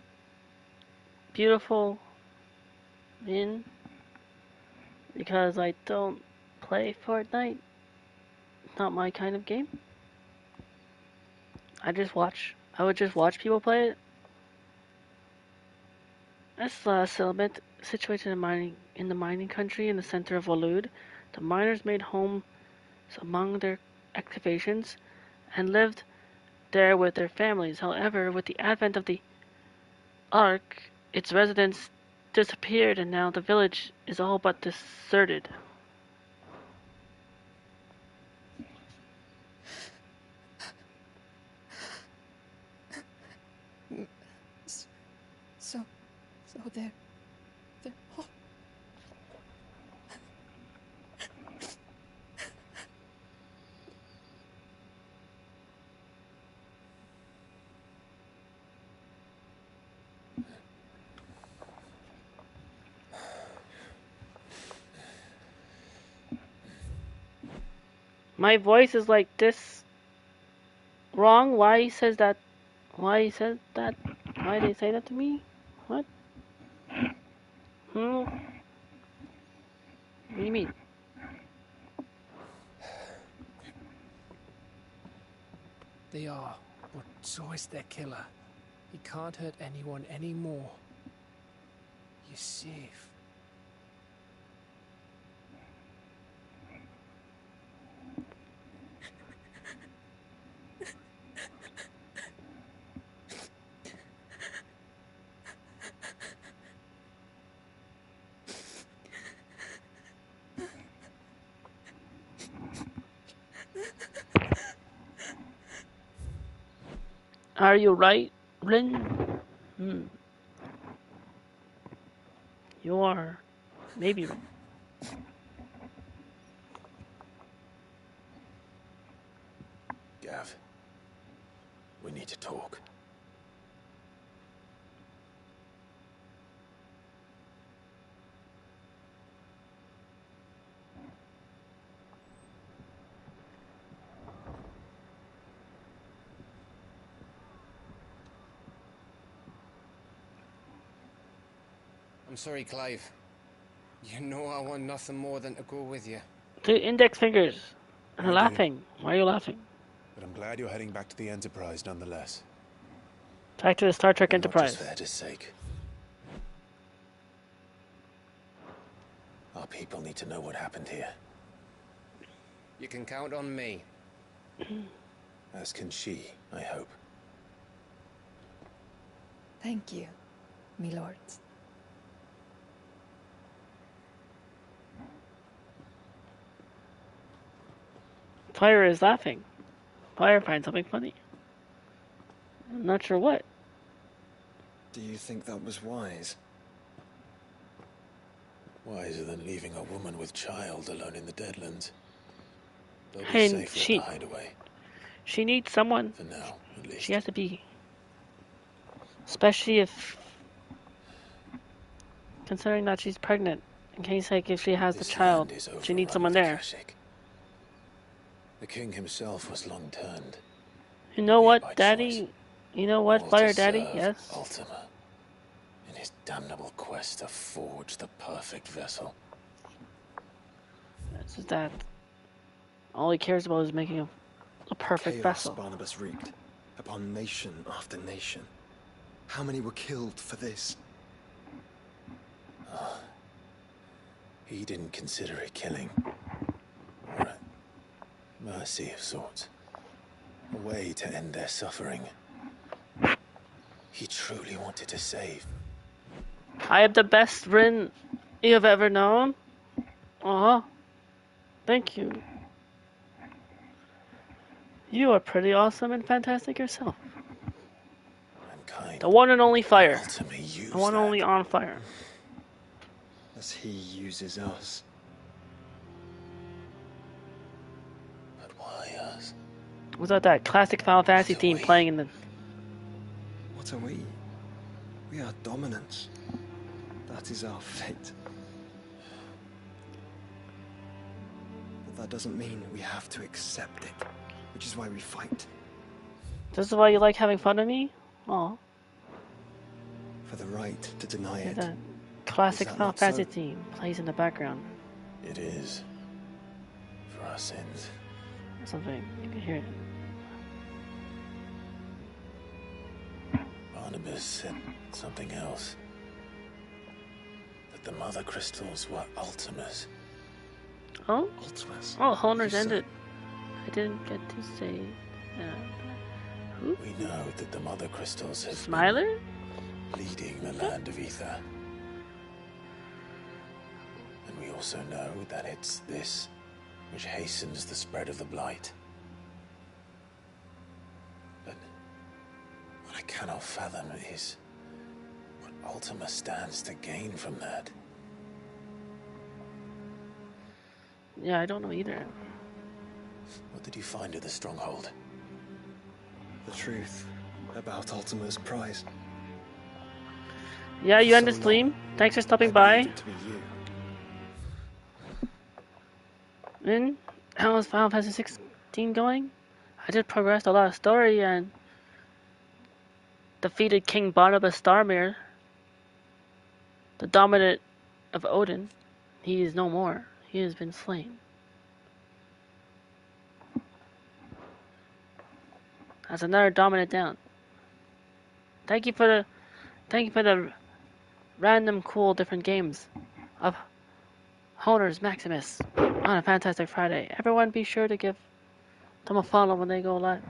Beautiful. Because I don't play Fortnite. It's not my kind of game. I would just watch people play it. This last settlement, situated in the mining country in the center of Walud, the miners made homes among their excavations and lived there with their families. However, with the advent of the Ark, its residents disappeared and now the village is all but deserted. So they're all... My voice is like this wrong? Why he says that? Why he says that? Why they say that to me? What? What do you mean? They are, but so is their killer. He can't hurt anyone anymore. You're safe. Are you right, Rin? You are. Maybe right. Gav, we need to talk. I'm sorry, Clive. You know I want nothing more than to go with you. The index fingers. And laughing. Why are you laughing? But I'm glad you're heading back to the Enterprise nonetheless. Back to the Star Trek Enterprise. Not just for Edda's sake. Our people need to know what happened here. You can count on me. As can she, I hope. Thank you, me lords. Fire is laughing. Fire finds something funny. I'm not sure what. Do you think that was wise? Wiser than leaving a woman with child alone in the Deadlands. They'll be Hey, safe at the hideaway. She needs someone. For now, at least. She has to be. Especially if... Considering that she's pregnant. In case, like, if she has the child, she needs someone there. The king himself was long turned. You know what, Daddy? You know what, Fire Daddy? Yes? Ultima. In his damnable quest to forge the perfect vessel. It's just that all he cares about is making a perfect vessel. Barnabas wreaked upon nation after nation. How many were killed for this? He didn't consider it killing. Or a mercy of sorts. A way to end their suffering. He truly wanted to save. I am the best Rin you have ever known. Thank you. You are pretty awesome and fantastic yourself. The one and only Fire. The one and only on Fire. As he uses us. Was that classic Final Fantasy theme playing in the... What are we? We are dominance. That is our fate. But that doesn't mean we have to accept it, which is why we fight. This is why you like having fun of me? Oh. For the right to deny it. The classic Is that Final not Fantasy so? theme plays in the background. It is. For our sins. Or something. You can hear it. Barnabas said something else. That the mother crystals were Ultimas. Oh? Ultimas? Oh, Honor's ended. I didn't get to say... who? We know that the mother crystals have Smiler? been leading the land of ether. And we also know that it's this which hastens the spread of the blight. But what I cannot fathom is what Ultima stands to gain from that. Yeah, I don't know either. What did you find at the stronghold? The truth about Ultima's prize. Yeah, you So ended stream. Thanks for stopping I by. believed it to be you. And how is Final Fantasy 16 going? I did progress a lot of story and defeated King Barnabas Starmere, the dominant of Odin. He is no more. He has been slain. That's another dominant down. Thank you for the random cool different games of Honors Maximus on a fantastic Friday. Everyone be sure to give them a follow when they go live.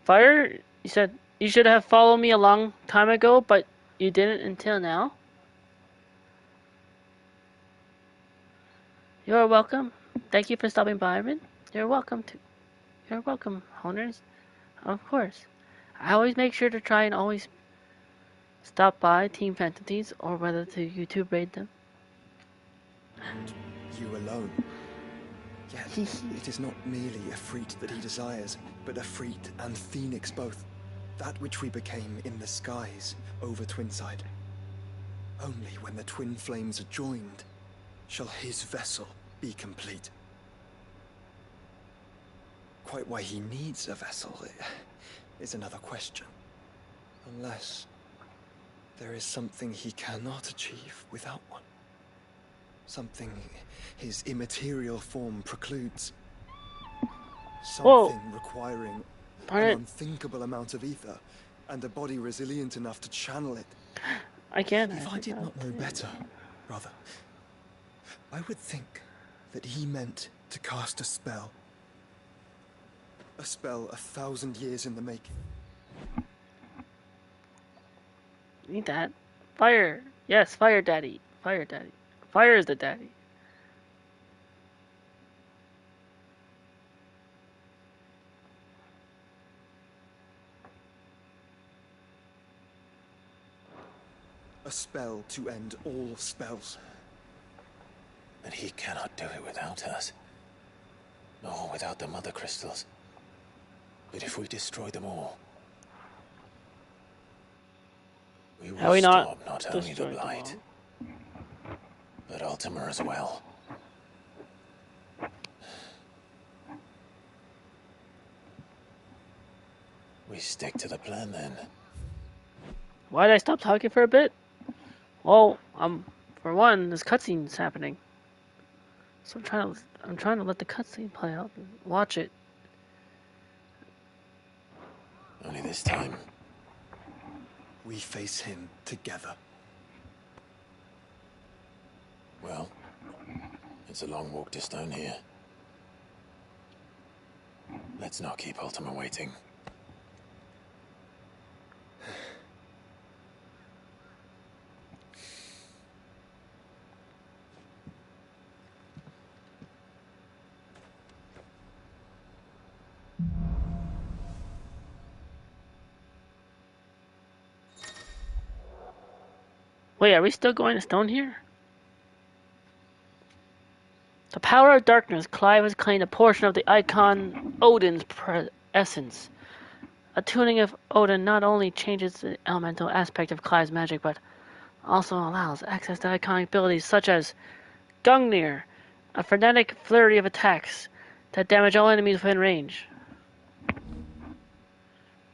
Fire, you said you should have followed me a long time ago, but you didn't until now. You're welcome. Thank you for stopping by, Ivan. You're welcome, Honors. Of course. I always make sure to try and always stop by Team Fantasies or whether to YouTube raid them. And you alone. Yet it is not merely a freak that he desires, but a freak and phoenix both. That which we became in the skies over Twinside. Only when the twin flames are joined shall his vessel be complete. Quite why he needs a vessel is another question. Unless there is something he cannot achieve without one. Something his immaterial form precludes. Something requiring an unthinkable amount of ether and a body resilient enough to channel it. I can't. If I did not know better, brother, I would think that he meant to cast a spell. A spell 1,000 years in the making. Need that. Fire. Yes, fire daddy. Fire daddy. Fire is the daddy. A spell to end all spells. And he cannot do it without us. Nor without the mother crystals. But if we destroy them all, we will stop not only the blight, but Ultima as well. We stick to the plan then. Why did I stop talking for a bit? Well, for one, this cutscene's happening. So I'm trying to let the cutscene play out and watch it. Only this time, we face him together. Well, it's a long walk to Stone here. Let's not keep Ultima waiting. Wait, are we still going to Stone here? power of darkness, Clive has claimed a portion of the icon Odin's essence. A tuning of Odin not only changes the elemental aspect of Clive's magic, but also allows access to iconic abilities such as Gungnir, a frenetic flurry of attacks that damage all enemies within range.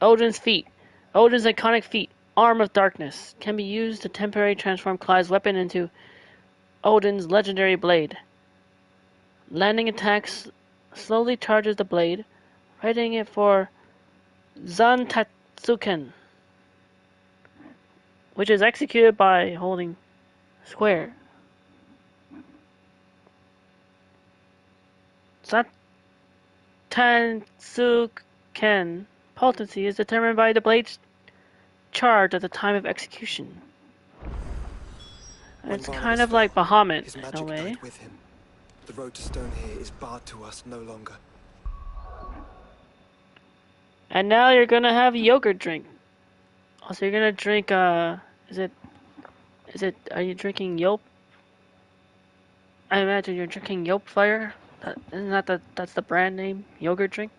Odin's feat. Odin's iconic feat, Arm of Darkness, can be used to temporarily transform Clive's weapon into Odin's legendary blade. Landing attacks slowly charges the blade, readying it for Zantatsuken, which is executed by holding square. Zantatsuken potency is determined by the blade's charge at the time of execution. It's kind of like Bahamut in a way. With him. The road to stone here is barred to us no longer. And now you're gonna have yogurt drink. Also, you're gonna drink, are you drinking Yelp? I imagine you're drinking Yelp Fire. That's the brand name, yogurt drink?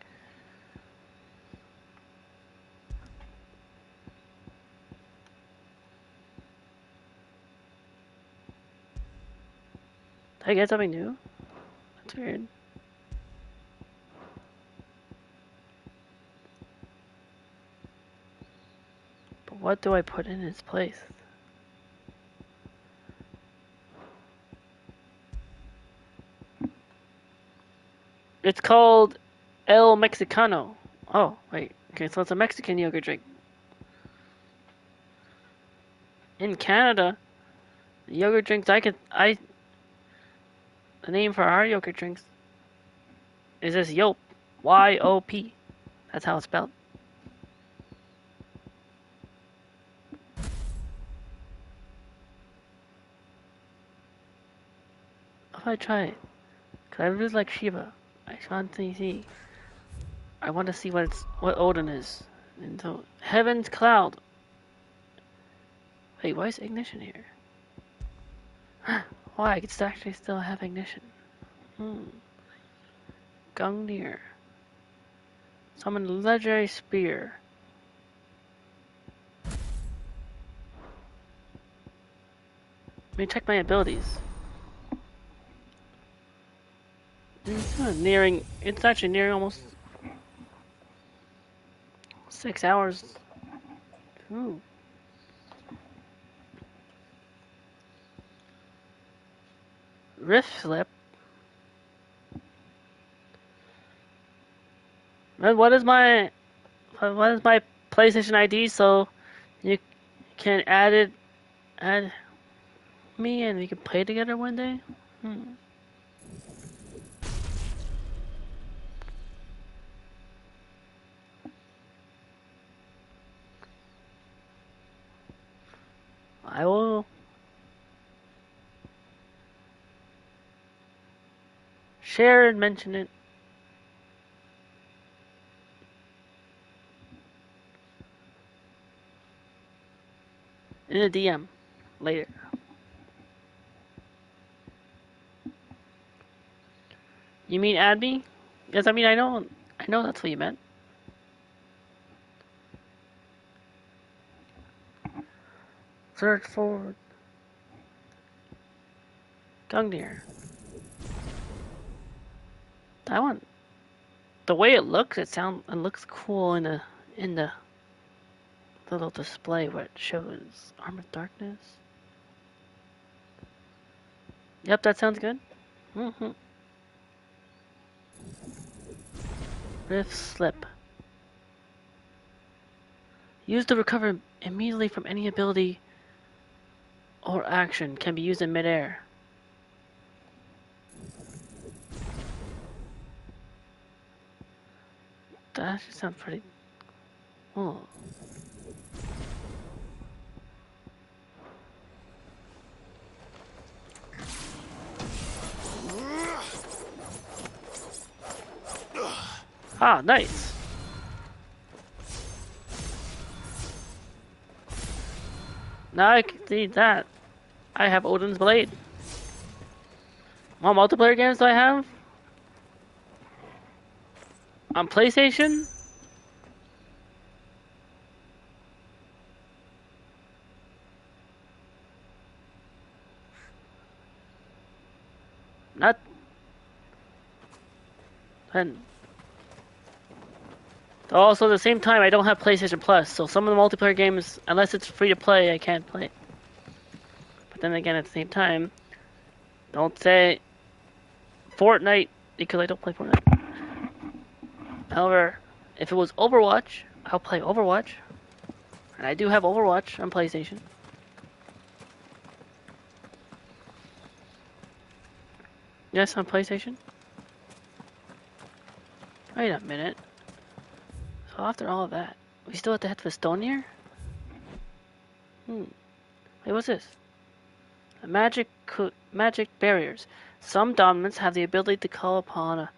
Did I get something new? That's weird. But what do I put in its place? It's called El Mexicano. Oh, wait. Okay, so it's a Mexican yogurt drink. In Canada, the yogurt drinks the name for our yogurt drinks is this Yelp. Y-O-P. That's how it's spelled. If I try it, cause I really like Shiva. I just want to see. I want to see what Odin is. And so, Heaven's Cloud. Wait, why is ignition here? Why? I could actually still have ignition. Gungnir. Summon a legendary spear. Let me check my abilities. It's actually nearing almost 6 hours. Ooh. Rift Slip. And what is my PlayStation ID so you can add me and we can play together one day? I will share and mention it. In a DM later. You mean add me? Yes, I mean I know that's what you meant. Search for Gungnir. That one, the way it looks, it looks cool in the little display where it shows Arm of Darkness. Yep, that sounds good. Rift Slip. Used to recover immediately from any ability or action, can be used in midair. That actually sounds pretty... Oh. Ah, nice. Now I can see that I have Odin's blade. What multiplayer games do I have? On PlayStation? Not... And... Also, at the same time, I don't have PlayStation Plus, so some of the multiplayer games, unless it's free to play, I can't play. But then again, at the same time, don't say Fortnite, because I don't play Fortnite. However, if it was Overwatch, I'll play Overwatch. And I do have Overwatch on PlayStation. Yes, on PlayStation. Wait a minute. So after all of that, we still have to head to Estonia? Wait, what's this? Magic barriers. Some dominants have the ability to call upon a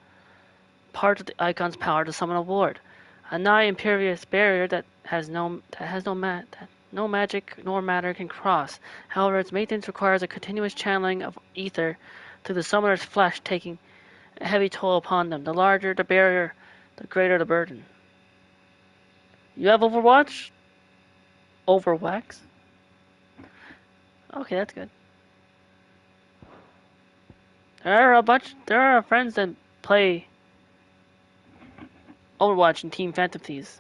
part of the icon's power to summon a ward. A nigh impervious barrier that no magic nor matter can cross. However, its maintenance requires a continuous channeling of ether to the summoner's flesh, taking a heavy toll upon them. The larger the barrier, the greater the burden. You have Overwatch? Overwax? Okay, that's good. There are friends that play Overwatch and Team Phantom Thieves.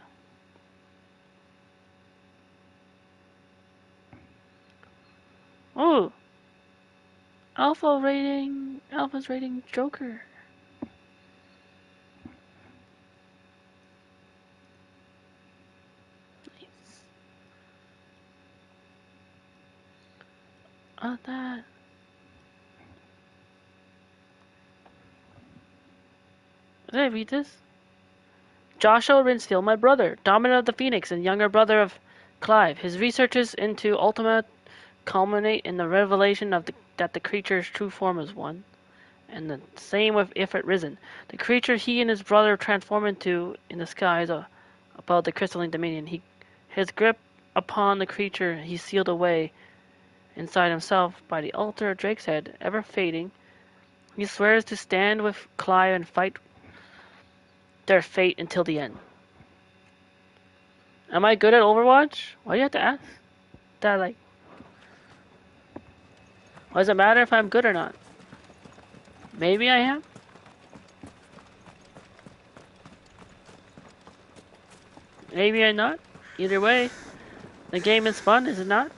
Oh! Alpha's rating Joker. That. Did I read this? Joshua Rinsfield, my brother, Dominant of the Phoenix and younger brother of Clive. His researches into Ultima culminate in the revelation that the creature's true form is one. And the same with Ifrit Risen. The creature he and his brother transform into in the skies above the crystalline dominion. His grip upon the creature he sealed away inside himself by the altar of Drake's Head, ever fading. He swears to stand with Clive and fight their fate until the end. Am I good at Overwatch? Why do you have to ask? That like... Why does it matter if I'm good or not? Maybe I am? Maybe I'm not? Either way, the game is fun, is it not?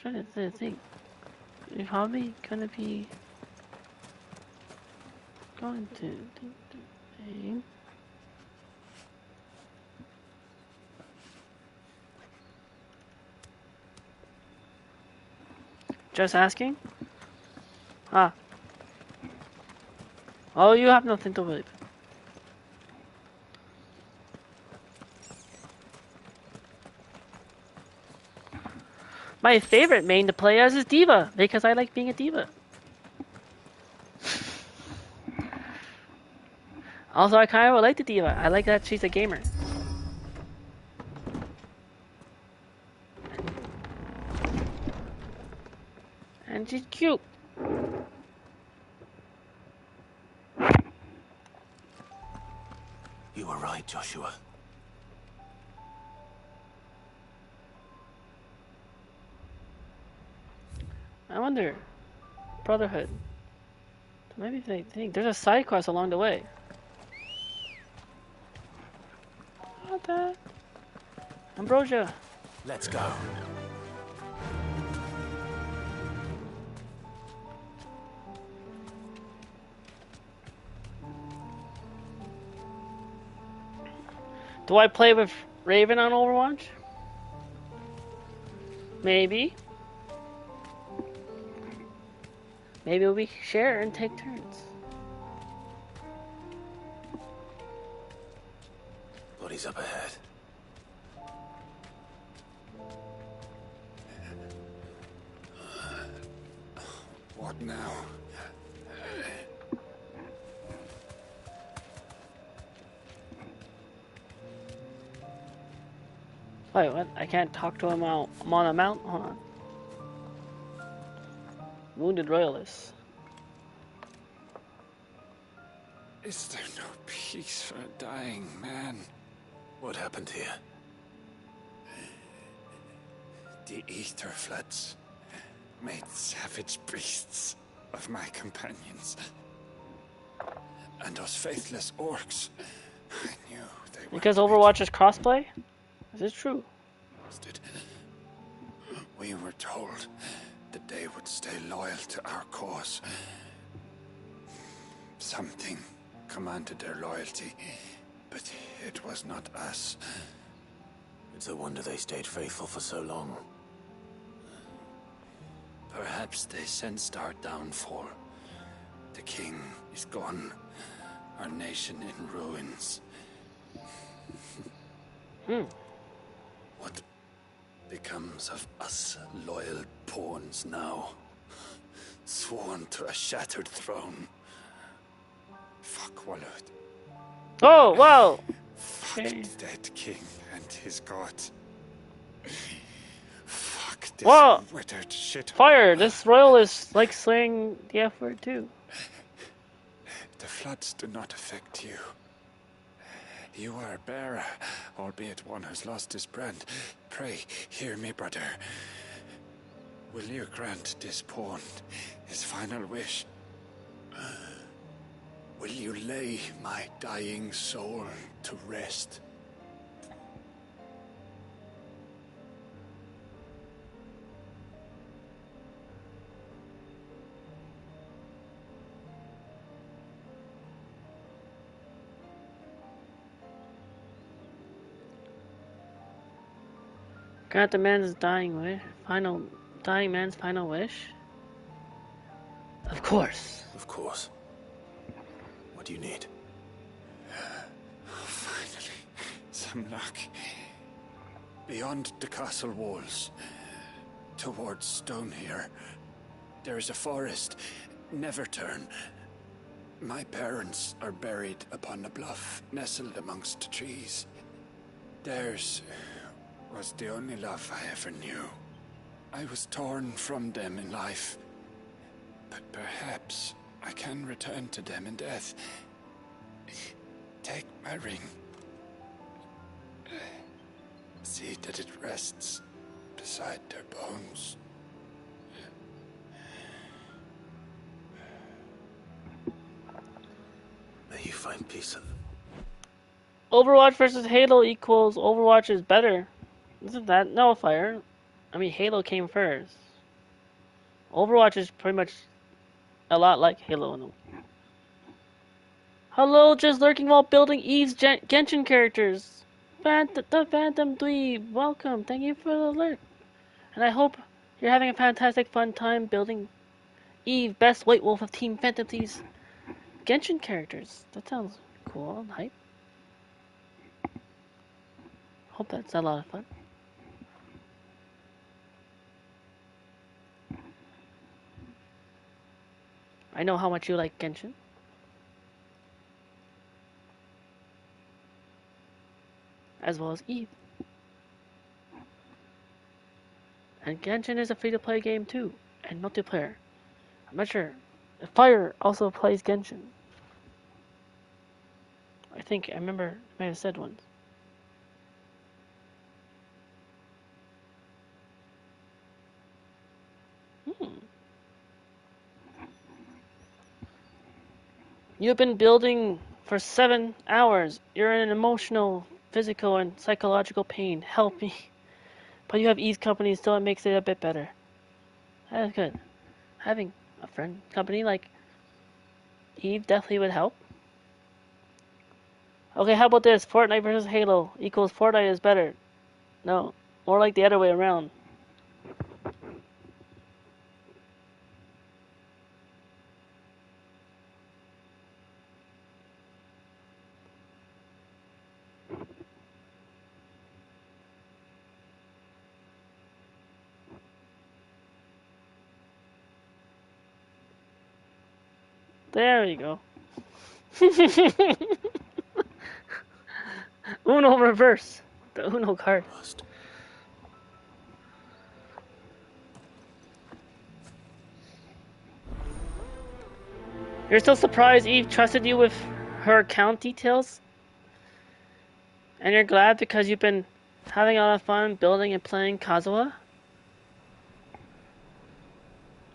I'm trying to think. We're probably gonna be going to thing. Just asking? Ah. Oh, you have nothing to believe. My favorite main to play as is Diva, because I like being a Diva. Also, I kind of like the Diva. I like that she's a gamer. And she's cute. You were right, Joshua. I wonder, Brotherhood. Maybe they think there's a side quest along the way. What the? Ambrosia. Let's go. Do I play with Raven on Overwatch? Maybe. Maybe we share and take turns. Bodies up ahead. What now? Wait, what? I can't talk to him out. I'm on a mount? Hold on. Wounded royalists. Is there no peace for a dying man? What happened here? The ether floods made savage beasts of my companions. And those faithless orcs, I knew they were. Because Overwatch is crossplay? Is this true? We were told that they would stay loyal to our cause. Something commanded their loyalty, but it was not us. It's a wonder they stayed faithful for so long. Perhaps they sensed our downfall. The king is gone, our nation in ruins. What becomes of us loyal pawns now? Sworn to a shattered throne. Fuck Walud. Oh, wow! Fuck the dead king and his god. Fuck this Whoa! withered shit. Fire! This royalist likes saying the F word too. The floods do not affect you. You are a bearer, albeit one who's lost his brand. Pray, hear me, brother. Will you grant this pawn his final wish? Will you lay my dying soul to rest? Grant the man's dying wish. Dying man's final wish? Of course. Of course. What do you need? Finally, some luck. Beyond the castle walls, towards Stone here, there is a forest. Never turn. My parents are buried upon a bluff, nestled amongst the trees. Theirs was the only love I ever knew. I was torn from them in life, but perhaps I can return to them in death. Take my ring. See that it rests beside their bones. May you find peace of... Overwatch versus Halo equals Overwatch is better. Isn't that? No, Fire. I mean, Halo came first. Overwatch is pretty much a lot like Halo. Hello, just lurking while building Eve's Genshin characters. The Phantom Dweeb, welcome. Thank you for the alert. And I hope you're having a fantastic fun time building Eve, best White Wolf of Team Phantom Thieves Genshin characters. That sounds cool and hype. Hope that's a lot of fun. I know how much you like Genshin. As well as Eve. And Genshin is a free-to-play game too, and multiplayer. I'm not sure. Fire also plays Genshin. I remember I might have said once. You've been building for 7 hours. You're in emotional, physical, and psychological pain. Help me. But you have Eve's company, so it makes it a bit better. That is good. Having a friend company like Eve definitely would help. Okay, how about this? Fortnite versus Halo equals Fortnite is better. No, more like the other way around. There you go. Uno reverse. The Uno card. You're still surprised Eve trusted you with her account details? And you're glad because you've been having a lot of fun building and playing Kazuha?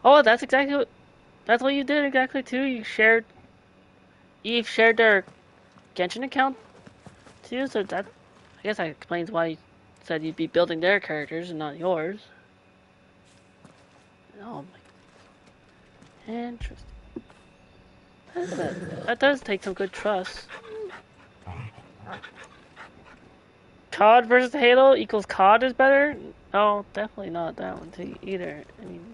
Oh, that's what you did exactly too. Eve shared their Genshin account too, so that, I guess that explains why you said you'd be building their characters and not yours. Oh my, interesting. That does take some good trust. COD versus Halo equals COD is better? No, definitely not that one too either. I mean,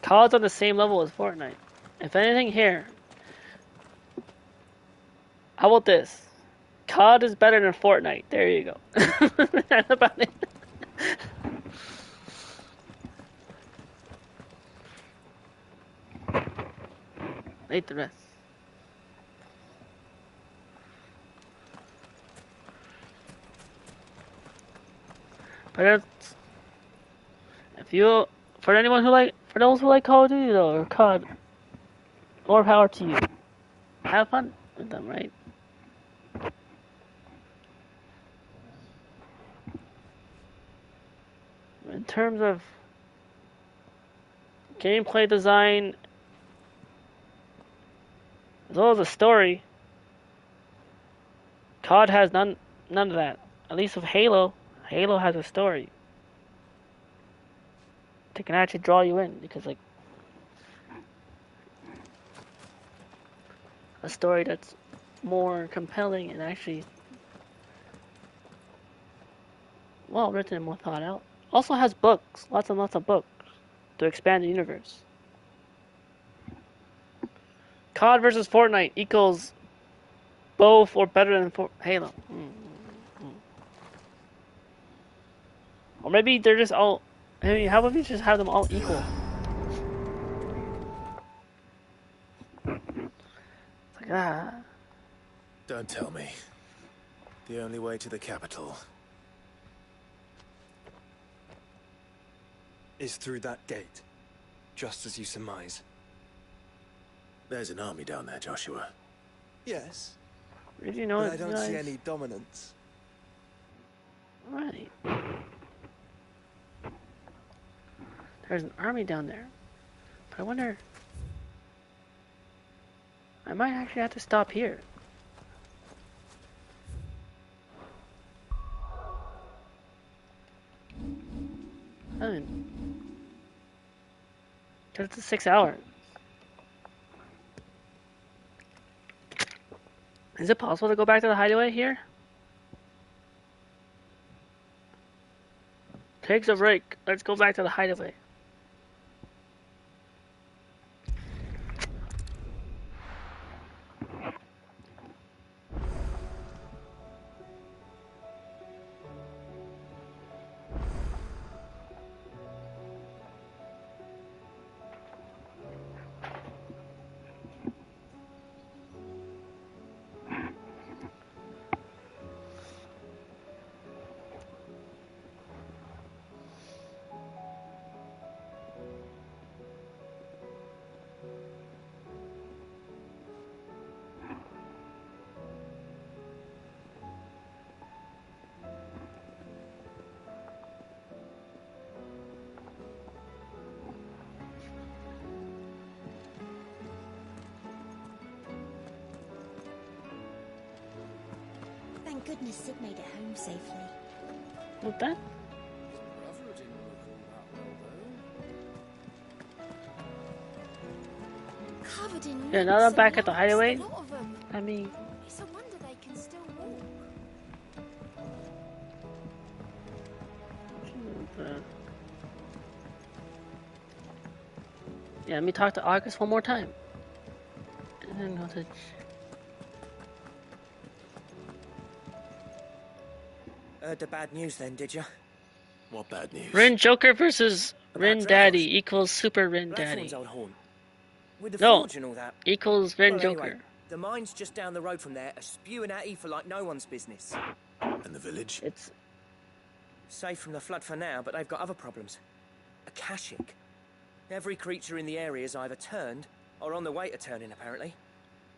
COD's on the same level as Fortnite. If anything here, how about this? COD is better than Fortnite. There you go. That's about it. Ate the rest. But for those who like Call of Duty though, or COD, more power to you. Have fun with them, right? In terms of gameplay design, as well as a story, COD has none of that. At least with Halo has a story. They can actually draw you in because like a story that's more compelling and actually well written and more thought out. Also has books, lots and lots of books to expand the universe. COD versus Fortnite equals both or better than Halo. Or maybe they're just all. Hey, how about we just have them all equal? It's like, ah. Don't tell me. The only way to the capital is through that gate, just as you surmise. There's an army down there, Joshua. Yes. Did you know but I don't see any dominance. Right. There's an army down there. But I wonder... I might actually have to stop here. Because it's 6 hours. Is it possible to go back to the hideaway here? Takes a break. Let's go back to the hideaway. Thank goodness Sid made it home safely. What that? Covered in Yeah, now that I'm back at the hideaway, I mean... It's a wonder they can still walk. Yeah, let me talk to August one more time. And then go to... Heard the bad news then, did you? What bad news? Rin Joker versus Rin Daddy equals Super Rin Daddy. Blackthorn's old haunt. With the No, forge and all that. equals Rin Well, Joker. anyway, the mines just down the road from there are spewing at ether like no one's business. And the village? It's safe from the flood for now, but they've got other problems. Akashic? Every creature in the area is either turned or on the way to turning, apparently.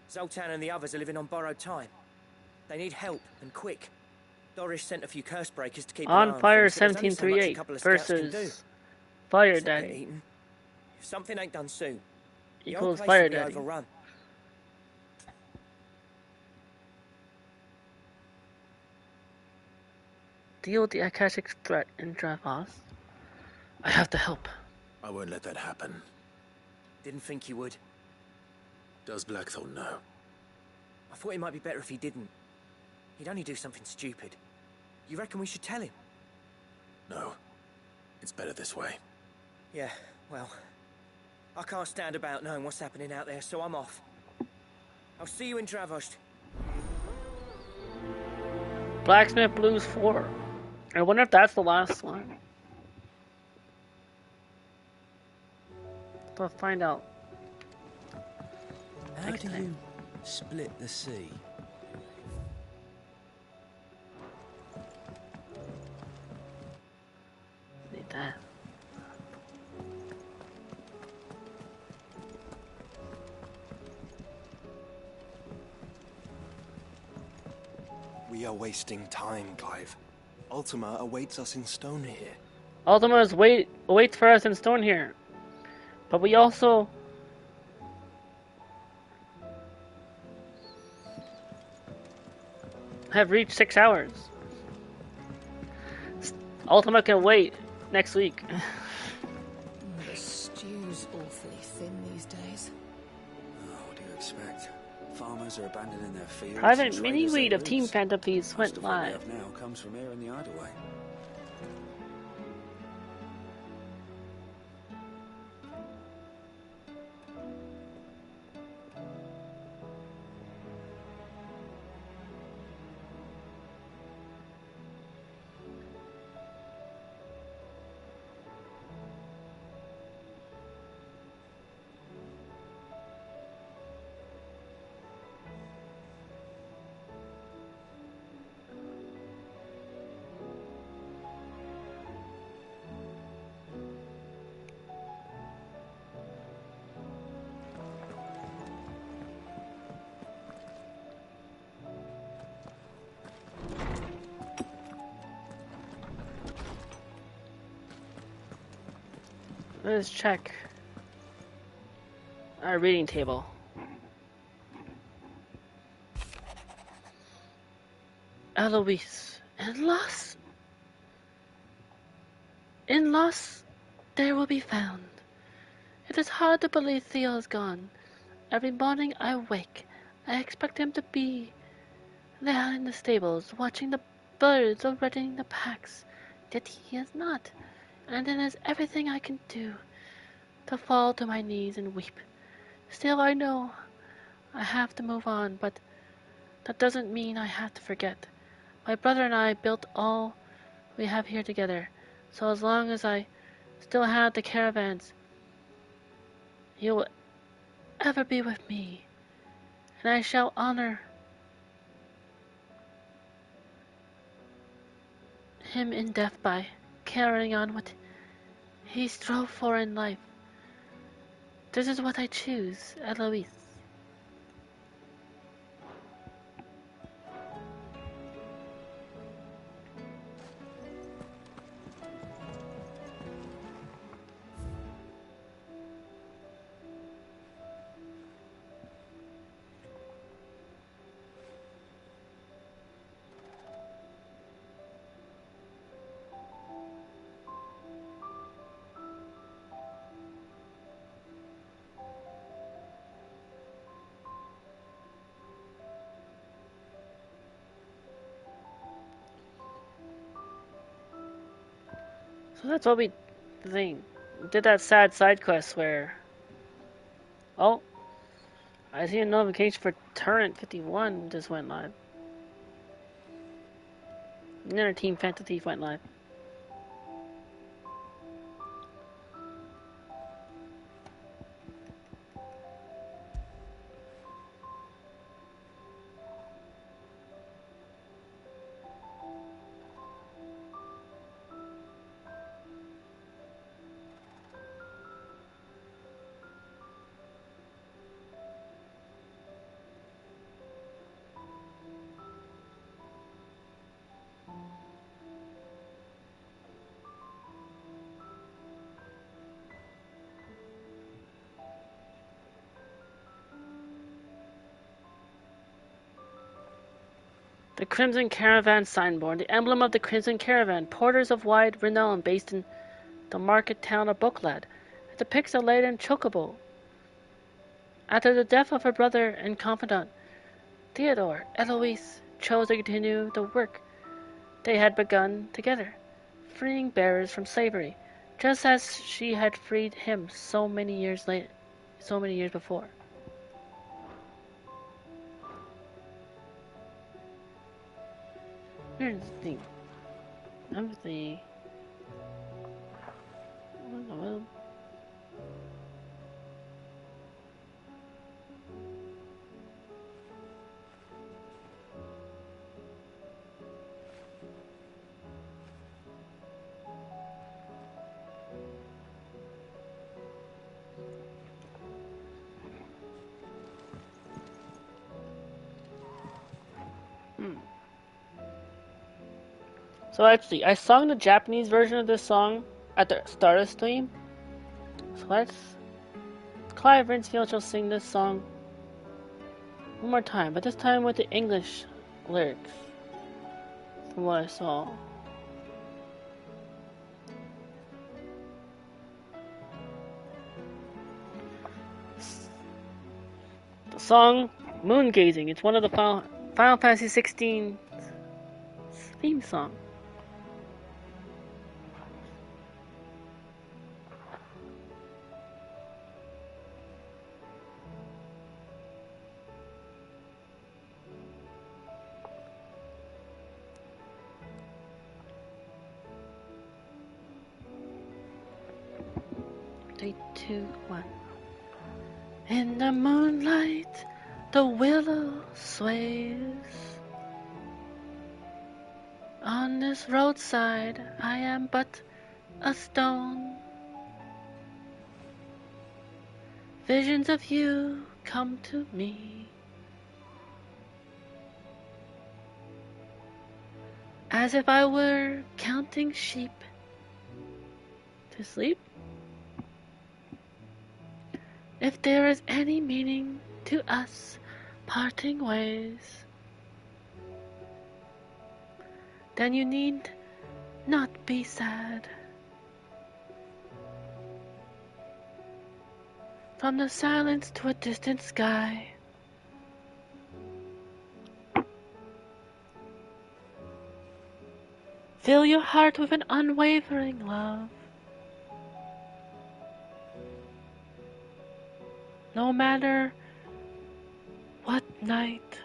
Zoltan and the others are living on borrowed time. They need help, and quick. Dorish sent a few curse breakers to keep an eye On on Fire things, but there's only so much a 1738 couple of scouts can do. versus Fire Except get Daddy eaten. If something ain't done soon, the equals old place Fire will be Daddy. overrun. Deal with the Akashic threat in Dravos. I have to help. I won't let that happen. Didn't think you would. Does Blackthorn know? I thought it might be better if he didn't. He'd only do something stupid. You reckon we should tell him? No. It's better this way. Yeah, well, I can't stand about knowing what's happening out there, so I'm off. I'll see you in Dravos. Blacksmith Blues 4. I wonder if that's the last one. We'll find out. How do you split the sea? Need that. We are wasting time, Clive. Ultima awaits us in stone here. Ultima waits for us in stone here. But we also have reached 6 hours. Ultima can wait next week. The stew's awfully thin these days. Oh, what do you expect? Farmers are abandoning their fields. Private and mini traders read their of Team roots. Fantasies Most went of what we live. have now comes from here in the Idleway. Let's check our reading table. Eloise. In loss, there will be found. It is hard to believe Theo is gone. Every morning I wake, I expect him to be there in the stables, watching the birds or readying the packs. Yet he is not, and it is everything I can do to fall to my knees and weep. Still, I know I have to move on, but that doesn't mean I have to forget. My brother and I built all we have here together, so as long as I still have the caravans, he will ever be with me, and I shall honor him in death by carrying on what he strove for in life. This is what I choose, Eloise. So that's what we did that sad side quest where, oh, I see a notification for Turret 51 just went live. Another Team Fantasy went live. The Crimson Caravan signboard, the emblem of the Crimson Caravan, porters of wide renown based in the market town of Boklad. It depicts a laden chocobo. After the death of her brother and confidant, Theodore, Eloise chose to continue the work they had begun together, freeing bearers from slavery, just as she had freed him so many years before. Here's the thing. Well, So actually, I sung the Japanese version of this song at the start of the stream. So let's... Clive Rinsfield shall sing this song one more time, but this time with the English lyrics, from what I saw. The song, Moon Gazing, it's one of the Final Fantasy 16 theme song. Three, two, one. In the moonlight, the willow sways. On this roadside, I am but a stone. Visions of you come to me, as if I were counting sheep to sleep. If there is any meaning to us parting ways, then you need not be sad. From the silence to a distant sky, fill your heart with an unwavering love. No matter what night,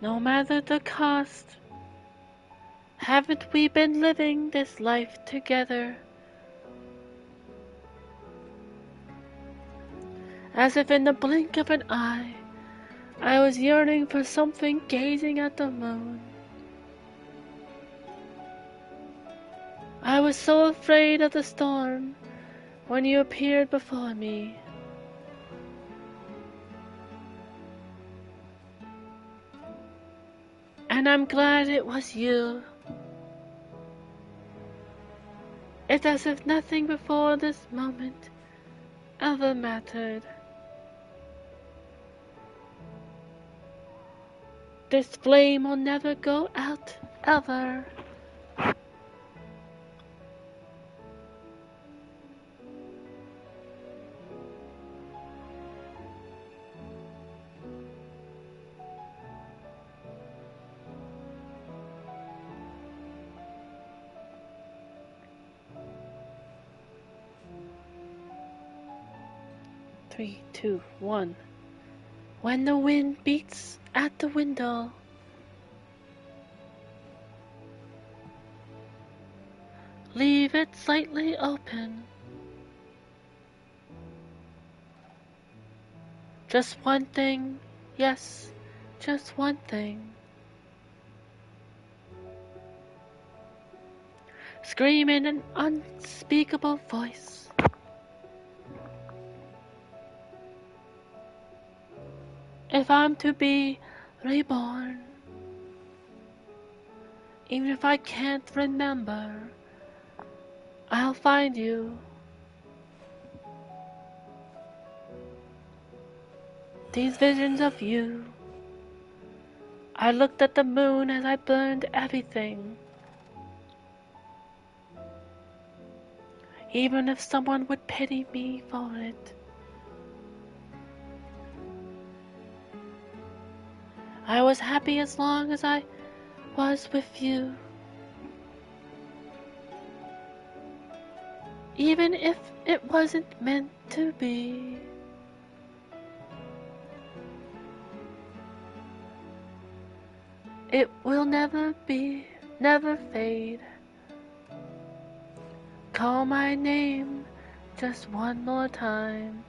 no matter the cost, haven't we been living this life together? As if in the blink of an eye, I was yearning for something, gazing at the moon. I was so afraid of the storm when you appeared before me. And I'm glad it was you. It's as if nothing before this moment ever mattered. This flame will never go out, ever. Three, two, one. When the wind beats at the window, leave it slightly open. Just one thing, yes, just one thing. Scream in an unspeakable voice. If I'm to be reborn, even if I can't remember, I'll find you. These visions of you, I looked at the moon as I burned everything. Even if someone would pity me for it. I was happy as long as I was with you. Even if it wasn't meant to be. It will never be, never fade. Call my name just one more time.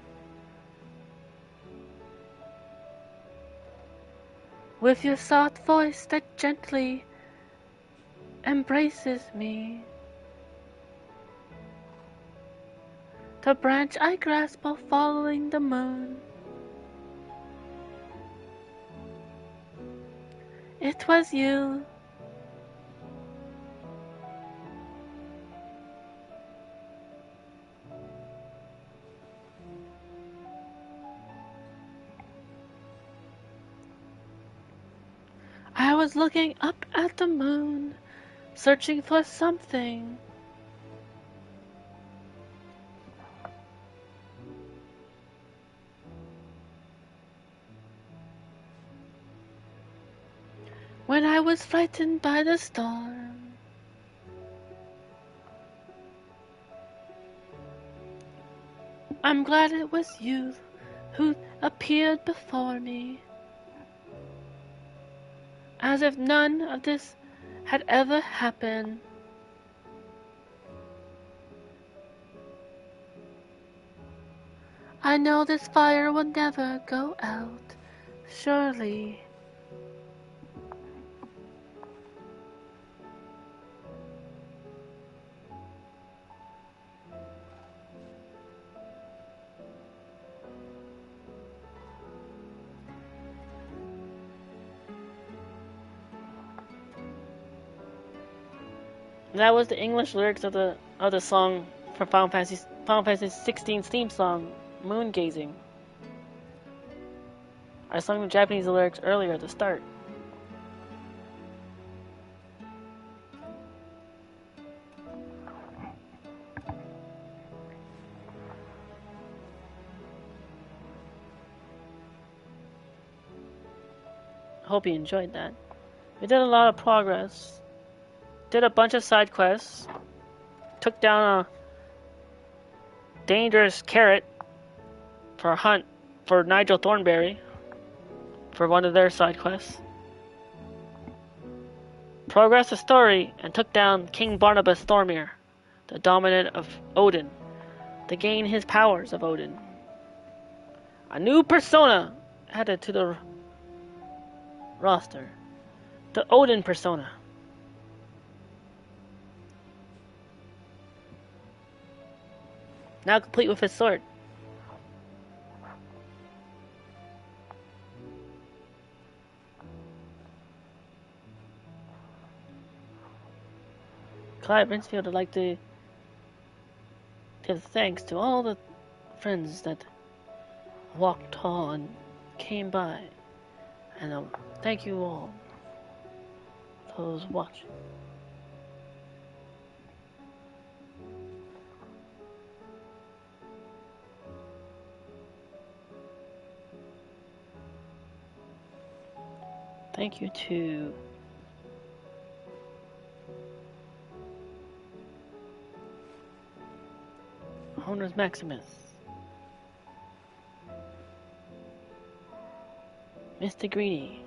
With your soft voice that gently embraces me. The branch I grasp while following the moon. It was you. I was looking up at the moon, searching for something. When I was frightened by the storm. I'm glad it was you who appeared before me. As if none of this had ever happened. I know this fire will never go out, surely. That was the English lyrics of the song for Final Fantasy 16 theme song, Moon Gazing. I sung the Japanese lyrics earlier at the start. Hope you enjoyed that. We did a lot of progress. Did a bunch of side quests. Took down a dangerous carrot for a hunt for Nigel Thornberry for one of their side quests. Progressed the story and took down King Barnabas Thormir, the dominant of Odin, to gain his powers of Odin. A new persona added to the roster. The Odin persona. Now complete with his sword. Clive Rinsfield would like to give thanks to all the friends that walked tall and came by. And thank you all, those watching. Thank you to Honors Maximus, Mr. Greedy,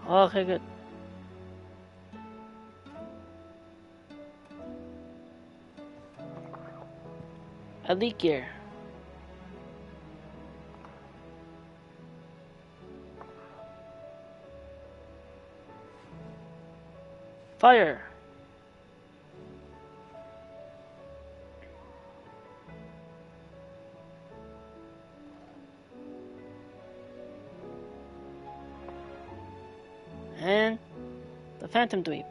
okay, good. Elite gear. Fire. And the Phantom Dweeb.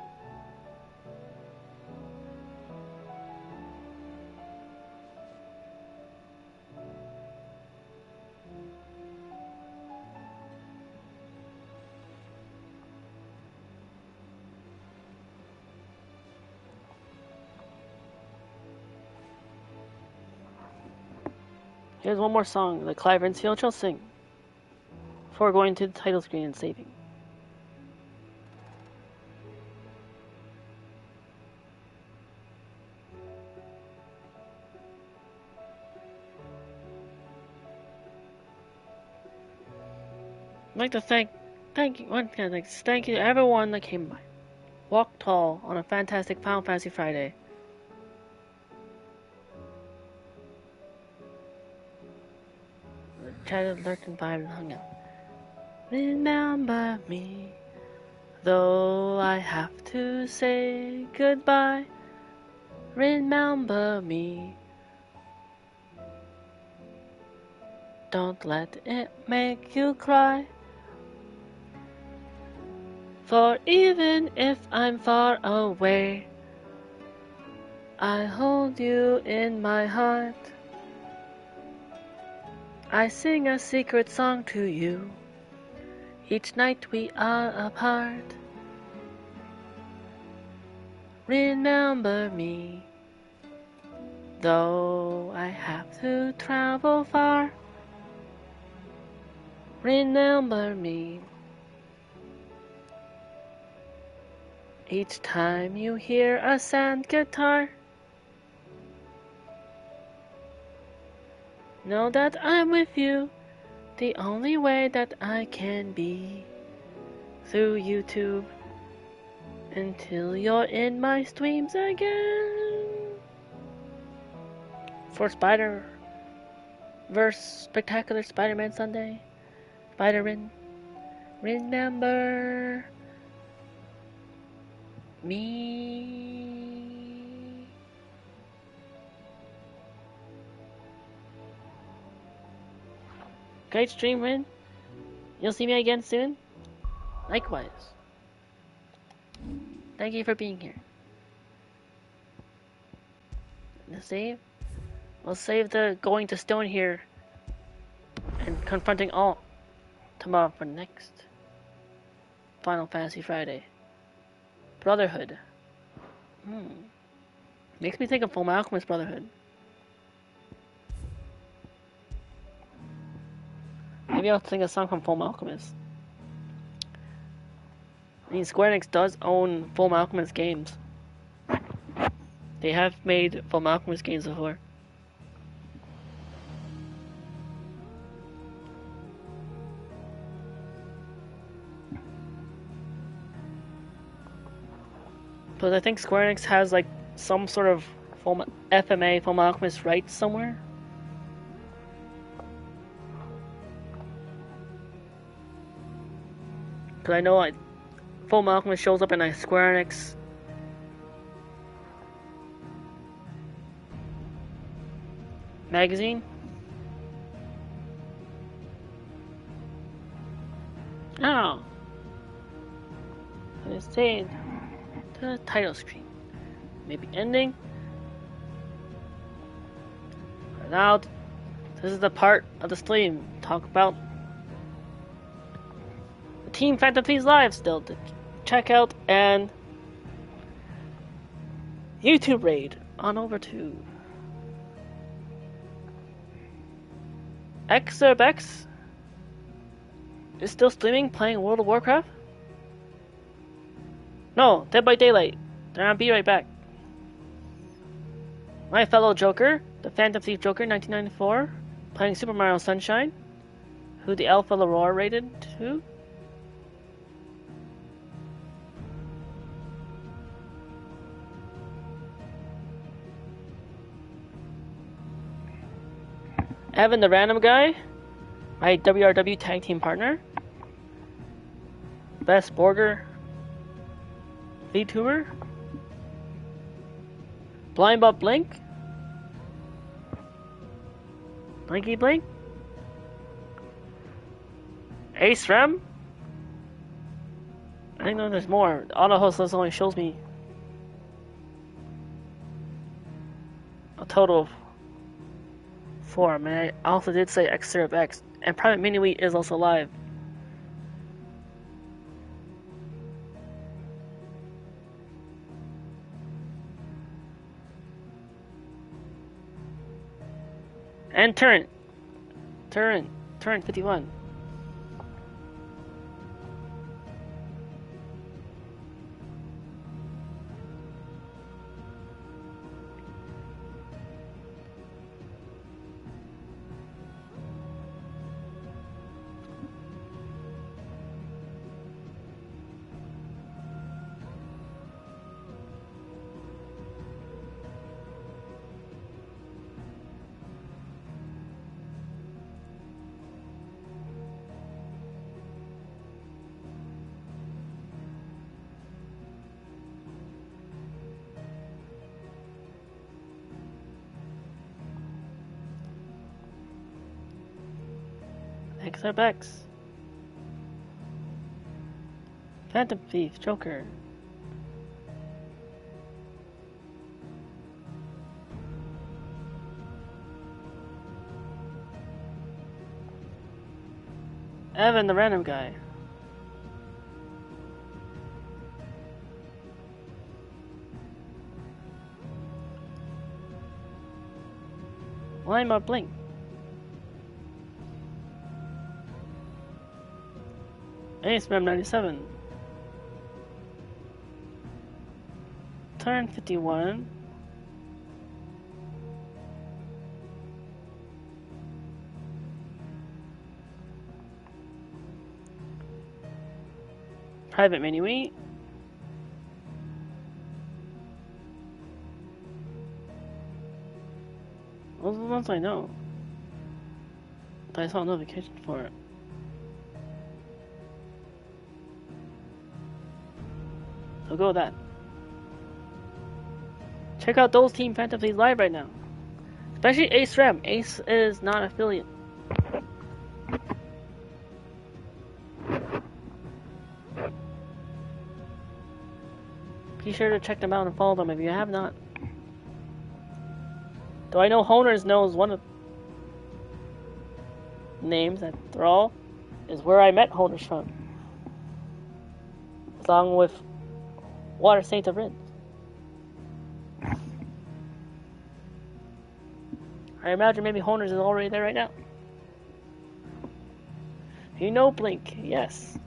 Here's one more song that Clive Rinsfield shall sing before going to the title screen and saving. I'd like to thank you to everyone that came by. Walk tall on a fantastic Final Fantasy Friday. Chatted, lurked, and vibed and hung out. Remember me, though I have to say goodbye. Remember me. Don't let it make you cry. For even if I'm far away, I hold you in my heart. I sing a secret song to you each night we are apart. Remember me, though I have to travel far. Remember me. Each time you hear a sad guitar, know that I'm with you, the only way that I can be, through YouTube, until you're in my streams again. For Spider-Verse Spectacular Spider-Man Sunday, Spider-Man, remember me. Great stream, Rin. You'll see me again soon. Likewise. Thank you for being here. The save? We'll save the going to Stone here and confronting all tomorrow for next Final Fantasy Friday. Brotherhood. Makes me think of Full Alchemist Brotherhood. Maybe I'll sing a song from Full Alchemist. I mean, Square Enix does own Full Alchemist games. They have made Full Alchemist games before. But I think Square Enix has like some sort of FMA, Full Alchemist rights somewhere. Because I know Full Alchemist shows up in a Square Enix magazine. Oh. Let's say to the title screen. Maybe ending. For now, this is the part of the stream. Talk about Team Phantom Thieves Live still to check out, and YouTube raid on over to XRBX is still streaming playing World of Warcraft. No, Dead by Daylight. Then I'll be right back. My fellow Joker, the Phantom Thief Joker 1994, playing Super Mario Sunshine, who the Alpha Aurora rated to. Evan the Random Guy, my WRW Tag Team partner. Best Borger VTuber. Blind Bob Blink. Blinky Blink. Ace Rem. think there's more. The auto host list only shows me a total of 4. I mean, I also did say X Syrup X, and Private Mini Wheat is also live. And Turret 51. XRBX. Phantom Thief, Joker. Evan, the random guy. Lima Blink. Ace Mem 97. Turn 51. Private Mini Wheat. Those are the ones I know. I saw a notification for it. So go with that. Check out those Team Phantom Thieves live right now. Especially Ace Rem. Ace is not affiliate. Be sure to check them out and follow them if you have not. Though I know Honers knows one of the names that Thrall is where I met Honers from. Along with Water Saint of Rin. I imagine maybe Honers is already there right now. You know Blink, yes.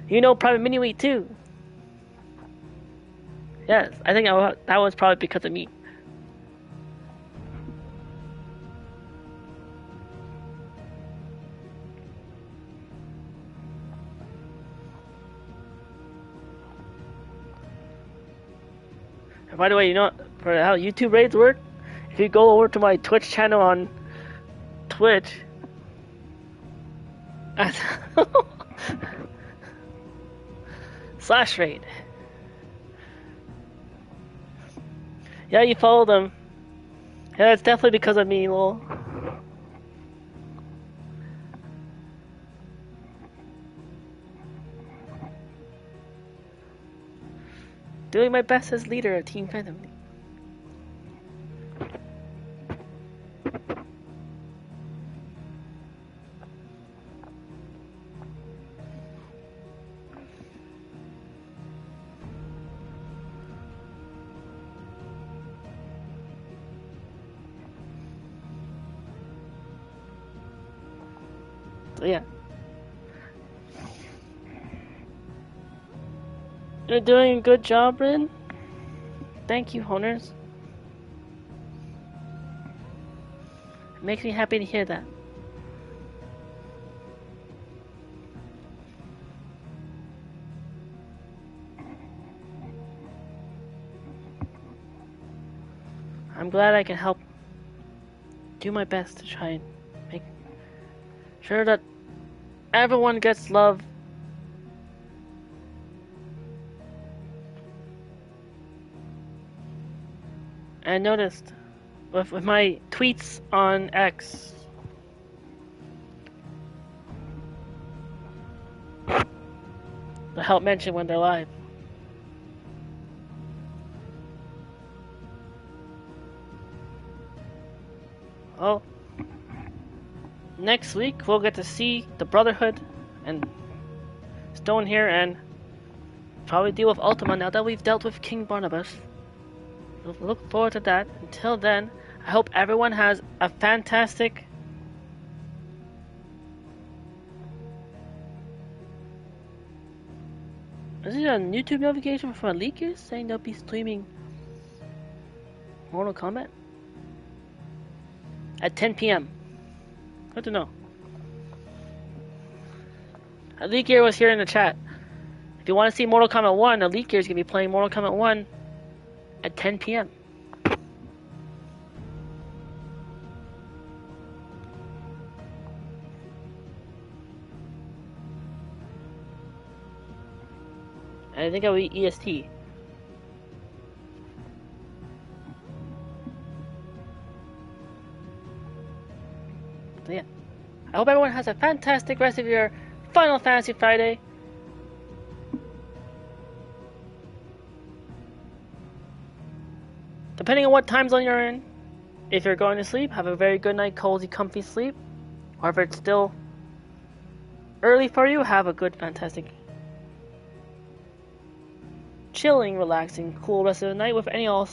You know Private Mini Wheat too. Yes, I think that was probably because of me. And by the way, you know for how YouTube raids work? If you go over to my Twitch channel on Twitch, slash raid. Yeah, you follow them. Yeah, it's definitely because of me, lol. Doing my best as leader of Team Phantom. So yeah. You're doing a good job, Rin. Thank you, Honers. It makes me happy to hear that. I'm glad I can help do my best to try and make sure that everyone gets love. I noticed with my tweets on X, help mention when they're live. Oh, next week we'll get to see the Brotherhood and Stone here, and probably deal with Ultima now that we've dealt with King Barnabas. We'll look forward to that. Until then, I hope everyone has a fantastic Is it a YouTube notification from Leakers saying they'll be streaming Mortal Kombat at 10 p.m.? Good to know. A Leaker was here in the chat. If you want to see Mortal Kombat 1, a Leaker is going to be playing Mortal Kombat 1 at 10 p.m. And I think it'll be EST. So yeah. I hope everyone has a fantastic rest of your Final Fantasy Friday. Depending on what time zone you're in, if you're going to sleep, have a very good night, cozy, comfy sleep. Or if it's still early for you, have a good, fantastic, chilling, relaxing, cool rest of the night with anyone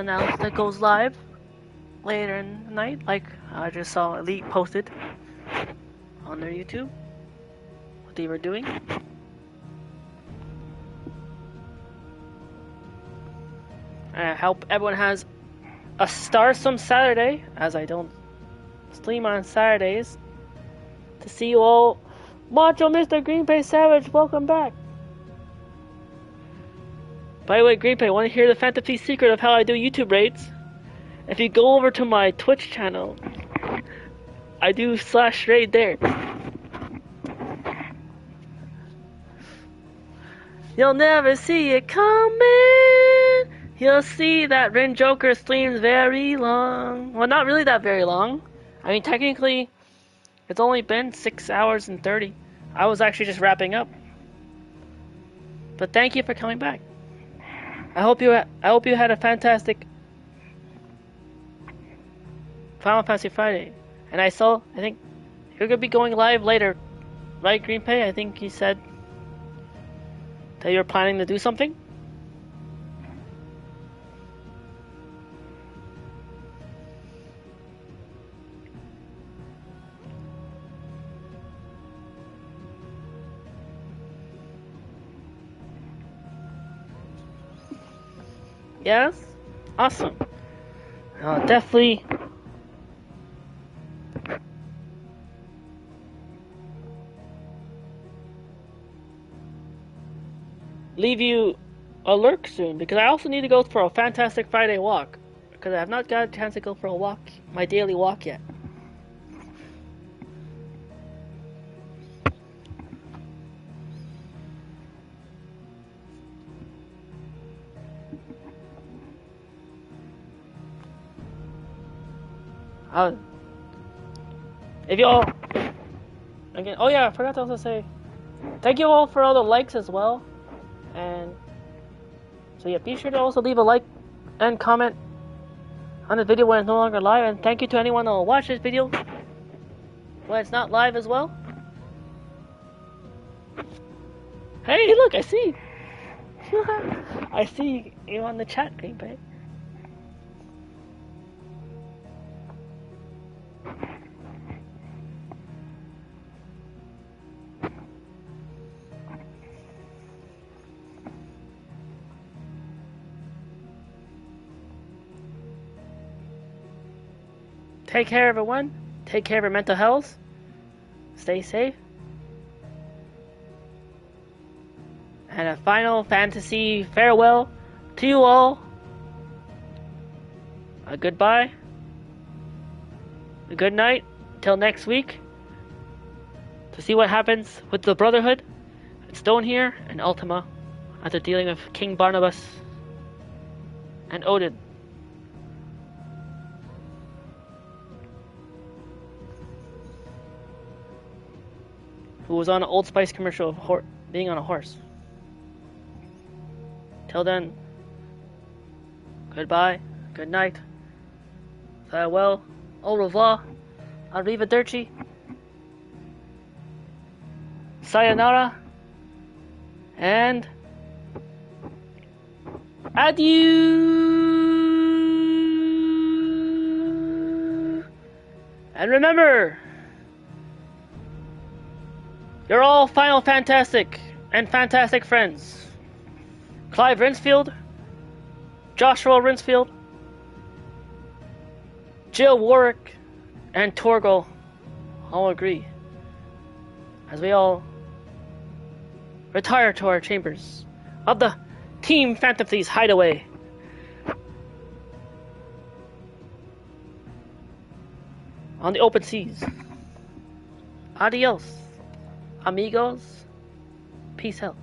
else that goes live later in the night, like I just saw Elite posted on their YouTube what they were doing. I hope everyone has a starsome Saturday, as I don't stream on Saturdays. To see you all. Macho Mr. Greenpay Savage, welcome back. By the way, Greenpay, want to hear the fantasy secret of how I do YouTube raids? If you go over to my Twitch channel, I do /raid there. You'll never see it coming. You'll see that Rin Joker streams very long. Well, not really that very long. I mean, technically, it's only been 6 hours and 30. I was actually just wrapping up. But thank you for coming back. I hope you had a fantastic Final Fantasy Friday. And I think you're gonna be going live later, right, Greenpay? I think you said that you're planning to do something. Yes? Awesome. Definitely leave you a lurk soon, because I also need to go for a fantastic Friday walk, because I have not got a chance to go for a walk, my daily walk yet. If y'all again, oh yeah, I forgot to also say thank you all for all the likes as well. And so yeah, be sure to also leave a like and comment on the video when it's no longer live, and thank you to anyone that will watch this video when it's not live as well. Hey, look, I see I see you on the chat, Greenpay. Take care, everyone. Take care of your mental health. Stay safe. And a Final Fantasy farewell to you all. A goodbye. A good night. Till next week. To see what happens with the Brotherhood. And Stone here and Ultima. After dealing with King Barnabas and Odin. who was on an Old Spice commercial of being on a horse. Till then, goodbye, good night, farewell, au revoir, arrivederci, sayonara, and adieu. And remember, you're all Final Fantastic and fantastic friends. Clive Rinsfield, Joshua Rinsfield, Jill Warwick, and Torgal all agree as we all retire to our chambers of the Team Phantom Thieves hideaway. On the open seas. Adios, amigos. Peace out.